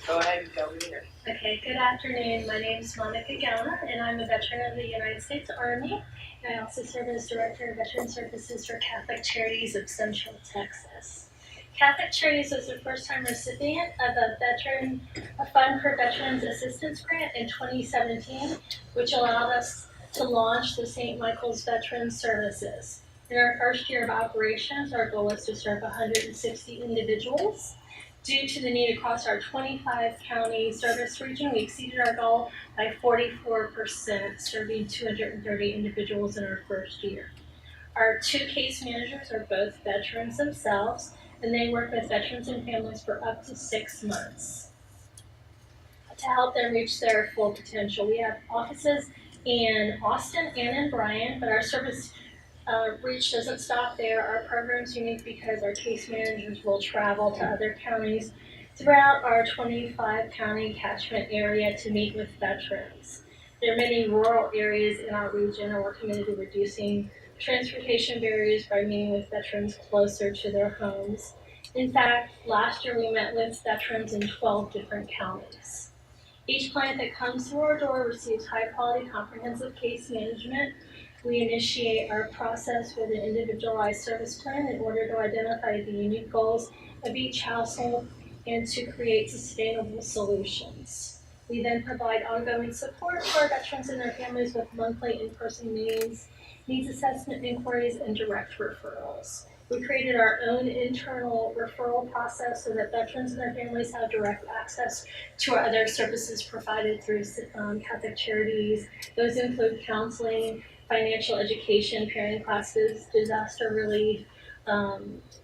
Go ahead and go leader. Okay, good afternoon. My name is Monica Galna, and I'm a veteran of the United States Army. I also serve as Director of Veteran Services for Catholic Charities of Central Texas. Catholic Charities was the first-time recipient of a Fund for Veterans Assistance Grant in 2017, which allowed us to launch the St. Michael's Veterans Services. In our first year of operations, our goal is to serve 160 individuals. Due to the need across our 25-county service region, we exceeded our goal by 44%, serving 230 individuals in our first year. Our 2 case managers are both veterans themselves, and they work with veterans and families for up to 6 months to help them reach their full potential. We have offices in Austin and in Bryan, but our service reach doesn't stop there. Our program's unique because our case managers will travel to other counties throughout our 25-county catchment area to meet with veterans. There are many rural areas in our region, and we're committed to reducing transportation barriers by meeting with veterans closer to their homes. In fact, last year we met with veterans in 12 different counties. Each client that comes through our door receives high-quality comprehensive case management. We initiate our process with an individualized service plan in order to identify the unique goals of each household and to create sustainable solutions. We then provide ongoing support for our veterans and their families with monthly in-person meetings, needs assessment inquiries, and direct referrals. We created our own internal referral process so that veterans and their families have direct access to our other services provided through Catholic Charities. Those include counseling, financial education, parenting classes, disaster relief,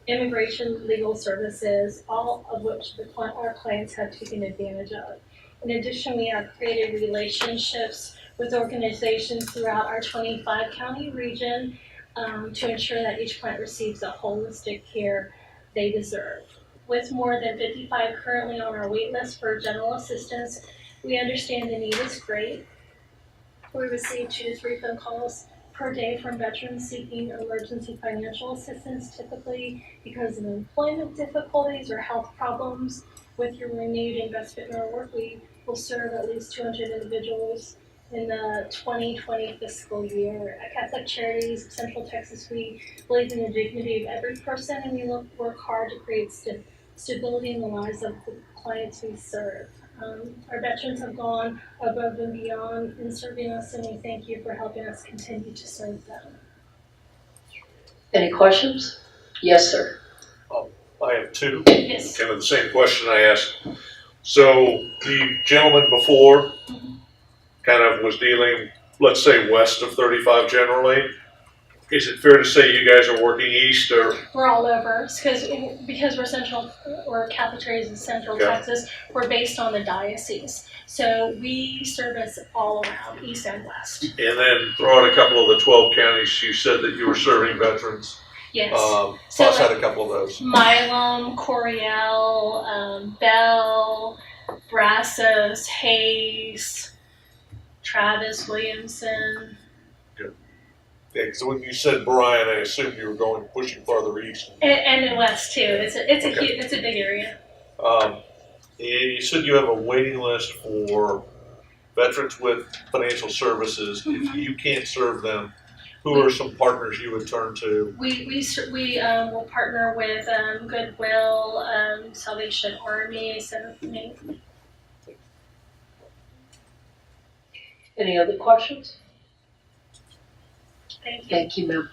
immigration, legal services, all of which our clients have taken advantage of. In addition, we have created relationships with organizations throughout our 25-county region to ensure that each client receives the holistic care they deserve. With more than 55 currently on our wait list for general assistance, we understand the need is great. We receive 2 to 3 phone calls per day from veterans seeking emergency financial assistance, typically because of employment difficulties or health problems. With your renewed investment in our work, we will serve at least 200 individuals in the 2020 fiscal year. At Catholic Charities of Central Texas, we believe in the dignity of every person, and we work hard to create stability in the lives of the clients we serve. Our veterans have gone above and beyond in serving us, and we thank you for helping us continue to serve them. Any questions? Yes, sir. I have 2. Yes. Kind of the same question I asked. So the gentleman before kind of was dealing, let's say, west of 35 generally. Is it fair to say you guys are working east or? We're all over because we're Catholic Charities in Central Texas. We're based on the diocese, so we service all around east and west. And then throw out a couple of the 12 counties. You said that you were serving veterans. Yes. Toss out a couple of those. Milam, Coryell, Bell, Brazos, Hayes, Travis, Williamson. Okay, so when you said Bryan, I assumed you were pushing farther east. And in west too. It's a big area. And you said you have a waiting list for veterans with financial services. Mm-hmm. If you can't serve them, who are some partners you would turn to? We will partner with Goodwill, Salvation Army, Any other questions? Thank you. Thank you, ma'am.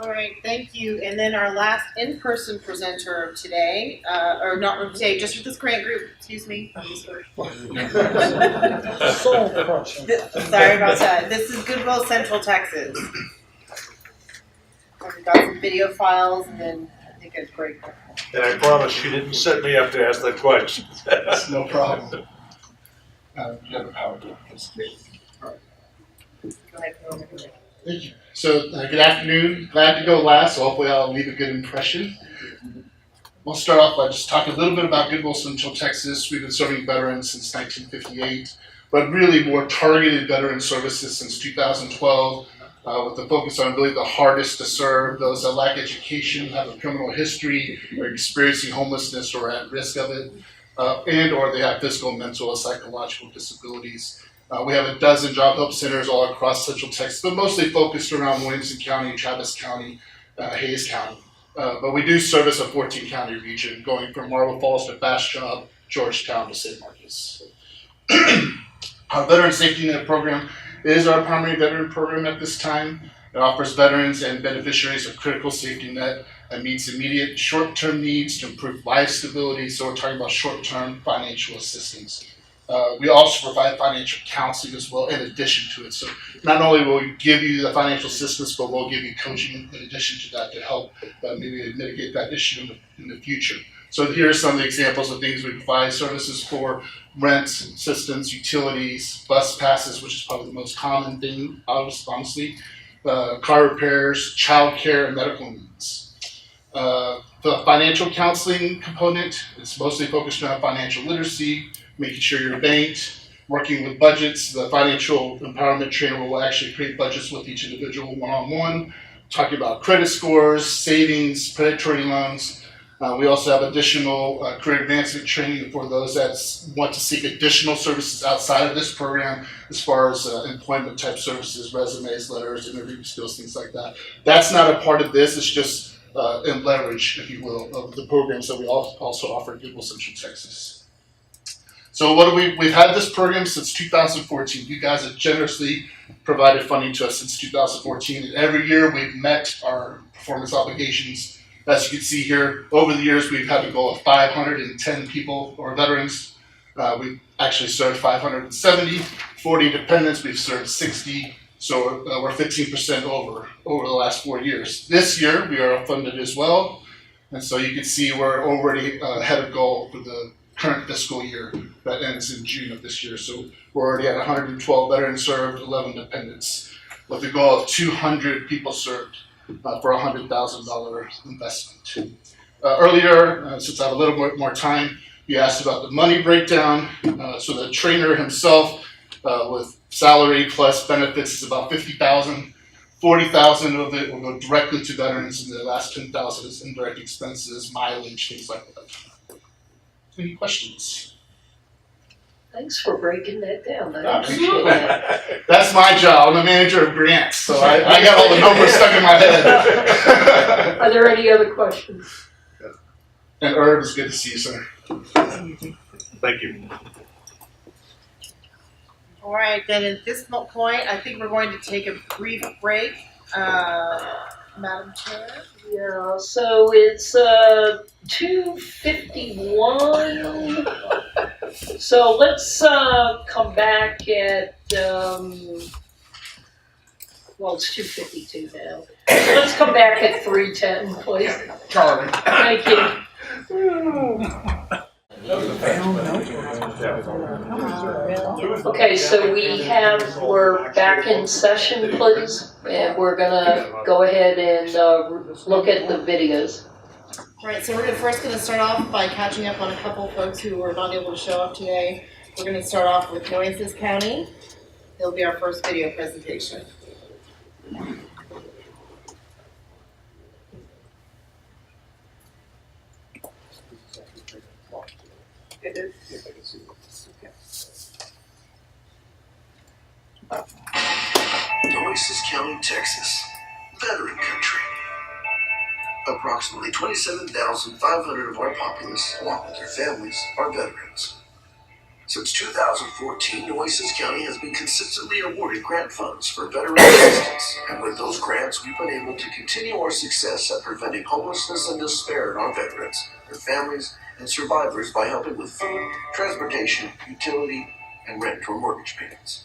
All right, thank you. And then our last in-person presenter of today, or not of today, just for this grant group, excuse me. Sorry about that. This is Goodwill Central Texas. We've got some video files and then I think it's great. And I promise you didn't set me up to ask that question. No problem. You have a PowerPoint. Go ahead. Thank you. So, good afternoon. Glad to go last, so hopefully I'll leave a good impression. We'll start off by just talking a little bit about Goodwill Central Texas. We've been serving veterans since 1958, but really more targeted veteran services since 2012, with the focus on really the hardest to serve, those that lack education, have a criminal history, are experiencing homelessness or at risk of it. and or they have physical, mental, or psychological disabilities. We have a dozen job help centers all across Central Texas, but mostly focused around Williamson County, Travis County, Hayes County. But we do service a 14-county region, going from Marble Falls to Bastrop, Georgetown to San Marcos. Our Veteran Safety Net program is our primary veteran program at this time. It offers veterans and beneficiaries a critical safety net that meets immediate short-term needs to improve life stability. So we're talking about short-term financial assistance. We also provide financial counseling as well in addition to it. So not only will we give you the financial assistance, but we'll give you coaching in addition to that to help maybe mitigate that issue in the future. So here are some of the examples of things we provide: services for rent, assistance, utilities, bus passes, which is probably the most common thing, honestly, car repairs, childcare, and medical needs. The financial counseling component is mostly focused on financial literacy, making sure you're banked, working with budgets. The financial empowerment trainer will actually create budgets with each individual one-on-one, talking about credit scores, savings, predatory loans. We also have additional career advancement training for those that want to seek additional services outside of this program, as far as employment type services, resumes, letters, interview skills, things like that. That's not a part of this. It's just in leverage, if you will, of the programs that we also offer at Goodwill Central Texas. So we've had this program since 2014. You guys have generously provided funding to us since 2014. And every year we've met our performance obligations. As you can see here, over the years we've had a goal of 510 people or veterans. We've actually served 570, 40 dependents, we've served 60. So we're 15% over the last 4 years. This year we are funded as well. And so you can see we're already ahead of goal for the current fiscal year that ends in June of this year. So we're already at 112 veterans served, 11 dependents, with a goal of 200 people served for a $100,000 investment. Earlier, since I have a little bit more time, you asked about the money breakdown. So the trainer himself, with salary plus benefits, is about $50,000. $40,000 of it will go directly to veterans, and the last $10,000 is indirect expenses, mileage, things like that. Any questions? Thanks for breaking that down. I Absolutely. appreciate that. That's my job. I'm the manager of grants, so I got all the numbers stuck in my head. Are there any other questions? And Herb, it's good to see you, sir. Thank you. All right, then at this point, I think we're going to take a brief break. Madam Chair? Yeah, so it's 2:51. So let's come back at, well, it's 2:52 now. Let's come back at 3:10, please. Charlie. Thank you. Okay, so we're back in session, please, and we're gonna go ahead and look at the videos. All right, so we're first going to start off by catching up on a couple folks who were not able to show up today. We're going to start off with Nueces County. It'll be our first video presentation. Nueces County, Texas, veteran country. Approximately 27,500 of our populace, along with their families, are veterans. Since 2014, Nueces County has been consistently awarded grant funds for veteran assistance, and with those grants, we've been able to continue our success at preventing homelessness and despair in our veterans, their families, and survivors by helping with food, transportation, utility, and rent or mortgage payments.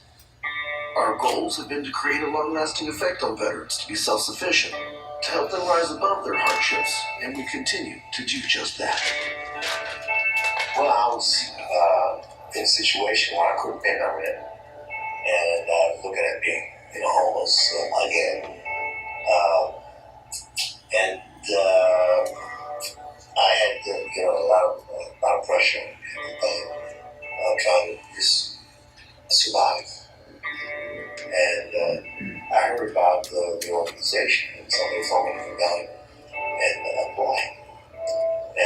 Our goals have been to create a long-lasting effect on veterans to be self-sufficient, to help them rise above their hardships, and we continue to do just that. Well, I was in a situation where I couldn't pay my rent, and looking at being, homeless again, and I had, a lot of pressure and trying to just survive. And I heard about the organization, and somebody told me to go and apply. And I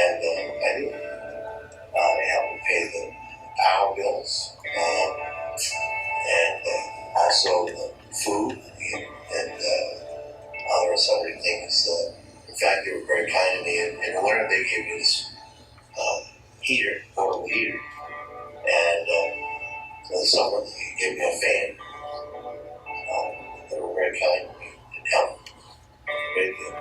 did. It helped me pay the power bills, and also the food and other sundry things. In fact, they were very kind to me. In the winter, they gave me this heater, portable heater, and in the summer, they gave me a fan. They were very kind to me and helped me. Very good.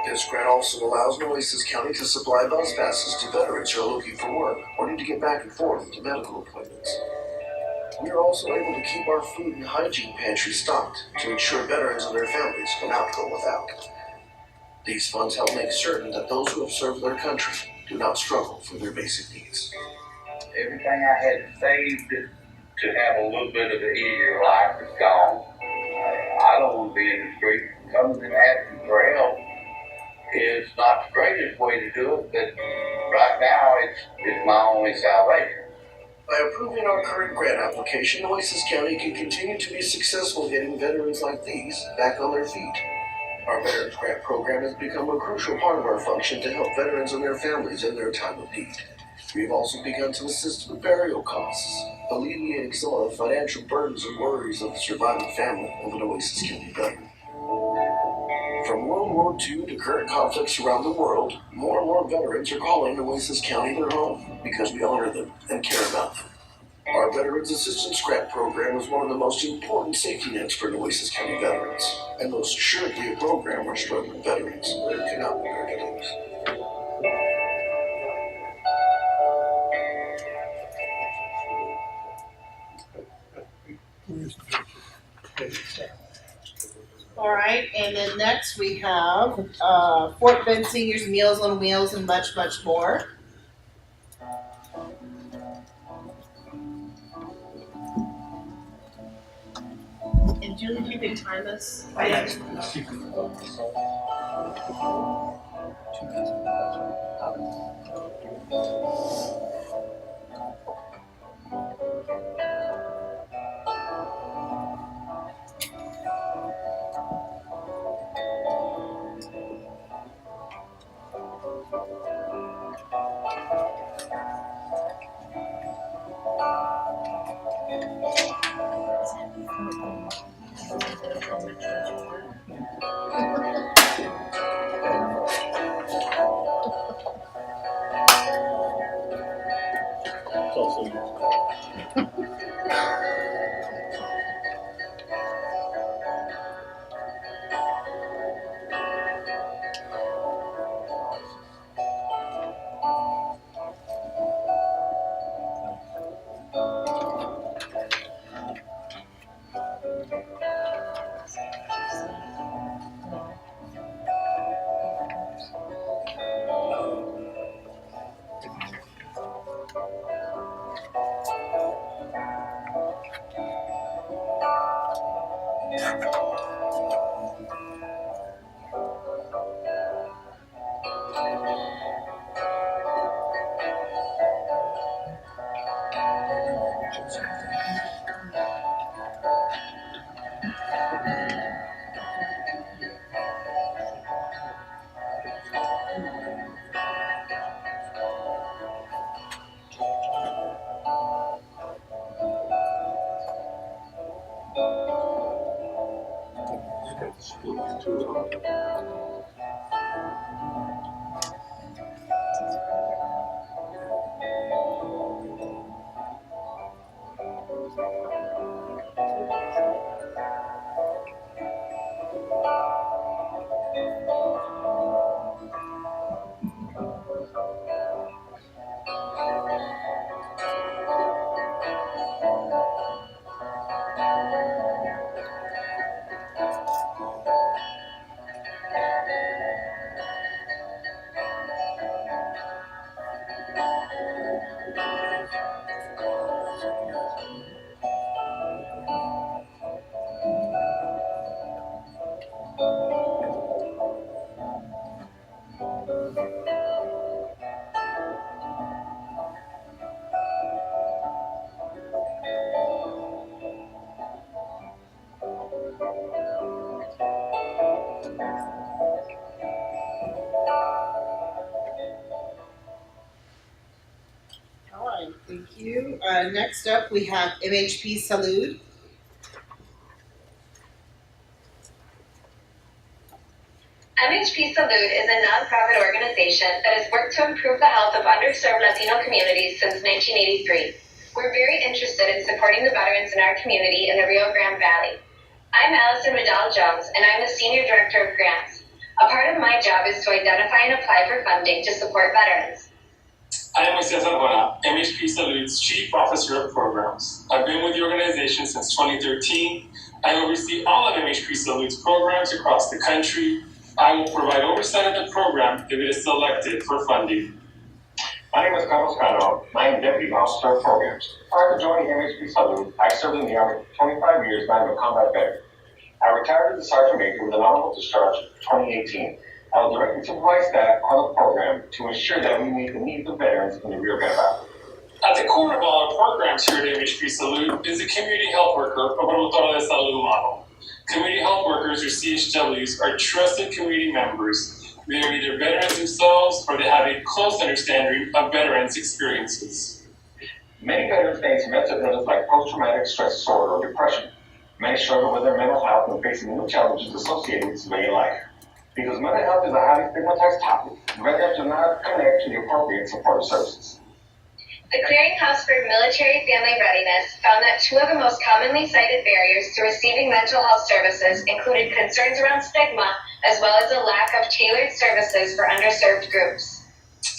This grant also allows Nueces County to supply bus passes to veterans who are looking for work or need to get back and forth to medical appointments. We are also able to keep our food and hygiene pantry stocked to ensure veterans and their families will not go without. These funds help make certain that those who have served their country do not struggle for their basic needs. Everything I had saved to have a little bit of an easier life is gone. I don't want to be in the street. Coming and asking for help is not the greatest way to do it, but right now it's my only salvation. By approving our current grant application, Nueces County can continue to be successful getting veterans like these back on their feet. Our Veterans Grant Program has become a crucial part of our function to help veterans and their families in their time of need. We have also begun to assist with burial costs, alleviating some of the financial burdens and worries of the surviving family of a Nueces County veteran. From World War II to current conflicts around the world, more and more veterans are calling Nueces County their home because we honor them and care about them. Our Veterans Assistance Grant Program is one of the most important safety nets for Nueces County veterans, and most assuredly a program where struggling veterans cannot be hurt to lose. All right, and then next we have Fort Bend Seniors Meals on Wheels and much, much more. And Julie, if you can time us. Thank you. Next up, we have MHP Salud. MHP Salud is a nonprofit organization that has worked to improve the health of underserved Latino communities since 1983. We're very interested in supporting the veterans in our community in the Rio Grande Valley. I'm Allison Vidal-Jones, and I'm the Senior Director of Grants. A part of my job is to identify and apply for funding to support veterans. I am Moises Arbona, MHP Salud's Chief Officer of Programs. I've been with the organization since 2013. I oversee all of MHP Salud's programs across the country. I will provide oversight of the program if it is selected for funding. My name is Carlos Cano. I am Deputy Officer of Programs. Prior to joining MHP Salud, I served in the Army for 25 years and I'm a combat veteran. I retired as a Sergeant Major with an honorable discharge in 2018. I will directly supervise staff on the program to ensure that we meet the needs of veterans in the Rio Grande Valley. At the core of all our programs here at MHP Salud is the Community Health Worker or Promotora de Salud model. Community health workers, or CHWs, are trusted community members. They are either veterans themselves or they have a close understanding of veterans' experiences. Many veterans face mental illness like post-traumatic stress disorder or depression. Many struggle with their mental health and facing new challenges associated with civilian life. Because mental health is a highly stigmatized topic, veterans do not connect to the appropriate supportive services. The Clearinghouse for Military Family Readiness found that two of the most commonly cited barriers to receiving mental health services included concerns around stigma, as well as a lack of tailored services for underserved groups.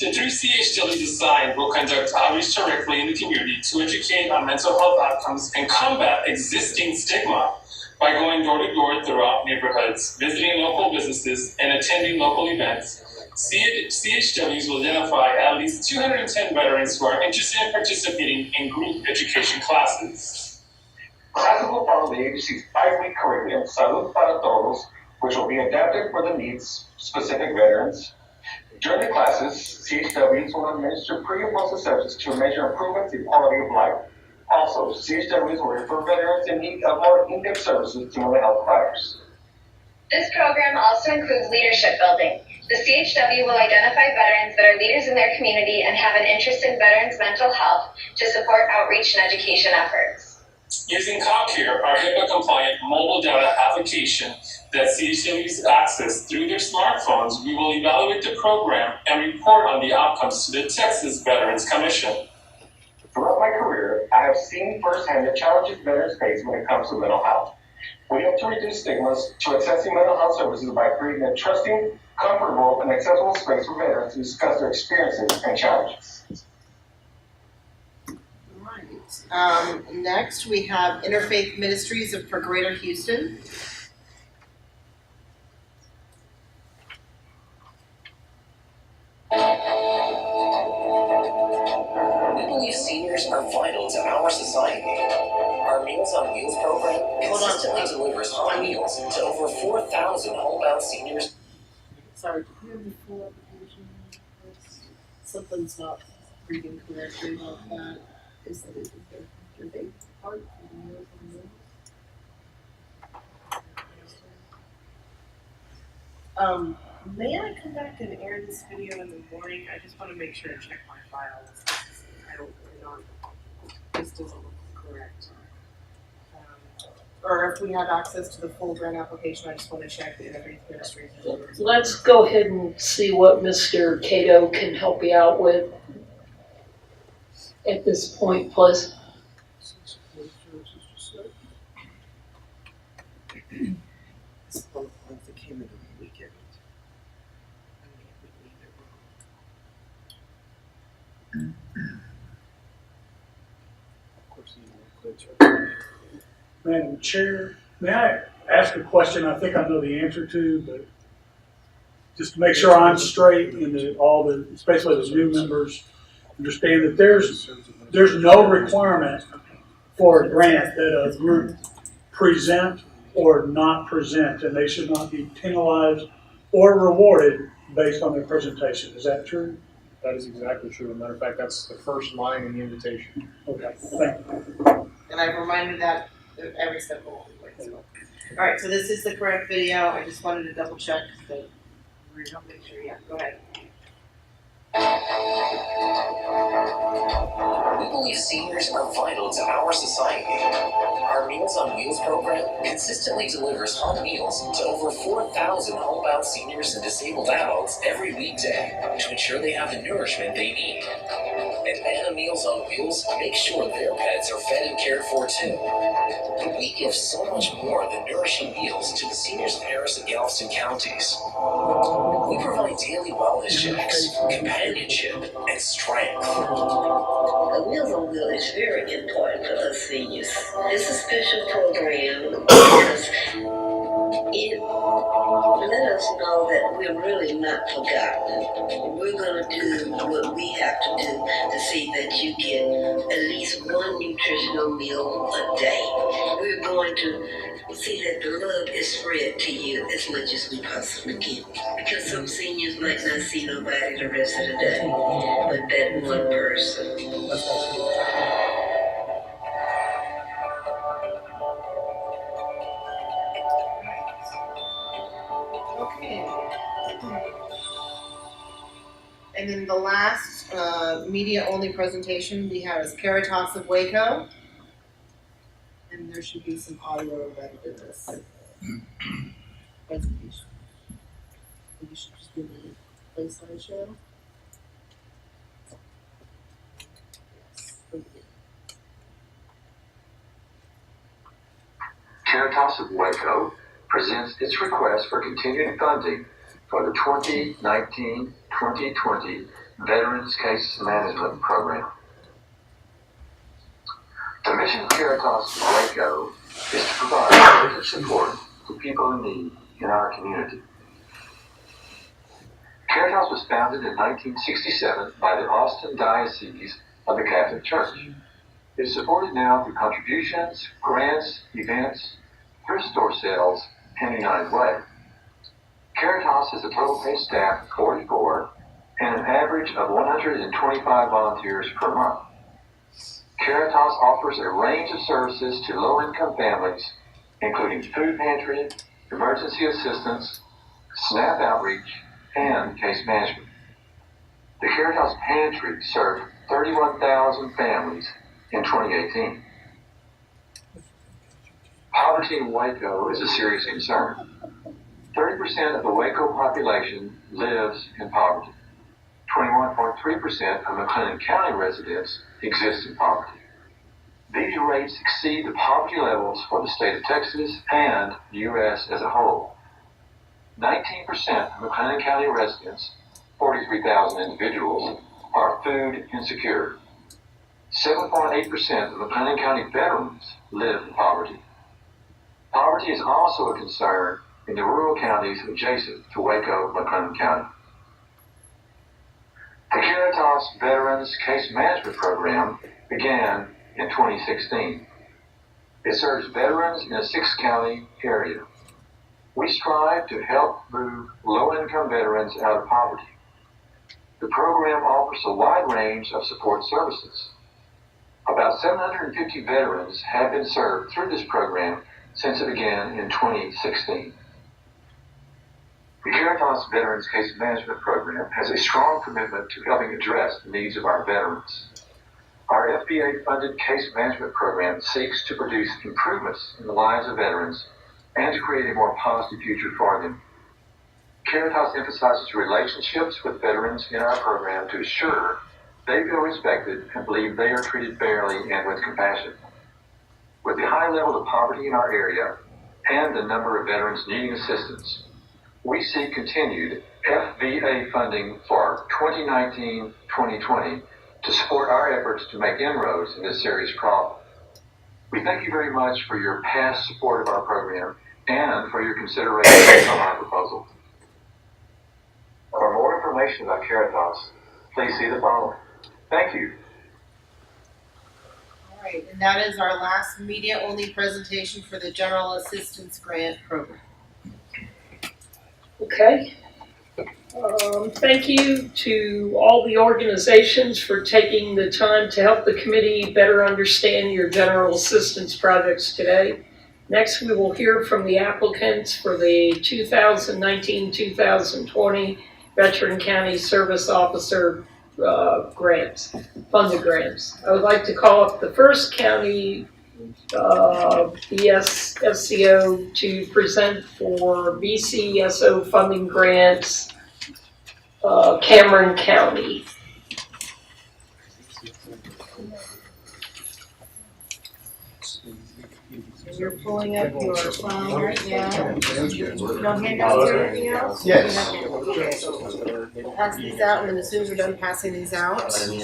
The 3 CHWs assigned will conduct outreach directly in the community to educate on mental health outcomes and combat existing stigma by going door to door throughout neighborhoods, visiting local businesses, and attending local events. CHWs will identify at least 210 veterans who are interested in participating in group education classes. Classes will follow the agency's 5-week curriculum, Salud para Todos, which will be adapted for the needs specific veterans. During the classes, CHWs will administer pre and post assessments to measure improvements in quality of life. Also, CHWs will refer veterans in need of more in-depth services to mental health providers. This program also includes leadership building. The CHW will identify veterans that are leaders in their community and have an interest in veterans' mental health to support outreach and education efforts. Using ComCare, our HIPAA-compliant mobile data application that CHWs access through their smartphones, we will evaluate the program and report on the outcomes to the Texas Veterans Commission. Throughout my career, I have seen firsthand the challenges veterans face when it comes to mental health. We hope to reduce stigmas to accessing mental health services by creating a trusting, comfortable, and accessible space for veterans to discuss their experiences and challenges. Next, we have Interfaith Ministries for Greater Houston. We believe seniors are vital to our society. Our Meals on Wheels program consistently delivers hot meals to over 4,000 homebound seniors. Sorry, do you have the full application? Something's not reading correctly about that. Is that it? Your big part of the Meals on Wheels? May I come back and air this video in the morning? I just want to make sure and check my files. This doesn't look correct. Or if we have access to the full grant application, I just want to check the Interfaith Ministries. Let's go ahead and see what Mr. Cato can help you out with at this point, please. Madam Chair, may I ask a question I think I know the answer to, but just to make sure I'm straight and that all the, especially the new members, understand that there's no requirement for a grant that a group present or not present, and they should not be penalized or rewarded based on their presentation. Is that true? That is exactly true. As a matter of fact, that's the first line in the invitation. Okay, thank you. And I've reminded that every step along the way. All right, so this is the correct video. I just wanted to double check that we don't make sure. Yeah, go ahead. We believe seniors are vital to our society. Our Meals on Wheels program consistently delivers hot meals to over 4,000 homebound seniors and disabled adults every weekday to ensure they have the nourishment they need. And Anna Meals on Wheels makes sure their pets are fed and cared for too. But we give so much more than nourishing meals to the seniors of Harris and Galveston counties. We provide daily wellness checks, companionship, and strength. Meals on Wheels is very important for us seniors. It's a special program because it let us know that we're really not forgotten. We're going to do what we have to do to see that you get at least one nutritional meal a day. We're going to see that the love is spread to you as much as we possibly can. Because some seniors might not see nobody the rest of the day, but that one person. Okay. And then the last media-only presentation we have is Caritas of Waco. And there should be some audio embedded in this presentation. You should just do the play slideshow. Caritas of Waco presents its request for continued funding for the 2019-2020 Veterans Case Management Program. The mission of Caritas of Waco is to provide urgent support to people in need in our community. Caritas was founded in 1967 by the Austin Diocese of the Catholic Church. It is supported now through contributions, grants, events, thrift store sales, and United Way. Caritas has a total paid staff of 44 and an average of 125 volunteers per month. Caritas offers a range of services to low-income families, including food pantry, emergency assistance, SNAP outreach, and case management. The Caritas Pantry served 31,000 families in 2018. Poverty in Waco is a serious concern. 30% of the Waco population lives in poverty. 21.3% of McLennan County residents exist in poverty. These rates exceed the poverty levels for the state of Texas and the U.S. as a whole. 19% of McLennan County residents, 43,000 individuals, are food insecure. 7.8% of McLennan County veterans live in poverty. Poverty is also a concern in the rural counties adjacent to Waco, McLennan County. The Caritas Veterans Case Management Program began in 2016. It serves veterans in a 6-county area. We strive to help move low-income veterans out of poverty. The program offers a wide range of support services. About 750 veterans have been served through this program since it began in 2016. The Caritas Veterans Case Management Program has a strong commitment to helping address the needs of our veterans. Our FVA-funded case management program seeks to produce improvements in the lives of veterans and to create a more positive future for them. Caritas emphasizes relationships with veterans in our program to assure they feel respected and believe they are treated fairly and with compassion. With the high level of poverty in our area and the number of veterans needing assistance, we seek continued FVA funding for 2019-2020 to support our efforts to make inroads in this serious problem. We thank you very much for your past support of our program and for your consideration of our proposal. For more information about Caritas, please see the following. Thank you. All right, and that is our last media-only presentation for the General Assistance Grant Program. Okay. Thank you to all the organizations for taking the time to help the committee better understand your general assistance projects today. Next, we will hear from the applicants for the 2019-2020 Veteran County Service Officer grants, funded grants. I would like to call up the first county BSSCO to present for BCSO funding grants, Cameron County. You're pulling up your phone right now. No handouts or anything else? Yes. Okay. We'll pass these out, and then as soon as we're done passing these out. Section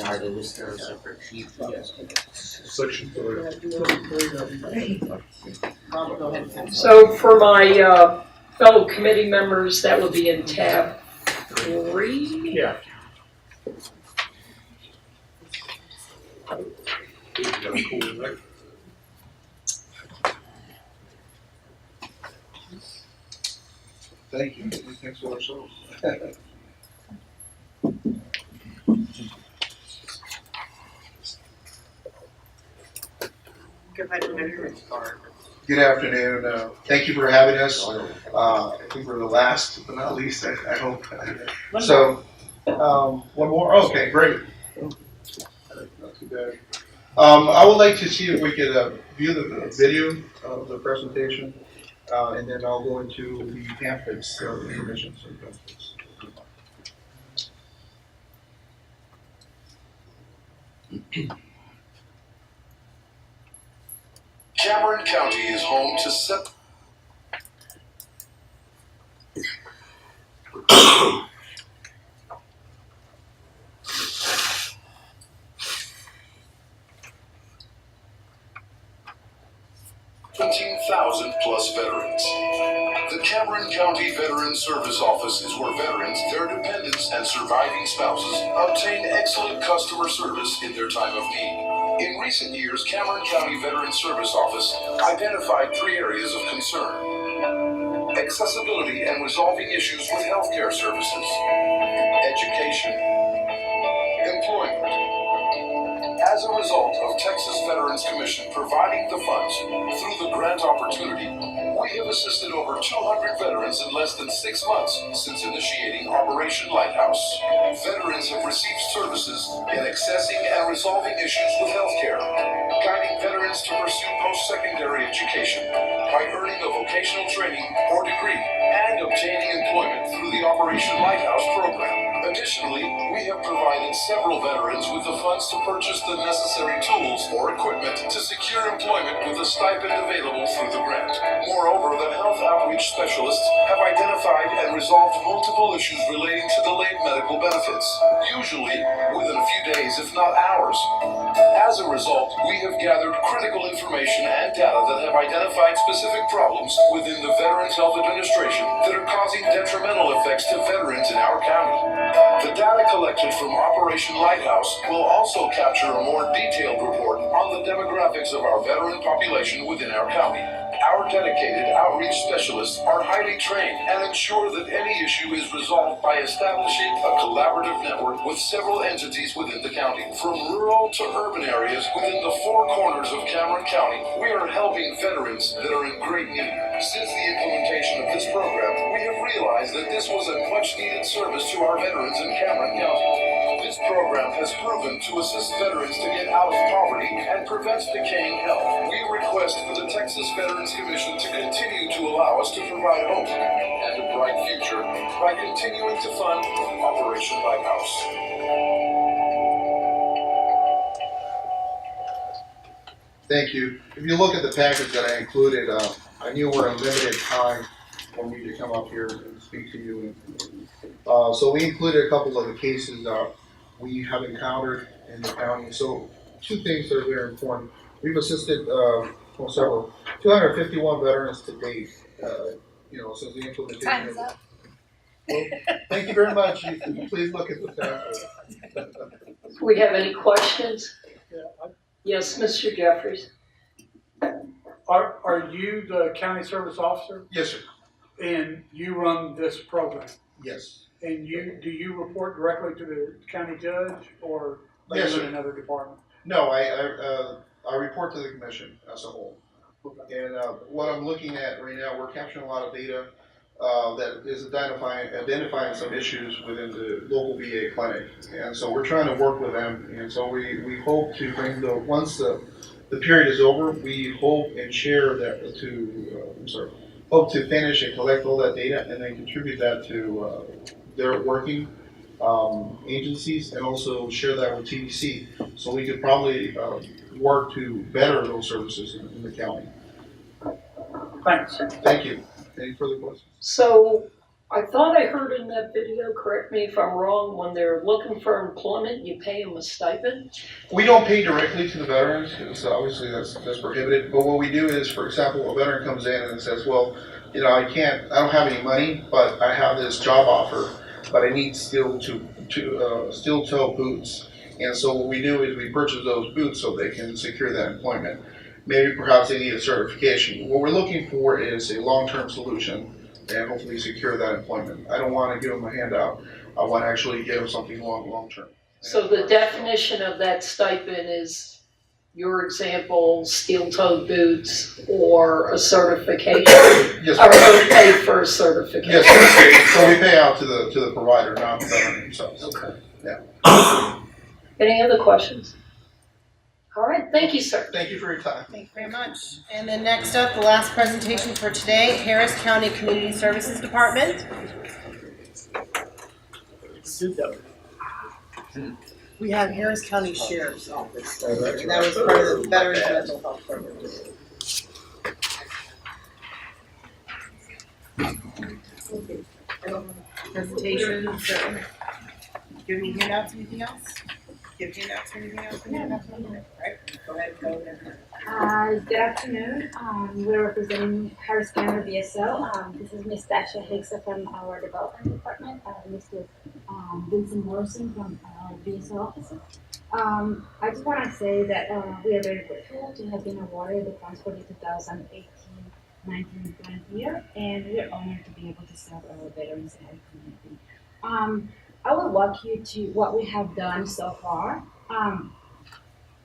3. Bob, go ahead and pass. So for my fellow committee members, that would be in tab 3. Yeah. Thank you. Thanks for ourselves. Good afternoon. Thank you for having us. I think we're the last, but not least, I hope. So, one more? Okay, great. Not too bad. I would like to see if we could view the video of the presentation, and then I'll go into the pamphlets, information. Cameron County is home to 17,000 plus veterans. The Cameron County Veteran Service Office is where veterans, their dependents, and surviving spouses obtain excellent customer service in their time of need. In recent years, Cameron County Veteran Service Office identified 3 areas of concern: accessibility and resolving issues with healthcare services, education, employment. As a result of Texas Veterans Commission providing the funds through the grant opportunity, we have assisted over 200 veterans in less than 6 months since initiating Operation Lighthouse. Veterans have received services in accessing and resolving issues with healthcare, guiding veterans to pursue post-secondary education by earning a vocational training or degree, and obtaining employment through the Operation Lighthouse program. Additionally, we have provided several veterans with the funds to purchase the necessary tools or equipment to secure employment with a stipend available through the grant. Moreover, the health outreach specialists have identified and resolved multiple issues relating to delayed medical benefits, usually within a few days, if not hours. As a result, we have gathered critical information and data that have identified specific problems within the Veterans Health Administration that are causing detrimental effects to veterans in our county. The data collected from Operation Lighthouse will also capture a more detailed report on the demographics of our veteran population within our county. Our dedicated outreach specialists are highly trained and ensure that any issue is resolved by establishing a collaborative network with several entities within the county. From rural to urban areas within the 4 corners of Cameron County, we are helping veterans that are in great need. Since the implementation of this program, we have realized that this was a much-needed service to our veterans in Cameron County. This program has proven to assist veterans to get out of poverty and prevents decaying health. We request for the Texas Veterans Commission to continue to allow us to provide hope and a bright future by continuing to fund Operation Lighthouse. Thank you. If you look at the package that I included, I knew we're in limited time for me to come up here and speak to you. So we included a couple of the cases we have encountered in the county. So 2 things that are very important. We've assisted several 251 veterans to date. Since the implementation. Time's up. Well, thank you very much. Please look at the package. Do we have any questions? Yes, Mr. Jeffries. Are you the county service officer? Yes, sir. And you run this program? Yes. And do you report directly to the county judge, or are Yes, you sir. in another department? No, I report to the commission as a whole. And what I'm looking at right now, we're capturing a lot of data. that is identifying some issues within the local VA clinic. And so we're trying to work with them. And so we hope to bring once the period is over, we hope and share that hope to finish and collect all that data and then contribute that to their working agencies, and also share that with TDC. So we could probably work to better those services in the county. Thanks. Thank you. Any further questions? So I thought I heard in that video, correct me if I'm wrong, when they're looking for employment, you pay them a stipend? We don't pay directly to the veterans, because obviously that's prohibited. But what we do is, for example, a veteran comes in and says, well, I don't have any money, but I have this job offer, but I need steel toe boots. And so what we do is we purchase those boots so they can secure that employment. Maybe perhaps they need a certification. What we're looking for is a long-term solution and hopefully secure that employment. I don't want to give them a handout. I want to actually give them something long-term. So the definition of that stipend is, your example, steel-toed boots or a certification? Yes, Or we pay for a certification? Yes, so we pay out to the provider, not the veteran themselves. Okay. Yeah. Any other questions? All right, thank you, sir. Thank you for your time. Thank you very much. And then next up, the last presentation for today, Harris County Community Services Department. We have Harris County Sheriff's Office, and that was part of the Veterans Mental Health Program. Presentation, so, give me handouts, anything else? Give handouts, anything else? Right, go ahead, go ahead. Good afternoon. We're representing Harris County VSO. This is Ms. Dasha Hicks from our development department. Mr. Vincent Morrison from our VSO office. I just want to say that we are very grateful to have been awarded the funds for the 2018-19 grant year, and we are honored to be able to serve our veterans in our community. I will walk you to what we have done so far.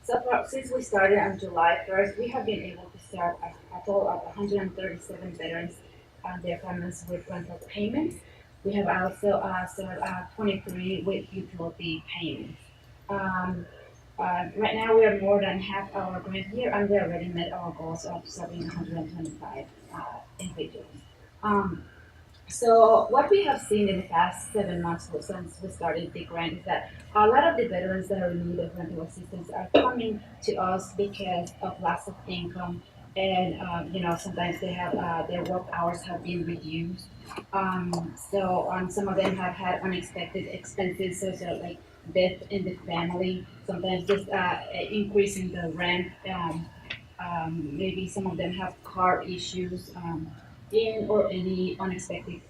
So far, since we started on July 1st, we have been able to serve a total of 137 veterans and their families with rental payments. We have also served 23 with utility payments. Right now, we are more than half our grant year, and we already met our goals of serving 125 individuals. So what we have seen in the past 7 months since we started the grant is that a lot of the veterans that are in need of rental assistance are coming to us because of loss of income, and sometimes they have their work hours have been reduced. So some of them have had unexpected expenses, such as like death in the family. Sometimes just increasing the rent. Maybe some of them have car issues. Or any unexpected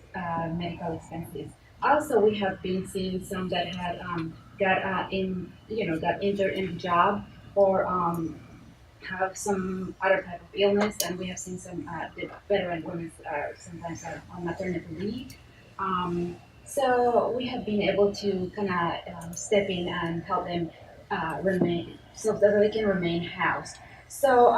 medical expenses. Also, we have been seeing some that had got injured in the job, or have some other type of illness, and we have seen some the veteran women sometimes are on maternity leave. So we have been able to kind of step in and help them remain, so that they can remain housed. So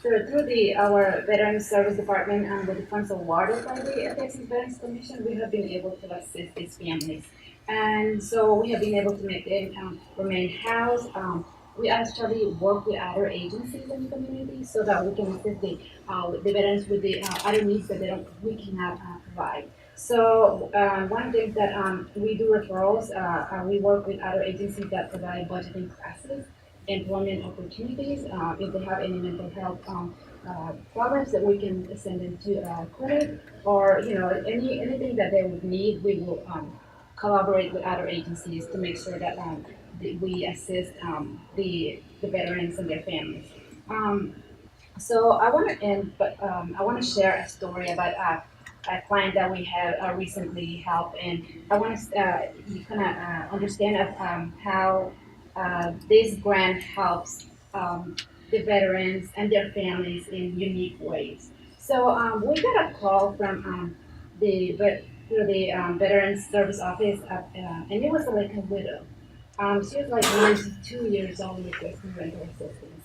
through our Veterans Service Department and with the funds awarded by the Texas Veterans Commission, we have been able to assist these families. And so we have been able to make them remain housed. We actually work with other agencies in the community so that we can assist the veterans with the other needs that we cannot provide. So one thing that we do referrals, we work with other agencies that provide budgeting classes, employment opportunities. If they have any mental health problems, that we can send them to clinic, or anything that they would need, we will collaborate with other agencies to make sure that we assist the veterans and their families. So I want to end, but I want to share a story about a client that we have recently helped, and I want to kind of understand how this grant helps the veterans and their families in unique ways. So we got a call from the Veterans Service Office, and it was like a widow. She was like 92 years old requesting rental assistance.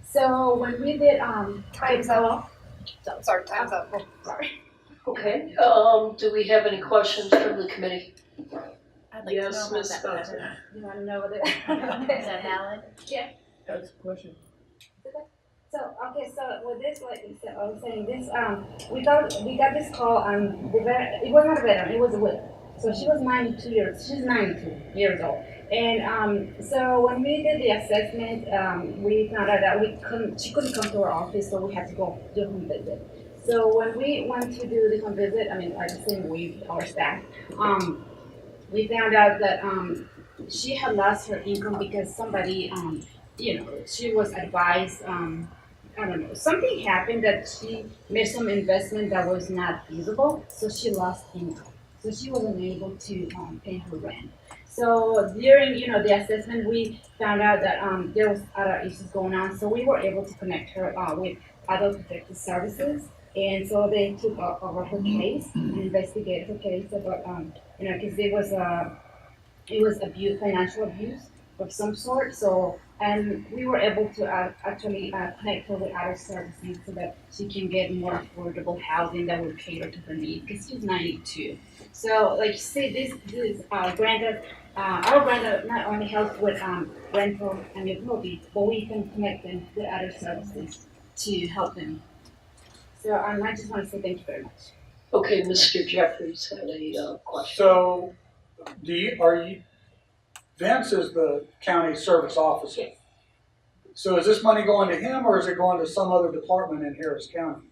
So when we did time's up. Sorry, time's up. Sorry. Okay, do we have any questions from the committee? I'd like Yes, to know Ms. about that Spencer. better. You wanna know what it? Is that valid? Yeah. That's a question. So, okay, so with this, like, so I was saying this, we got this call, it was not a veteran, it was a widow. So she's 92 years old. And, so when we did the assessment, we found out that she couldn't come to our office, so we had to go do a home visit. So when we went to do the home visit, I mean, I just think our staff, we found out that, she had lost her income because somebody, she was advised, I don't know, something happened that she made some investment that was not feasible, so she lost income. So she wasn't able to pay her rent. So during, the assessment, we found out that there was other issues going on. So we were able to connect her with Adult Protective Services. And so they took over her case and investigated her case about, because it was abuse, financial abuse of some sort. So, and we were able to actually connect her with other services so that she can get more affordable housing that will cater to her needs, because she's 92. So, like you see, this grant, our grant not only helps with rental and utility, but we can connect them with other services to help them. So, I just want to say thank you very much. Okay, Mr. Jeffries had a question. So, Vince is the county service officer. So is this money going to him or is it going to some other department in Harris County?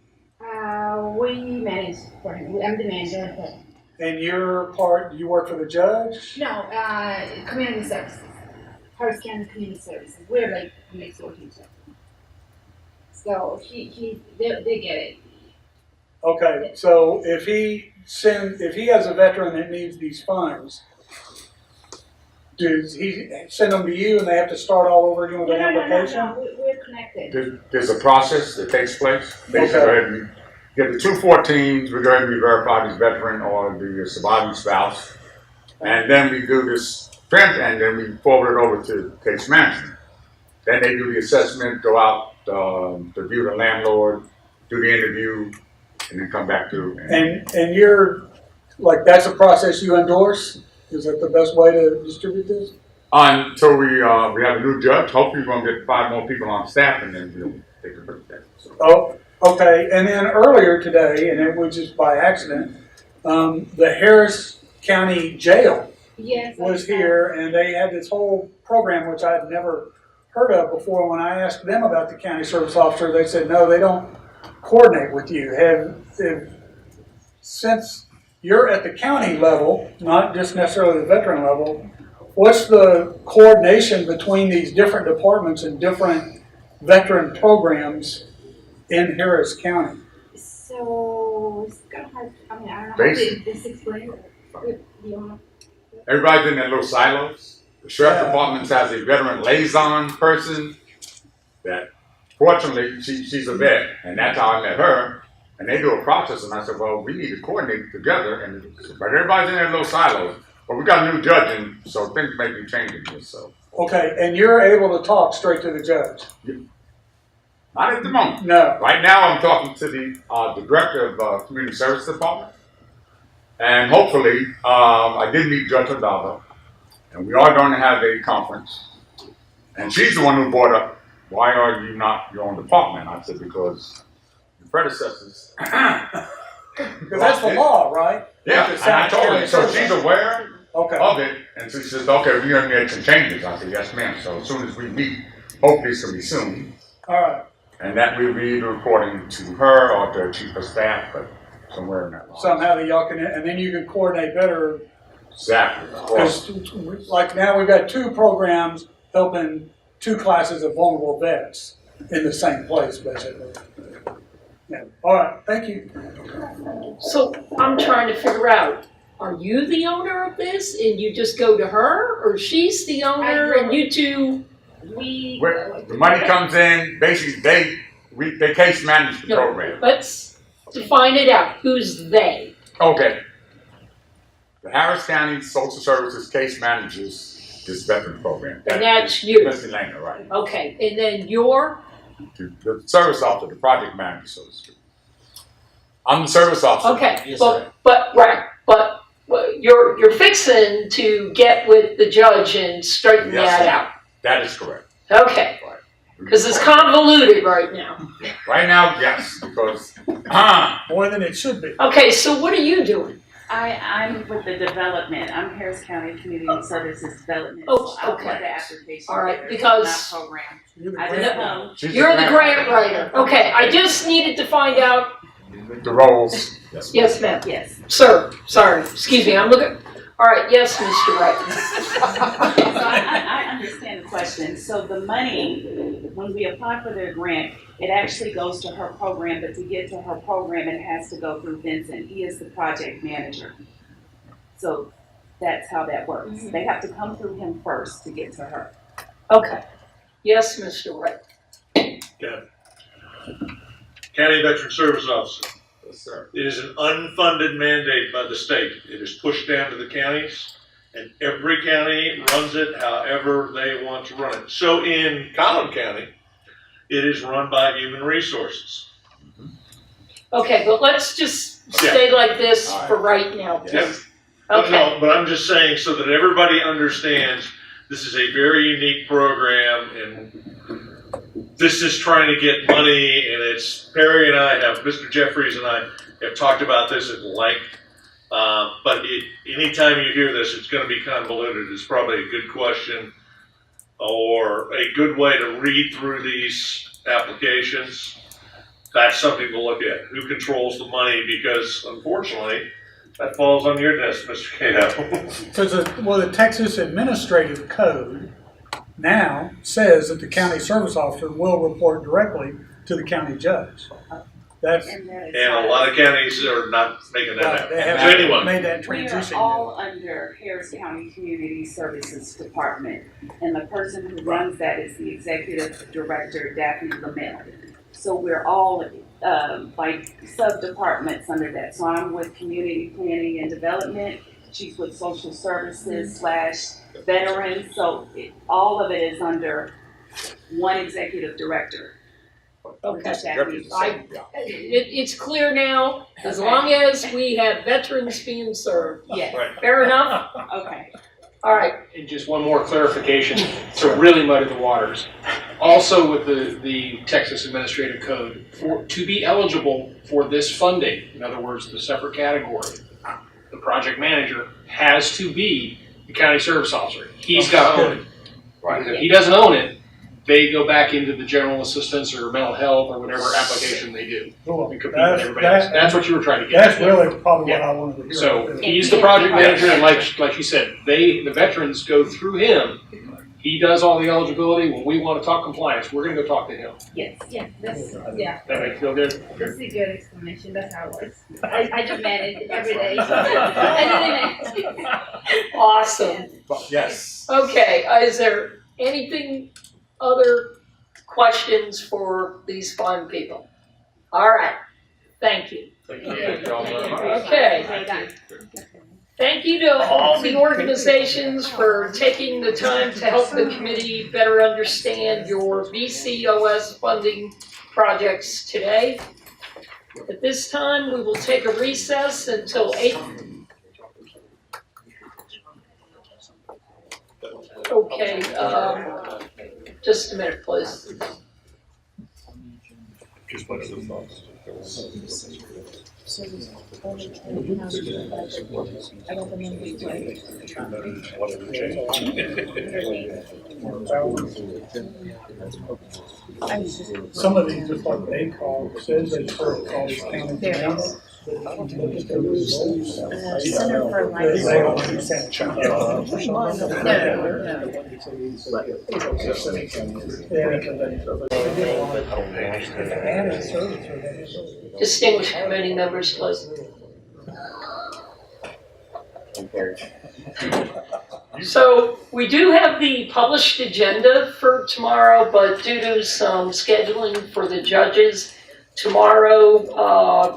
We manage for him. I'm the manager for him. And you work for the judge? No, community services. Harris County Community Services. We're like next door to each other. So they get it. Okay, so if he has a veteran that needs these funds, does he send them to you and they have to start all over again with an application? No, we're connected. There's a process that takes place. They Okay. go ahead and get the 214s, we go ahead and we verify this veteran or the surviving spouse. And then we do this and then we forward it over to case management. Then they do the assessment, go out to view the landlord, do the interview, and then come back to. And you're, like, that's a process you endorse? Is that the best way to distribute this? Until we have a new judge, hopefully we're gonna get 5 more people on staff and then we'll take a look at that. So. Oh, okay. And then earlier today, and it was just by accident, the Harris County Jail was here and they had this whole program, which I'd never heard of before. When I asked them about the county service officer, they said, no, they don't coordinate with you. Since you're at the county level, not just necessarily the veteran level, what's the coordination between these different departments and different veteran programs in Harris County? So it's kind of hard. I mean, I don't know Basically. how to just explain it. Everybody's in their little silos. The sheriff department has a veteran liaison person that, fortunately, she's a vet, and that's how I met her. And they do a process, and I said, well, we need to coordinate together. But everybody's in their little silos. But we got a new judge, and so things may be changing here. So. Okay, and you're able to talk straight to the judge? Not at the moment. No. Right now, I'm talking to the director of Community Service Department. And hopefully, I did meet Judge Hidalgo, and we are going to have a conference. And she's the one who brought up, why are you not your own department? I said, because the predecessors. Because that's the law, right? Yeah, and I told her, so she's aware of it, and so she says, okay, we're going to make some changes. I said, yes, ma'am. So as soon as we meet, hopefully it's going to be soon. All right. And that will be reporting to her or to her chief of staff, but somewhere in that line. Somehow that y'all can, and then you can coordinate better. Exactly. Because, like, now we've got 2 programs helping 2 classes of vulnerable vets in the same place, basically. Yeah. All right, thank you. So I'm trying to figure out, are you the owner of this and you just go to her, or she's the owner and you two? Where the money comes in, basically they case manage the program. Let's define it out. Who's they? Okay. The Harris County Social Services case manages this veteran program. And that's you. Mr. Langer, right. Okay, and then you're? The service officer, the project manager, so to speak. I'm the service officer. Okay, but you're fixing to get with the judge and straighten Yes, that sir. out. That is correct. Okay, because it's convoluted right now. Right now, yes, because More than it should be. Okay, so what are you doing? I'm with the development. I'm Harris County Community Services Development. Oh, So I okay. put the application All right, together, because- not program. You're I the just grant know. You're the grant writer. Okay, I just needed to find out. the roles. Yes, ma'am. Yes. Sir, sorry, excuse me, I'm looking. All right, yes, Mr. Wright. So I understand the question. So the money, when we apply for the grant, it actually goes to her program, but to get to her program, it has to go through Vincent. He is the project manager. So that's how that works. They have to come through him first to get to her. Okay. Yes, Mr. Wright. County Veteran Service Officer. Yes, sir. It is an unfunded mandate by the state. It is pushed down to the counties, and every county runs it however they want to run it. So in Collin County, it is run by Human Resources. Okay, but let's just stay like this for right now, Yeah. please. But Okay. no, but I'm just saying so that everybody understands this is a very unique program, and this is trying to get money, and it's Perry and I have, Mr. Jeffries and I have talked about this at length. But anytime you hear this, it's going to be convoluted. It's probably a good question or a good way to read through these applications. That's something to look at. Who controls the money? Because unfortunately, that falls on your desk, Mr. Cato. Because the Texas Administrative Code now says that the county service officer will report directly to the county judge. That's, And a lot of counties are not making that Right, happen. they haven't So anyway, made that We transition. are all under Harris County Community Services Department, and the person who runs that is the Executive Director, Daphne Lamel. So we're all like sub-departments under that. So I'm with Community Planning and Development, she's with Social Services / Veterans, so all of it is under one Executive Director. Okay. Daphne. It's clear now, as long as we have veterans being served. Yes. Fair enough? Okay. All right. And just one more clarification to really muddy the waters. Also with the Texas Administrative Code, to be eligible for this funding, in other words, the separate category, the project manager has to be the county service officer. He's got to own it. Because if he doesn't own it, they go back into the general assistance or mental health or whatever application they do. Cool. And compete with everybody else. That's what you were trying to get That's at. really probably what I wanted to hear. So he's the project manager, and like you said, the veterans go through him. He does all the eligibility. When we want to talk compliance, we're going to go talk to him. Yes, yeah. That make you feel good? This is a good explanation, that's how it works. I just manage every day. Awesome. Yes. Okay, is there anything, other questions for these fine people? All right, thank you. Thank you all very much. Okay. Thank you to all the organizations for taking the time to help the committee better understand your VCOS funding projects today. At this time, we will take a recess until 8. Okay, just a minute, please. just my two thoughts. Some of these, just like they call, says they call these county towns. Center for Life. They don't understand the chunk. Distinguished committee members, please. So we do have the published agenda for tomorrow, but due to some scheduling for the judges, tomorrow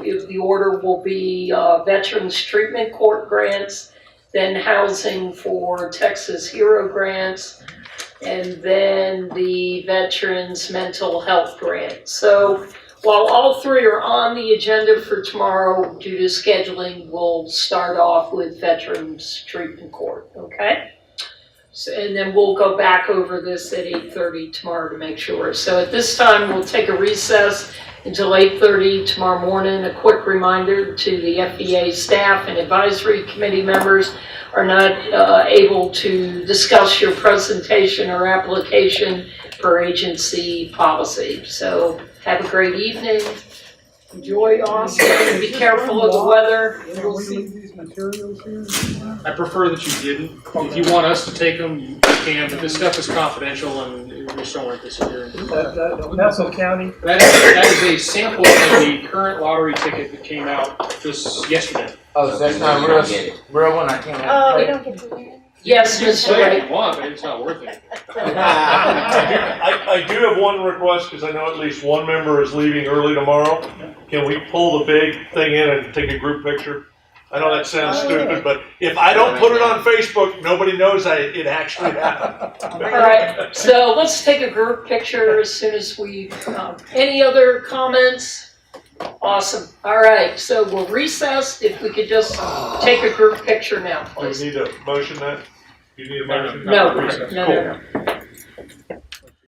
the order will be Veterans Treatment Court grants, then housing for Texas Hero grants, and then the Veterans Mental Health grant. So While all three are on the agenda for tomorrow, due to scheduling, we'll start off with Veterans Treatment Court, okay? So, and then we'll go back over this at 8:30 tomorrow to make sure. So at this time, we'll take a recess until 8:30 tomorrow morning. A quick reminder to the FVA staff and advisory committee members are not able to discuss your presentation or application per agency policy. So have a great evening. Enjoy Austin. Be careful of the weather. Will we leave these materials here? I prefer that you didn't. If you want us to take them, you can, but this stuff is confidential and we just don't want it disappearing. Nassau County? That is a sample of the current lottery ticket that came out just yesterday. Oh, that's not real one, I can't. Oh, we don't get to wear it? Yes, Mr. Say what Wright. you want, but it's not worth it. I do have one request, because I know at least one member is leaving early tomorrow. Can we pull the big thing in and take a group picture? I know that sounds stupid, but if I don't put it on Facebook, nobody knows it actually happened. All right, so let's take a group picture as soon as we, any other comments? Awesome. All right, so we'll recess. If we could just take a group picture now, Do we please. need a motion that? Do you need a motion? No, no, no, no.